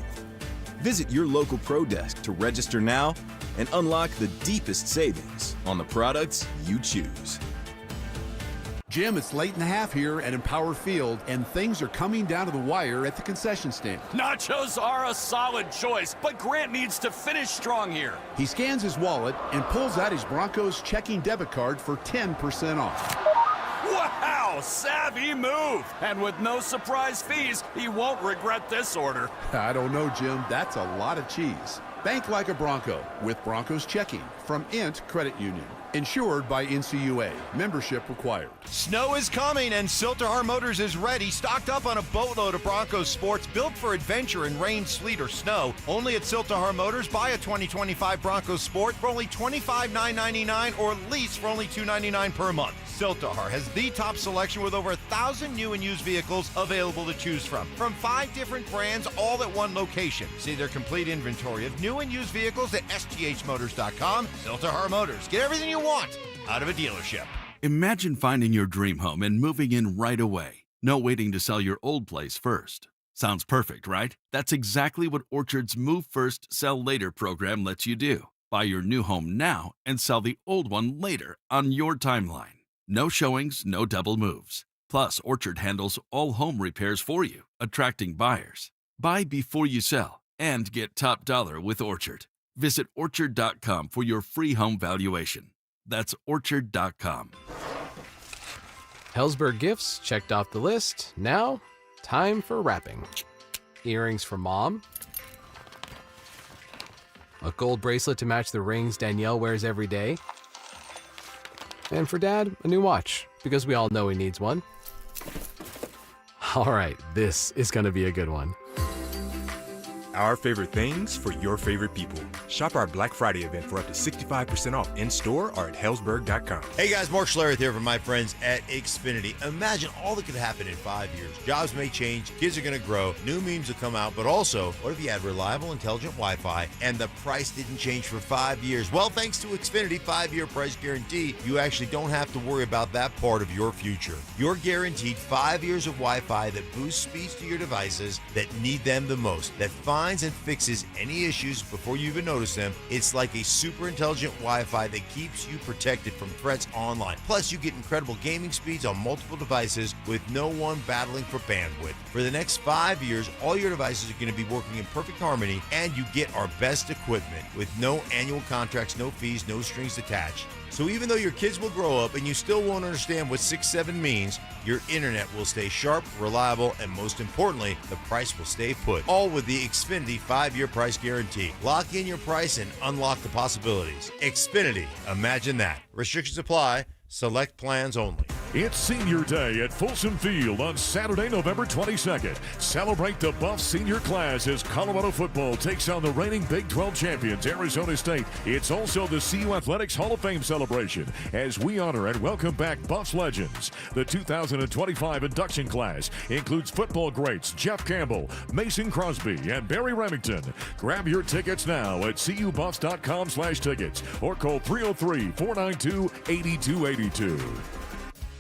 Visit your local Pro Desk to register now and unlock the deepest savings on the products you choose.
Jim, it's late in the half here at Empower Field, and things are coming down to the wire at the concession stand.
Nachos are a solid choice, but Grant needs to finish strong here.
He scans his wallet and pulls out his Broncos checking debit card for 10% off.
Wow, savvy move. And with no surprise fees, he won't regret this order.
I don't know, Jim. That's a lot of cheese. Bank like a Bronco with Broncos checking from Int Credit Union. Insured by NCUA. Membership required.
Snow is coming and Silterhar Motors is ready, stocked up on a boatload of Broncos sports built for adventure in rain, sleet, or snow. Only at Silterhar Motors, buy a 2025 Broncos Sport for only $25,999 or lease for only $299 per month. Silterhar has the top selection with over 1,000 new and used vehicles available to choose from 5 different brands, all at one location. See their complete inventory of new and used vehicles at sthmotors.com. Silterhar Motors. Get everything you want out of a dealership.
Imagine finding your dream home and moving in right away. No waiting to sell your old place first. Sounds perfect, right? That's exactly what Orchard's Move First, Sell Later program lets you do. Buy your new home now and sell the old one later on your timeline. No showings, no double moves. Plus, Orchard handles all home repairs for you, attracting buyers. Buy before you sell and get top dollar with Orchard. Visit Orchard.com for your free home valuation. That's Orchard.com.
Hellsberg gifts checked off the list. Now, time for wrapping. Earrings for mom. A gold bracelet to match the rings Danielle wears every day. And for dad, a new watch, because we all know he needs one. All right, this is going to be a good one.
Our favorite things for your favorite people. Shop our Black Friday event for up to 65% off in-store or at hellsberg.com.
Hey guys, Mark Schlereth here from my friends at Xfinity. Imagine all that could happen in 5 years. Jobs may change, kids are going to grow, new memes will come out, but also, what if you had reliable, intelligent Wi-Fi and the price didn't change for 5 years? Well, thanks to Xfinity 5-year price guarantee, you actually don't have to worry about that part of your future. You're guaranteed 5 years of Wi-Fi that boosts speeds to your devices that need them the most, that finds and fixes any issues before you even notice them. It's like a super intelligent Wi-Fi that keeps you protected from threats online. Plus, you get incredible gaming speeds on multiple devices with no one battling for bandwidth. For the next 5 years, all your devices are going to be working in perfect harmony, and you get our best equipment with no annual contracts, no fees, no strings attached. So even though your kids will grow up and you still won't understand what 6-7 means, your internet will stay sharp, reliable, and most importantly, the price will stay put. All with the Xfinity 5-year price guarantee. Lock in your price and unlock the possibilities. Xfinity, imagine that. Restrictions apply. Select plans only.
It's Senior Day at Folsom Field on Saturday, November 22nd. Celebrate the Buff senior class as Colorado football takes on the reigning Big 12 champions, Arizona State. It's also the CU Athletics Hall of Fame celebration as we honor and welcome back Buffs legends. The 2025 induction class includes football greats Jeff Campbell, Mason Crosby, and Barry Remington. Grab your tickets now at cubuffs.com/tickets or call 303-492-8282.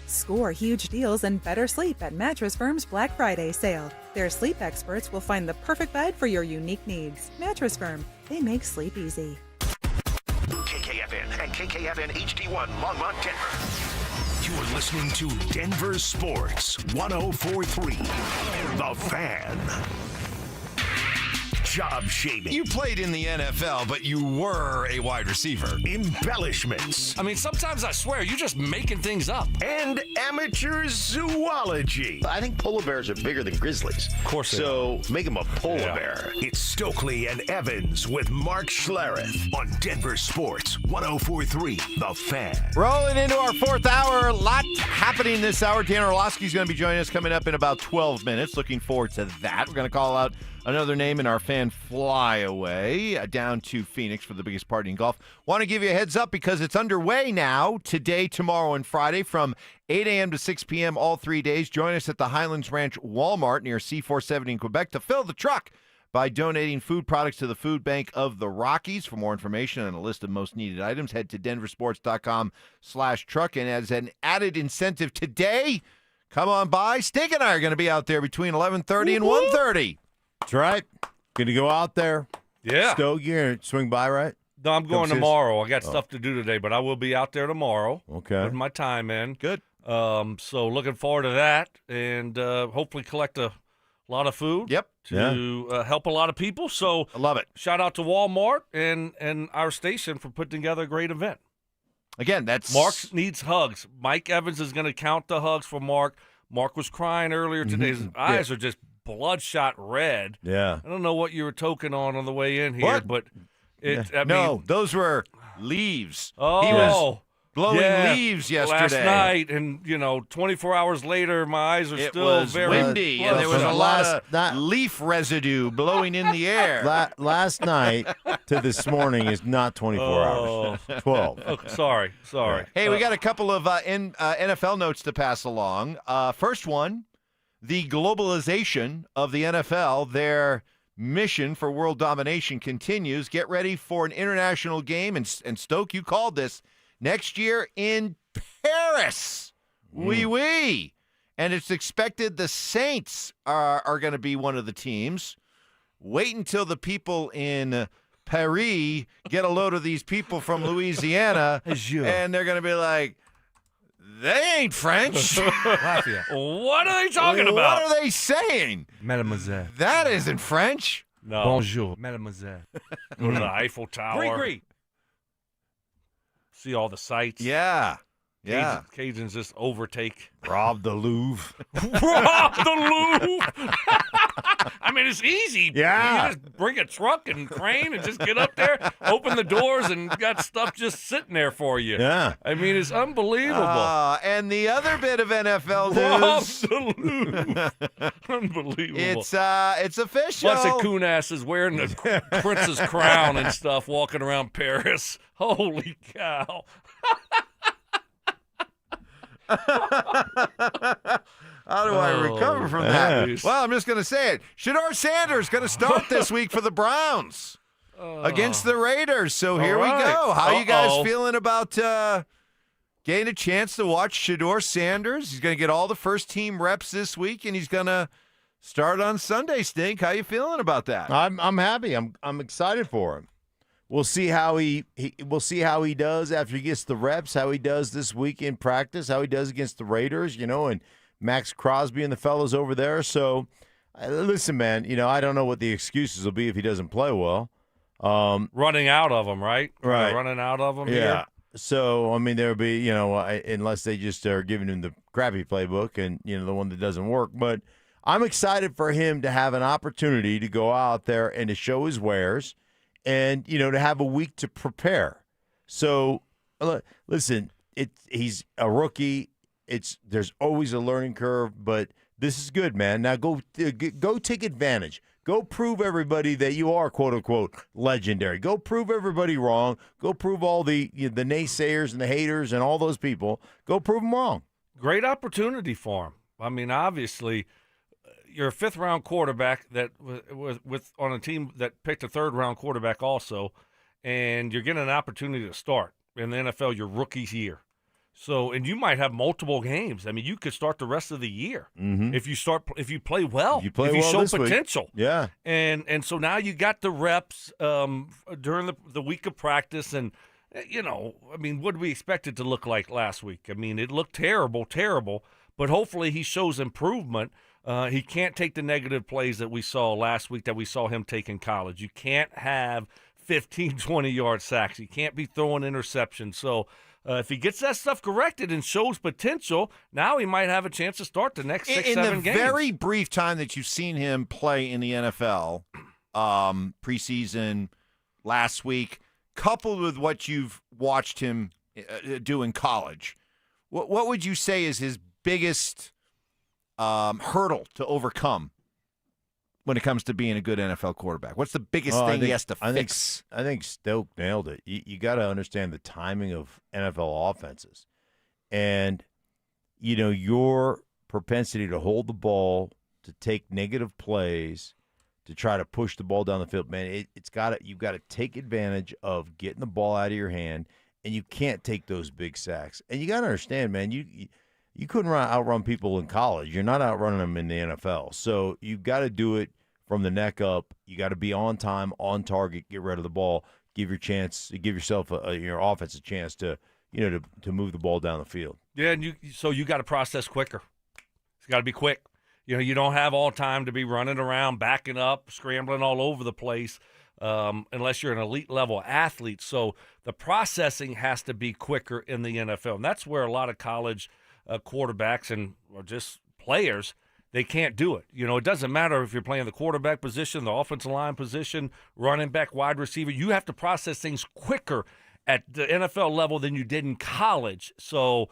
Score huge deals and better sleep at Mattress Firm's Black Friday sale. Their sleep experts will find the perfect bed for your unique needs. Mattress Firm, they make sleep easy.
KKFN and KKFN HD1 Longmont, Denver. You are listening to Denver Sports 104.3. The Fan. Job shaming.
You played in the NFL, but you were a wide receiver.
Embellishments.
I mean, sometimes I swear you're just making things up.
And amateur zoology.
I think polar bears are bigger than grizzlies.
Of course.
So make them a polar bear.
It's Stokley and Evans with Mark Schlereth on Denver Sports 104.3 The Fan.
Rolling into our fourth hour. A lot happening this hour. Dan Orlovsky is going to be joining us coming up in about 12 minutes. Looking forward to that. We're going to call out another name in our fan flyaway down to Phoenix for the biggest party in golf. Want to give you a heads up because it's underway now today, tomorrow, and Friday from 8 a.m. to 6 p.m. all 3 days. Join us at the Highlands Ranch Walmart near C470 in Quebec to fill the truck by donating food products to the Food Bank of the Rockies. For more information and a list of most needed items, head to denversports.com/truck. And as an added incentive today, come on by. Stink and I are going to be out there between 11:30 and 1:30.
That's right. Going to go out there.
Yeah.
Stoke, you're going to swing by, right?
No, I'm going
Come see us?
tomorrow. I got stuff to do today, but I will be out there tomorrow.
Okay.
Putting my time in.
Good.
So looking forward to that, and hopefully collect a lot of food.
Yep.
To help a lot of people. So
I love it.
Shout out to Walmart and our station for putting together a great event.
Again, that's
Mark needs hugs. Mike Evans is going to count the hugs for Mark. Mark was crying earlier today. His eyes are just bloodshot red.
Yeah.
I don't know what you were toking on the way in here, but
those were leaves.
Oh,
he was blowing leaves yesterday.
Last night, and 24 hours later, my eyes are still very
windy, and there was a lot of leaf residue blowing in the air.
Last night to this morning is not 24 hours. 12.
Okay, sorry.
Hey, we got a couple of NFL notes to pass along. First one, the globalization of the NFL, their mission for world domination continues. Get ready for an international game, and Stoke, you called this, next year in Paris. Oui. And it's expected the Saints are going to be one of the teams. Wait until the people in Paris get a load of these people from Louisiana, and they're going to be like, they ain't French.
What are they talking about?
What are they saying?
Mademoiselle.
That isn't French.
No.
Bonjour, mademoiselle.
Go to the Eiffel Tower.
Gree.
See all the sights.
Yeah.
Cajuns just overtake.
Rob the Louvre.
Rob the Louvre. I mean, it's easy.
Yeah.
You just bring a truck and crane and just get up there, open the doors, and got stuff just sitting there for you.
Yeah.
I mean, it's unbelievable.
And the other bit of NFL news.
Rob the Louvre. Unbelievable.
It's official.
Bunch of coon asses wearing the prince's crown and stuff walking around Paris. Holy cow.
How do I recover from that?
Nice.
Well, I'm just going to say it. Shadeur Sanders going to start this week for the Browns against the Raiders. So here we go. How you guys feeling about getting a chance to watch Shadeur Sanders? He's going to get all the first-team reps this week, and he's going to start on Sunday. Stink, how you feeling about that?
I'm happy. I'm excited for him. We'll see how we'll see how he does after he gets the reps, how he does this week in practice, how he does against the Raiders, and Max Crosby and the fellas over there. So, listen, man, I don't know what the excuses will be if he doesn't play well.
Running out of them, right?
Right.
Running out of them
Yeah.
here.
So, I mean, there'll be, unless they just are giving him the crappy playbook and, the one that doesn't work. But I'm excited for him to have an opportunity to go out there and to show his wares. And, to have a week to prepare. So, listen, he's a rookie. There's always a learning curve, but this is good, man. Now go take advantage. Go prove everybody that you are, quote unquote, legendary. Go prove everybody wrong. Go prove all the naysayers and the haters and all those people. Go prove them wrong.
Great opportunity for him. I mean, obviously, you're a fifth-round quarterback that with on a team that picked a third-round quarterback also, and you're getting an opportunity to start in the NFL your rookie year. So, and you might have multiple games. I mean, you could start the rest of the year if you play well.
If you
show
this
potential.
Week. Yeah.
And so now you got the reps during the week of practice, and I mean, what did we expect it to look like last week? I mean, it looked terrible. but hopefully he shows improvement. He can't take the negative plays that we saw last week that we saw him take in college. You can't have 15, 20-yard sacks. You can't be throwing interceptions. So if he gets that stuff corrected and shows potential, now he might have a chance to start the next 6-7 games.
In the very brief time that you've seen him play in the NFL, preseason, last week, coupled with what you've watched him do in college, what would you say is his biggest hurdle to overcome when it comes to being a good NFL quarterback? What's the biggest thing he has to fix?
I think Stoke nailed it. You got to understand the timing of NFL offenses. And, your propensity to hold the ball, to take negative plays, to try to push the ball down the field, man, you've got to take advantage of getting the ball out of your hand, and you can't take those big sacks. And you got to understand, man, you couldn't outrun people in college. You're not outrunning them in the NFL. So you've got to do it from the neck up. You got to be on time, on target, get rid of the ball, give yourself your offense a chance to move the ball down the field.
Yeah, and you got to process quicker. It's got to be quick. You don't have all time to be running around, backing up, scrambling all over the place, unless you're an elite level athlete. So the processing has to be quicker in the NFL, and that's where a lot of college quarterbacks or just players, they can't do it. It doesn't matter if you're playing the quarterback position, the offensive line position, running back, wide receiver. You have to process things quicker at the NFL level than you did in college. So,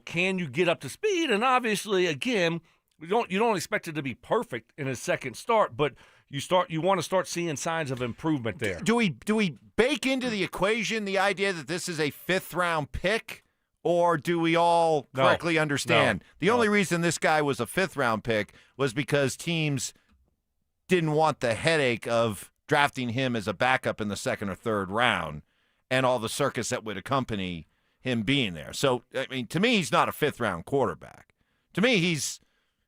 can you get up to speed? And obviously, again, you don't expect it to be perfect in his second start, but you want to start seeing signs of improvement there.
Do we bake into the equation the idea that this is a 5th-round pick? Or do we all correctly understand? The only reason this guy was a 5th-round pick was because teams didn't want the headache of drafting him as a backup in the 2nd or 3rd round and all the circus that would accompany him being there. So, to me, he's not a 5th-round quarterback. To me, he's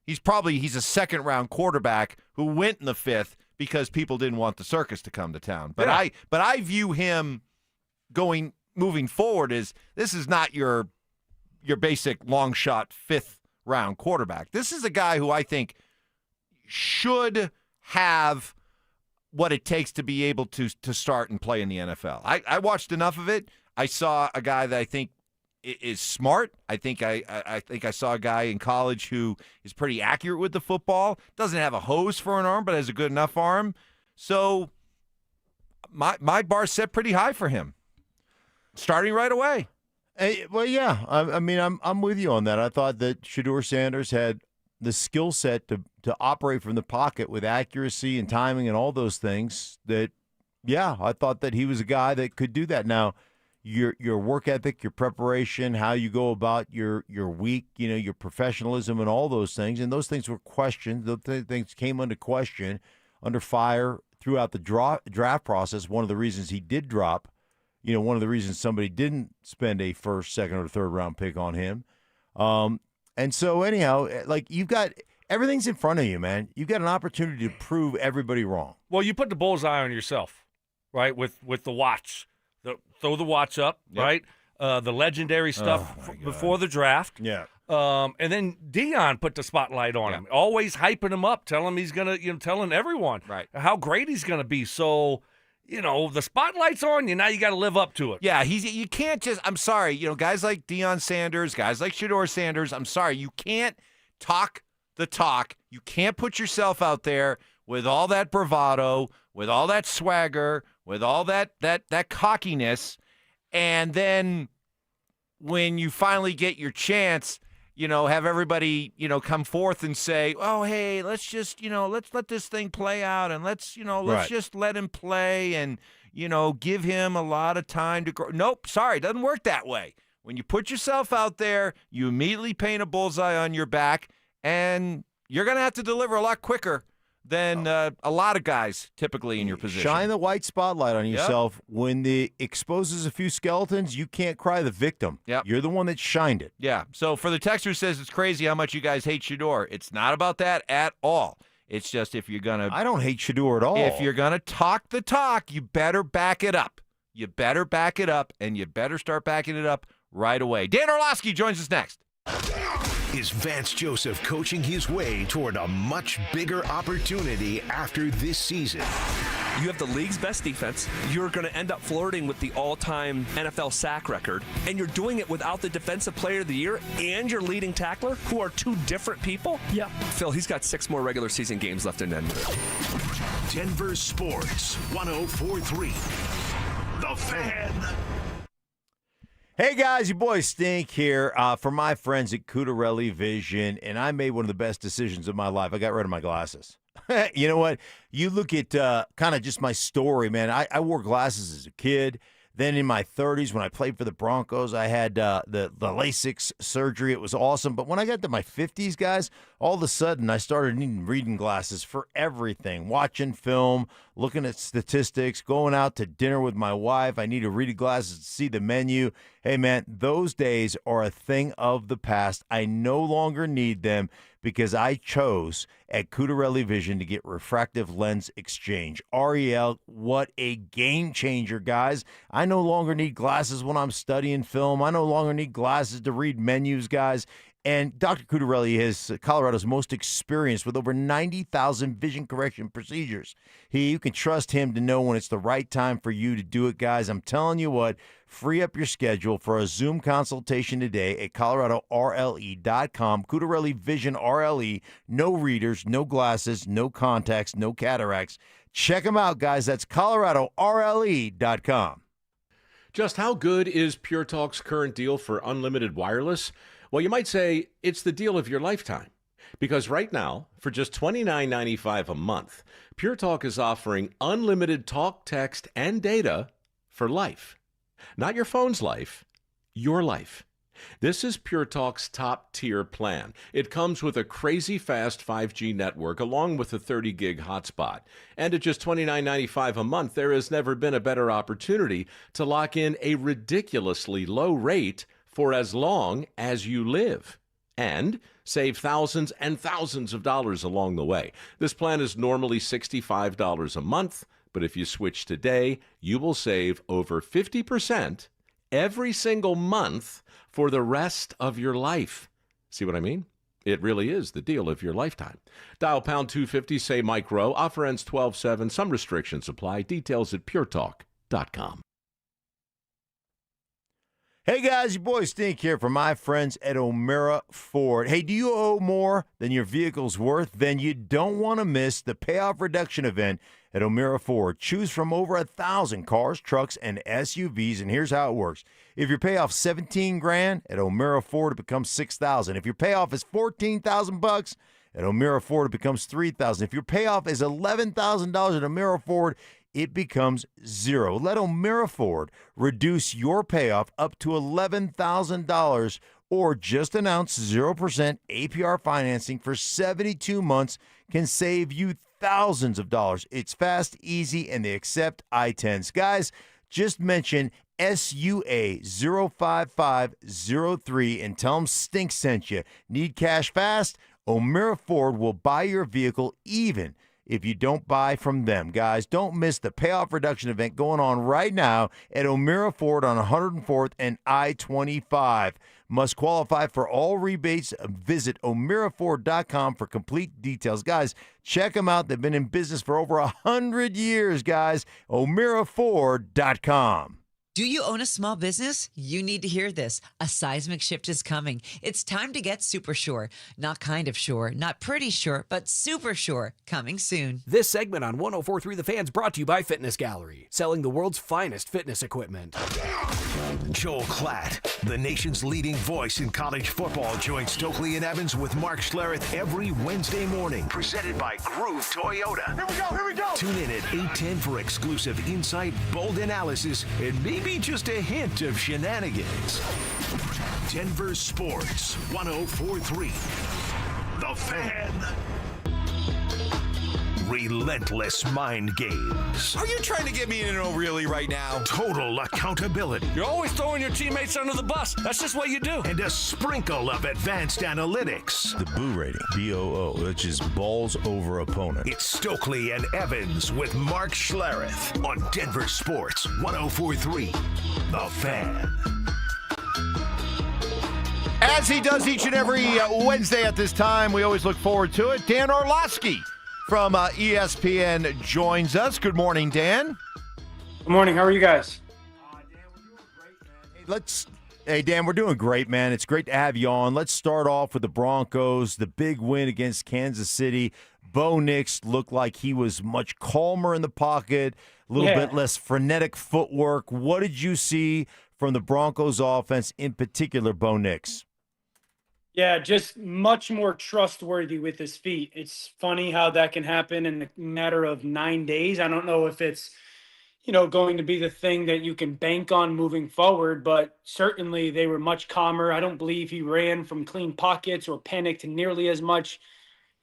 a 2nd-round quarterback who went in the 5th because people didn't want the circus to come to town. But I view him moving forward is this is not your basic long shot 5th-round quarterback. This is a guy who I think should have what it takes to be able to start and play in the NFL. I watched enough of it. I saw a guy that I think is smart. I think I saw a guy in college who is pretty accurate with the football. Doesn't have a hose for an arm, but has a good enough arm. So my bar's set pretty high for him. Starting right away.
Well, yeah. I'm with you on that. I thought that Shadeur Sanders had the skill set to operate from the pocket with accuracy and timing and all those things. I thought that he was a guy that could do that. Now, your work ethic, your preparation, how you go about your week, your professionalism and all those things, and those things were questioned. Those things came under question, under fire throughout the draft process. One of the reasons he did drop. One of the reasons somebody didn't spend a 1st, 2nd, or 3rd round pick on him. And so anyhow, you've got everything's in front of you, man. You've got an opportunity to prove everybody wrong.
Well, you put the bullseye on yourself, right? With the watch, throw the watch up, right? The legendary stuff before the draft.
Yeah.
And then Deion put the spotlight on him, always hyping him up, telling him he's gonna, telling everyone how great he's gonna be. So. The spotlight's on you. Now you got to live up to it.
Yeah, you can't just, I'm sorry, guys like Deion Sanders, guys like Shadeur Sanders, I'm sorry, you can't talk the talk. You can't put yourself out there with all that bravado, with all that swagger, with all that cockiness, and then when you finally get your chance, have everybody, come forth and say, oh, hey, let's just, let's let this thing play out and let's just let him play and, give him a lot of time to grow. Nope, sorry, it doesn't work that way. When you put yourself out there, you immediately paint a bullseye on your back and you're going to have to deliver a lot quicker than a lot of guys typically in your position.
Shine the white spotlight on yourself. When it exposes a few skeletons, you can't cry the victim.
Yep.
You're the one that shined it.
Yeah. So for the texter who says it's crazy how much you guys hate Shadeur, it's not about that at all. It's just if you're going to...
I don't hate Shadeur at all.
If you're going to talk the talk, you better back it up. You better back it up, and you better start backing it up right away. Dan Orlovsky joins us next.
Is Vance Joseph coaching his way toward a much bigger opportunity after this season?
You have the league's best defense. You're going to end up flirting with the all-time NFL sack record, and you're doing it without the Defensive Player of the Year and your leading tackler, who are two different people? Yeah. Phil, he's got 6 more regular season games left in Denver.
Denver Sports 104.3. The Fan.
Hey guys, your boy Stink here for my friends at Cutarelli Vision, and I made one of the best decisions of my life. I got rid of my glasses. You know what? You look at kind of just my story, man. I wore glasses as a kid. Then in my 30s, when I played for the Broncos, I had the LASIK surgery. It was awesome. But when I got to my 50s, guys, all of a sudden I started needing reading glasses for everything. Watching film, looking at statistics, going out to dinner with my wife. I needed reading glasses to see the menu. Hey, man, those days are a thing of the past. I no longer need them because I chose at Cutarelli Vision to get refractive lens exchange. REL, what a game changer, guys. I no longer need glasses when I'm studying film. I no longer need glasses to read menus, guys. And Dr. Cutarelli is Colorado's most experienced with over 90,000 vision correction procedures. You can trust him to know when it's the right time for you to do it, guys. I'm telling you what, free up your schedule for a Zoom consultation today at coloradorle.com. Cutarelli Vision RLE. No readers, no glasses, no contacts, no cataracts. Check them out, guys. That's coloradorle.com.
Just how good is Pure Talk's current deal for unlimited wireless? Well, you might say it's the deal of your lifetime. Because right now, for just $29.95 a month, Pure Talk is offering unlimited talk, text, and data for life. Not your phone's life, your life. This is Pure Talk's top-tier plan. It comes with a crazy fast 5G network along with a 30-gig hotspot. And at just $29.95 a month, there has never been a better opportunity to lock in a ridiculously low rate for as long as you live, and save thousands and thousands of dollars along the way. This plan is normally $65 a month, but if you switch today, you will save over 50% every single month for the rest of your life. See what I mean? It really is the deal of your lifetime. Dial pound 250, say Mike Rowe. Offer ends 12/7. Some restrictions apply. Details at puretalk.com.
Hey guys, your boy Stink here from my friends at O'Meara Ford. Hey, do you owe more than your vehicle's worth? Then you don't want to miss the payoff reduction event at O'Meara Ford. Choose from over 1,000 cars, trucks, and SUVs, and here's how it works. If your payoff $17,000 at O'Meara Ford, it becomes $6,000. If your payoff is $14,000 at O'Meara Ford, it becomes $3,000. If your payoff is $11,000 at O'Meara Ford, it becomes $0. Let O'Meara Ford reduce your payoff up to $11,000 or just announce 0% APR financing for 72 months can save you thousands of dollars. It's fast, easy, and they accept I-10s. Guys, just mention SUA 05503 and tell them Stink sent you. Need cash fast? O'Meara Ford will buy your vehicle even if you don't buy from them. Guys, don't miss the payoff reduction event going on right now at O'Meara Ford on 104th and I-25. Must qualify for all rebates. Visit O'MearaFord.com for complete details. Guys, check them out. They've been in business for over 100 years, guys. O'MearaFord.com.
Do you own a small business? You need to hear this. A seismic shift is coming. It's time to get super sure. Not kind of sure, not pretty sure, but super sure. Coming soon.
This segment on 104.3 The Fan's brought to you by Fitness Gallery, selling the world's finest fitness equipment.
Joel Klatt, the nation's leading voice in college football, joins Stokley and Evans with Mark Schlereth every Wednesday morning. Presented by Groove Toyota. Here we go. Tune in at 8:10 for exclusive insight, bold analysis, and maybe just a hint of shenanigans. Denver Sports 104.3. The Fan. Relentless mind games.
Are you trying to get me in an really right now?
Total accountability.
You're always throwing your teammates under the bus. That's just what you do.
And a sprinkle of advanced analytics.
The Boo rating, BOO, which is balls over opponent.
It's Stokley and Evans with Mark Schlereth on Denver Sports 104.3. The Fan.
As he does each and every Wednesday at this time, we always look forward to it. Dan Orlovsky from ESPN joins us. Good morning, Dan.
Good morning. How are you guys?
Hey, Dan, we're doing great, man. It's great to have you on. Let's start off with the Broncos, the big win against Kansas City. Bo Nix looked like he was much calmer in the pocket, a little bit less frenetic footwork. What did you see from the Broncos offense, in particular, Bo Nix?
Yeah, just much more trustworthy with his feet. It's funny how that can happen in a matter of 9 days. I don't know if it's going to be the thing that you can bank on moving forward, but certainly they were much calmer. I don't believe he ran from clean pockets or panicked nearly as much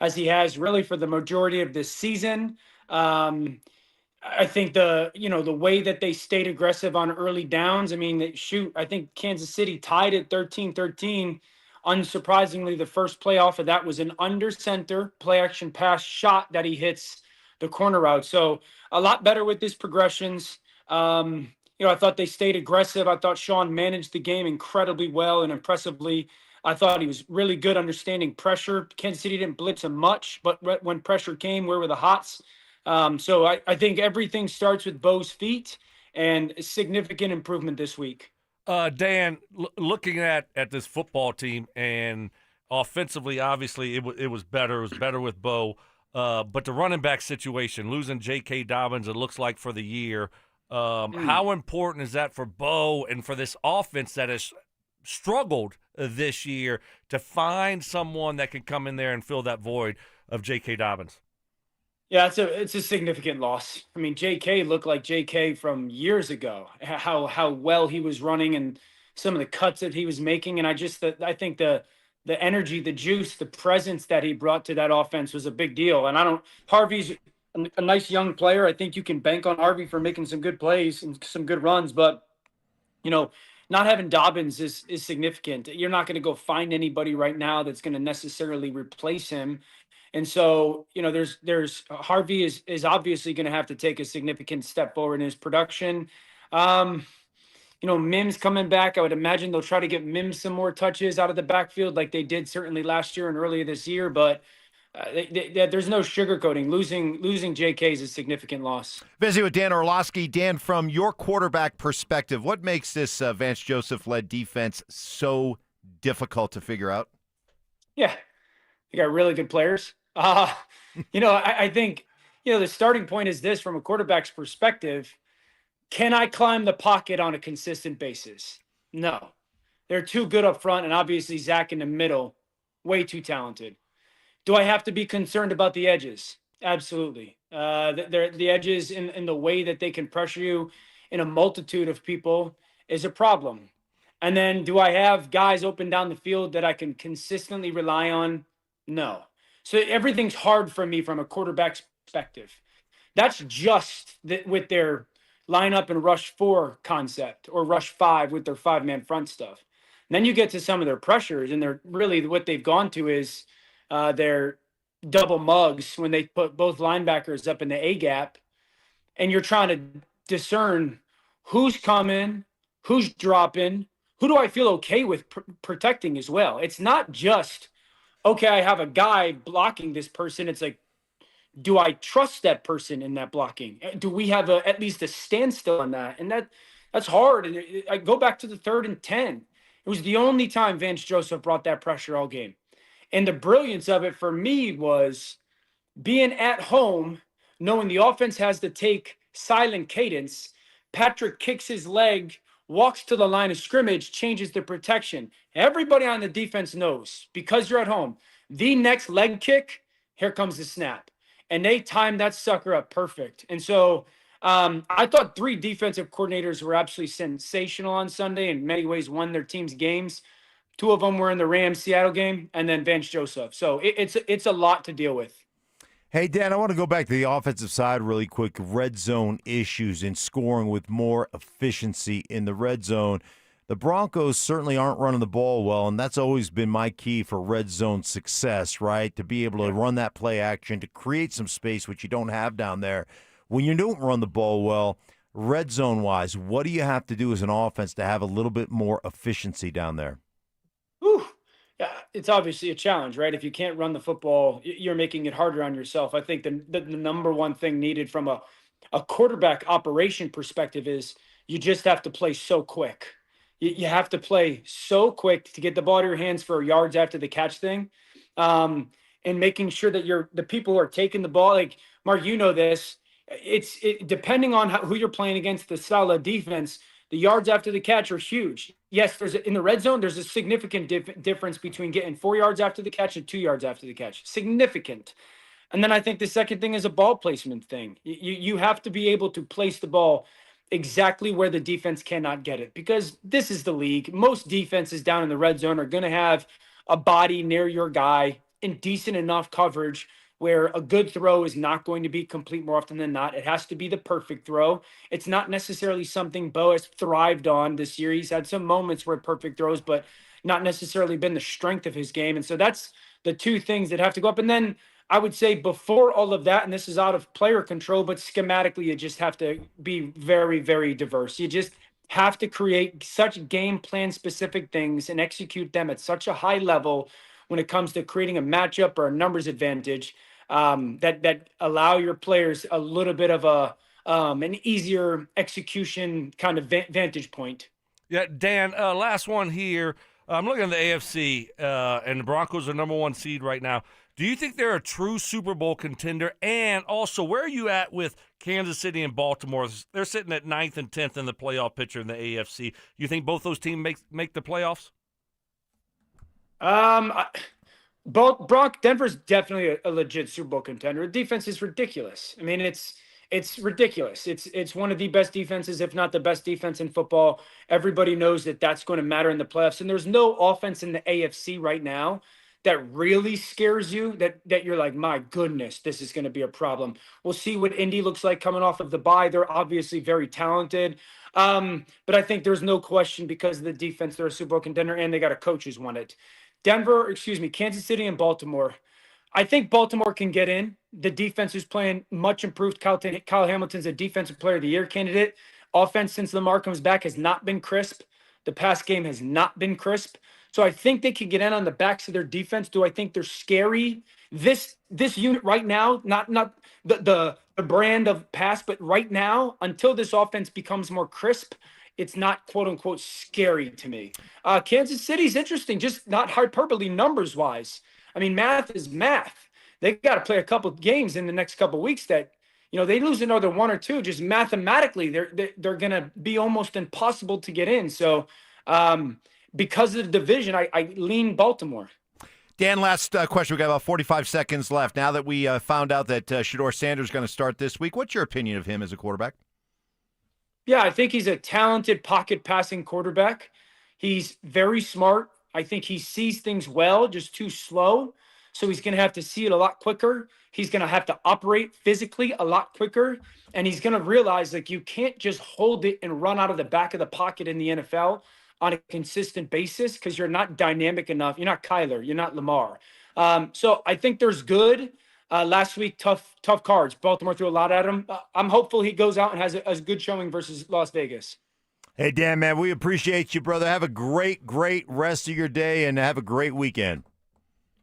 as he has really for the majority of this season. I think the way that they stayed aggressive on early downs. I mean, I think Kansas City tied at 13-13. Unsurprisingly, the first play off of that was an under center play action pass shot that he hits the corner out. So a lot better with his progressions. I thought they stayed aggressive. I thought Sean managed the game incredibly well and impressively. I thought he was really good understanding pressure. Kansas City didn't blitz him much, but when pressure came, where were the hots? So I think everything starts with Bo's feet and a significant improvement this week.
Dan, looking at this football team, and offensively, obviously, it was better. It was better with Bo. But the running back situation, losing J.K. Dobbins, it looks like, for the year, how important is that for Bo and for this offense that has struggled this year to find someone that can come in there and fill that void of J.K. Dobbins?
Yeah, it's a significant loss. I mean, J.K. looked like J.K. from years ago, how well he was running and some of the cuts that he was making. And I think the energy, the juice, the presence that he brought to that offense was a big deal. And Harvey's a nice young player. I think you can bank on Harvey for making some good plays and some good runs, but not having Dobbins is significant. You're not going to go find anybody right now that's going to necessarily replace him. And so, there's Harvey is obviously going to have to take a significant step forward in his production. Mims coming back. I would imagine they'll try to get Mims some more touches out of the backfield like they did certainly last year and earlier this year. But there's no sugarcoating. Losing J.K. is a significant loss.
Busy with Dan Orlovsky. Dan, from your quarterback perspective, what makes this Vance Joseph-led defense so difficult to figure out?
Yeah, they got really good players. I think, the starting point is this from a quarterback's perspective. Can I climb the pocket on a consistent basis? No. They're too good up front, and obviously Zach in the middle, way too talented. Do I have to be concerned about the edges? Absolutely. The edges in the way that they can pressure you in a multitude of people is a problem. And then do I have guys open down the field that I can consistently rely on? No. So everything's hard for me from a quarterback's perspective. That's just with their lineup and rush 4 concept or rush 5 with their 5-man front stuff. And then you get to some of their pressures, and they're really what they've gone to is their double mugs when they put both linebackers up in the A gap, and you're trying to discern who's coming, who's dropping, who do I feel okay with protecting as well. It's not just, okay, I have a guy blocking this person. It's like, do I trust that person in that blocking? Do we have at least a standstill on that? And that's hard. And I go back to the 3rd and 10. It was the only time Vance Joseph brought that pressure all game. And the brilliance of it for me was being at home, knowing the offense has to take silent cadence. Patrick kicks his leg, walks to the line of scrimmage, changes the protection. Everybody on the defense knows, because you're at home, the next leg kick, here comes the snap. And they timed that sucker up perfect. And so I thought 3 defensive coordinators were absolutely sensational on Sunday, in many ways won their team's games. 2 of them were in the Rams-Seattle game, and then Vance Joseph. So it's a lot to deal with.
Hey, Dan, I want to go back to the offensive side really quick. Red zone issues in scoring with more efficiency in the red zone. The Broncos certainly aren't running the ball well, and that's always been my key for red zone success, right? To be able to run that play action, to create some space, which you don't have down there. When you don't run the ball well, red zone-wise, what do you have to do as an offense to have a little bit more efficiency down there?
It's obviously a challenge, right? If you can't run the football, you're making it harder on yourself. I think the number one thing needed from a quarterback operation perspective is you just have to play so quick. You have to play so quick to get the ball to your hands for yards after the catch thing. And making sure that the people who are taking the ball, like Mark, you know this, depending on who you're playing against, the style of defense, the yards after the catch are huge. Yes, in the red zone, there's a significant difference between getting 4 yards after the catch and 2 yards after the catch. Significant. And then I think the second thing is a ball placement thing. You have to be able to place the ball exactly where the defense cannot get it, because this is the league. Most defenses down in the red zone are going to have a body near your guy in decent enough coverage where a good throw is not going to be complete more often than not. It has to be the perfect throw. It's not necessarily something Bo has thrived on this year. He's had some moments where perfect throws, but not necessarily been the strength of his game. And so that's the two things that have to go up. And then I would say before all of that, and this is out of player control, but schematically, you just have to be very, very diverse. You just have to create such game plan specific things and execute them at such a high level when it comes to creating a matchup or a numbers advantage that allow your players a little bit of an easier execution kind of vantage point.
Yeah, Dan, last one here. I'm looking at the AFC, and the Broncos are number 1 seed right now. Do you think they're a true Super Bowl contender? And also, where are you at with Kansas City and Baltimore? They're sitting at 9th and 10th in the playoff picture in the AFC. You think both those teams make the playoffs?
Denver's definitely a legit Super Bowl contender. The defense is ridiculous. I mean, it's ridiculous. It's one of the best defenses, if not the best defense in football. Everybody knows that that's going to matter in the playoffs. And there's no offense in the AFC right now that really scares you, that you're like, my goodness, this is going to be a problem. We'll see what Indy looks like coming off of the bye. They're obviously very talented. But I think there's no question, because of the defense, they're a Super Bowl contender, and they got a coach who's won it. Kansas City and Baltimore. I think Baltimore can get in. The defense is playing much improved. Kyle Hamilton's a defensive player of the year candidate. Offense since Lamar comes back has not been crisp. The pass game has not been crisp. So I think they can get in on the backs of their defense. Do I think they're scary? This unit right now, not the brand of pass, but right now, until this offense becomes more crisp, it's not quote unquote scary to me. Kansas City's interesting, just not hyperbole numbers wise. I mean, math is math. They got to play a couple of games in the next couple of weeks that, they lose another 1 or 2, just mathematically, they're going to be almost impossible to get in. So because of the division, I lean Baltimore.
Dan, last question. We got about 45 seconds left. Now that we found out that Shadeur Sanders is going to start this week, what's your opinion of him as a quarterback?
Yeah, I think he's a talented pocket passing quarterback. He's very smart. I think he sees things well, just too slow. So he's going to have to see it a lot quicker. He's going to have to operate physically a lot quicker. And he's going to realize, you can't just hold it and run out of the back of the pocket in the NFL on a consistent basis, because you're not dynamic enough. You're not Kyler. You're not Lamar. So I think there's good. Last week, tough cards. Baltimore threw a lot at him. I'm hopeful he goes out and has a good showing versus Las Vegas.
Hey, Dan, man, we appreciate you, brother. Have a great rest of your day, and have a great weekend.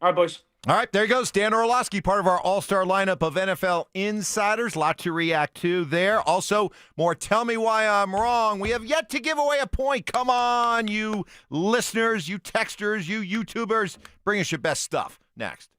All right, boys.
All right, there goes Dan Orlovsky, part of our all-star lineup of NFL insiders. A lot to react to there. Also, more Tell Me Why I'm Wrong. We have yet to give away a point. Come on, you listeners, you texters, you YouTubers. Bring us your best stuff. Next.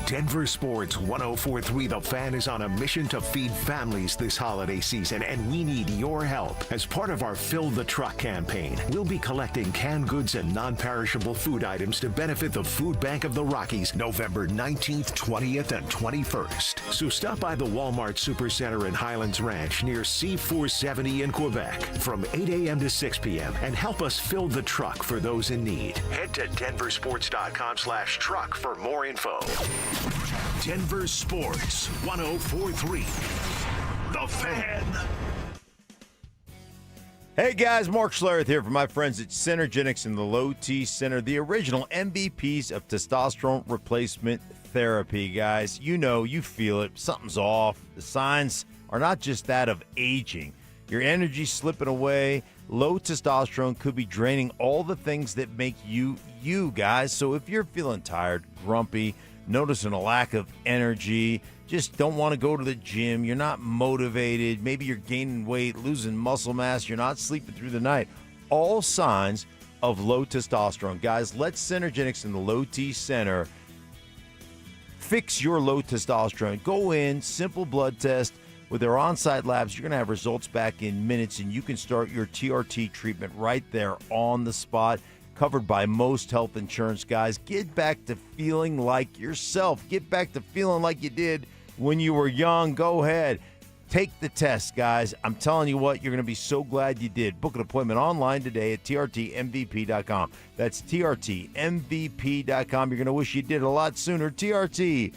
Denver Sports 104.3 The Fan is on a mission to feed families this holiday season, and we need your help. As part of our Fill the Truck campaign, we'll be collecting canned goods and non-perishable food items to benefit the Food Bank of the Rockies November 19th, 20th, and 21st. So stop by the Walmart Supercenter in Highlands Ranch near C470 in Quebec from 8 a.m. to 6 p.m. and help us fill the truck for those in need. Head to denversports.com/truck for more info. Denver Sports 104.3 The Fan.
Hey guys, Mark Schlereth here from my friends at Synergenics and the Low T Center, the original MVPs of testosterone replacement therapy, guys. You know, you feel it. Something's off. The signs are not just that of aging. Your energy's slipping away. low testosterone could be draining all the things that make you, you guys. So if you're feeling tired, grumpy, noticing a lack of energy, just don't want to go to the gym, you're not motivated, maybe you're gaining weight, losing muscle mass, you're not sleeping through the night, all signs of low testosterone. Guys, let Synergenics and the Low T Center fix your low testosterone. Go in, simple blood test. With their on-site labs, you're going to have results back in minutes, and you can start your TRT treatment right there on the spot, covered by most health insurance. Guys, get back to feeling like yourself. Get back to feeling like you did when you were young. Go ahead. Take the test, guys. I'm telling you what, you're going to be so glad you did. Book an appointment online today at trtmvp.com. That's trtmvp.com. You're going to wish you did a lot sooner. trtmvp.com.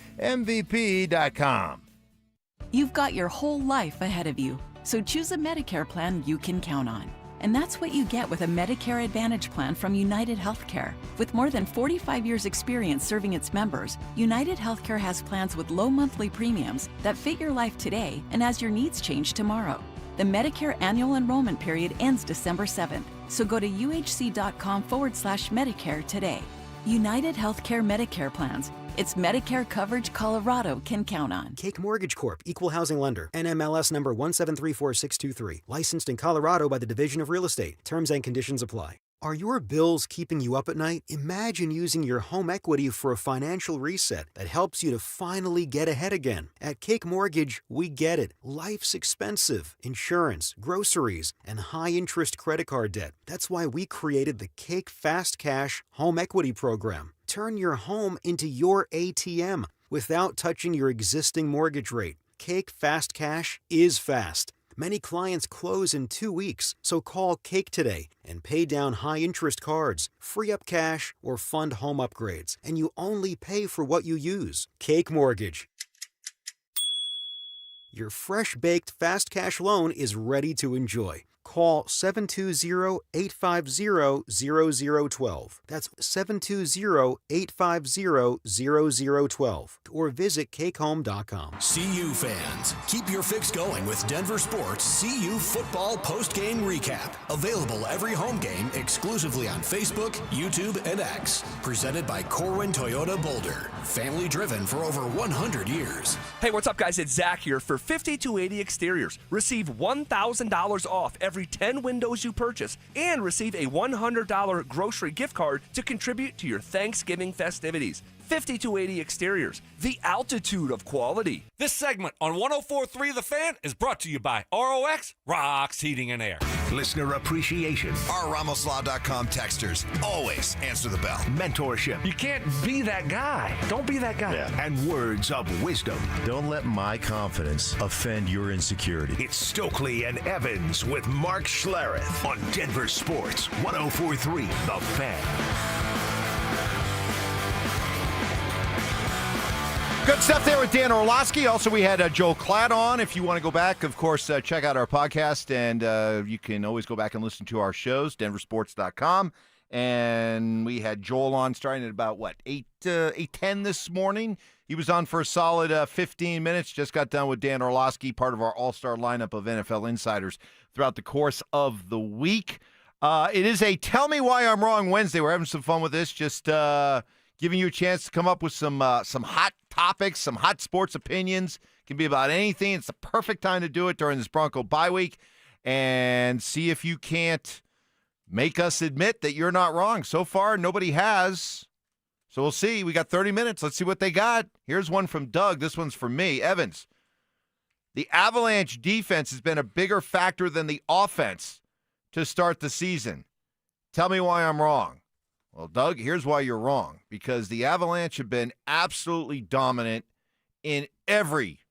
You've got your whole life ahead of you, so choose a Medicare plan you can count on. And that's what you get with a Medicare Advantage plan from United Healthcare. With more than 45 years' experience serving its members, United Healthcare has plans with low monthly premiums that fit your life today and as your needs change tomorrow. The Medicare annual enrollment period ends December 7th, so go to uhc.com/Medicare today. United Healthcare Medicare plans. It's Medicare coverage Colorado can count on.
Cake Mortgage Corp. Equal Housing Lender. NMLS number 1734623. Licensed in Colorado by the Division of Real Estate. Terms and conditions apply. Are your bills keeping you up at night? Imagine using your home equity for a financial reset that helps you to finally get ahead again. At Cake Mortgage, we get it. Life's expensive. Insurance, groceries, and high-interest credit card debt. That's why we created the Cake Fast Cash Home Equity Program. Turn your home into your ATM without touching your existing mortgage rate. Cake Fast Cash is fast. Many clients close in 2 weeks, so call Cake today and pay down high-interest cards, free up cash, or fund home upgrades, and you only pay for what you use. Cake Mortgage. Your fresh-baked fast cash loan is ready to enjoy. Call 720-850-0012. That's 720-850-0012. Or visit cakehome.com.
CU fans, keep your fix going with Denver Sports CU Football Post-Game Recap. Available every home game exclusively on Facebook, YouTube, and X. Presented by Corwin Toyota Boulder. Family driven for over 100 years.
Hey, what's up, guys? It's Zach here for 5280 Exteriors. Receive $1,000 off every 10 windows you purchase and receive a $100 grocery gift card to contribute to your Thanksgiving festivities. 5280 Exteriors, the altitude of quality.
This segment on 104.3 The Fan is brought to you by ROX Rocks Heating and Air.
Listener appreciation.
Our RamosLaw.com texters always answer the bell.
Mentorship.
You can't be that guy. Don't be that guy.
Yeah. And words of wisdom.
Don't let my confidence offend your insecurity.
It's Stokley and Evans with Mark Schlereth on Denver Sports 104.3 The Fan.
Good stuff there with Dan Orlovsky. Also, we had Joel Klatt on. If you want to go back, of course, check out our podcast, and you can always go back and listen to our shows, DenverSports.com. And we had Joel on starting at about, 8:10 this morning. He was on for a solid 15 minutes. Just got done with Dan Orlovsky, part of our all-star lineup of NFL insiders throughout the course of the week. It is a Tell Me Why I'm Wrong Wednesday. We're having some fun with this. Just giving you a chance to come up with some hot topics, some hot sports opinions. It can be about anything. It's the perfect time to do it during this Bronco bye week and see if you can't make us admit that you're not wrong. So far, nobody has. So we'll see. We got 30 minutes. Let's see what they got. Here's one from Doug. This one's for me. Evans, the Avalanche defense has been a bigger factor than the offense to start the season. Tell me why I'm wrong. Well, Doug, here's why you're wrong. Because the Avalanche have been absolutely dominant in every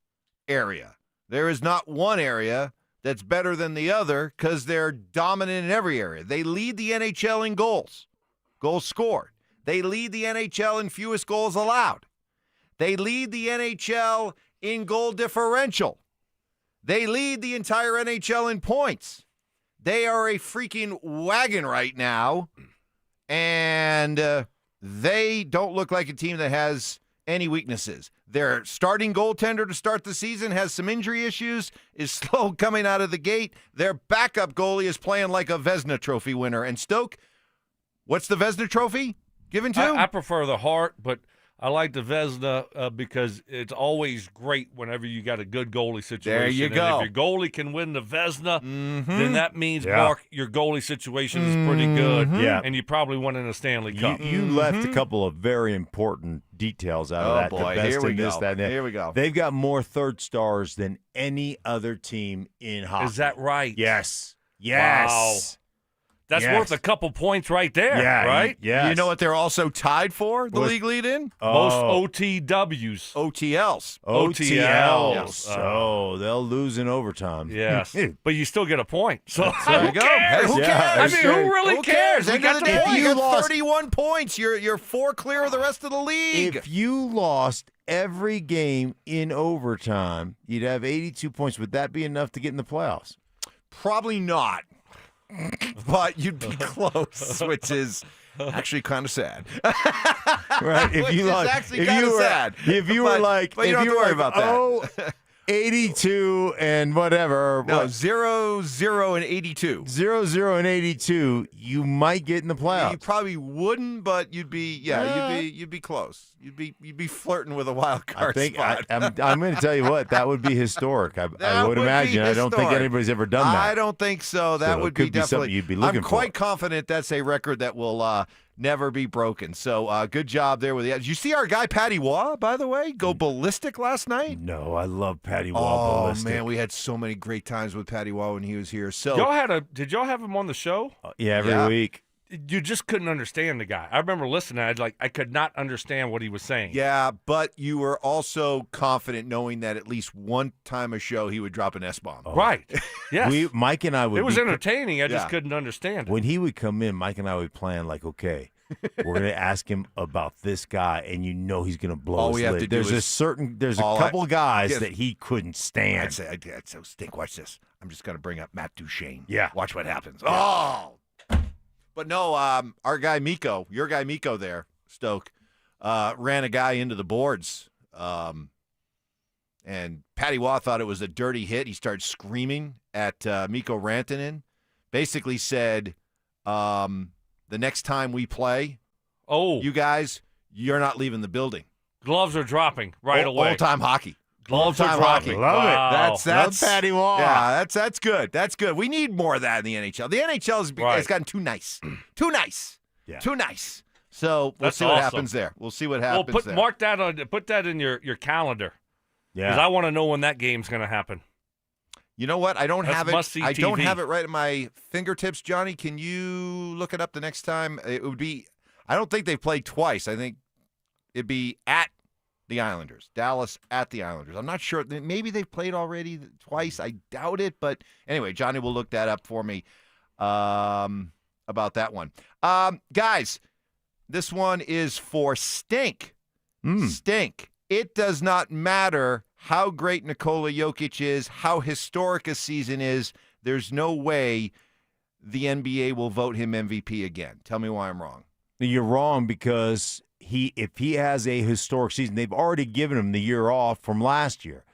area. There is not one area that's better than the other because they're dominant in every area. They lead the NHL in goals scored. They lead the NHL in fewest goals allowed. They lead the NHL in goal differential. They lead the entire NHL in points. They are a freaking wagon right now. And they don't look like a team that has any weaknesses. Their starting goaltender to start the season has some injury issues, is slow coming out of the gate. Their backup goalie is playing like a Vezina Trophy winner. And Stoke, what's the Vezina Trophy given to?
I prefer the Hart, but I like the Vezina because it's always great whenever you got a good goalie situation.
There you go.
And if your goalie can win the Vezina, then that means, Mark, your goalie situation is pretty good.
Yeah.
And you probably won in a Stanley Cup.
You left a couple of very important details out of that.
Boy,
the best
here we
in this,
go.
that, and that.
Here we go.
They've got more third stars than any other team in hockey.
Is that right?
Yes.
Wow. That's worth a couple points right there, right?
Yeah.
You know what they're also tied for, the league lead in?
Most OTWs.
OTLs.
OTLs.
Oh, they'll lose in overtime.
Yes. But you still get a point. So
There you
who
go.
cares?
Hey, who cares?
I mean, who really
Who
cares? We
End
got
of
the
the day,
point.
you got 31 points. You're 4 clear of the rest of the league.
If you lost every game in overtime, you'd have 82 points. Would that be enough to get in the playoffs?
Probably not. But you'd be close, which is actually kind of sad.
Right? If
Which
you
is
lost,
actually
if
kind
you
of
were,
sad.
if you were like,
but you
if
don't have
you
to worry
were
about that.
Oh, 82 and whatever.
No,
what,
0-0 and 82.
0-0 and 82, you might get in the playoffs.
You probably wouldn't, but you'd be you'd be close. You'd be flirting with a wild card
I think
spot.
I'm going to tell you what, that would be historic. I would
would
imagine.
be
I don't think
historic.
anybody's ever done that.
I don't think so. That
So
would
it could
be
be something
definitely.
you'd be looking
I'm quite
for.
confident that's a record that will never be broken. So good job there with the. Did you see our guy Patty Waugh, by the way, go ballistic last night?
No, I love Patty Waugh
Oh
ballistic.
man, we had so many great times with Patty Waugh when he was here. So
Did y'all have him on the show?
Yeah, every week.
You just couldn't understand the guy. I remember listening. I could not understand what he was saying.
yeah, but you were also confident knowing that at least one time a show he would drop an S-bomb.
Right. Yes.
Mike and I would.
It was
be-
entertaining. I just
Yeah.
couldn't understand it.
When he would come in, Mike and I would plan like, okay, we're going to ask him about this guy, and you know he's going to blow
All
his
we have
lid.
to do
There's
is-
there's a couple of guys
Yes.
that he couldn't stand.
I'd say, I'd say, Stink, watch this. I'm just going to bring up Matt Duchene.
Yeah.
Watch what happens. Oh! But no, our guy Miko, your guy Miko there, Stoke, ran a guy into the boards. And Patty Waugh thought it was a dirty hit. He started screaming at Miko Rantanen. Basically said, the next time we play, you guys, you're not leaving the building.
Gloves are dropping right away.
Old-time hockey.
Gloves are
Old-time
dropping.
hockey.
Love
Wow.
it. That's Patty Waugh.
Yeah, that's good. That's good. We need more of that in the NHL. The NHL has gotten too nice. Too nice.
Yeah.
Too nice. So we'll
That's
see what
awesome.
happens there. We'll see what happens there.
Mark that on. Put that in your calendar. Because I want to know when that game's going to happen.
You know what? I don't
That's
have it.
must-see
I don't
TV.
have it right at my fingertips, Johnny. Can you look it up the next time? It would be. I don't think they've played twice. I think it'd be at the Islanders, Dallas at the Islanders. I'm not sure. Maybe they've played already twice. I doubt it. But anyway, Johnny will look that up for me about that one. Guys, this one is for Stink. Stink. It does not matter how great Nikola Jokic is, how historic a season is. There's no way the NBA will vote him MVP again. Tell me why I'm wrong.
You're wrong because if he has a historic season, they've already given him the year off from last year.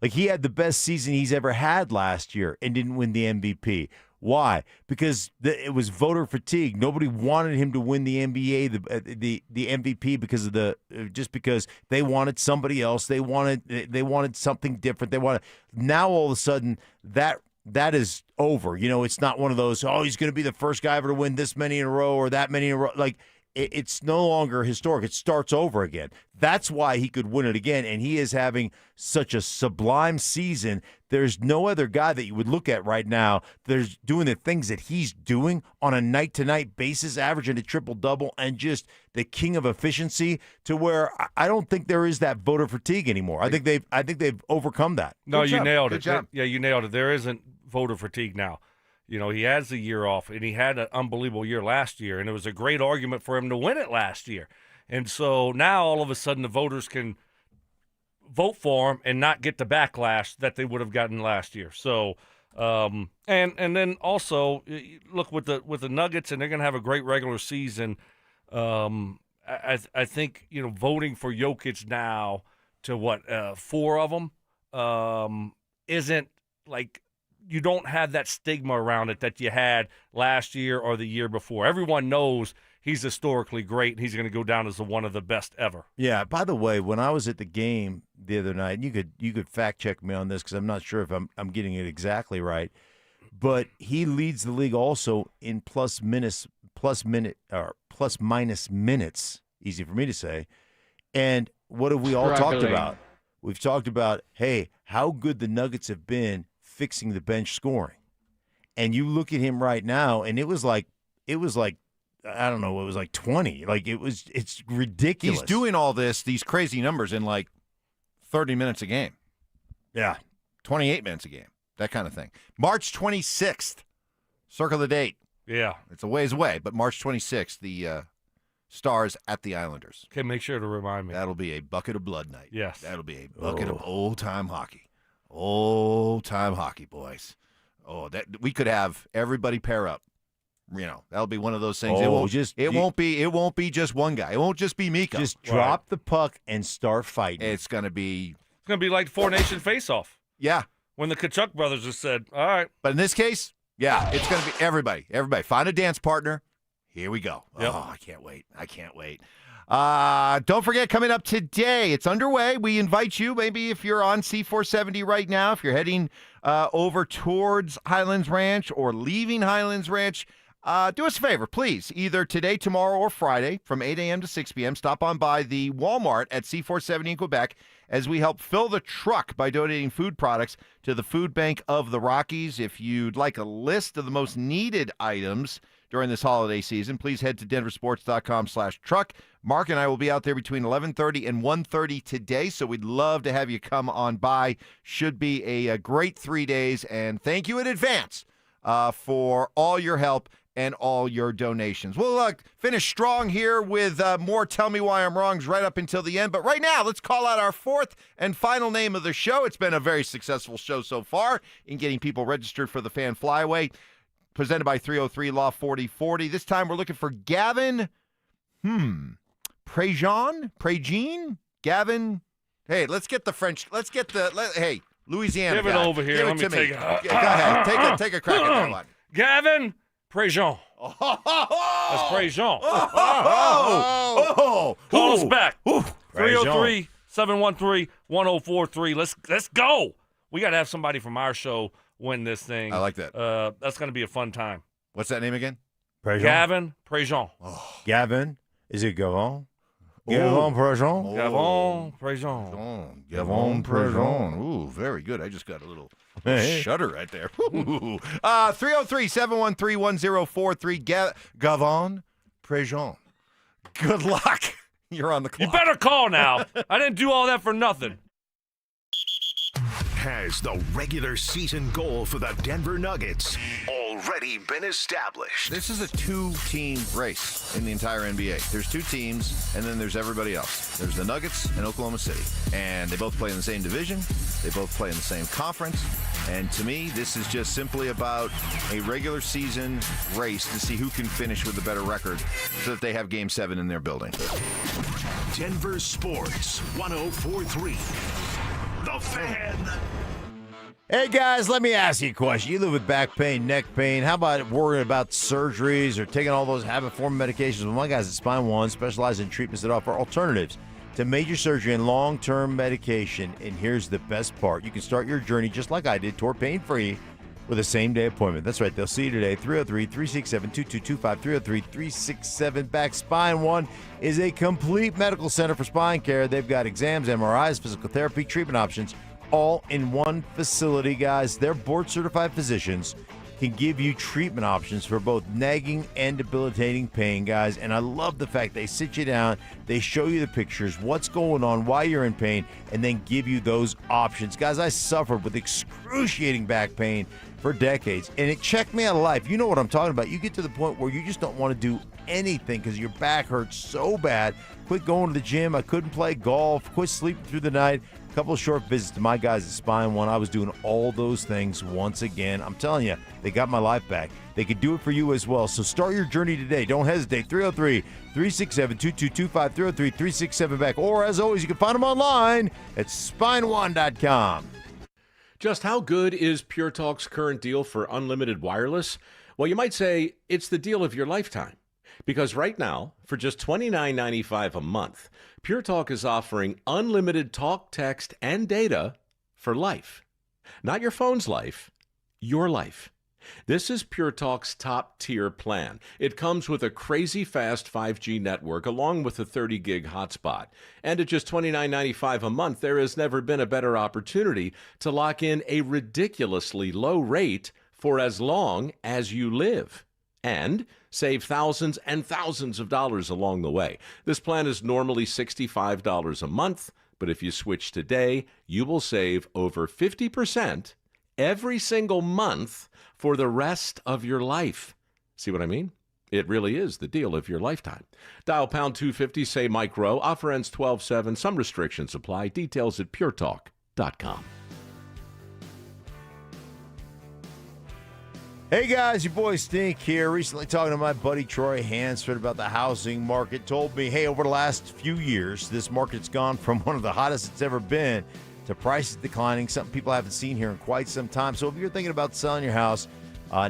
Like he had the best season he's ever had last year and didn't win the MVP. Why? Because it was voter fatigue. Nobody wanted him to win the NBA, the MVP because of just because they wanted somebody else. They wanted something different. Now all of a sudden that is over. You know, it's not one of those, he's going to be the first guy ever to win this many in a row or that many in a row. Like it's no longer historic. It starts over again. That's why he could win it again, and he is having such a sublime season. There's no other guy that you would look at right now that's doing the things that he's doing on a night-to-night basis, averaging a triple-double, and just the king of efficiency to where I don't think there is that voter fatigue anymore. I think they've overcome that.
No, you nailed
Good
it.
job.
Yeah, you nailed it. There isn't voter fatigue now. You know, he has the year off, and he had an unbelievable year last year, and it was a great argument for him to win it last year. And so now all of a sudden the voters can vote for him and not get the backlash that they would have gotten last year. So, and then also look with the Nuggets, and they're going to have a great regular season. I think voting for Jokic now to 4 of them isn't like you don't have that stigma around it that you had last year or the year before. Everyone knows he's historically great, and he's going to go down as one of the best ever.
Yeah. By the way, when I was at the game the other night, and you could fact check me on this because I'm not sure if I'm getting it exactly right, but he leads the league also in plus minus minutes. Easy for me to say. And what have we all talked about? We've talked about, hey, how good the Nuggets have been fixing the bench scoring. And you look at him right now, and it was like I don't know, it was like 20. Like it's ridiculous.
He's doing all these crazy numbers in like 30 minutes a game.
Yeah.
28 minutes a game. That kind of thing. March 26th. Circle the date.
Yeah.
It's a ways away, but March 26th, the Stars at the Islanders.
Okay, make sure to remind me.
That'll be a bucket of blood night.
Yes.
That'll be a bucket of old-time hockey. Old-time hockey, boys. Oh, that we could have everybody pair up. You know, that'll be one of those things. It won't be just one guy. It won't just be Mika.
Just drop the puck and start fighting.
It's gonna be
like Four Nation face-off.
Yeah.
When the Kachuk brothers just said, all right.
But in this case, yeah, it's gonna be everybody. Everybody. Find a dance partner. Here we go.
Yep.
Oh, I can't wait. Don't forget, coming up today, it's underway. We invite you, maybe if you're on C470 right now, if you're heading over towards Highlands Ranch or leaving Highlands Ranch, do us a favor, please. Either today, tomorrow, or Friday from 8 a.m. to 6 p.m., stop on by the Walmart at C470 in Quebec as we help fill the truck by donating food products to the Food Bank of the Rockies. If you'd like a list of the most needed items during this holiday season, please head to DenverSports.com/truck. Mark and I will be out there between 11:30 and 1:30 today, so we'd love to have you come on by. Should be a great 3 days, and thank you in advance for all your help and all your donations. We'll finish strong here with more Tell Me Why I'm Wrongs right up until the end. But right now, let's call out our fourth and final name of the show. It's been a very successful show so far in getting people registered for the Fan Flyaway, presented by 303 Law 4040. This time we're looking for Gavin Prejean? Gavin? Hey, let's get the French. Hey, Louisiana
Give it
guy.
over here.
Give
Let
it
me
to me.
take it.
Go ahead. Take a crack at that one.
Gavin Prejean. That's Prejean. Call us back. 303-713-1043. Let's go. We got to have somebody from our show win this thing.
I like that.
That's going to be a fun time.
What's that name again?
Prejean?
Gavin Prejean.
Gavin? Is it Gavin? Gavin Prejean?
Gavin Prejean.
Gavin Prejean. Ooh, very good. I just got a little shudder right there. 303-713-1043. Gavin Prejean. Good luck. You're on the clock.
You better call now. I didn't do all that for nothing.
Has the regular season goal for the Denver Nuggets already been established?
This is a two-team race in the entire NBA. There's two teams, and then there's everybody else. There's the Nuggets and Oklahoma City, and they both play in the same division. They both play in the same conference, and to me, this is just simply about a regular season race to see who can finish with the better record so that they have Game 7 in their building.
Denver Sports 104.3. The Fan.
Hey, guys, let me ask you a question. You live with back pain, neck pain. How about worrying about surgeries or taking all those habit-forming medications? Well, my guys at Spine One specialize in treatments that offer alternatives to major surgery and long-term medication. And here's the best part. You can start your journey just like I did, toward pain-free, with a same-day appointment. That's right. They'll see you today, 303-367-2225, 303-367-BACK. Spine One is a complete medical center for spine care. They've got exams, MRIs, physical therapy, treatment options, all in one facility, guys. Their board-certified physicians can give you treatment options for both nagging and debilitating pain, guys. And I love the fact they sit you down, they show you the pictures, what's going on, why you're in pain, and then give you those options. Guys, I suffered with excruciating back pain for decades, and it checked me out of life. You know what I'm talking about. You get to the point where you just don't want to do anything because your back hurts so bad. Quit going to the gym. I couldn't play golf. Quit sleeping through the night. A couple of short visits to my guys at Spine One. I was doing all those things once again. I'm telling you, they got my life back. They could do it for you as well. So start your journey today. Don't hesitate. 303-367-2225, 303-367-BACK. Or, as always, you can find them online at spineone.com.
Just how good is Pure Talk's current deal for unlimited wireless? Well, you might say it's the deal of your lifetime. Because right now, for just $29.95 a month, Pure Talk is offering unlimited talk, text, and data for life. Not your phone's life, your life. This is Pure Talk's top-tier plan. It comes with a crazy fast 5G network along with a 30-gig hotspot. And at just $29.95 a month, there has never been a better opportunity to lock in a ridiculously low rate for as long as you live. And save thousands and thousands of dollars along the way. This plan is normally $65 a month, but if you switch today, you will save over 50% every single month for the rest of your life. See what I mean? It really is the deal of your lifetime. Dial pound 250, say Mike Rowe. Offer ends 12/7. Some restrictions apply. Details at puretalk.com.
Hey guys, your boy Stink here. Recently talking to my buddy Troy Hansford about the housing market. Told me, hey, over the last few years, this market's gone from one of the hottest it's ever been to prices declining, something people haven't seen here in quite some time. So if you're thinking about selling your house,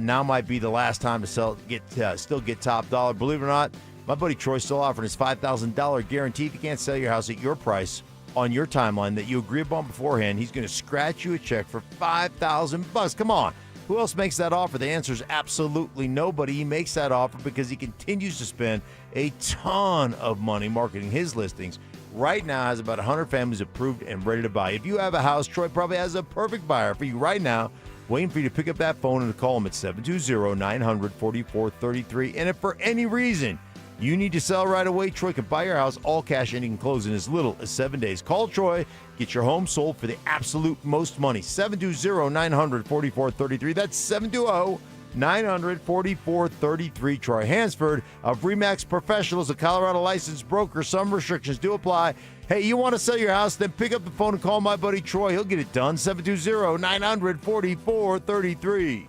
now might be the last time to still get top dollar. Believe it or not, my buddy Troy's still offering his $5,000 guarantee. If you can't sell your house at your price on your timeline that you agree upon beforehand, he's going to scratch you a check for $5,000. Come on. Who else makes that offer? The answer is absolutely nobody. He makes that offer because he continues to spend a ton of money marketing his listings. Right now has about 100 families approved and ready to buy. If you have a house, Troy probably has a perfect buyer for you right now, waiting for you to pick up that phone and to call him at 720-900-4433. And if for any reason you need to sell right away, Troy can buy your house all cash and he can close in as little as 7 days. Call Troy. Get your home sold for the absolute most money. 720-900-4433. That's 720-900-4433. Troy Hansford of Remax Professionals, a Colorado licensed broker. Some restrictions do apply. Hey, you want to sell your house? Then pick up the phone and call my buddy Troy. He'll get it done. 720-900-4433.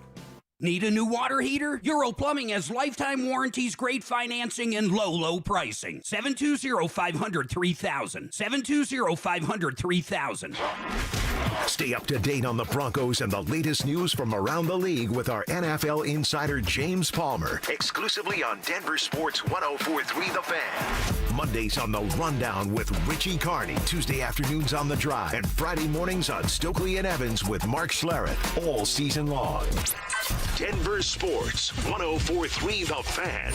Need a new water heater? Euro Plumbing has lifetime warranties, great financing, and low pricing. 720-500-3000. 720-500-3000.
Stay up to date on the Broncos and the latest news from around the league with our NFL insider James Palmer, exclusively on Denver Sports 104.3 The Fan. Mondays on The Rundown with Richie Carney, Tuesday afternoons on The Drive, and Friday mornings on Stokley and Evans with Mark Schlereth, all season long. Denver Sports 104.3 The Fan,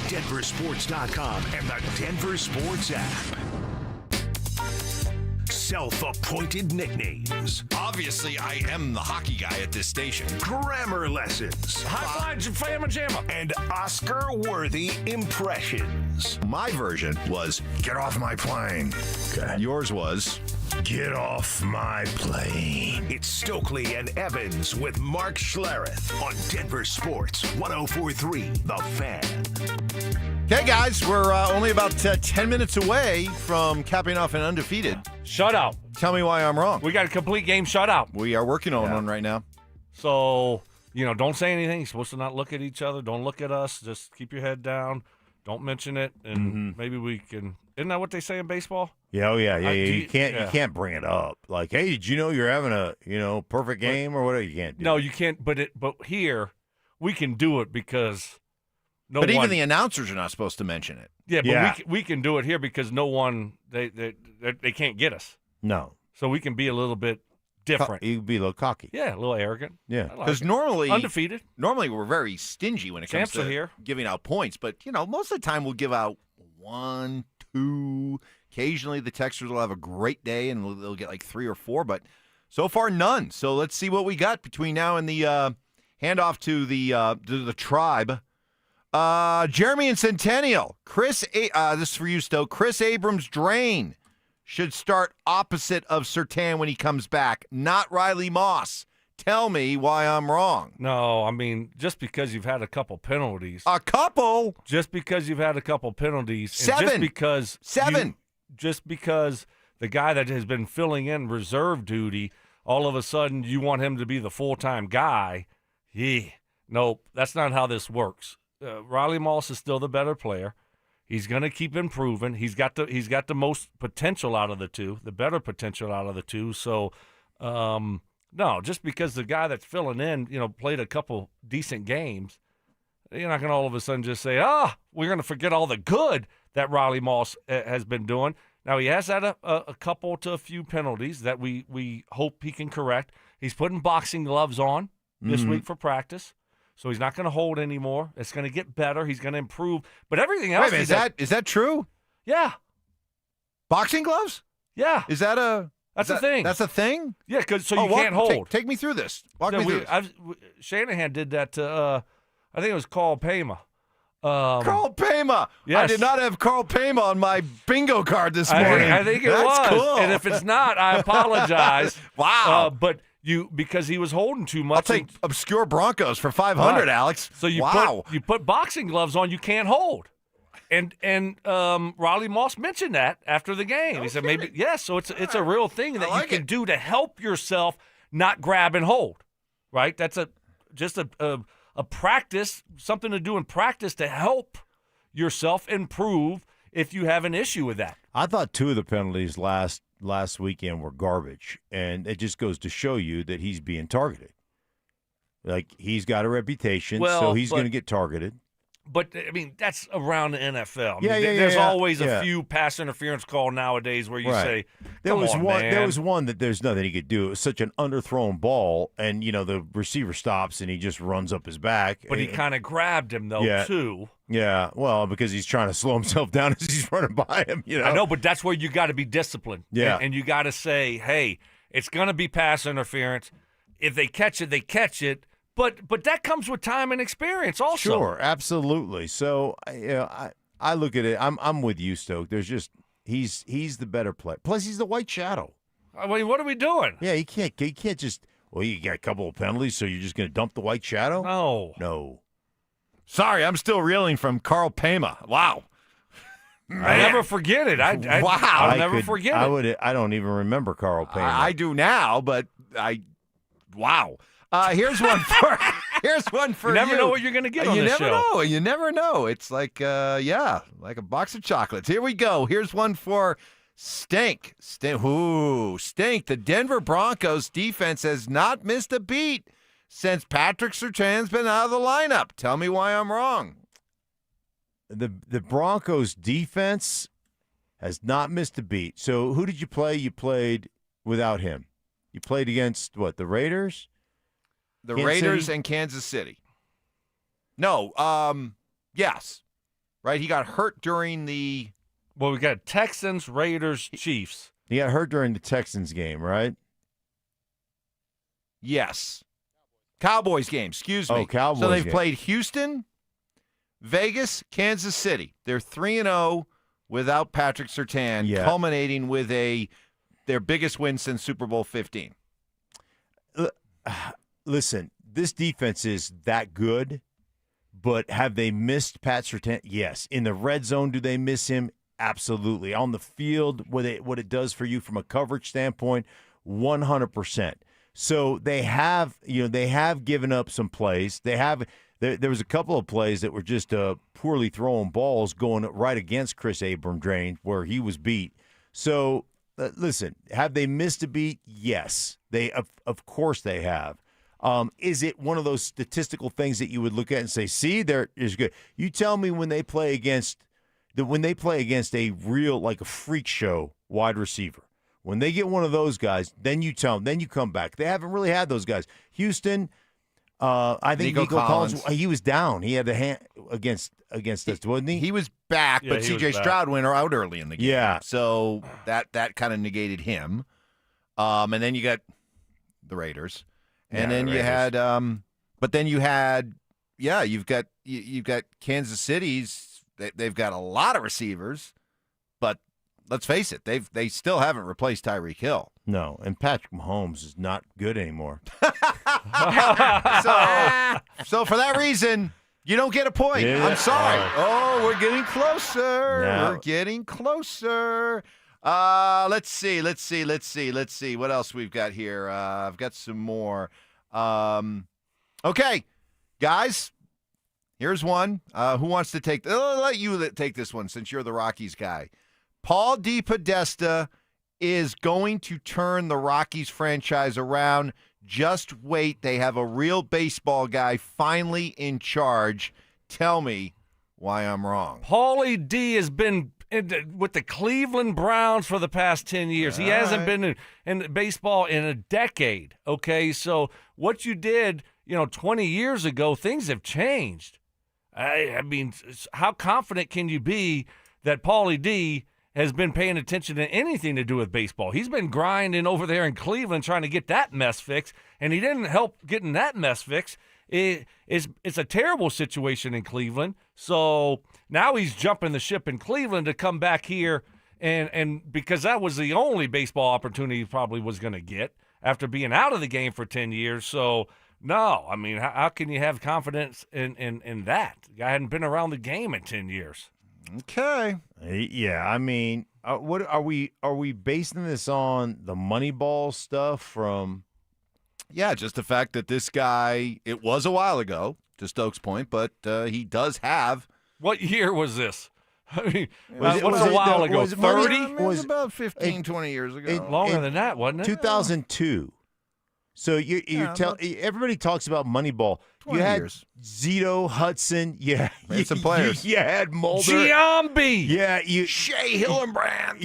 DenverSports.com, and the Denver Sports app. Self-appointed nicknames.
Obviously, I am the hockey guy at this station.
Grammar lessons.
High five, Fama Jamma.
And Oscar-worthy impressions.
My version was, get off my plane. Okay. Yours was,
get off my plane. It's Stokley and Evans with Mark Schlereth on Denver Sports 104.3 The Fan.
Okay, guys, we're only about 10 minutes away from capping off an undefeated
shutout.
Tell me why I'm wrong.
We got a complete game shutout.
We are working on one right now.
So, don't say anything. You're supposed to not look at each other. Don't look at us. Just keep your head down. Don't mention it, and maybe we can. Isn't that what they say in baseball?
Yeah, You can't bring it up. Like, hey, did you know you're having a perfect game or whatever? You can't do.
No, you can't. But here we can do it because.
But even the announcers are not supposed to mention it.
Yeah, but we can do it here because no one they can't get us.
No,
so we can be a little bit different.
You can be a little cocky.
Yeah, a little arrogant.
Yeah,
because normally
undefeated.
Normally we're very stingy when it comes to
here.
Giving out points. But most of the time we'll give out 1, 2. Occasionally the Texters will have a great day and they'll get like 3 or 4. But so far none. So let's see what we got between now and the handoff to the tribe. Jeremy and Centennial. This is for you, Stoke. Chris Abrams' drain should start opposite of Surtain when he comes back, not Riley Moss. Tell me why I'm wrong.
No, I mean, just because you've had a couple penalties.
A couple?
Just because you've had a couple penalties.
7.
And just because
7.
Just because the guy that has been filling in reserve duty, all of a sudden you want him to be the full-time guy. Nope, that's not how this works. Riley Moss is still the better player. He's going to keep improving. He's got the most potential out of the two, the better potential out of the two. So, no, just because the guy that's filling in, played a couple decent games, you're not going to all of a sudden just say, we're going to forget all the good that Riley Moss has been doing. Now, he has had a couple to a few penalties that we hope he can correct. He's putting boxing gloves on this week for practice. So he's not going to hold anymore. It's going to get better. He's going to improve. But everything else.
Wait a minute, is that true?
Yeah.
Boxing gloves?
Yeah.
Is that a?
That's a thing.
That's a thing?
Yeah, because you can't hold.
Take me through this. Walk me through this.
Shanahan did that to, I think it was Carl Payma.
Carl Payma.
Yes.
I did not have Carl Payma on my bingo card this morning.
I think it
That's
was.
Cool.
And if it's not, I apologize.
Wow.
But because he was holding too much.
I'll take obscure Broncos for $500, Alex.
So you put boxing gloves on, you can't hold. And Riley Moss mentioned that after the game. He said maybe so it's a real thing that you can do to help yourself not grab and hold. Right? That's just a practice, something to do in practice to help yourself improve if you have an issue with that.
I thought 2 of the penalties last weekend were garbage, and it just goes to show you that he's being targeted. Like, he's got a reputation, so he's going to get targeted.
But, I mean, that's around the NFL.
There's
always a few pass interference call nowadays where you say,
there was one.
man.
There was one that there's nothing he could do. It was such an underthrown ball, and, the receiver stops, and he just runs up his back.
But he kind of grabbed him, though, too.
Yeah, well, because he's trying to slow himself down as he's running by him.
I know, but that's where you got to be disciplined.
Yeah.
And you got to say, hey, it's going to be pass interference. If they catch it, they catch it. But that comes with time and experience also.
Sure, absolutely. So I look at it. I'm with you, Stoke. There's just he's the better player. Plus, he's the white shadow.
I mean, what are we doing?
Yeah, you can't just. Well, you got a couple of penalties, so you're just going to dump the white shadow? No.
Sorry, I'm still reeling from Carl Payma. Wow.
I never forget it. I'll never forget it.
I don't even remember Carl Payma.
I do now, but wow. Here's one for you.
You never know what you're going to get on this show.
You never know. It's like like a box of chocolates. Here we go. Here's one for Stink. Stink. The Denver Broncos defense has not missed a beat since Patrick Surtain's been out of the lineup. Tell me why I'm wrong.
The Broncos defense has not missed a beat. So who did you play? You played without him. You played against what? The Raiders?
The Raiders and Kansas City. No, yes. Right, he got hurt during the...
Well, we got Texans, Raiders, Chiefs.
He got hurt during the Texans game, right?
Yes. Cowboys game, excuse me.
Oh, Cowboys
So they've
game.
played Houston, Vegas, Kansas City. They're 3-0 without Patrick Surtain, culminating with their biggest win since Super Bowl 15.
Listen, this defense is that good, but have they missed Pat Surtain? Yes. In the red zone, do they miss him? Absolutely. On the field, what it does for you from a coverage standpoint, 100%. So they have given up some plays. There was a couple of plays that were just poorly thrown balls going right against Chris Abrams where he was beat. So listen, have they missed a beat? Yes. They of course they have. Is it one of those statistical things that you would look at and say, see, there is good? You tell me when they play against a real, like a freak show wide receiver, when they get one of those guys, then you tell them, then you come back. They haven't really had those guys. Houston, I think Nico Collins, he was down. He had a hand against us, wasn't he?
He was back, but C.J. Stroud went out early in the game.
Yeah.
So that kind of negated him. And then you got the Raiders. And then you had, but then you had, you've got Kansas City's. They've got a lot of receivers, but let's face it, they still haven't replaced Tyreek Hill.
No, and Patrick Mahomes is not good anymore.
So for that reason, you don't get a point.
Yeah.
I'm sorry. Oh, we're getting closer.
No.
We're getting closer. Let's see. What else we've got here? I've got some more. Okay, guys, here's one. Who wants to take? I'll let you take this one since you're the Rockies guy. Paul DePodesta is going to turn the Rockies franchise around. Just wait. They have a real baseball guy finally in charge. Tell me why I'm wrong.
Paulie D has been with the Cleveland Browns for the past 10 years. He hasn't been in baseball in a decade, okay? So what you did, 20 years ago, things have changed. I mean, how confident can you be that Paulie D has been paying attention to anything to do with baseball? He's been grinding over there in Cleveland trying to get that mess fixed, and he didn't help getting that mess fixed. It's a terrible situation in Cleveland. So now he's jumping the ship in Cleveland to come back here, and because that was the only baseball opportunity he probably was going to get after being out of the game for 10 years. So, no, I mean, how can you have confidence in that? The guy hadn't been around the game in 10 years.
Okay.
Yeah, I mean, what are we basing this on the Moneyball stuff from?
Yeah, just the fact that this guy, it was a while ago, to Stokes' point, but he does have.
What year was this? I mean,
what's
a while ago? 30?
It was about 15, 20 years ago.
Longer than that, wasn't it?
2002. So everybody talks about Moneyball.
20
you had
years.
Zito, Hudson. Yeah,
some players.
You had Mulder.
Giambi.
Yeah,
Shea Hillenbrand.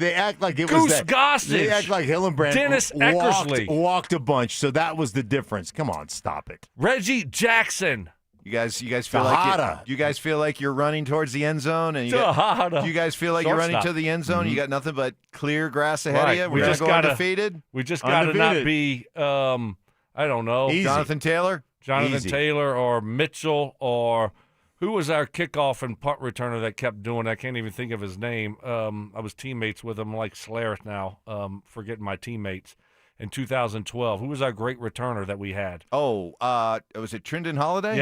They act like it
Goose
was that.
Gossage.
They act like Hillenbrand
Dennis Eckersley.
walked a bunch. So that was the difference. Come on, stop it.
Reggie Jackson.
You guys feel like you're running towards the end zone, and you guys feel like you're running to the end zone. You got nothing but clear grass ahead of you. We're just undefeated.
We just got to not be. I don't know.
Easy. Jonathan
Taylor or Mitchell or who was our kickoff and punt returner that kept doing that? I can't even think of his name. I was teammates with him like Schlereth now. Forgetting my teammates. In 2012, who was our great returner that we had?
Oh, was it Trindon Holiday?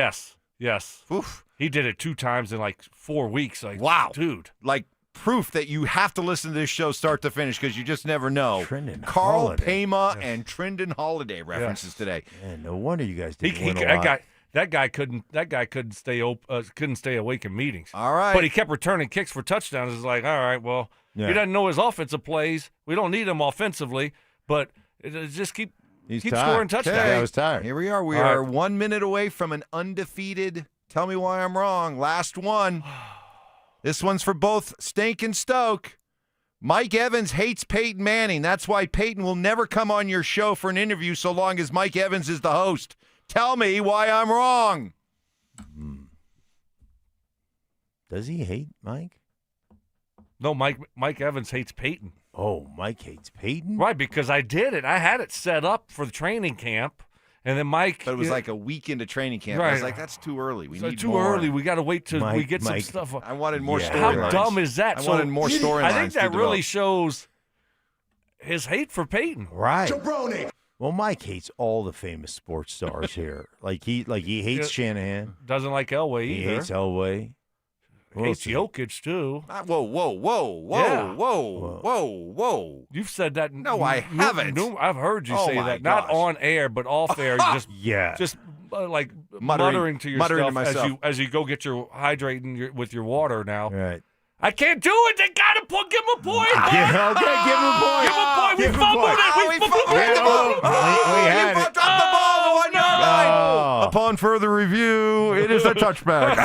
Yes.
Oof.
He did it 2 times in like 4 weeks. Like,
wow,
dude!
Like proof that you have to listen to this show start to finish because you just never know.
Carl
Holiday. Pema and Trindon Holiday references today.
Man, no wonder you guys didn't win a lot.
That guy couldn't stay awake in meetings.
All right,
but he kept returning kicks for touchdowns. It's like, all right, well, he doesn't know his offensive plays. We don't need him offensively, but. Just keep scoring touchdowns.
I was tired.
Here we are. We are 1 minute away from an undefeated. Tell me why I'm wrong. Last one. This one's for both Stink and Stoke. Mike Evans hates Peyton Manning. That's why Peyton will never come on your show for an interview so long as Mike Evans is the host. Tell me why I'm wrong.
Does he hate Mike?
No, Mike Evans hates Peyton.
Oh, Mike hates Peyton?
Right, because I did it. I had it set up for the training camp, and then Mike.
But it was like a week into training camp.
Right.
I was like, that's too early. We need
too
more.
early. We got to wait till we get some stuff.
I wanted more storylines.
How dumb is that?
I wanted more storylines.
I think that really shows his hate for Peyton.
Right. Jabroni. Well, Mike hates all the famous sports stars here. Like he hates Shanahan.
Doesn't like Elway either.
He hates Elway.
Hates Jokic too.
Whoa.
You've said that.
No, I haven't.
I've heard you say that. Not on air, but off air. Just like muttering to yourself as you go get your hydrating with your water now.
Right.
I can't do it. They got to give him a point.
Okay, give him a point.
Give him a point. We fumbled it. We fumbled it.
We had it.
Dropped the ball on your line. Upon further review, it is a touchback.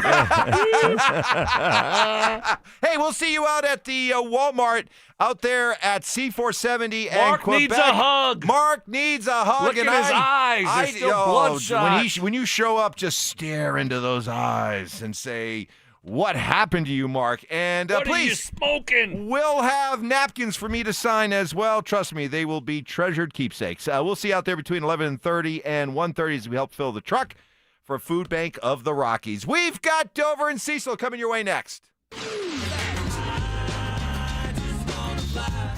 Hey, we'll see you out at the Walmart out there at C470 and Quebec.
Mark needs a hug.
Mark needs a hug.
Look at his eyes. They're still bloodshot.
When you show up, just stare into those eyes and say, what happened to you, Mark? And
what
please,
are you smoking?
We'll have napkins for me to sign as well. Trust me, they will be treasured keepsakes. We'll see you out there between 11:30 and 1:30 as we help fill the truck for Food Bank of the Rockies. We've got Dover and Cecil coming your way next.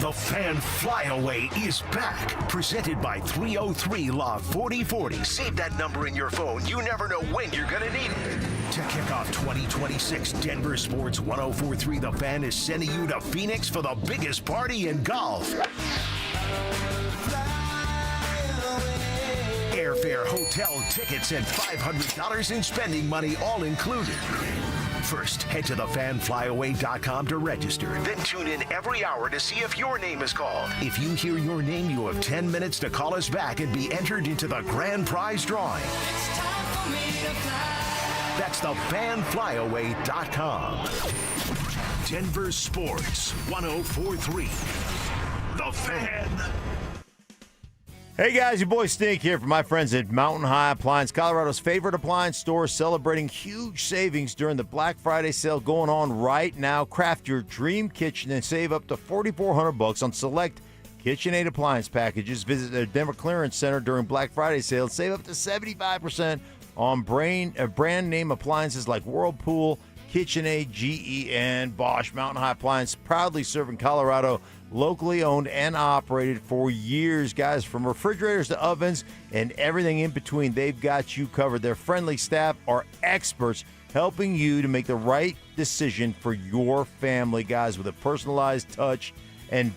The Fan Flyaway is back. Presented by 303 Law 4040. Save that number in your phone. You never know when you're going to need it. To kick off 2026, Denver Sports 1043 The Fan is sending you to Phoenix for the biggest party in golf. Airfare, hotel, tickets, and $500 in spending money all included. First, head to thefanflyaway.com to register. Then tune in every hour to see if your name is called. If you hear your name, you have 10 minutes to call us back and be entered into the grand prize drawing. That's thefanflyaway.com. Denver Sports 1043. The Fan.
Hey guys, your boy Stink here from my friends at Mountain High Appliance, Colorado's favorite appliance store, celebrating huge savings during the Black Friday sale going on right now. Craft your dream kitchen and save up to $4,400 on select KitchenAid appliance packages. Visit their Denver Clearance Center during Black Friday sale. Save up to 75% on brand name appliances like Whirlpool, KitchenAid, GE, and Bosch. Mountain High Appliance, proudly serving Colorado, locally owned and operated for years, guys. From refrigerators to ovens and everything in between, they've got you covered. Their friendly staff are experts helping you to make the right decision for your family, guys, with a personalized touch and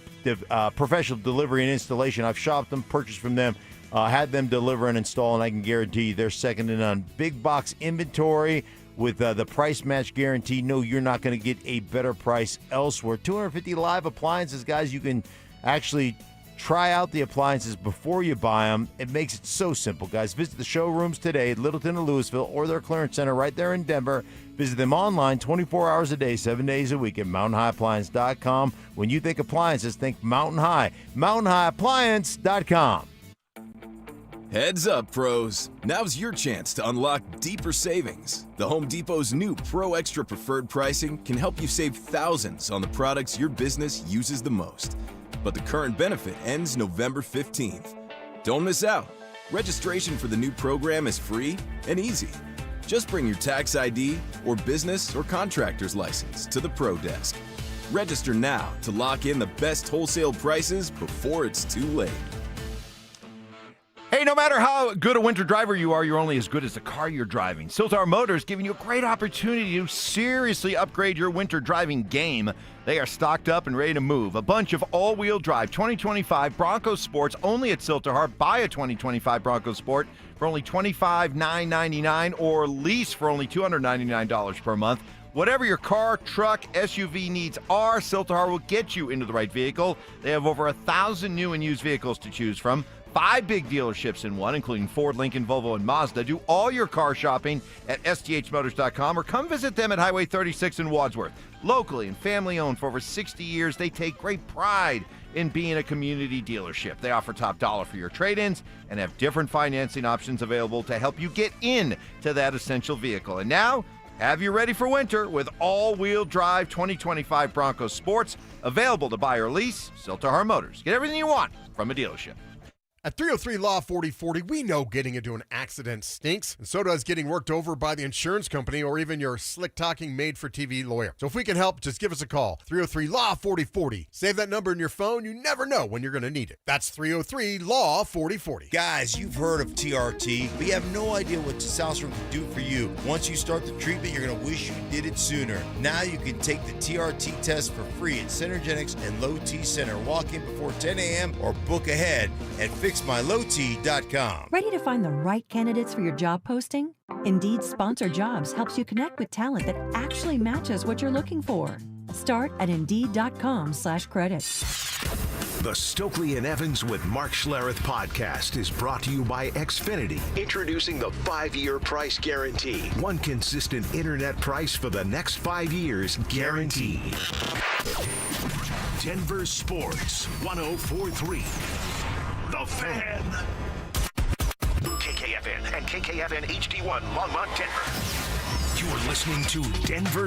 professional delivery and installation. I've shopped them, purchased from them, had them deliver and install, and I can guarantee you they're second to none. Big box inventory with the price match guarantee. No, you're not going to get a better price elsewhere. 250 live appliances, guys. You can actually try out the appliances before you buy them. It makes it so simple, guys. Visit the showrooms today at Littleton and Louisville or their clearance center right there in Denver. Visit them online 24 hours a day, 7 days a week at mountainhighappliance.com. When you think appliances, think Mountain High. mountainhighappliance.com.
Heads up, pros. Now's your chance to unlock deeper savings. The Home Depot's new Pro Extra Preferred pricing can help you save thousands on the products your business uses the most. But the current benefit ends November 15th. Don't miss out. Registration for the new program is free and easy. Just bring your tax ID or business or contractor's license to the Pro Desk. Register now to lock in the best wholesale prices before it's too late.
Hey, no matter how good a winter driver you are, you're only as good as the car you're driving. Siltar Motors giving you a great opportunity to seriously upgrade your winter driving game. They are stocked up and ready to move. A bunch of all-wheel drive 2025 Broncos Sports only at Siltar. Buy a 2025 Broncos Sport for only $25,999 or lease for only $299 per month. Whatever your car, truck, SUV needs are, Siltar will get you into the right vehicle. They have over 1,000 new and used vehicles to choose from. 5 big dealerships in one, including Ford, Lincoln, Volvo, and Mazda. Do all your car shopping at sthmotors.com or come visit them at Highway 36 in Wadsworth. Locally and family-owned for over 60 years, they take great pride in being a community dealership. They offer top dollar for your trade-ins and have different financing options available to help you get in to that essential vehicle. And now, have you ready for winter with all-wheel drive 2025 Broncos Sports available to buy or lease. Siltar Motors. Get everything you want from a dealership.
At 303 Law 4040, we know getting into an accident stinks, and so does getting worked over by the insurance company or even your slick-talking made-for-TV lawyer. So if we can help, just give us a call. 303 Law 4040. Save that number in your phone. You never know when you're going to need it. That's 303 Law 4040.
Guys, you've heard of TRT, but you have no idea what testosterone can do for you. Once you start the treatment, you're going to wish you did it sooner. Now you can take the TRT test for free at Synergenics and Low T Center. Walk in before 10 a.m. or book ahead at FixMyLowT.com.
Ready to find the right candidates for your job posting? Indeed's Sponsored Jobs helps you connect with talent that actually matches what you're looking for. Start at Indeed.com/credit.
The Stokley and Evans with Mark Schlereth podcast is brought to you by Xfinity. Introducing the 5-year price guarantee. One consistent internet price for the next 5 years, guaranteed. Denver Sports 1043. The Fan. KKFN and KKFN HD1 Longmont, Denver. You're listening to Denver